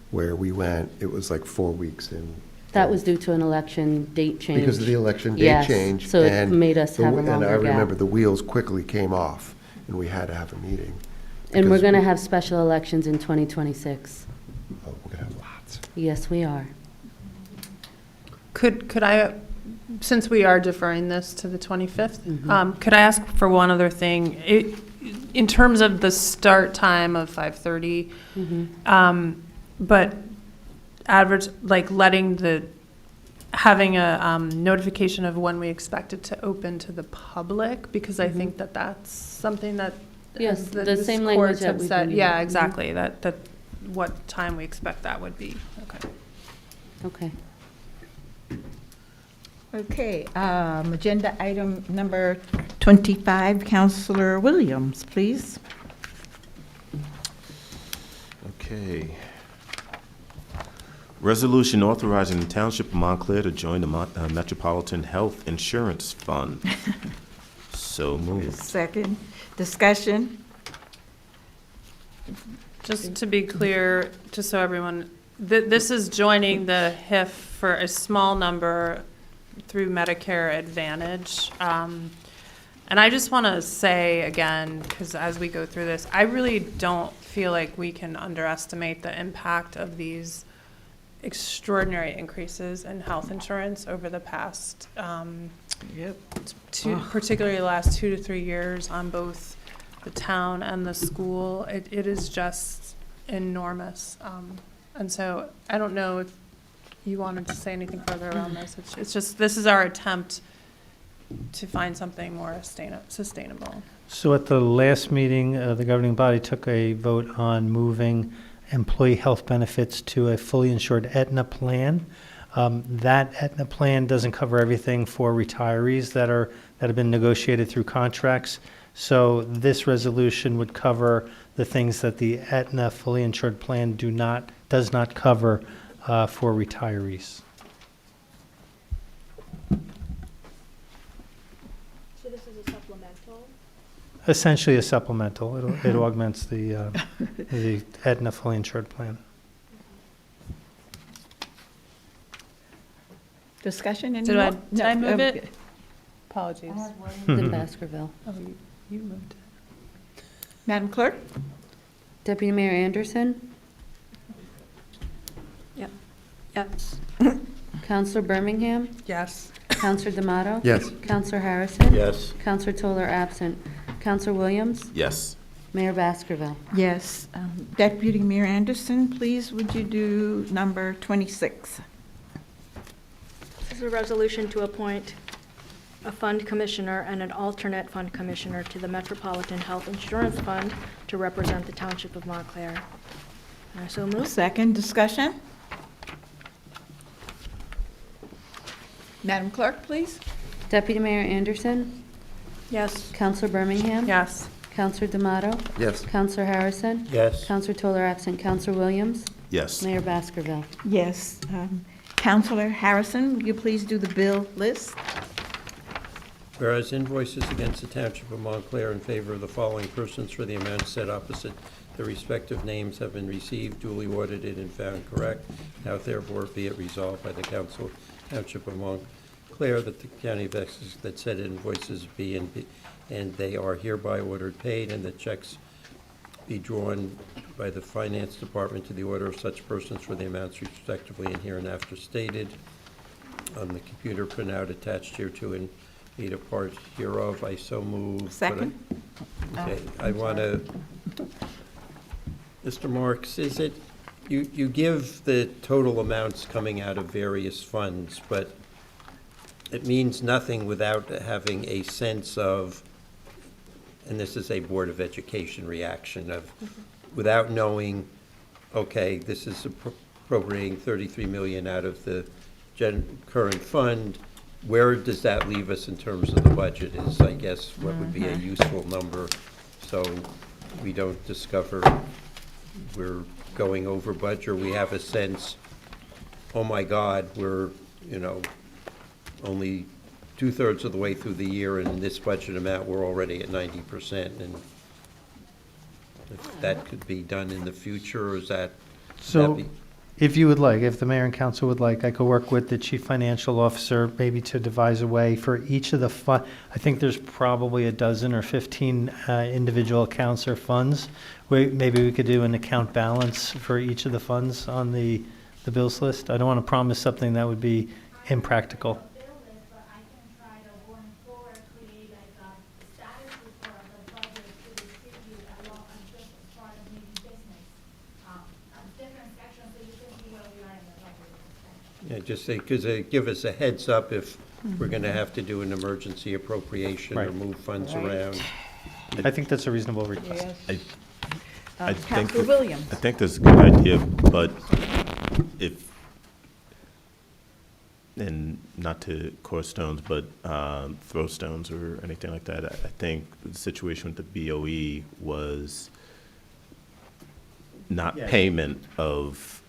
Speaker 7: where it was like 4 weeks in.
Speaker 22: That was due to an election date change.
Speaker 7: Because of the election date
Speaker 22: Yes,
Speaker 7: change.
Speaker 22: so it
Speaker 7: and
Speaker 22: made us have a
Speaker 7: And I
Speaker 22: longer
Speaker 7: remember
Speaker 22: gap.
Speaker 7: the wheels quickly came off and we had to have a meeting.
Speaker 22: And we're
Speaker 7: because
Speaker 22: going to have special elections in 2026.
Speaker 7: Oh, we're going to have lots.
Speaker 22: Yes, we are.
Speaker 8: Could I since we are deferring this to the 25th, could I ask for one other thing? In terms of the start time of 5:30, but having a notification of when we expect it to open to the public, because I think that that's something that
Speaker 22: Yes,
Speaker 8: that
Speaker 22: the
Speaker 8: this
Speaker 22: same language
Speaker 8: courts
Speaker 22: that
Speaker 8: have
Speaker 22: we've
Speaker 8: said.
Speaker 22: been
Speaker 8: Yeah,
Speaker 22: using.
Speaker 8: exactly. That what time we expect that would be. Okay.
Speaker 22: Okay.
Speaker 1: Okay, agenda item number 25, Counselor Williams, please.
Speaker 9: Okay. Resolution authorizing the Township of Montclair to join the Metropolitan Health Insurance Fund. So moved.
Speaker 1: Second, discussion.
Speaker 8: Just to be clear, just so everyone, this is joining the HIF for a small number through Medicare Advantage. And I just want to say again, because as we go through this, I really don't feel like we can underestimate the impact of these extraordinary increases in health insurance over the past, particularly the last 2 to 3 years on both the town and the school. It is just enormous. And so I don't know if you wanted to say anything further around this. It's just, this is our attempt to find something more sustainable.
Speaker 2: So at the last meeting, the governing body took a vote on moving employee health benefits to a fully insured Aetna plan. That Aetna plan doesn't cover everything for retirees that have been negotiated through contracts. So this resolution would cover the things that the Aetna fully insured plan does not cover for retirees.
Speaker 21: So this is a supplemental?
Speaker 2: Essentially a supplemental. It augments the Aetna fully insured plan.
Speaker 1: Discussion
Speaker 8: Did
Speaker 1: anymore?
Speaker 8: I move
Speaker 1: okay.
Speaker 8: it? Apologies.
Speaker 22: In Baskerville.
Speaker 8: Oh, you moved it.
Speaker 1: Madam Clerk?
Speaker 22: Deputy Mayor Anderson,
Speaker 21: Yes.
Speaker 22: Counselor Birmingham,
Speaker 8: Yes.
Speaker 22: Counselor D'Amato.
Speaker 7: Yes.
Speaker 22: Counselor Harrison.
Speaker 4: Yes.
Speaker 22: Counselor Toller absent. Counselor Williams,
Speaker 9: Yes.
Speaker 22: Mayor Baskerville.
Speaker 1: Yes. Deputy Mayor Anderson, please, would you do number 26?
Speaker 21: This is a resolution to appoint a fund commissioner and an alternate fund commissioner to the Metropolitan Health Insurance Fund to represent the Township of Montclair. So moved.
Speaker 1: Second, discussion. Madam Clerk, please.
Speaker 22: Deputy Mayor Anderson,
Speaker 21: Yes.
Speaker 22: Counselor Birmingham.
Speaker 8: Yes.
Speaker 22: Counselor D'Amato.
Speaker 7: Yes.
Speaker 22: Counselor Harrison.
Speaker 4: Yes.
Speaker 22: Counselor Toller absent. Counselor Williams,
Speaker 9: Yes.
Speaker 22: Mayor Baskerville.
Speaker 1: Yes. Counselor Harrison, will you please do the bill list?
Speaker 4: Whereas invoices against the Township of Montclair in favor of the following persons for the amounts set opposite their respective names have been received, duly audited, and found correct, now therefore be it resolved by the Council Township of Montclair that the County of Essex that said invoices be and they are hereby ordered paid, and the checks be drawn by the Finance Department to the order of such persons for the amounts respectively and hereinafter stated. On the computer printout attached here to and made a part hereof, I so move. but
Speaker 1: Second.
Speaker 4: Okay, I want to, Mr. Marks, is it, you give the total amounts coming out of various funds, but it means nothing without having a sense of, and this is a Board of Education reaction of, without knowing, okay, this is appropriating 33 million out of the current fund, where does that leave us in terms of the budget is, I guess, what would be a useful number, so we don't discover we're going over budget, or we have a sense, oh my God, we're, only 2/3 of the way through the year, and in this budget amount, we're already at 90%, and if that could be done in the future, or is that?
Speaker 2: So if you would like, if the mayor and council would like, I could work with the chief financial officer maybe to devise a way for each of the fund. I think there's probably a dozen or 15 individual accounts or funds. Maybe we could do an account balance for each of the funds on the bills list. I don't want to promise something that would be impractical.
Speaker 4: just say, because it give us a heads up if we're going to have to do an emergency appropriation or
Speaker 2: Right.
Speaker 4: move funds
Speaker 1: Right.
Speaker 4: around.
Speaker 2: I think that's a reasonable request.
Speaker 9: I think
Speaker 1: Councilor Williams.
Speaker 9: I think that's a good idea, but if, and not to cause stones, but throw stones or anything like that, I think the situation with the BOE was not
Speaker 4: Yes.
Speaker 9: payment of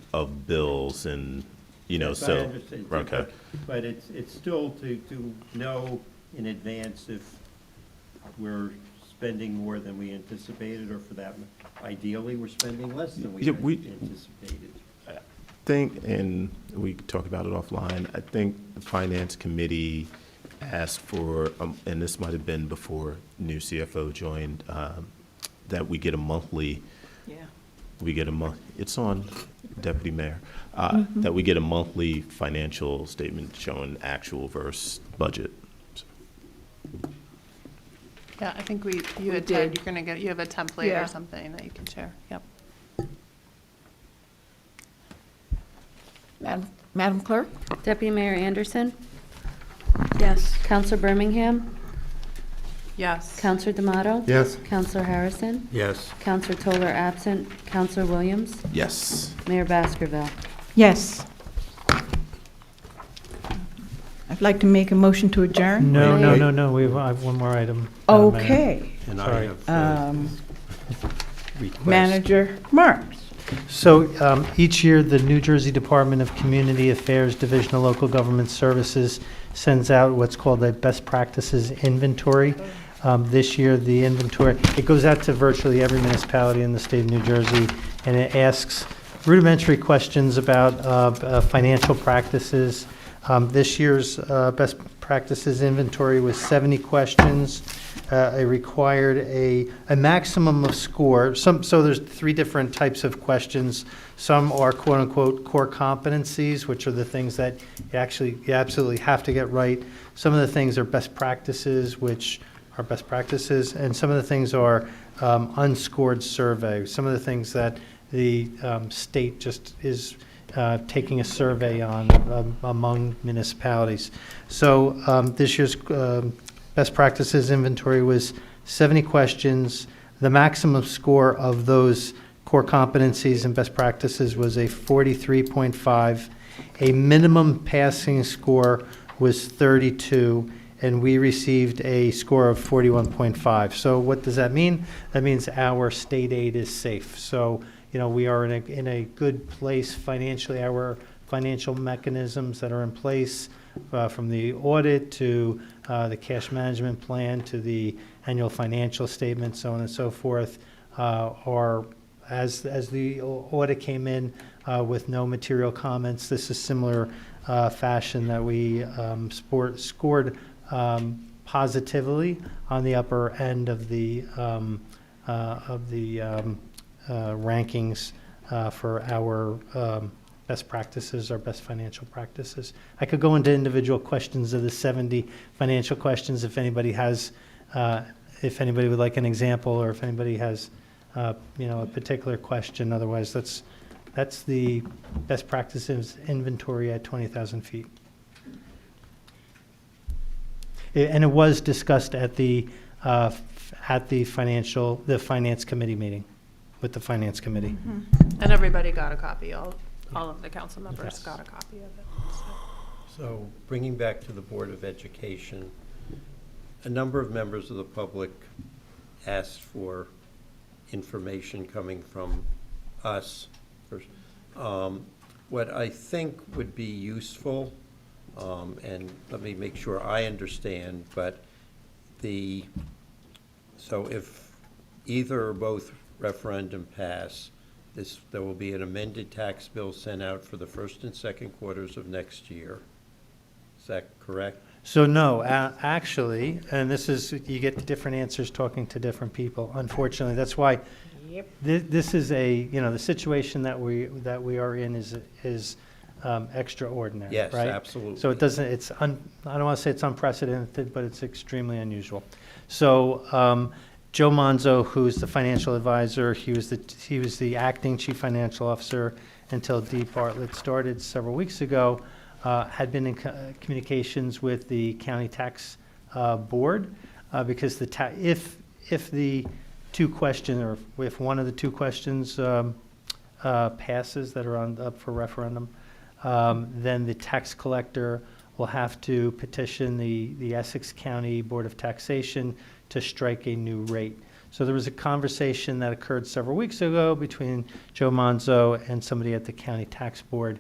Speaker 9: bills and, you know,
Speaker 4: Yes, I
Speaker 9: so.
Speaker 4: understand,
Speaker 9: Okay.
Speaker 4: But it's still to know in advance if we're spending more than we anticipated, or for that, ideally, we're spending less than we
Speaker 9: Yeah,
Speaker 4: anticipated.
Speaker 9: Think, and we could talk about it offline, I think the Finance Committee asked for, and this might have been before new CFO joined, that we get a monthly, it's on Deputy Mayor, that we get a monthly financial statement showing actual versus budget.
Speaker 8: Yeah, I think you had said you're gonna you have a template
Speaker 1: Yeah.
Speaker 8: or something that you can share. Yep.
Speaker 1: Madam Clerk?
Speaker 22: Deputy Mayor Anderson,
Speaker 21: Yes.
Speaker 22: Counselor Birmingham,
Speaker 8: Yes.
Speaker 22: Counselor D'Amato.
Speaker 7: Yes.
Speaker 22: Counselor Harrison,
Speaker 4: Yes.
Speaker 22: Counselor Toller absent, Counselor Williams,
Speaker 9: Yes.
Speaker 22: Mayor Baskerville.
Speaker 1: Yes. I'd like to make a motion to adjourn.
Speaker 2: No, no,
Speaker 22: Wait.
Speaker 2: no, no, I have one more item. Madam Mayor.
Speaker 1: Okay.
Speaker 4: And I
Speaker 2: Sorry.
Speaker 4: have request.
Speaker 1: Manager Marks.
Speaker 2: So each year, the New Jersey Department of Community Affairs Division of Local Government Services sends out what's called a best practices inventory. This year, the inventory, it goes out to virtually every municipality in the state of New Jersey, and it asks rudimentary questions about financial practices. This year's best practices inventory was 70 questions. It required a maximum of score. So there's 3 different types of questions. Some are quote-unquote core competencies, which are the things that you absolutely have to get right. Some of the things are best practices, which are best practices, and some of the things are unscored survey. Some of the things that the state just is taking a survey on among municipalities. So this year's best practices inventory was 70 questions. The maximum score of those core competencies and best practices was a 43.5. A minimum passing score was 32, and we received a score of 41.5. So what does that mean? That means our state aid is safe. So, you know, we are in a good place financially. Our financial mechanisms that are in place, from the audit to the cash management plan to the annual financial statement, so on and so forth, are, as the audit came in with no material comments, this is similar fashion that we scored positively on the upper end of the rankings for our best practices, our best financial practices. I could go into individual questions of the 70 financial questions if anybody has, if anybody would like an example, or if anybody has, a particular question. Otherwise, that's the best practices inventory at 20,000 feet. And it was discussed at the finance committee meeting with the finance committee.
Speaker 8: And everybody got a copy. All of the council members
Speaker 2: Yes.
Speaker 8: got a copy of it.
Speaker 4: So bringing back to the Board of Education, a number of members of the public asked for information coming from us. What I think would be useful, and let me make sure I understand, but so if either or both referendum pass, there will be an amended tax bill sent out for the first and second quarters of next year. Is that correct?
Speaker 2: So no, actually, and this is, you get different answers talking to different people, unfortunately. That's why this is the situation that we are in is extraordinary,
Speaker 4: Yes,
Speaker 2: right?
Speaker 4: absolutely.
Speaker 2: So it doesn't, I don't want to say it's unprecedented, but it's extremely unusual. So Joe Monzo, who's the financial advisor, he was the acting chief financial officer until Dee Bartlett started several weeks ago. had been in communications with the county tax board, because if the two question, or if one of the two questions passes that are up for referendum, then the tax collector will have to petition the Essex County Board of Taxation to strike a new rate. So there was a conversation that occurred several weeks ago between Joe Monzo and somebody at the County Tax Board.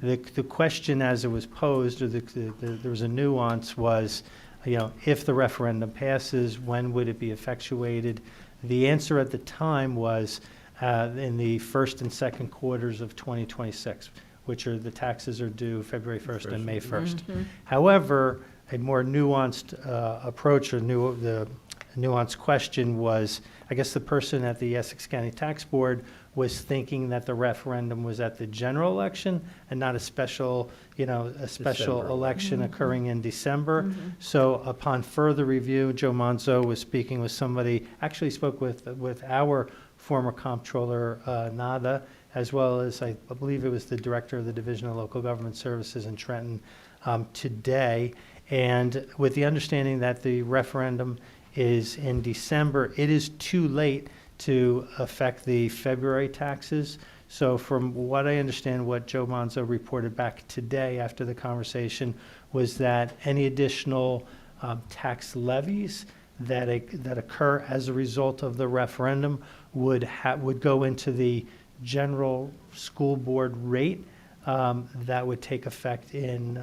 Speaker 2: The question as it was posed, or there was a nuance, was, if the referendum passes, when would it be effectuated? The answer at the time was in the first and second quarters of 2026, which are the taxes are due February 1st and May 1st. However, a more nuanced approach, or the nuanced question was, I guess the person at the Essex County Tax Board was thinking that the referendum was at the general election and not a special election occurring in December. So upon further review, Joe Monzo was speaking with somebody, actually spoke with our former comptroller, Nada, as well as I believe it was the director of the Division of Local Government Services in Trenton today. And with the understanding that the referendum is in December, it is too late to affect the February taxes. So from what I understand, what Joe Monzo reported back today after the conversation was that any additional tax levies that occur as a result of the referendum would go into the general school board rate that would take effect in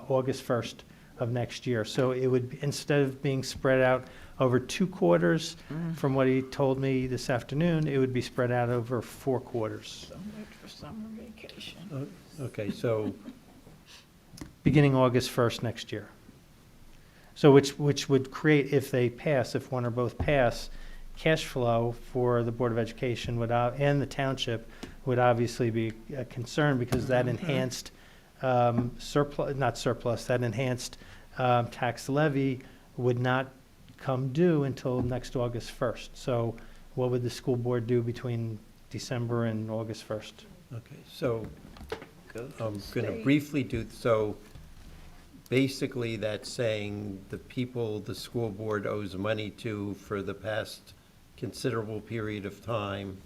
Speaker 2: August 1st of next year. So it would, instead of being spread out over 2 quarters, from what he told me this afternoon, it would be spread out over 4 quarters.
Speaker 1: So much for summer vacation.
Speaker 4: Okay, so,
Speaker 2: Beginning August 1st next year. So which would create, if they pass, if one or both pass, cash flow for the Board of Education would, and the township would obviously be a concern, because that enhanced that enhanced tax levy would not come due until next August 1st. So what would the school board do between December and August 1st?
Speaker 4: okay, so I'm going to briefly so basically that's saying the people the school board owes money to for the past considerable period of time,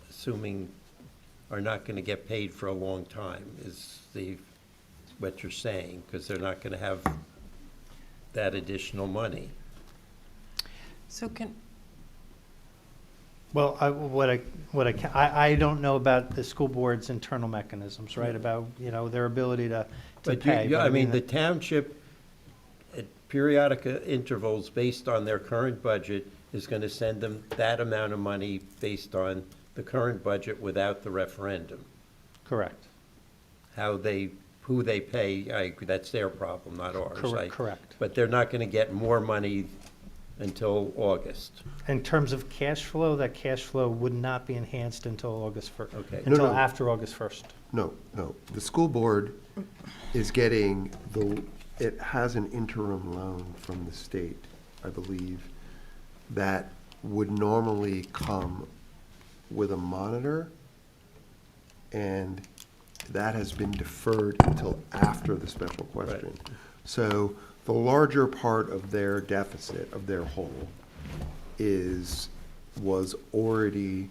Speaker 4: assuming are not going to get paid for a long time, is what you're saying, because they're not going to have that additional money.
Speaker 8: So
Speaker 2: Well, I don't know about the school board's internal mechanisms, right? About, their ability to pay.
Speaker 4: I mean, the township, at periodic intervals, based on their current budget, is going to send them that amount of money based on the current budget without the referendum.
Speaker 2: Correct.
Speaker 4: Who they pay, that's their problem, not ours.
Speaker 2: Correct.
Speaker 4: But they're not going to get more money until August.
Speaker 2: In terms of cash flow, that cash flow would not be enhanced until August 1st.
Speaker 4: Okay.
Speaker 2: Until
Speaker 7: No.
Speaker 2: after August 1st.
Speaker 7: No. The school board is getting it has an interim loan from the state, I believe, that would normally come with a monitor, and that has been deferred until after the special question.
Speaker 4: Right.
Speaker 7: So the larger part of their deficit, of their hole, was already,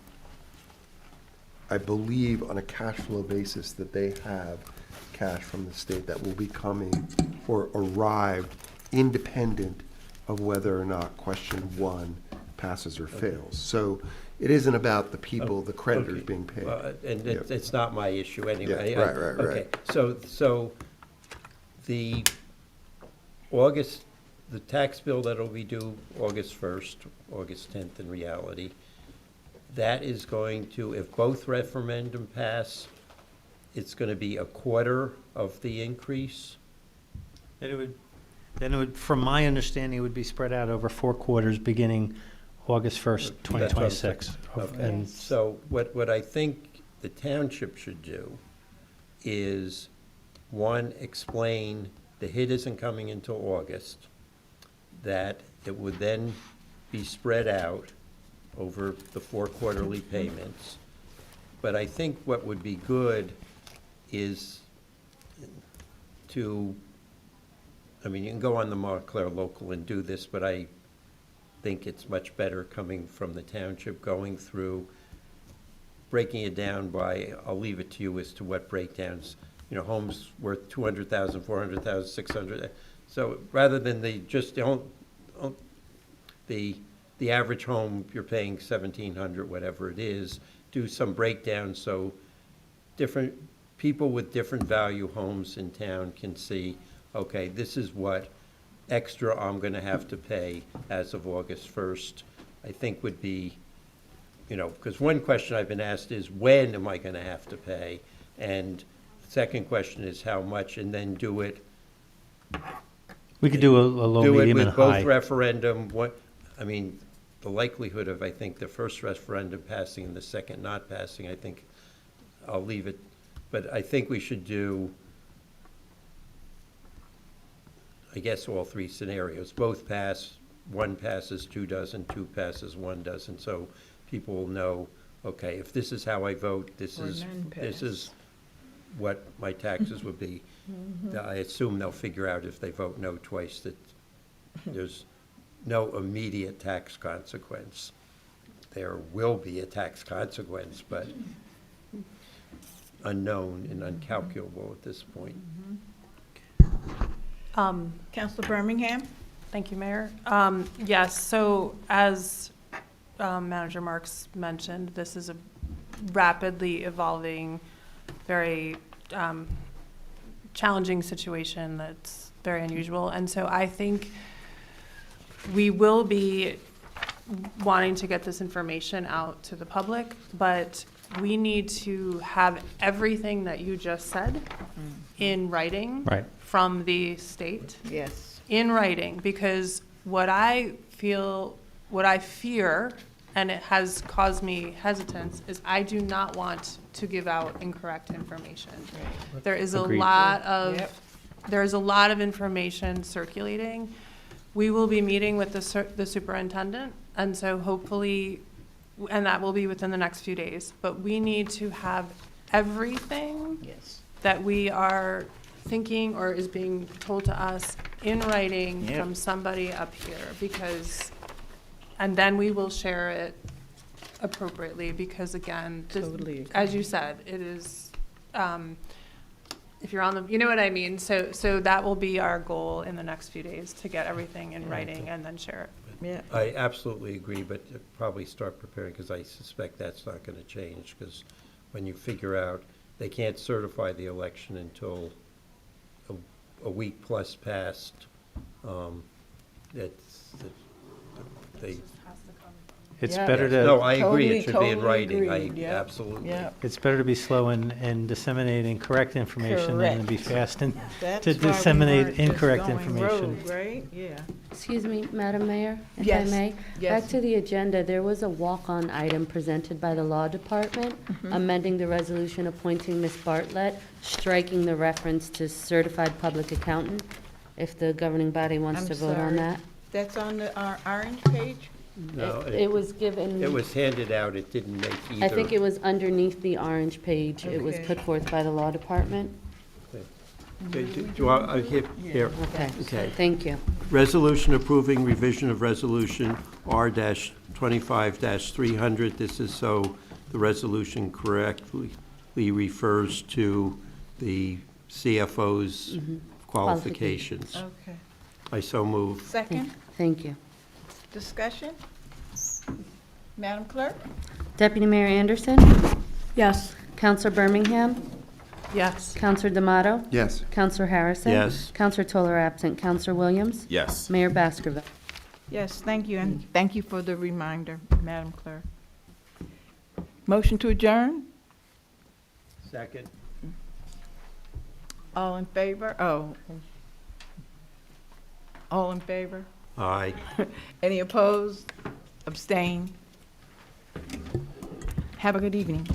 Speaker 7: I believe, on a cash flow basis, that they have cash from the state that will be coming or arrived independent of whether or not question 1 passes or fails. So it isn't about the people, the creditors being paid.
Speaker 4: And
Speaker 7: Yep.
Speaker 4: it's not my issue anyway.
Speaker 7: Yeah, right.
Speaker 4: Okay, so the the tax bill that'll be due August 1st, August 10th in reality, that is going to, if both referendum pass, it's going to be a quarter of the increase?
Speaker 2: Then it would, from my understanding, it would be spread out over 4 quarters, beginning August 1st, 2026.
Speaker 4: Okay.
Speaker 2: And
Speaker 4: So what I think the township should do is, 1, explain the hit isn't coming until August, that it would then be spread out over the 4 quarterly payments. But I think what would be good is to, I mean, you can go on the Montclair local and do this, but I think it's much better coming from the township, going through, breaking it down by, I'll leave it to you as to what breakdowns, you know, homes worth 200,000, 400,000, 600. So rather than the average home, you're paying 1,700, whatever it is, do some breakdown so different people with different value homes in town can see, okay, this is what extra I'm going to have to pay as of August 1st, I think would be, you know, because one question I've been asked is, when am I going to have to pay? And the second question is how much, and then do it.
Speaker 2: We could do a low, medium, and high.
Speaker 4: Do it with both referendum, I mean, the likelihood of, I think, the first referendum passing and the second not passing, I think, I'll leave it. But I think we should do, I guess, all three scenarios. Both pass, one passes, two doesn't, two passes, one doesn't. So people will know, okay, if this is how I vote, this is what my taxes would be. I assume they'll figure out if they vote no twice that there's no immediate tax consequence. There will be a tax consequence, but unknown and uncalculable at this point.
Speaker 1: Councilor Birmingham?
Speaker 8: Thank you, Mayor. Yes, so as Manager Marks mentioned, this is a rapidly evolving, very challenging situation that's very unusual. And so I think we will be wanting to get this information out to the public, but we need to have everything that you just said in writing from the state.
Speaker 1: Yes.
Speaker 8: In writing, because what I fear, and it has caused me hesitance, is I do not want to give out incorrect information. Right. There is
Speaker 2: Agreed.
Speaker 8: There is a lot of information circulating. We will be meeting with the superintendent, and so hopefully, and that will be within the next few days, but we need to have everything that we are thinking or is being told to us in writing from somebody up here, because, and then we will share it appropriately, because again, this, as you said, it is, if you're on the, you know what I mean? So that will be our goal in the next few days, to get everything in writing and then share it.
Speaker 1: Yeah.
Speaker 4: I absolutely agree, but probably start preparing, because I suspect that's not going to change, because when you figure out they can't certify the election until a week plus past,
Speaker 2: It's better to.
Speaker 4: No, I agree, it should be in writing, absolutely.
Speaker 2: It's better to be slow in disseminating correct information than to be fast and
Speaker 1: That's
Speaker 2: to
Speaker 1: why we
Speaker 2: disseminate
Speaker 1: weren't just
Speaker 2: incorrect
Speaker 1: going
Speaker 2: information.
Speaker 1: rogue, right? Yeah.
Speaker 22: Excuse me, Madam Mayor, if I
Speaker 1: Yes,
Speaker 22: may.
Speaker 1: yes.
Speaker 22: Back to the agenda, there was a walk-on item presented by the Law Department, amending the resolution appointing Ms. Bartlett, striking the reference to certified public accountant, if the governing body wants
Speaker 1: I'm
Speaker 22: to vote on
Speaker 1: sorry.
Speaker 22: that.
Speaker 1: That's on the orange page?
Speaker 4: No,
Speaker 22: It was given.
Speaker 4: It was handed out, it didn't make either.
Speaker 22: I think it was underneath the orange page. It was
Speaker 1: Okay.
Speaker 22: put forth by the Law Department.
Speaker 4: Here,
Speaker 22: Okay, thank you.
Speaker 4: resolution approving revision of resolution R-25-300. This is so the resolution correctly refers to the CFO's qualifications.
Speaker 1: Okay.
Speaker 4: I so move.
Speaker 1: Second,
Speaker 22: Thank you.
Speaker 1: discussion? Madam Clerk?
Speaker 22: Deputy Mayor Anderson?
Speaker 21: Yes.
Speaker 22: Counselor Birmingham?
Speaker 8: Yes.
Speaker 22: Counselor D'Amato?
Speaker 7: Yes.
Speaker 22: Counselor Harrison?
Speaker 4: Yes.
Speaker 22: Counselor Toller absent. Counselor Williams?
Speaker 9: Yes.
Speaker 22: Mayor Baskerville?
Speaker 1: Yes, thank you, and thank you for the reminder, Madam Clerk. Motion to adjourn?
Speaker 4: Second.
Speaker 1: All in favor? Oh. All in favor?
Speaker 4: Aye.
Speaker 1: Any opposed? Abstain? Have a good evening.